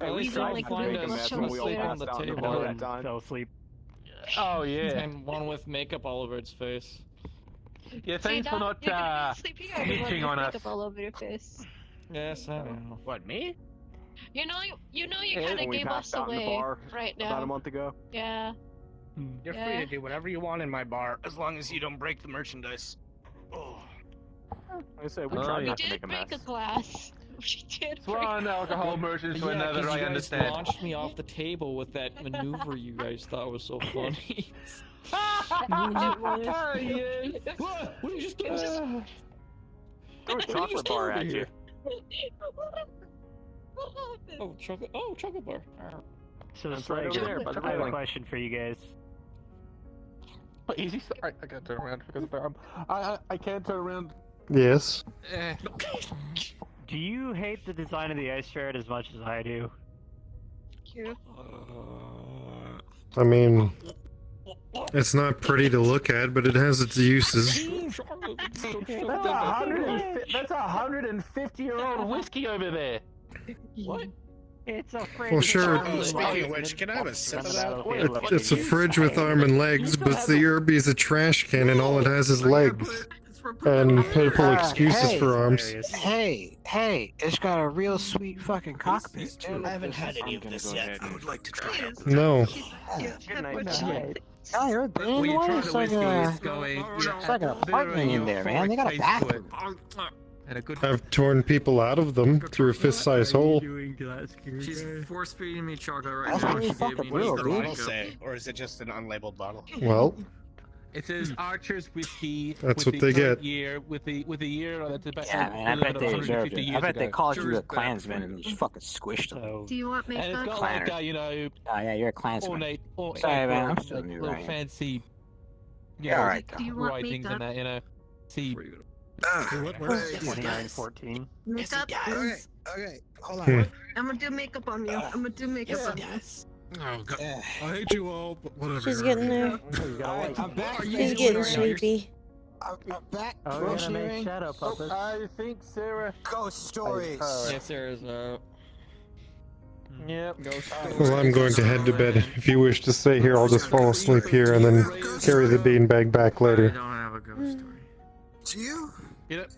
At least don't I'll like find the a big sleep show on the there. table and fell asleep. Oh yeah. and one with makeup all over its face. Yeah, See, thanks for now not you're gonna be sleeping here with snitching on us. makeup all over your face. Yes, I know. What, me? You Yeah, kind of when we gave us passed out in the away bar right about a now. month ago. Yeah. You're free Yeah. to do whatever you want in my bar, as long as you don't break the merchandise. Oh. Like I said, we Oh, tried We not to did make a mess. break a glass. We did It's break. one alcohol merchant to Yeah, another, 'cause I you guys understand. launched me off the table with that maneuver you guys thought was so funny. Yeah. What? What did you just do? Throw a chocolate bar at you. What happened? Oh, chocolate! Oh, chocolate bar. So That's it's right like, over there by the I have a railing. question for you guys. Easy start. I gotta turn around because of the arm. I can't turn around. Yes. Do you hate the design of the ice ferret as much as I do? I mean, it's not pretty to look at, but it has its uses. That's a 150-year-old whiskey over there. What? It's a fridge. Well, sure. Oh, speaking of which, can I have a sip of that? It's a fridge with arm and legs, but the Irby is a trash can and all it has is legs. And pitiful excuses hey, for arms. Hey, it's got a real sweet fucking cockpit too. I haven't had any of this yet. I would like to try it. No. Oh, you're a band one? It's like an apartment in there, man. They got a bathroom. I've torn people out of them through a fist-sized hole. She's force feeding me chocolate right That's now. pretty She gave fucking me real, the dude. Bottle say, or is it just an unlabeled bottle? Well, It says Archer's whiskey. That's with what the they current get. Year with the year that's about. Yeah, man, I bet they deserved it. I bet they called you a Klansman and just fucking squished them. Do you want And it's makeup? got Planner. like Oh yeah, you're a Klansman. ornate, Sorry, man, I'm like, still new, little right? fancy. Yeah, alright. Do you want writings makeup? and that, you know. See. What 2914. Makeup? Okay, hold Hmm. I'm gonna do makeup on you. I'm gonna do makeup on you. Oh god. I hate you all, but whatever. She's getting there. I'm back. She's getting sleepy. I'm back. Oh, we're gonna make shadow puppets. I think Sarah. Ghost stories. Yes, there is a. Yep. Ghost well, I'm going to head to bed. If you wish to stay here, I'll just fall asleep here and then carry the beanbag back I later. don't have a ghost story. Do you? Yep.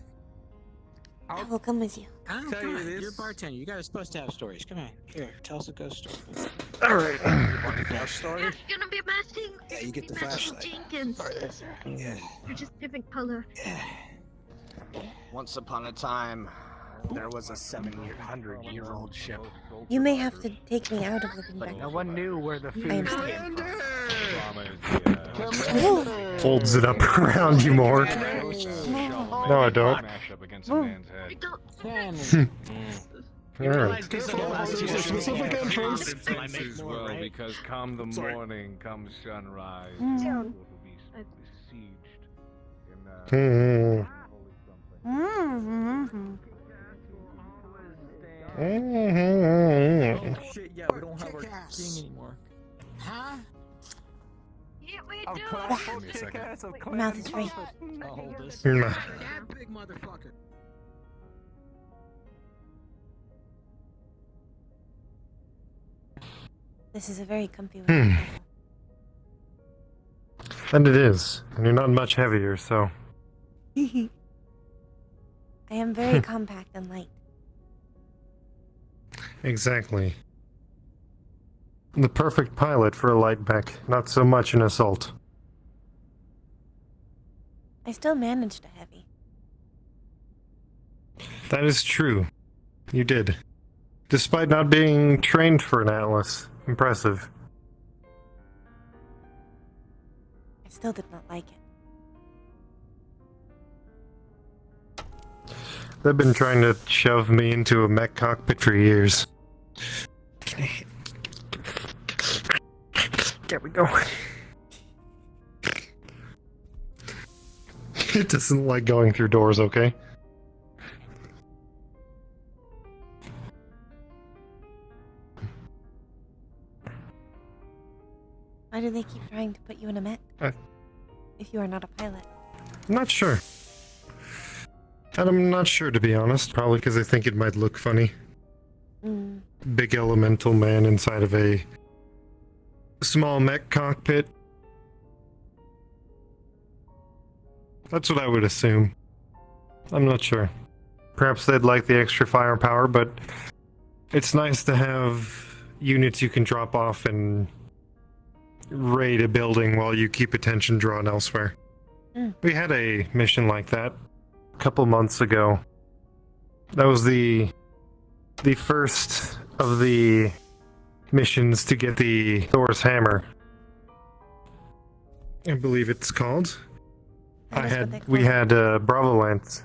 I will come with you. Come Tell you on, this. you're a bartender. You guys are supposed to have stories. Come on, here, tell us a ghost story. Alright. Ghost story? You're gonna be matching. Yeah, you get the matching flashlight. Jenkins. Yeah. You're just different color. Once upon a time, there was a 700-year-old ship. You may have to take me out of the But no beanbag. one knew where the I food am came from. Oh, Holds it up around you more. No, I don't. Alright. Specific entrance. Well, because come the morning, come sunrise, Mm. will be besieged in Shit, yeah, we don't have our king anymore. Huh? Yeah, we Of do. class, Give me a second. kick-ass of Your mouth is free. I'll hold this. That big motherfucker. this is a very comfy Hmm. one. And it is. And you're not much heavier, so. I am very compact and light. Exactly. The perfect pilot for a light mech, not so much an assault. I still managed a heavy. That is true. You did. Despite not being trained for an Atlas. Impressive. I still did not like it. They've been trying to shove me into a mech cockpit for years. There we go. It doesn't like going through doors, okay? Why do they keep trying to put you in a mech? If you are not a pilot. I'm not sure. And I'm not sure, to be honest. Probably because I think it might look funny. Mm. big elemental man inside of a small mech cockpit. That's what I would assume. I'm not sure. Perhaps they'd like the extra firepower, but it's nice to have units you can drop off and raid a building while you keep attention drawn elsewhere. We had a mission like that a couple months ago. That was the first of the missions to get the Thor's hammer. I believe it's called. We had Bravo Lance.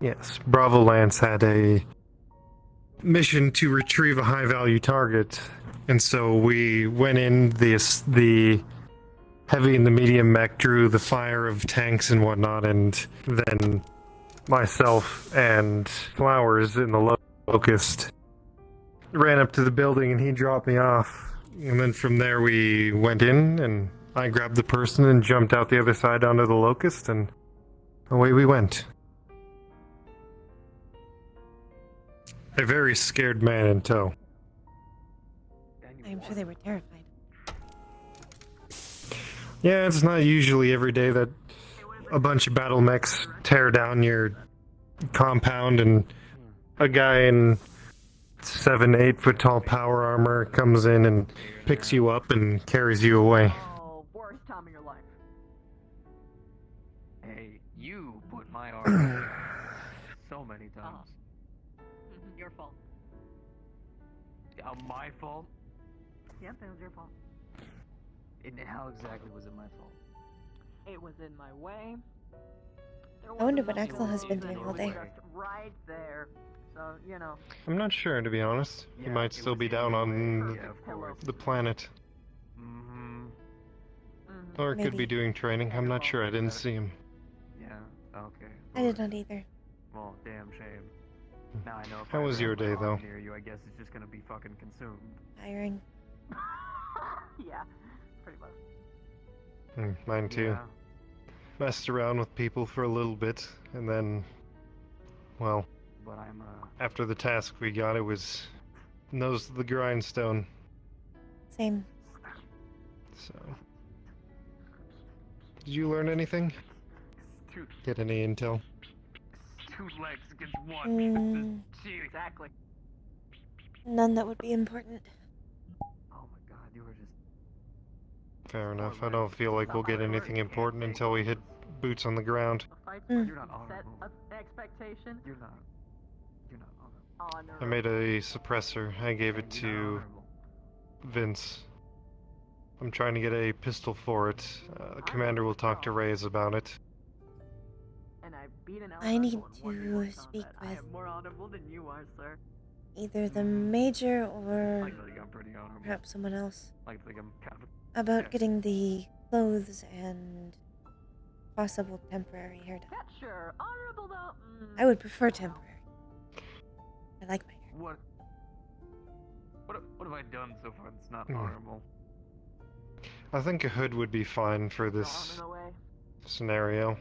Yes, Bravo Lance had a mission to retrieve a high value target, and so we went in. The heavy and the medium mech drew the fire of tanks and whatnot, and then myself and Flowers in the Locust ran up to the building and he dropped me off. And then from there we went in and I grabbed the person and jumped out the other side onto the Locust and away we went. A very scared man in tow. I'm sure they were terrified. Yeah, it's not usually every day that a bunch of battle mechs tear down your compound and a guy in 7-8 foot tall power armor comes in and picks you up and carries you away. Oh, worst time of your life. Hey, you put my arm so many times. Your fault. My fault? Yep, it was your fault. And how exactly was it my fault? It was in my way. I wonder what Axel has been doing all day. Just right there. So, you know. I'm not sure, to be honest. He might still be down on the planet. Or could be doing training. I'm not sure. I didn't see him. Yeah, okay. I did not either. Well, damn shame. Now I know if How I was your have my day, though? arm near you, I guess it's just gonna be fucking consumed. Tiring. Yeah, pretty much. Mine too. Yeah. Messed around with people for a little bit, and then, well, But I'm after the task we got, it was nose to the grindstone. Same. So, did you learn anything? Get any intel? 2 legs against 1. Exactly. None that would be important. Oh my god, you were just... Fair enough. I don't feel like we'll get anything important until we hit boots on the ground. You're not Set honorable. an expectation. You're not honorable. I made a suppressor. I gave it to Vince. I'm trying to get a pistol for it. The commander will talk to Reyes about it. And I beat an I need elemental to speak I with am more honorable than you are, sir. either the major or I think I'm pretty honorable. perhaps someone else I think I'm kind of... about getting the clothes and possible temporary hair done. Sure, honorable though. I would prefer temporary. I like my hair. What have I done so far that's not honorable? I think a hood would be fine for this scenario.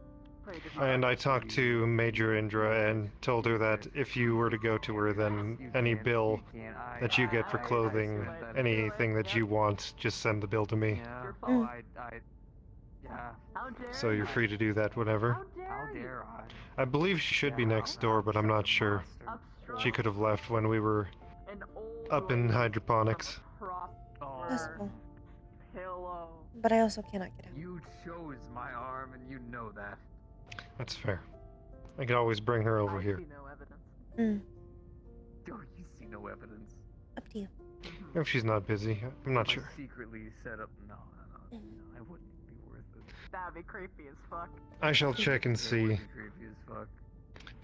And I talked to Major Indra and told her that if you were to go to her, then any bill that you get for clothing, anything that you want, just send the bill to me. Yeah. So you're free to do that whenever. How dare I? I believe she should be next door, but I'm not sure. She could have left when we were up in hydroponics. Possible. Pillow. But I also cannot get out. You chose my arm and you know that. That's fair. I could always bring her over here. No evidence. Oh, you see no evidence. Up to you. If she's not busy, I'm not sure. Secretly set up. No, I wouldn't be worth it. That'd be creepy as fuck. I shall check and It would see. be creepy as fuck.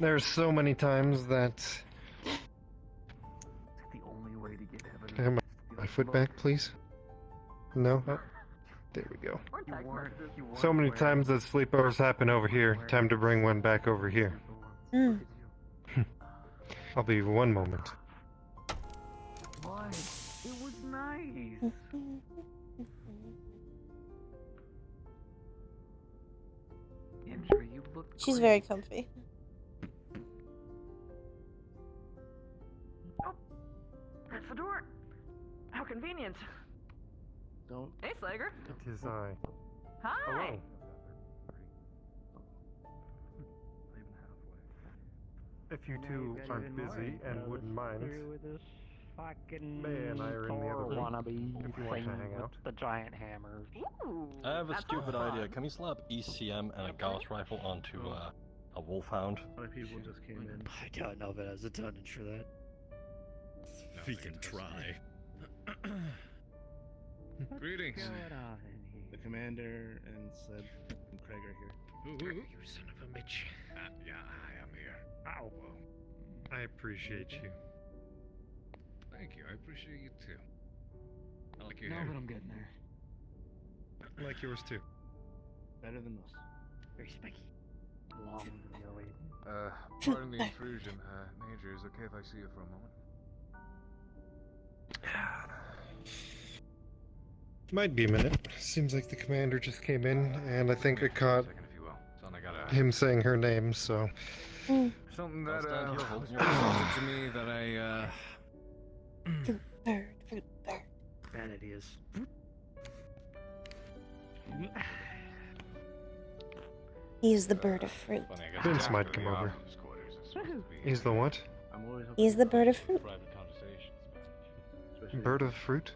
There's so many times that... The only way to get evidence. Can I have my foot back, please? No? Oh, there we go. So many times that sleepovers happen over here. Time to bring one back over here. I'll be 1 moment. What? It was nice. Andrew, you look She's great. very comfy. That's the door. How convenient. Don't. Hey, Slager. It is I. Hi. Hello. If you two aren't busy and wouldn't mind, With this fucking May and I are in the other Thor room, wannabe if you want to thing hang with out. the giant hammers. Ooh, I have a that's stupid fun. idea. Can we slap ECM and a Gauss rifle onto a wolfhound? How many people just came in? I don't know if it has a tonnage for that. We can try. Greetings. The commander and Sled and Craig are here. Ooh. You son of a bitch. Yeah, I am here. Ow. I appreciate you. Thank you. I appreciate you too. I like your No, hair. but I'm getting there. I like yours too. Better than most. Very spiky. Long Billy. Pardon the intrusion. Major, is it okay if I see you for a moment? Might be a minute. Seems like the commander just came in, and I think I caught him saying her name, so... Something that, I'll stand here holding your suggested to me that I, Fruit bird. Bad ideas. He is the bird of fruit. Vince might come over. He's the what? He's the bird of fruit. Bird of fruit?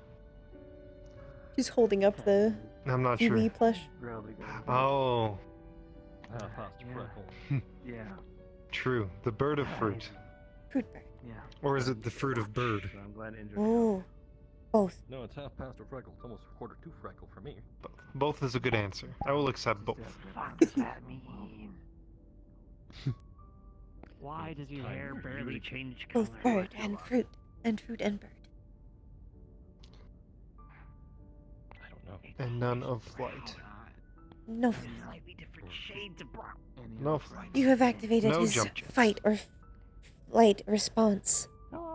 She's holding up the I'm not TV sure. plush. Really good. Oh, Faster freckle. Yeah. true. The bird of fruit. Fruit bird. Yeah. Or is it the fruit of bird? I'm glad Indra. Oh, both. No, it's half past a freckle. It's almost a quarter to freckle for me. Both is a good answer. I will accept both. What does that mean? Why does your hair barely change color? Both bird and fruit. And fruit and bird. I don't know. And none of flight. No. Slightly different shades of brown. No flight. You have activated No his jump jets. fight or flight response.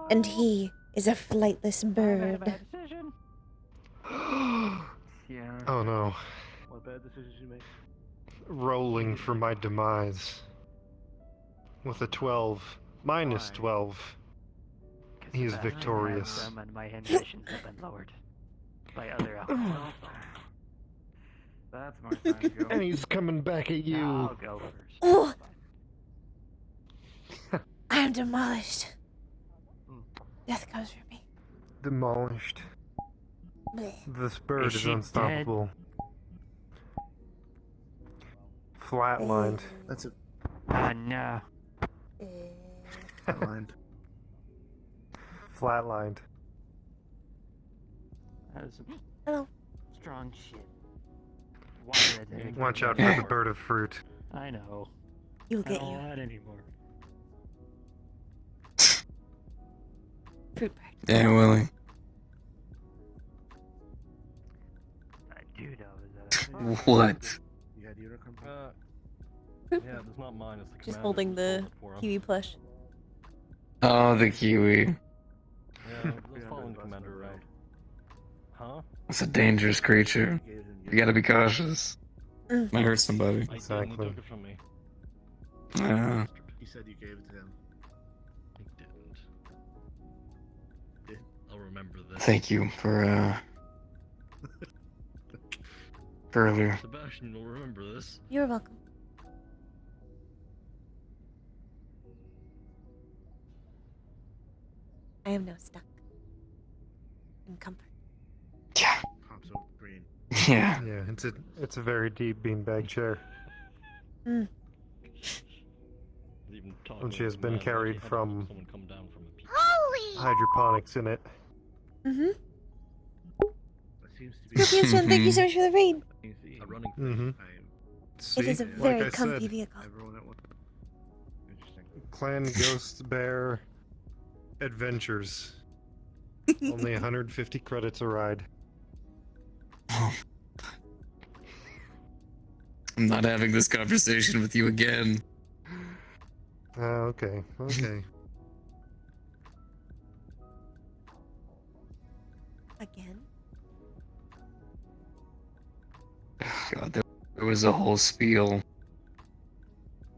And he is a flightless bird. Decision. Yeah. Oh no. What bad decisions you make? Rolling for my demise. With a 12. Minus 12. He is victorious. And my ambitions have been lowered by other alcohol. That's my time to go. And he's coming back at you. I'll go first. Oh! I am demolished. Death comes for me. Demolished. Bleh. This bird Is is she unstoppable. Flatlined. That's it. No. Flatlined. Flatlined. That is some Hello. strong shit. Why did I take Watch out that? for the bird of fruit. I know. You'll I get don't you. want that anymore. Fruit bird. Yeah, Willie. I do know is that What? You had unicorn? Yeah, it's not mine. It's the She's commander's holding who the stole it for him. kiwi plush. Oh, the kiwi. Yeah, let's follow the commander around. Huh? It's a dangerous creature. You gotta be cautious. Might hurt somebody. I didn't. He took it from me. He said you gave it to him. He didn't. I'll remember this. Thank you for earlier. Sebastian will remember this. You're welcome. I am now stuck. In comfort. Pops over green. Yeah. Yeah, it's a very deep beanbag chair. Mm. Even talking And she to has the been commander, carried she had from someone come down from a peak. hydroponics in it. Mm-hmm. That seems to be. Scorpion, thank you so much for the raid. A running Mm-hmm. It is a very comfy vehicle. Everyone at one. Interesting. Clan Ghost Bear Adventures. Only 150 credits a ride. I'm not having this conversation with you again. Okay, okay. Again? God, there was a whole spiel.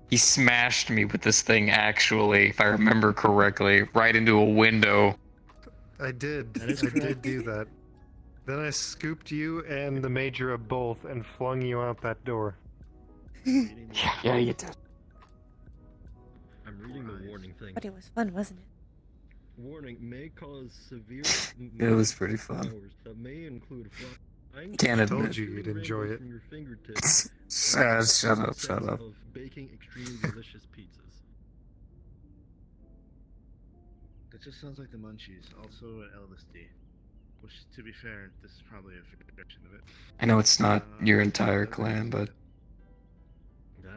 He smashed me with this thing, actually, if I remember correctly, right into a window. I did. That is I did correct. do that. Then I scooped you and the Major up both and flung you out that door. Yeah, you did. I'm reading the warning thing. But it was fun, wasn't it? Warning may cause severe. It was pretty fun. powers that may include flying. Can't I told admit. you you'd enjoy it. From your fingertips. Shut up, shut up. Of baking extremely delicious pizzas. That just sounds like the Munchies, also an LSD. Which, to be fair, this is probably a fiction of it. I know it's not your entire clan, but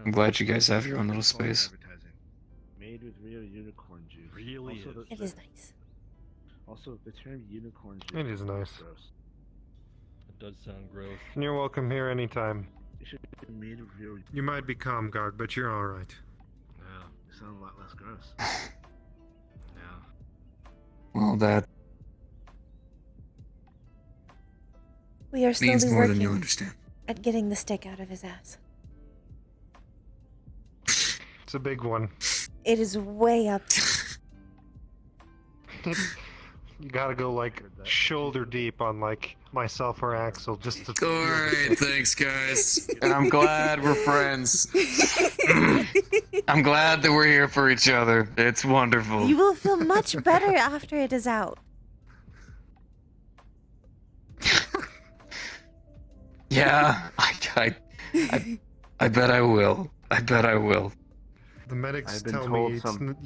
I'm glad you guys have your own little space. Made with real unicorn juice. Really also is. It is nice. Also, the term unicorn juice. It is nice. Gross. It does sound gross. And you're welcome here anytime. It should be made of real. You might be Comgog, but you're alright. Yeah, it sounds a lot less gross. Well, that We are means slowly more than you working understand. at getting the stick out of his ass. It's a big one. It is way up. You gotta go like shoulder deep on like myself or Axel just to. Alright, thanks guys. And I'm glad we're friends. I'm glad that we're here for each other. It's wonderful. You will feel much better after it is out. Yeah, I bet I will. I bet I will. The medics I've been tell told me it's some-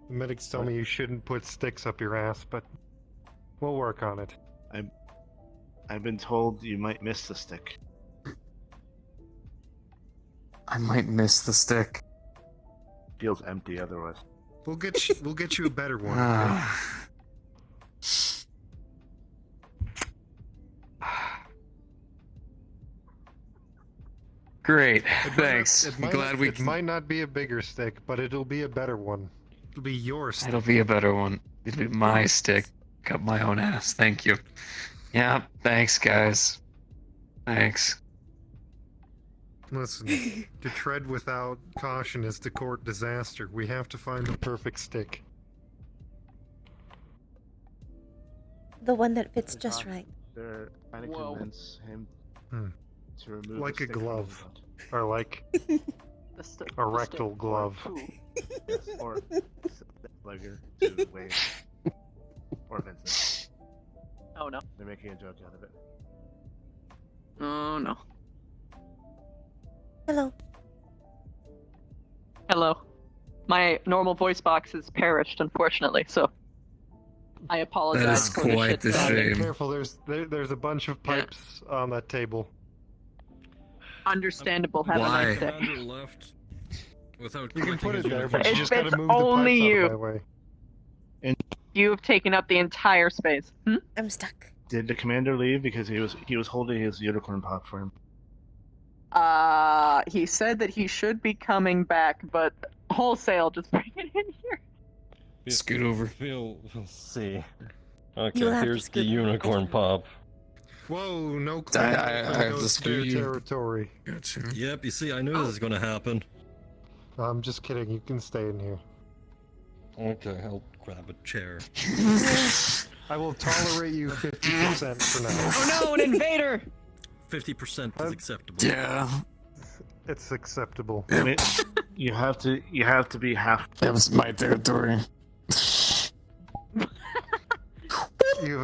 the medics tell me you shouldn't put sticks up your ass, but we'll work on it. I've been told you might miss the stick. I might miss the stick. Feels empty otherwise. We'll get you a better one. Okay? Ah. Great, thanks. I'm glad we It can. might not be a bigger stick, but it'll be a better one. It'll be your stick. It'll be a better one. It'll be my stick. Cut my own ass. Thank you. Yeah, thanks, guys. Thanks. Listen, to tread without caution is to court disaster. We have to find the perfect stick. The one that fits just right. They're trying to convince him to remove Like the a stick from his glove. butt. Or like The stick. a rectal glove. Yes, or Slugger to Wade. Or Vincent. Oh no. They're making a joke out of it. Oh no. Hello. Hello. My normal voice box has perished, unfortunately, so I apologize That is for quite the the shit shame. Careful, there's a bunch of pipes on that table. Understandable. Have a Why? nice day. Commander left without You can collecting put his it there, unicorn but you It's just gotta been move the pipes only out you. of my way. You have taken up the entire space. I'm stuck. Did the commander leave because he was holding his unicorn pop for him? He said that he should be coming back, but wholesale, just bring it in here. Scoot over. We'll see. You'll Okay, have to here's the scoot. unicorn pop. Whoa, no I clan have to goes to scoot their you. territory. Gotcha. Yep, you see, I knew this was gonna happen. I'm just kidding, you can stay in here. Okay, I'll grab a chair. I will tolerate you 50% for now. Oh no, an invader! 50% is acceptable. Yeah. It's acceptable. I mean, you have to be half. That was my territory. You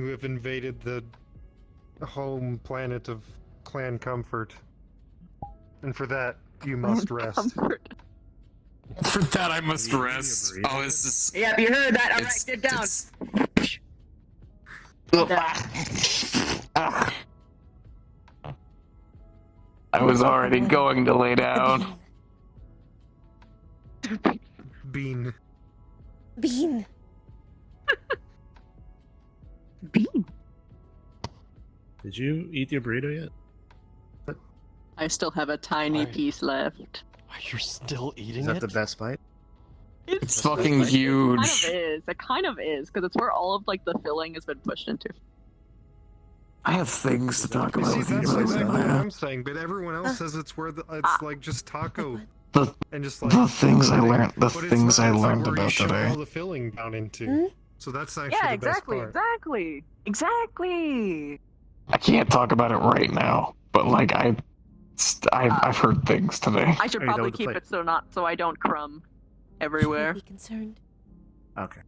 have invaded the home planet of Clan Comfort. And for that, you must rest. For that, I must rest. Oh, this is. Yep, you heard that. Alright, get down. I was already going to lay down. Bean. Bean. Bean. Did you eat your burrito yet? I still have a tiny piece left. You're still eating Is that it? the best bite? It's fucking huge. It kind of is, because it's where all of like the filling has been pushed into. I have things to talk You about see, with you that's guys. exactly what Maya. I'm saying, but everyone else says it's where it's like just taco And just like The things I learned. The But it's things not, I it's like learned where you about shove today. all the filling down into. Hmm? So that's actually Yeah, the best exactly, part. exactly. I can't talk about it right now, but like I've heard things today. I should probably keep it so I don't crumb everywhere. Be concerned. Okay.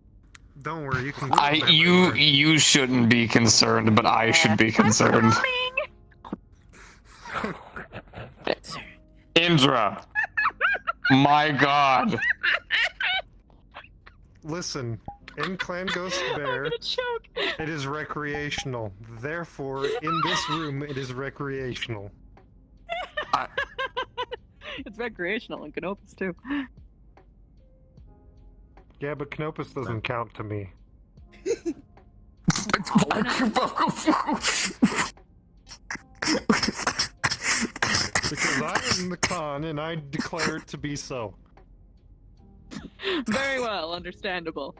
Don't worry, you can. You shouldn't be concerned, but I should be concerned. Indra, my God. Listen, in Clan Ghost Bear, it is recreational. Therefore, in this room, it is recreational. It's recreational in Canopus too. Yeah, but Canopus doesn't count to me. Because I am the Khan, and I declare it to be so. Very well, understandable.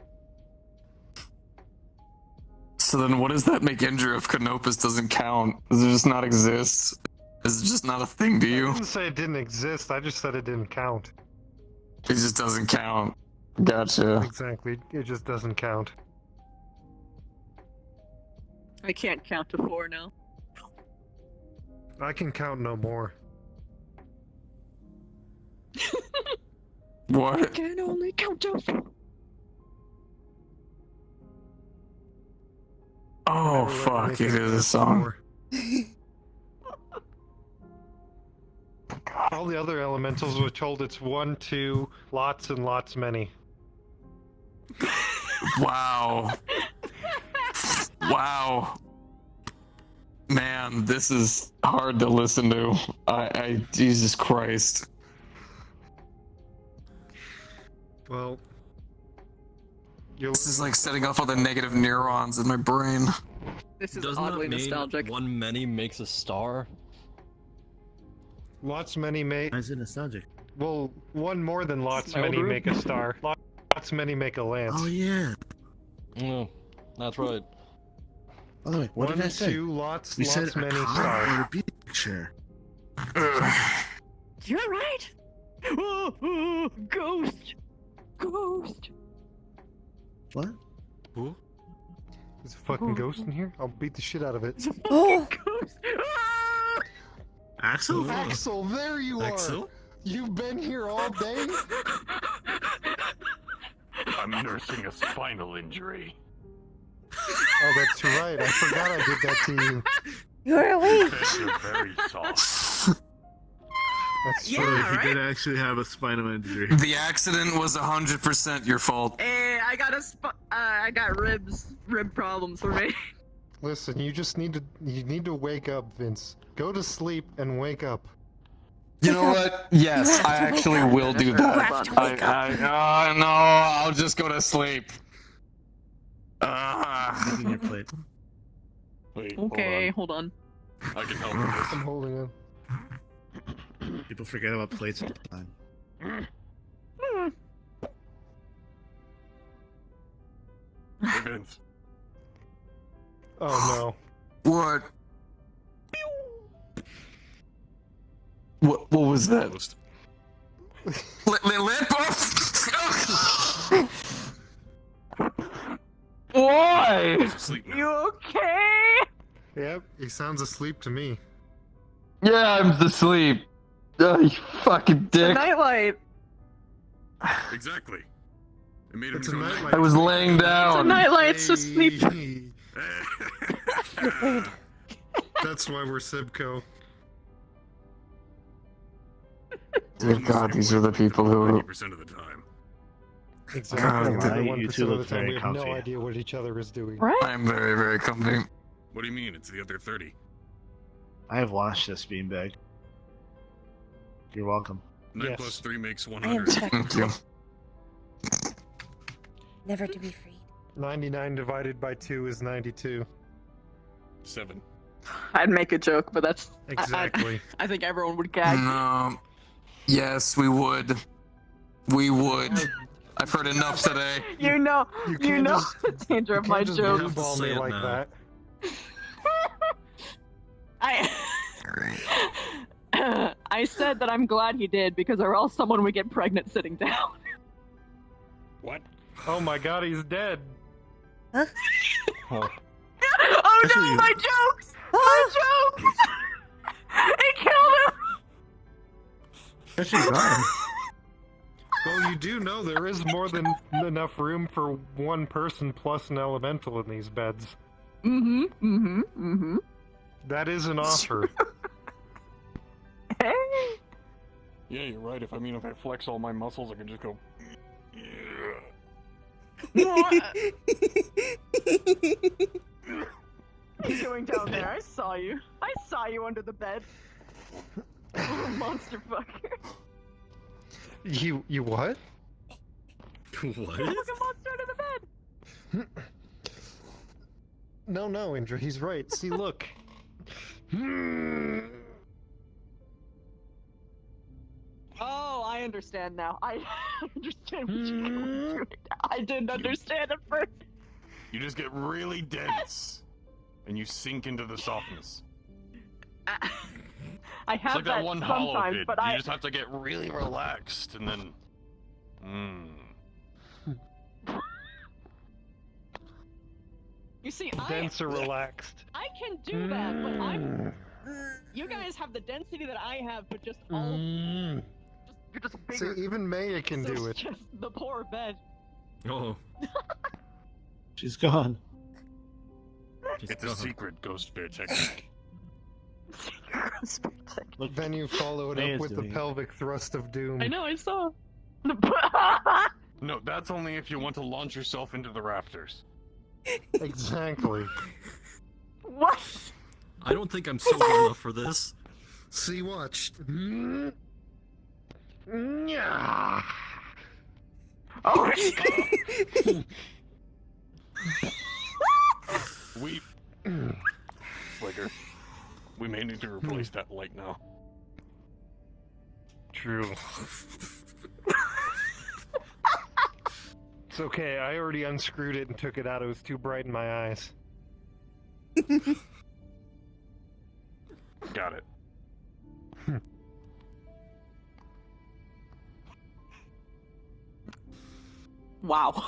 So then what does that make Indra if Canopus doesn't count? Does it just not exist? Is it just not a thing to I you? didn't say it didn't exist, I just said it didn't count. It just doesn't count. Gotcha. Exactly, it just doesn't count. I can't count to 4 now. I can count no more. What? I can only count to 4. Oh fuck, it is a song. All the other elementals were told it's 1, 2, lots and lots many. Wow. Wow. Man, this is hard to listen to. I Jesus Christ. Well, this is like setting off all the negative neurons in my brain. This is Doesn't oddly that mean nostalgic. one many makes a star? Lots many make. Why is it nostalgic? Well, one more than lots my old many room. make a star. Lots many make a lance. Oh yeah. No, that's right. By the way, what did I 1, say? 2, lots, We lots said a many car stars. or a beach chair. You're right. Oh, ghost. Ghost. What? Who? There's a fucking ghost in here? I'll beat the shit out of it. Oh! Axel? Axel, there you Axel? are! You've been here all day? I'm nursing a spinal injury. Oh, that's right. I forgot I did that to you. You're awake. You're very soft. That's Yeah, true. he did actually have a spinal injury. The accident was 100% your fault. Hey, I got rib problems for me. Listen, you need to wake up, Vince. Go to sleep and wake up. You know what? Yes, I actually will do that. No, I'll just go to sleep. Leaving your plate. Wait, Okay, hold on. I can help with this. I'm holding on. People forget about plates all the time. Hey, Vince. Oh What? What was that? Lip Why? You okay? no. Yep, he sounds asleep to me. Yeah, I'm asleep. Oh, you fucking dick. Nightlight. Exactly. It made him It's a go nightlight. I was laying down. Nightlight's to sleep. That's why we're Sibco. Dear God, these are the people who. 90% of the time. Exactly. God, The other you 1% two of the look time, we very have no comfy. idea what each other is doing. Right? I'm very, very comfy. What do you mean? It's the other 30. I have washed this beanbag. You're welcome. 9 Yes. plus 3 makes I am 100. stuck. Thank you. Never to be freed. 99 divided by 2 is 92. 7. I'd make a joke, but that's Exactly. I think everyone would gag. No. Yes, we would. We would. I've heard enough today. You know can't just- the danger of my Can't just jokes. blueball Say me it like now. that. I said that I'm glad he did because or else someone would get pregnant sitting down. What? Oh my god, he's dead. Huh? Oh no, my jokes! My jokes! It killed him! She's gone. Well, you do know there is more than enough room for one person plus an elemental in these beds. That is an offer. Yeah, you're right. If I flex all my muscles, I can just go. What are you doing down there? I saw you. I saw you under the bed. Little monster fucker. You what? What? Look a monster under the bed. No, Indra, he's right. See, look. Oh, I understand now. I understand what you're going through. I didn't understand at first. You just get really dense, and you sink into the softness. I have It's like that one hollow sometimes, bit. but You I just have to get really relaxed, and then. You see, Dense or relaxed. I can do that, but you guys have the density that I have, but just all. You're just bigger. See, even Meja can So do it. it's just the poor bed. Oh. She's gone. It's a secret ghost bear technique. Look, then you follow it Meja's up with the doing it. pelvic thrust of doom. I know, I saw. No, that's only if you want to launch yourself into the rafters. Exactly. What? I don't think I'm sober enough for this. See, watch. Oh, We. Slicker. We may need to replace that light now. True. It's okay, I already unscrewed it and took it out. It was too bright in my eyes. Got it. Wow.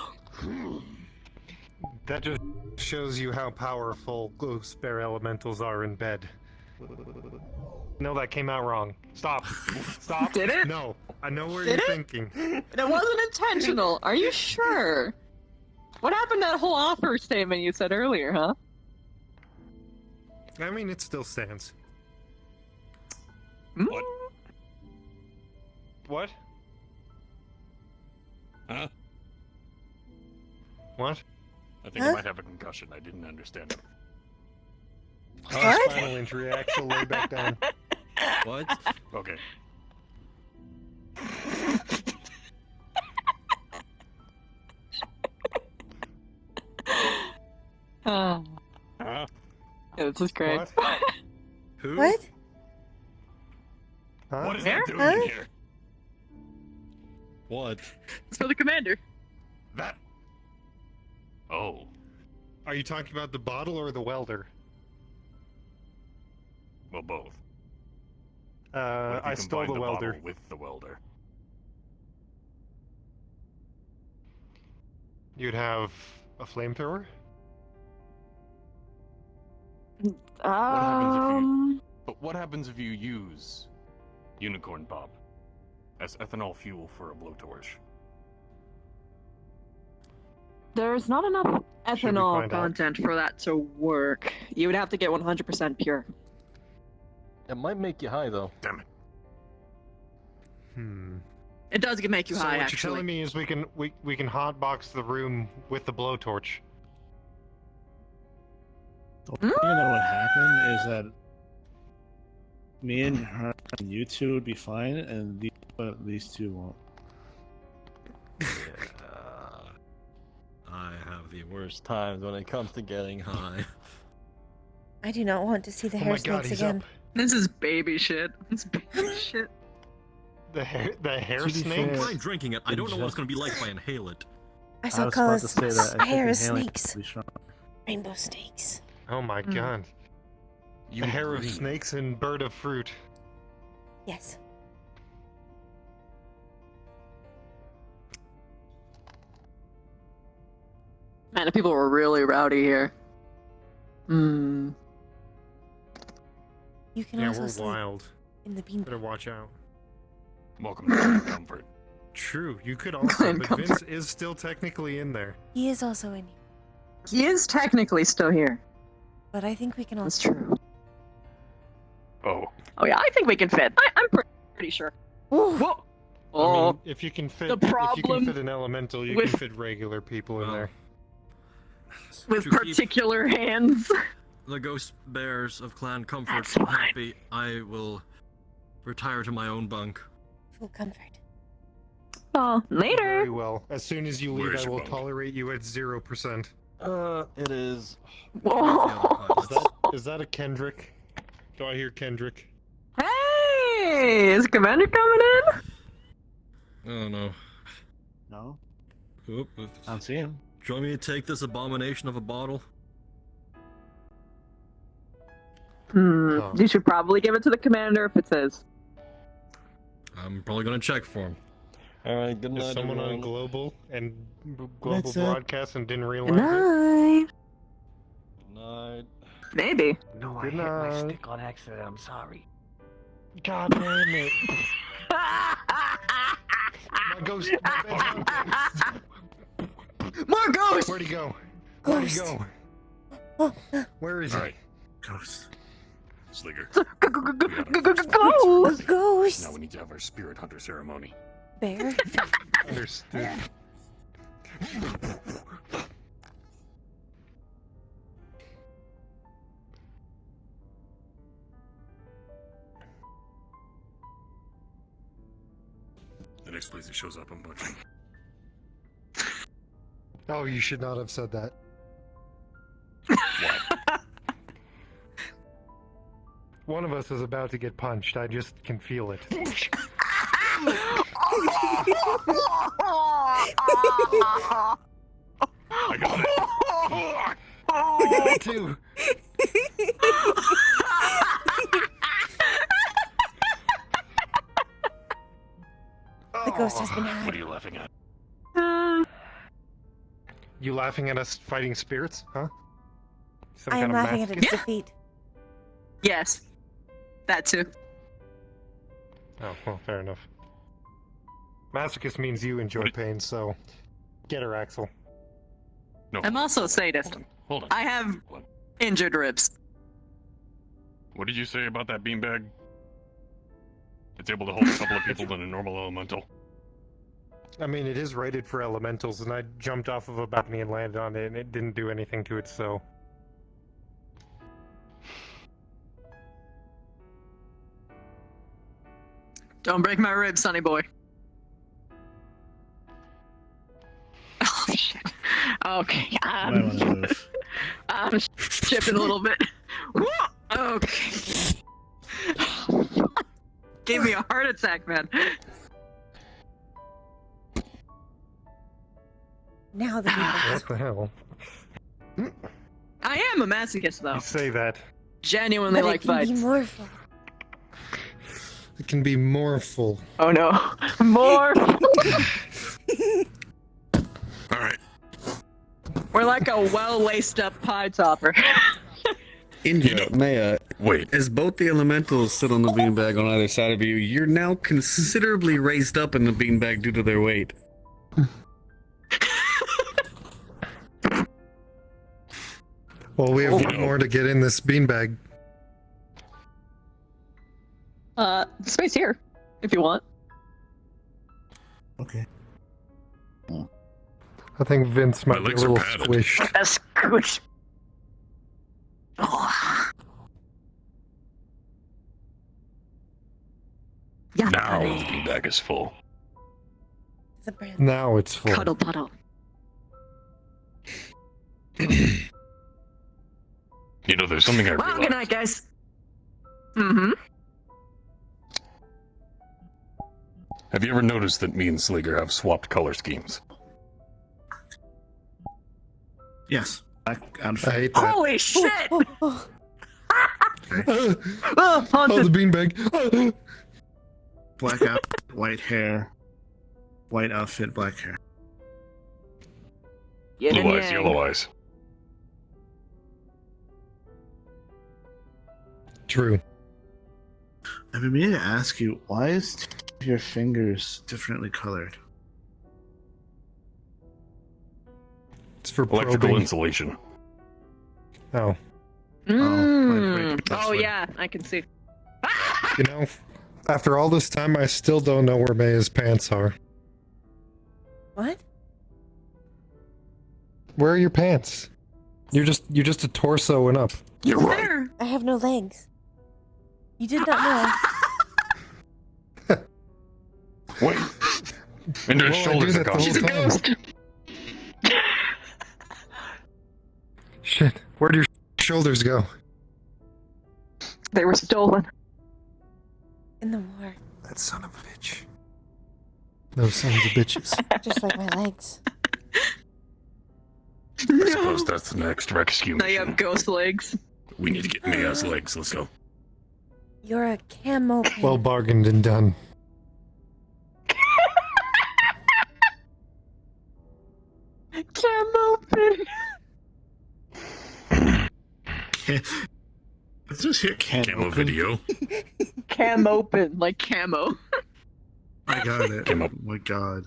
That just shows you how powerful ghost bear elementals are in bed. No, that came out wrong. Stop. Stop. Did it? No. I know where Did you're it? thinking. That wasn't intentional. Are you sure? What happened to that whole offer statement you said earlier, huh? I mean, it still stands. What? What? Huh? What? I think I might have a concussion. I didn't understand it. Oh, spinal injury. Axel, lay back down. What? Okay. Huh? Huh? Yeah, this is great. What? Who? What? Huh? What is Where? that doing in here? What? It's for the commander. That. Oh. Are you talking about the bottle or the welder? Well, both. What if you I stole combine the welder. bottle with the welder. You'd have a flamethrower? But what happens if you use unicorn pop as ethanol fuel for a blowtorch? There's not enough Should we ethanol find out? content for that to work. You would have to get 100% pure. It might make you high, though. Damn it. It does make you So high, what actually. you're telling me is we can hotbox the room with the blowtorch. The thing that would happen is that me and her and you two would be fine, and these two won't. I have the worst times when it comes to getting high. I do not want to see the hair snakes again. This is baby shit. This is baby shit. The hair I snake? don't mind drinking it. I don't know what it's going to be like if I inhale it. I saw was about colors. to say that. I think Hair of inhaling snakes. would be strong. Rainbow snakes. Oh my god. You The hair of agree. snakes and bird of fruit. Yes. Man, the people were really rowdy here. You can Yeah, also we're sleep wild. in the bean. Better watch out. Welcome to Clan Comfort. True, you could also, but Vince is still technically in there. He is also in here. He is technically still here. But I think we can That's also. true. Oh. Oh yeah, I think we can fit. I'm pretty sure. Whoa. I mean, if you can fit, the if you can problem fit an elemental, you with- can fit regular people in there. With To keep- particular hands. The ghost bears of Clan Comfort That's fine. happy, I will retire to my own bunk. Full comfort. Oh, later. Very well. As soon as you leave, Where's I your will bunk? tolerate you at 0%. It is. Whoa. Is that a Kendrick? Do I hear Kendrick? Hey, is Commander coming in? Oh no. No? Oop, I don't see him. do you want me to take this abomination of a bottle? Oh. You should probably give it to the commander if it says. I'm probably gonna check for him. Alright, good night. Is someone on everyone. global and global That's it. broadcast and didn't Good realize it? night. Good night. Maybe. No, I Good hit my night. stick on accident. I'm sorry. God damn it! My ghost. More ghosts! Where'd he go? Where'd he Ghost. go? Where is he? Alright. Ghost. Slinger. Ghost! Ghost. Now we need to have our spirit hunter ceremony. Bear. Understood. The next place he shows up, I'm punching. Oh, you should not have said that. One of us is about to get punched. I just can feel it. I got it. I got it too. The ghost has been What had. are you laughing at? You laughing at us fighting spirits, huh? Some I am kind of laughing at mask- its defeat. Yes. That too. Oh, well, fair enough. Masochist means you enjoy pain, so get her, Axel. No. I'm also a sadist. Hold on. I have injured ribs. What did you say about that beanbag? It's able to hold a couple of people in a normal elemental. I mean, it is rated for elementals, and I jumped off of a balcony and landed on it, and it didn't do anything to it, so... Don't break my ribs, sonny boy. Oh, shit. Okay, Might wanna move. I'm shipping a little bit. Woo! Okay. Gave me a heart attack, man. Now the beanbag. What the hell? I am a masochist, though. You say that. Genuinely But like it can fights. be more fun. It can be more full. Oh no. More! Alright. We're like a well-laced up pie topper. Meja, Wait. as both the elementals sit on the beanbag on either side of you, you're now considerably raised up in the beanbag due to their weight. Well, we have one more to get in this beanbag. Space here, if you want. Okay. I think Vince might be a legs are little padded. squished. A squish. Oh. Yeah, Now the beanbag is full. The brand. Now it's full. Cuddle puddle. You know, there's something I Well, realized. good night, guys. Mm-hmm. Have you ever noticed that me and Slinger have swapped color schemes? Yes. I hate that. Holy shit! Oh, Oh, haunted. the beanbag. Black outfit, white hair. White outfit, black hair. Yin and Blue eyes, yang. yellow eyes. True. I've been meaning to ask you, why is your fingers differently colored? It's for Electrical probing. insulation. Oh. Oh yeah, I can see. You know, after all this time, I still don't know where Meja's pants are. What? Where are your pants? You're just a torso and up. You're right. I have no legs. You did not know. Wait. And their shoulders are gone. She's a ghost. Shit, where'd your shoulders go? They were stolen. In the war. That son of a bitch. Those sons of bitches. Just like my legs. I suppose that's the next rescue Now you mission. have ghost legs. We need to get Meja's legs. Let's go. You're a camo pin. Well bargained and done. Cam open. Let's just hear Camo video. Cam open, like camo. I got it. Camo. Oh my god.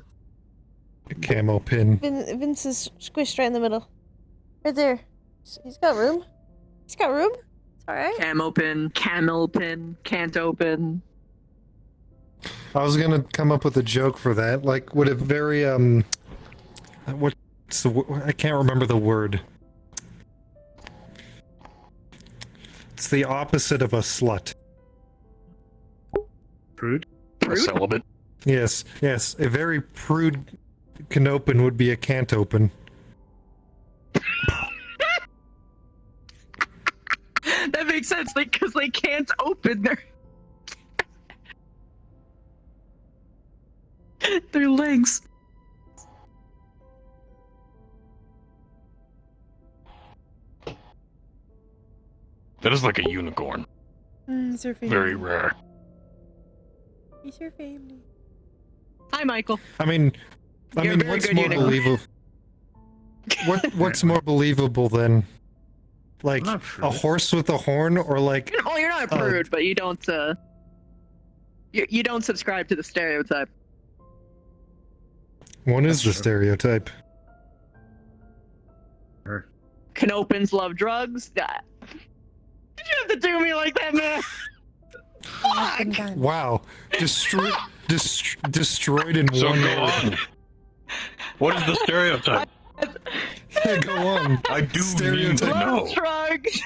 A camo pin. Vince is squished right in the middle. Right there. He's got room. He's got room. It's alright. Cam open, camel pin, can't open. I was gonna come up with a joke for that. Like, would it very, what's the I can't remember the word. It's the opposite of a slut. Prude? A celibate. Yes, yes. A very prude can open would be a can't open. That makes sense, because they can't open their legs. That is like a unicorn. It's her family. Very rare. It's your family. Hi, Michael. I mean, You're a very what's good more unicorn. believable? What's more believable than, like, a horse with a horn, or like? Oh, you're not a prude, but you don't. You don't subscribe to the stereotype. What is the stereotype? Canopans love drugs. Did you have to do me like that, man? Wow, destroyed in So one go word. on. What is the stereotype? Yeah, go on. I do mean to know. Loves drugs,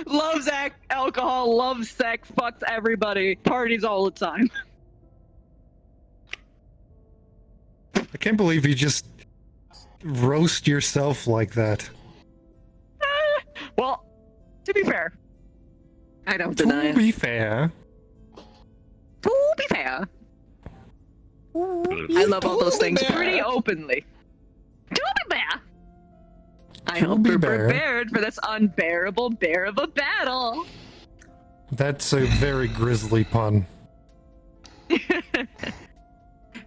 loves alcohol, loves sex, fucks everybody, parties all the time. I can't believe you just roast yourself like that. Well, to be fair, I don't deny To it. be fair. To be fair, I love all those things pretty openly. To be fair, I To hope be we're fair. prepared for this unbearable bear of a battle. That's a very grisly pun.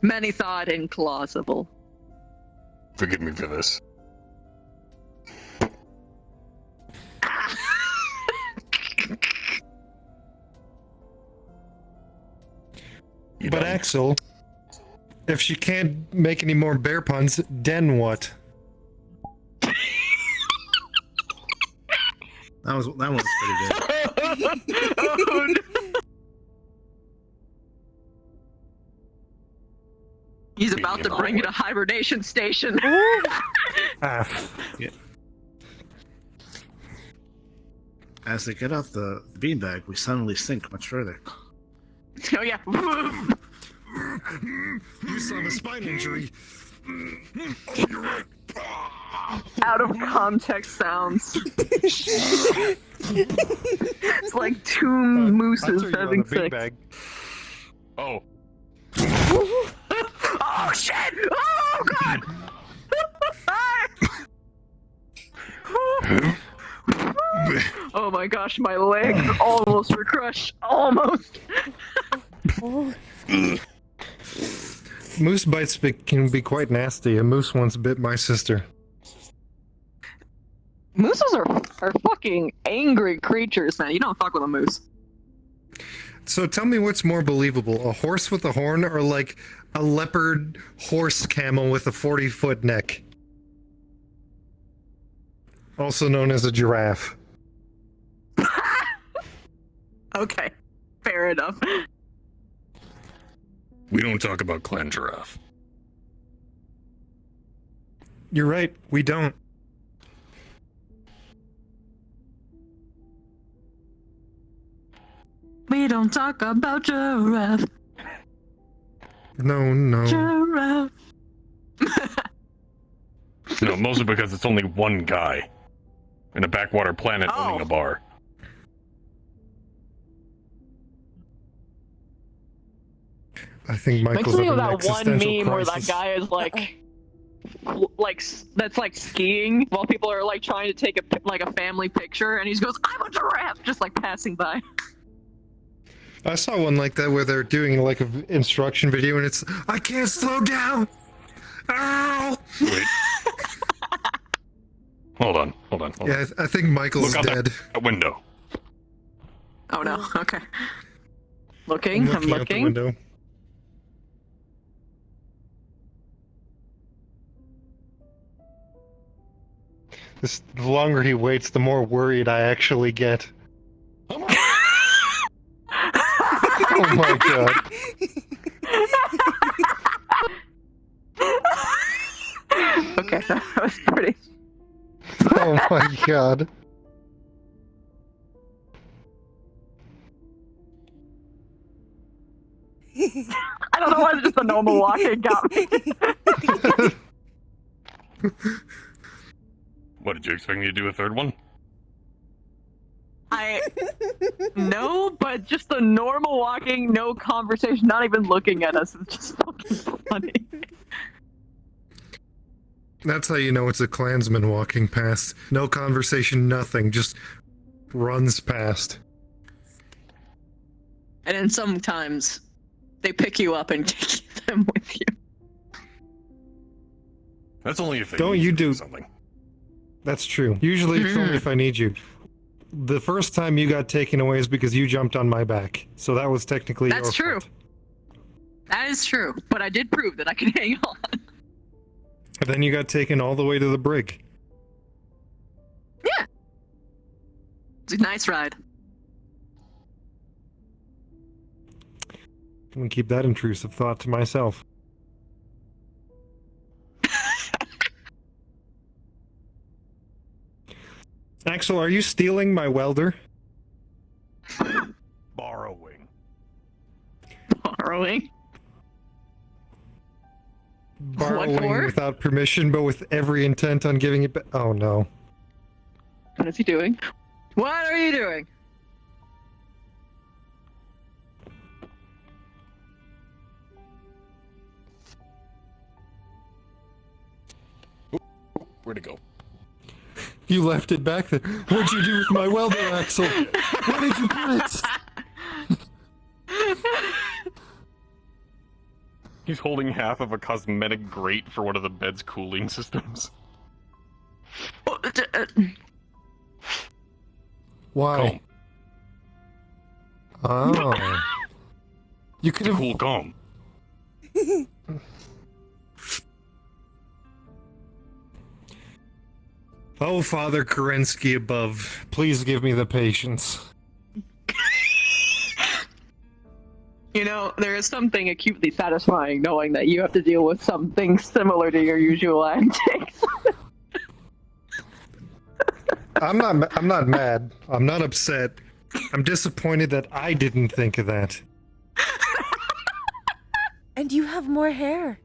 Many thought implausible. Forgive me for this. But Axel, if she can't make any more bear puns, then what? That one's pretty good. Oh, no. He's about to bring you to hibernation station. Ah. Yeah. As they get off the beanbag, we suddenly sink much further. Oh yeah. You still have a spine injury. You're right. Out of context sounds. It's like two mooses having sex. Oh. Oh shit! Oh god! Oh my gosh, my legs almost were crushed. Almost. Oh. Moose bites can be quite nasty. A moose once bit my sister. Mooses are fucking angry creatures, man. You don't fuck with a moose. So tell me what's more believable, a horse with a horn or like a leopard horse camel with a 40-foot neck? Also known as a giraffe. Okay, fair enough. We don't talk about clan giraffe. You're right, we don't. We don't talk about giraffe. No. Giraffe. No, mostly because it's only one guy in a backwater planet owning a bar. I think Michael's Makes me having of an that one existential meme where that crisis. guy is like that's like skiing while people are like trying to take a family picture, and he goes, "I'm a giraffe," just like passing by. I saw one like that where they're doing like an instruction video and it's, I can't slow down! Ow! Wait. Hold on. Yeah, I think Michael's Look out dead. that window. Oh no, okay. I'm I'm looking out the looking. window. The longer he waits, the more worried I actually get. Oh my god. Okay, that was pretty. Oh my god. I don't know why just the normal walking got me. What, did you expect me to do a third one? No, but just the normal walking, no conversation, not even looking at us is just fucking funny. That's how you know it's a Klansman walking past. No conversation, nothing. Just runs past. And then sometimes they pick you up and take them with you. That's only if they Don't need you to do something. That's true. Usually it's only if I need you. The first time you got taken away is because you jumped on my back. So that was technically That's your true. fault. That is true, but I did prove that I can hang on. And then you got taken all the way to the brig. Yeah. It's a nice ride. I'm gonna keep that intrusive thought to myself. Axel, are you stealing my welder? Borrowing. Borrowing? Borrowing without permission, but with every intent on giving it back. Oh no. What is he doing? What are you doing? Where'd it go? You left it back there. What'd you do with my welder, Axel? Where did you put it? He's holding half of a cosmetic grate for one of the bed's cooling systems. Why? Oh. You could have... Cool comb. Oh, Father Kerensky above, please give me the patience. You know, there is something acutely satisfying knowing that you have to deal with something similar to your usual antics. I'm not mad. I'm not upset. I'm disappointed that I didn't think of that. And you have more hair.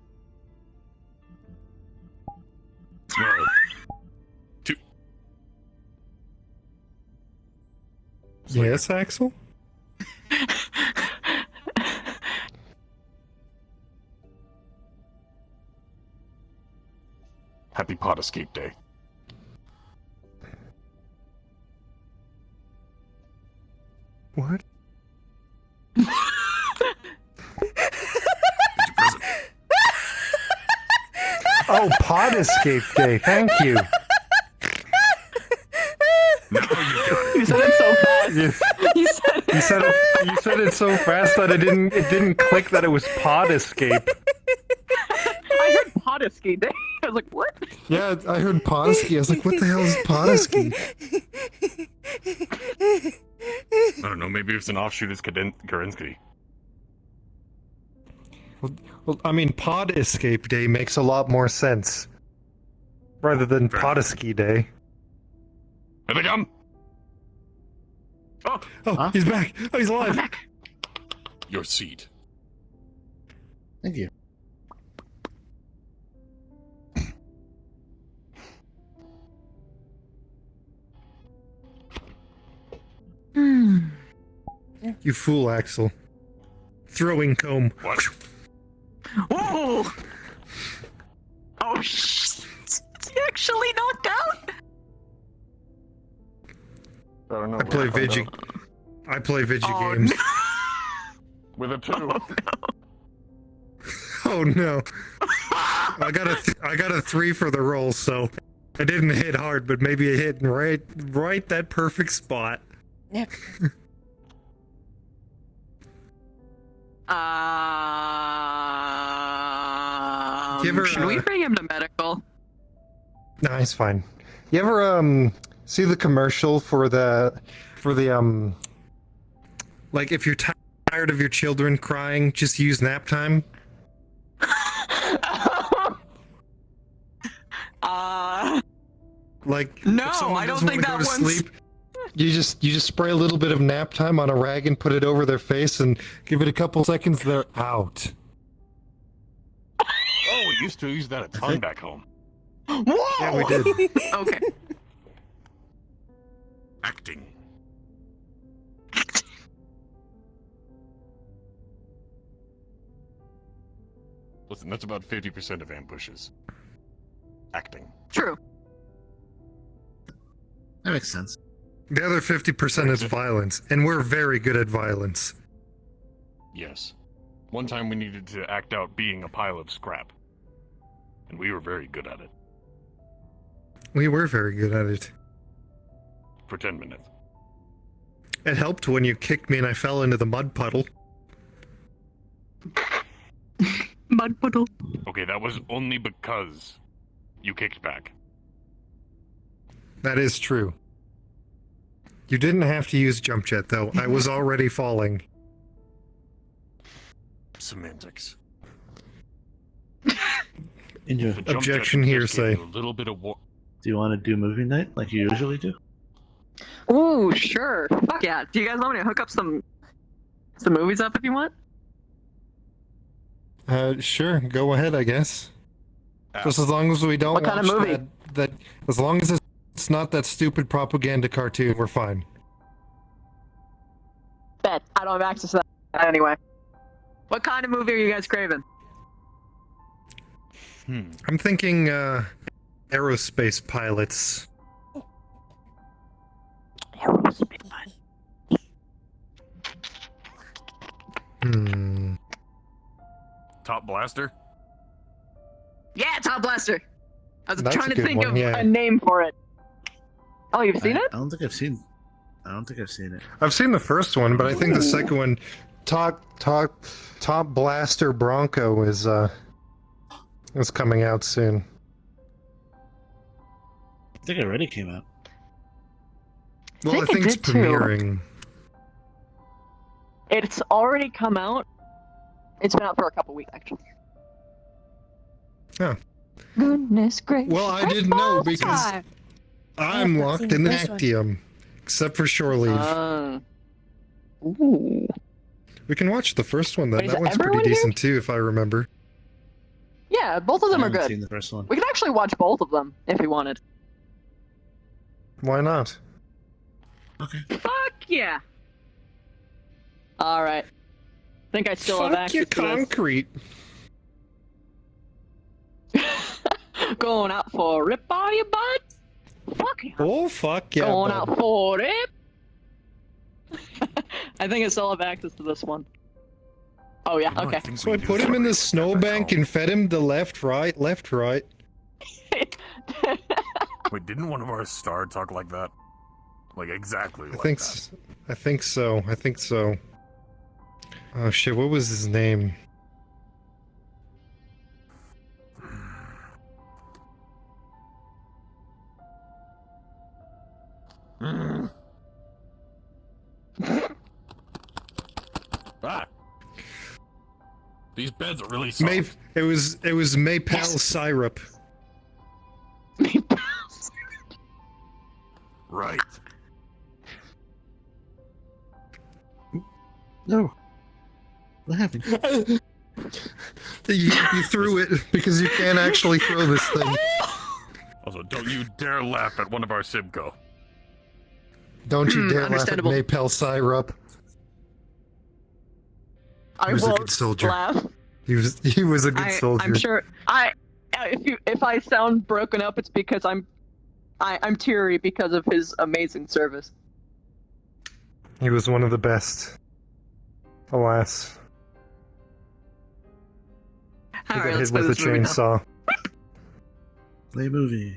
No. Yes, Axel? Happy Pot Escape Day. What? Oh, Pod Escape Day. Thank you. You said it so fast. You said it so fast that it didn't click that it was Pod Escape. I heard Podaski. I was like, what? Yeah, I heard Podaski. I was like, what the hell is Podaski? I don't know, maybe it's an offshoot of Kerensky. Well, I mean, Pod Escape Day makes a lot more sense. Rather than Podaski Day. Here they come! Oh, he's back! Oh, he's alive! Your seat. Thank you. You fool, Axel. Throwing comb. What? Whoa! Oh, shit! He actually knocked out? I don't know. I play Vigi games. No. With a 2. Oh no. I got a 3 for the roll, so I didn't hit hard, but maybe I hit right that perfect spot. Yep. Should we bring him to medical? No, he's fine. You ever see the commercial for the like if you're tired of your children crying, just use nap time? Like No, if someone I don't doesn't think want to that go to one's- sleep, you just spray a little bit of nap time on a rag and put it over their face and give it a couple seconds, they're out. Oh, we used to use that a ton back home. Whoa! Yeah, we did. Okay. Acting. Listen, that's about 50% of ambushes. Acting. True. That makes sense. The other 50% is violence, and we're very good at violence. Yes. One time we needed to act out being a pile of scrap. And we were very good at it. We were very good at it. For 10 minutes. It helped when you kicked me and I fell into the mud puddle. Mud puddle. Okay, that was only because you kicked back. That is true. You didn't have to use jump jet, though. I was already falling. Semantics. Objection hearsay. A little bit of war. Do you want to do movie night like you usually do? Ooh, sure. Fuck yeah. Do you guys want me to hook up some movies up if you want? Sure. Go ahead, I guess. Just as long as we don't What kind of watch movie? that. As long as it's not that stupid propaganda cartoon, we're fine. Bet. I don't have access to that anyway. What kind of movie are you guys craving? I'm thinking, aerospace pilots. Top Blaster? Yeah, Top Blaster. I was That's trying a to good think one, of yeah. a name for it. Oh, you've seen it? I don't think I've seen it. I've seen the first one, but I think the second one, Top Blaster Bronco, is coming out soon. I think it already came out. Well, I think it it's did too. premiering. It's already come out. It's been out for a couple weeks, actually. Huh. Goodness gracious. Well, I didn't know because I'm not locked seen the in first one. Actium, except for shore leave. Ooh. We can watch the first one then. Wait, is That one's pretty everyone here? decent too, if I remember. Yeah, both of them I are haven't good. seen the first one. We can actually watch both of them if we wanted. Why not? Fuck yeah. Alright. I think I still have Fuck access your to this. concrete. Going out for a rip, are you, bud? Fuck yeah. Oh, fuck yeah. Going bud. out for a rip. I think I still have access to this one. Oh yeah, You know, okay. things So we I do put him in the separate snowbank and fed him the left, right. Wait, didn't one of our star talk like that? Like exactly I like think, that. I think so. I think so. Oh shit! What was his name? Ah. These beds are really soft. It was maple syrup. Right. No. What happened? You threw it because you can't actually throw this thing. Also, don't you dare laugh at one of our Simcoe. Don't you dare laugh at Understandable. maple syrup. I was a won't good soldier. laugh. He was a good soldier. I'm sure. If I sound broken up, it's because I'm teary because of his amazing service. He was one of the best. Alas. He got hit with a chainsaw. Play movie.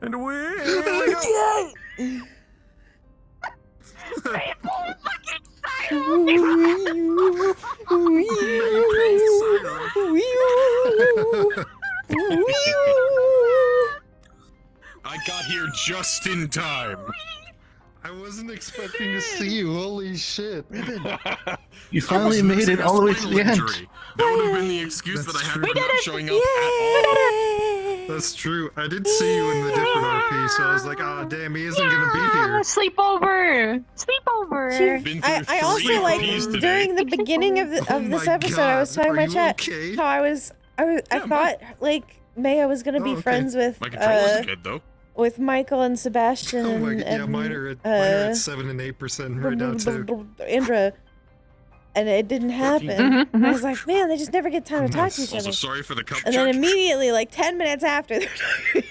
And away! I got here just in time. I wasn't expecting to see you. Holy shit! You finally made it all the way to the end. That would have been the excuse that I had for not showing up at all. That's true. I did see you in the different RP, so I was like, ah, damn, he isn't gonna be here. Sleepover. I also like during the beginning of this episode, I was telling my chat how I thought like Meja was gonna be friends with My controller's dead though. with Michael and Sebastian Oh my and, god, yeah, mine are at 7 and 8% right now too. Indra, and it didn't happen. And I was like, man, they just never get time to talk to each Also, other. sorry for the cup And check. then immediately, like 10 minutes after, they're talking.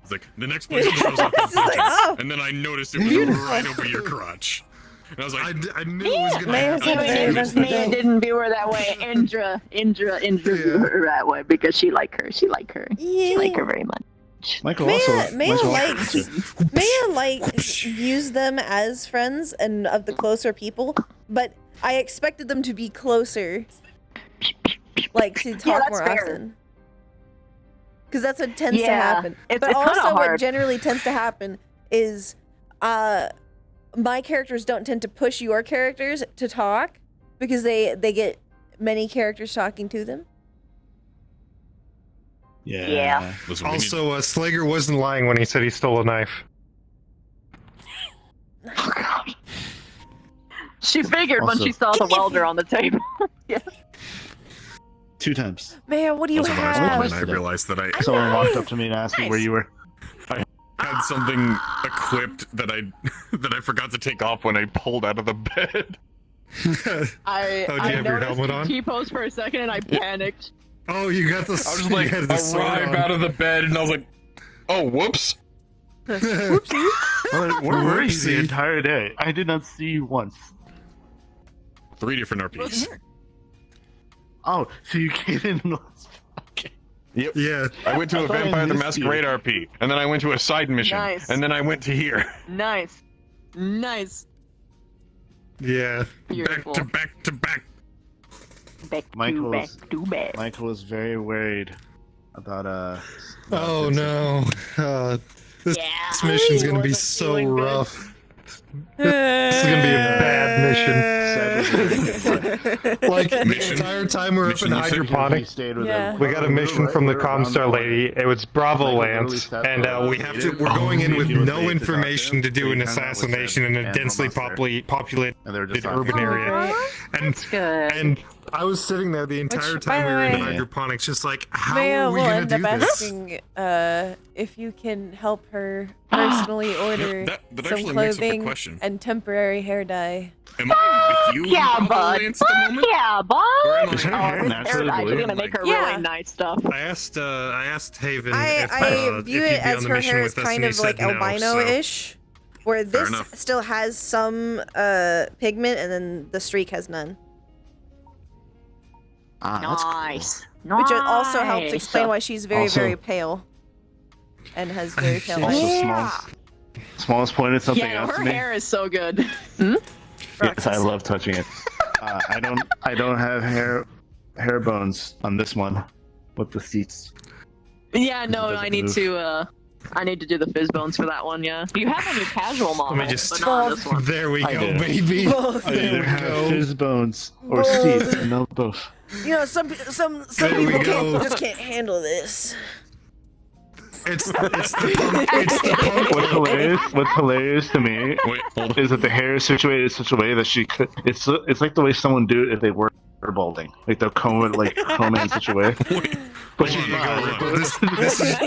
It's like, the next place shows up It's just like, oh. and then I noticed it was right over your crotch. And I was like, I knew it was gonna happen. Mia didn't view her that way. Indra viewed her that way because she like her. She like her. She like her very much. Michael Meja views them as friends and of the closer people, but I expected them to be closer, like to talk that's more fair. often. Because that's what tends to Yeah, happen. it's But kinda also, what hard. generally tends to happen is, my characters don't tend to push your characters to talk because they get many characters talking to them. Yeah. Listen, Also, Slager wasn't lying when he said he stole a knife. Oh god. She figured when Also- she saw the welder on the table. Yeah. 2 times. Man, what do you also, when I was have? playing, I realized that Someone walked up to me and asked me where you were. I had something equipped that I forgot to take off when I pulled out of the bed. I Oh, do you have your helmet on? T-pose for a second and I panicked. Oh, you got the. I was just like, arrive out of the bed, and I was like, oh, whoops. Whoopsie. Where were you Whoopsie. the entire day? I did not see you once. 3 different RPs. Oh, so you came in. Okay. Yep. Yeah. I went to I a thought I Vampire the missed you. Masquerade RP, and then I went to a side mission, Nice. and then I went to here. Nice. Yeah. Beautiful. Back to back. Michael back. Michael was very worried about Oh no. This mission's gonna be so rough. This is gonna be a bad mission. Like the entire time we're up in hydroponics, we got a mission from the Comstar lady. It was Bravo Lance, and we're going in with no information to do an assassination in a densely populated urban area. And I was sitting there the entire time we were in hydroponics, just like, how Maya are we will gonna end do up this? asking if you can help her personally order that some actually makes up the clothing question. and temporary hair dye. Am I with you, Yeah, Bravo bud. Lance, at the moment? Yeah, bud. Or am I- Oh, this paradise is gonna make her really nice stuff. I asked Haven I if view he'd it be as on the her mission hair is with us, kind and he of like said no, albino-ish. Where Fair this enough. still has some pigment, and then the streak has none. Nice. Which also helps explain why she's very, Also- very pale. And has very pale Also, eyes. smallest pointed something Yeah, out her to me. hair is so good. Hmm? Yes, I love touching it. I don't have hair bones on this one with the seats. Yeah, no, doesn't I need move. to do the fizz bones for that one. Yeah, you have on your casual model, Let me just. but not on this one. There we I go, do. baby. I There either we have go. fizz bones or Both. seats, and no both. You know, some There we people go. just can't handle this. It's the punk. What's hilarious to me is that the hair is situated in such a way that she could. It's like the way someone do it if they were balding. Like they'll comb it in such a way. But she's not.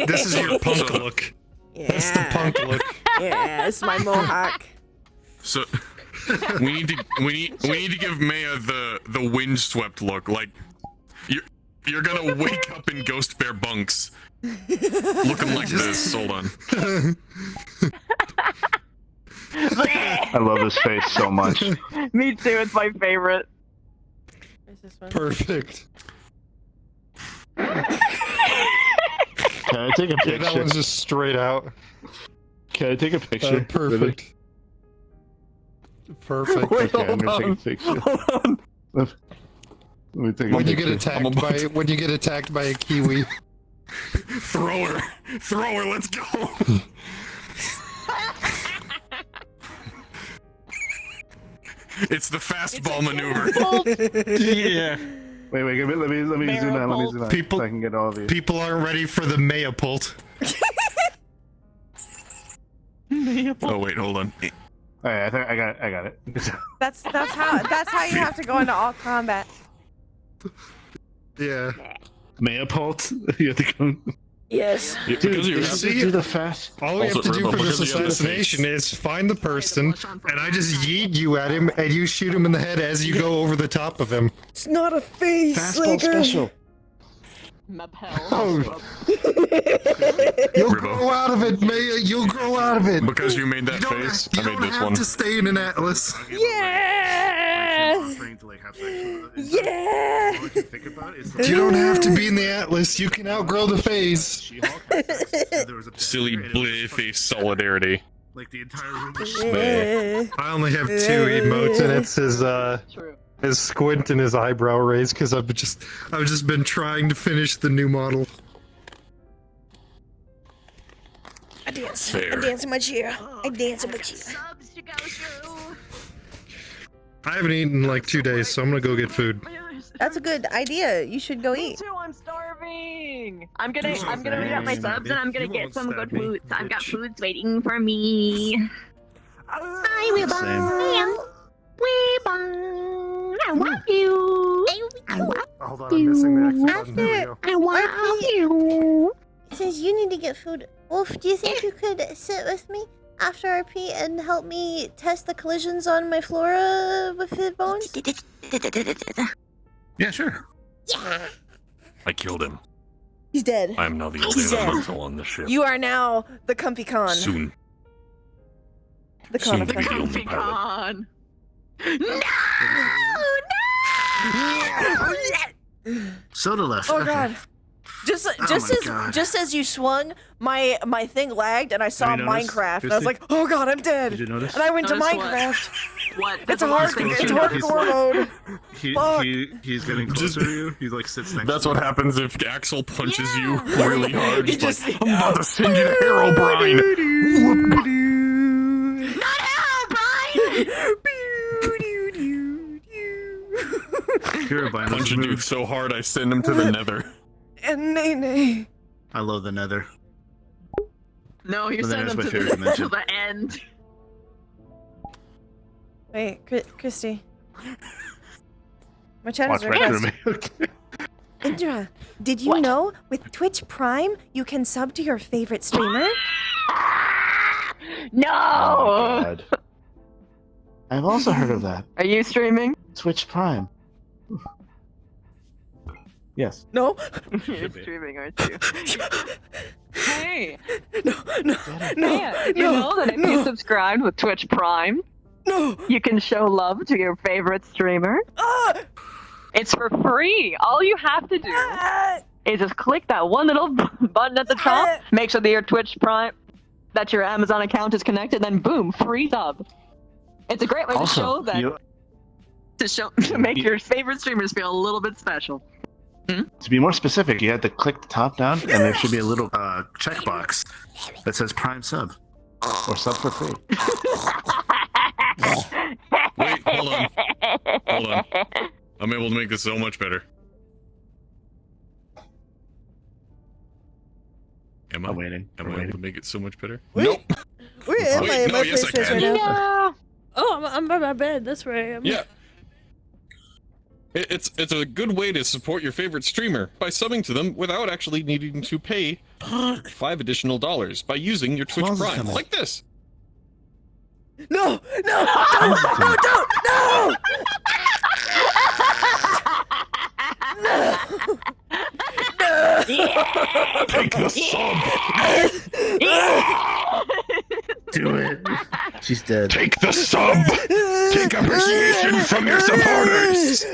This is your punk look. Yeah. That's the punk look. Yeah, it's my mohawk. So we need to give Meja the windswept look. Like you're gonna wake up in Ghost Bear bunks, looking like this. Hold on. I love his face so much. Me too. It's my favorite. Perfect. Can I take a picture? Yeah, that one's just straight out. Can I take a picture? Perfect. Perfect. Wait, okay, I'm gonna take a picture. Let me take a When you picture. get attacked by a kiwi. Throw her, let's go. It's the fastball maneuver. Yeah. Wait, let me zoom out. People, so I can get all of these. People aren't ready for the Meja pult. Oh wait, hold on. Alright, I think I got it. That's how you have to go into all combat. Yeah. Mayapult? You have to come. Yes. Dude, Because you you do the fast. All we have to do for this assassination is find the person, and I just yeet you at him, and you shoot him in the head as you go over the top of him. It's not a face, Fastball Slaker. special. Oh. You'll grow out of it, Meja. You'll grow out of it. Because you made that face, I made this have one. to stay in an atlas. Yeah. Yeah. You don't have to be in the atlas. You can outgrow the phase. Silly bleh face solidarity. Like the entire room was I only have 2 emotes, and it's his squint and his eyebrow raise because I've just been trying to finish the new model. I dance. Fair. I dance in my chair. I dance in my chair. Subs to go through. I haven't eaten in like 2 days, so I'm gonna go get food. That's a good idea. You should go Me eat. too. I'm starving. I'm gonna read out my subs and I'm gonna get some good foods. I've got foods waiting for me. Hi, Weebon. Weebon. I want you. I want Hold on, I'm missing the exit button. There we go. I want you. Since you need to get food, Wolf, do you think you could sit with me after RP and help me test the collisions on my flora with the bones? Yeah, sure. Yeah. I killed him. He's dead. I am now the only He's dead. elemental on the ship. You are now the Comfy Con. Soon. The Soon Con. to be the only pilot. Con. Soda left. Oh okay. god. Just my God. just as you swung, my thing lagged and I saw you noticed, Minecraft and I was Christy? like, oh god, I'm dead. Did you notice? And I went to Notice what? Minecraft. What? It's hardcore mode. Fuck. He's getting closer to you. He like sits next That's to what you. happens if Axel punches you really hard. He He's just- like, I'm about to send you to Herobrine. Not Herobrine. Herobrine, Punch a dude so hard I send him to the nether. And Nene. I love the nether. No, you're The sending nether's them my to favorite the, dimension. to the end. Wait, Christy. My chat Watch is right through requesting. me. Indra, did you know with Twitch Prime you can sub to your favorite streamer? No. Oh, God. I've also heard of that. Are you streaming? Twitch Prime. Yes. No. You're streaming, aren't you? Hey! Man, did you know that if you subscribed with Twitch Prime, you can show love to your favorite streamer? It's for free! All you have to do is just click that one little button at the top, make sure that your Twitch Prime, that your Amazon account is connected, then boom, free sub. It's a great way to show that, to make your favorite streamers feel a little bit special. To be more specific, you have to click the top down, and there should be a little checkbox that says Prime Sub or Sub for free. Wait, hold on. Hold on. I'm able to make this so much better. Am I waiting? Am I able to make it so much better? Nope. Where am I in my yes, I place can. right now? Oh, I'm by my bed. That's where I am. Yeah. It's a good way to support your favorite streamer by subbing to them without actually needing to pay $5 additional by using your Twitch Prime, like this. No! Don't! No! Take the sub! Do it. She's dead. Take the sub! Take appreciation from your supporters!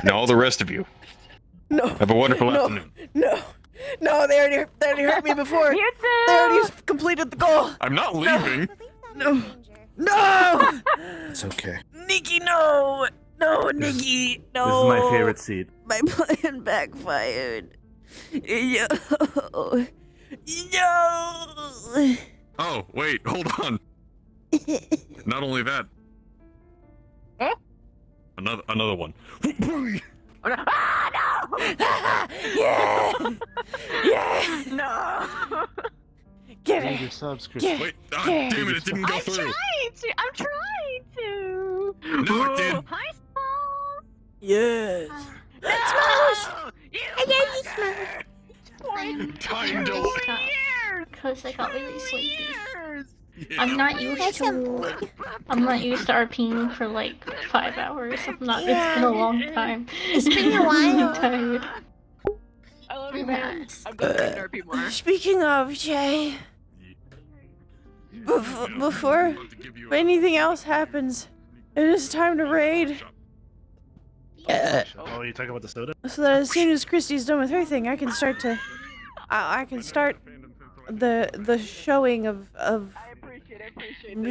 Now all the rest of you. No. Have a wonderful afternoon. No, they already hurt me before. You too. They already completed the goal. I'm not leaving. No! It's okay. Nikki, no! No, Nikki, no! This is my favorite seat. My plan backfired. Yo. Oh, wait, hold on. Not only that. Huh? Another one. Yeah! No! Get Made it! your subs, Chris. Get Wait, Get damn it didn't go I'm through. trying to! No, it did. Hi, Smalls! Yes! Smalls! Time delay. Because I got really sleepy. I'm not used to RPing for like 5 hours. It's been a long time. It's been a while. I'm tired. I love you, man. I'm gonna RP more. Speaking of, Jay, before anything else happens, it is time to raid. Oh, you talking about the soda? So that as soon as Christy's done with her thing, I can start the showing of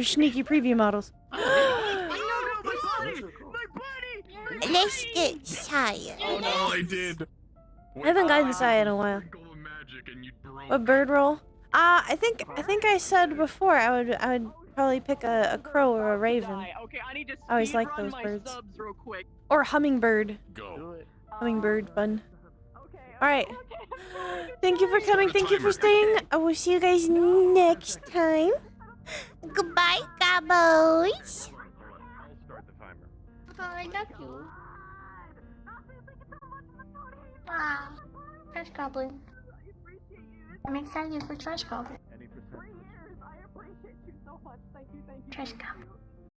sneaky preview models. Let's get Saya. Oh no, I did. I haven't gotten Saya in a while. A bird roll? I think I said before I would probably pick a crow or a raven. Okay, I need to I always like speedrun those my birds. subs real quick. Or hummingbird. Go. Hummingbird fun. Alright. Thank you for coming. Thank you for staying. I will see you guys next time. Goodbye, cowboys. Oh, I love you. Wow. Trash Goblin. I'm excited for Trash Goblin. Trash Goblin.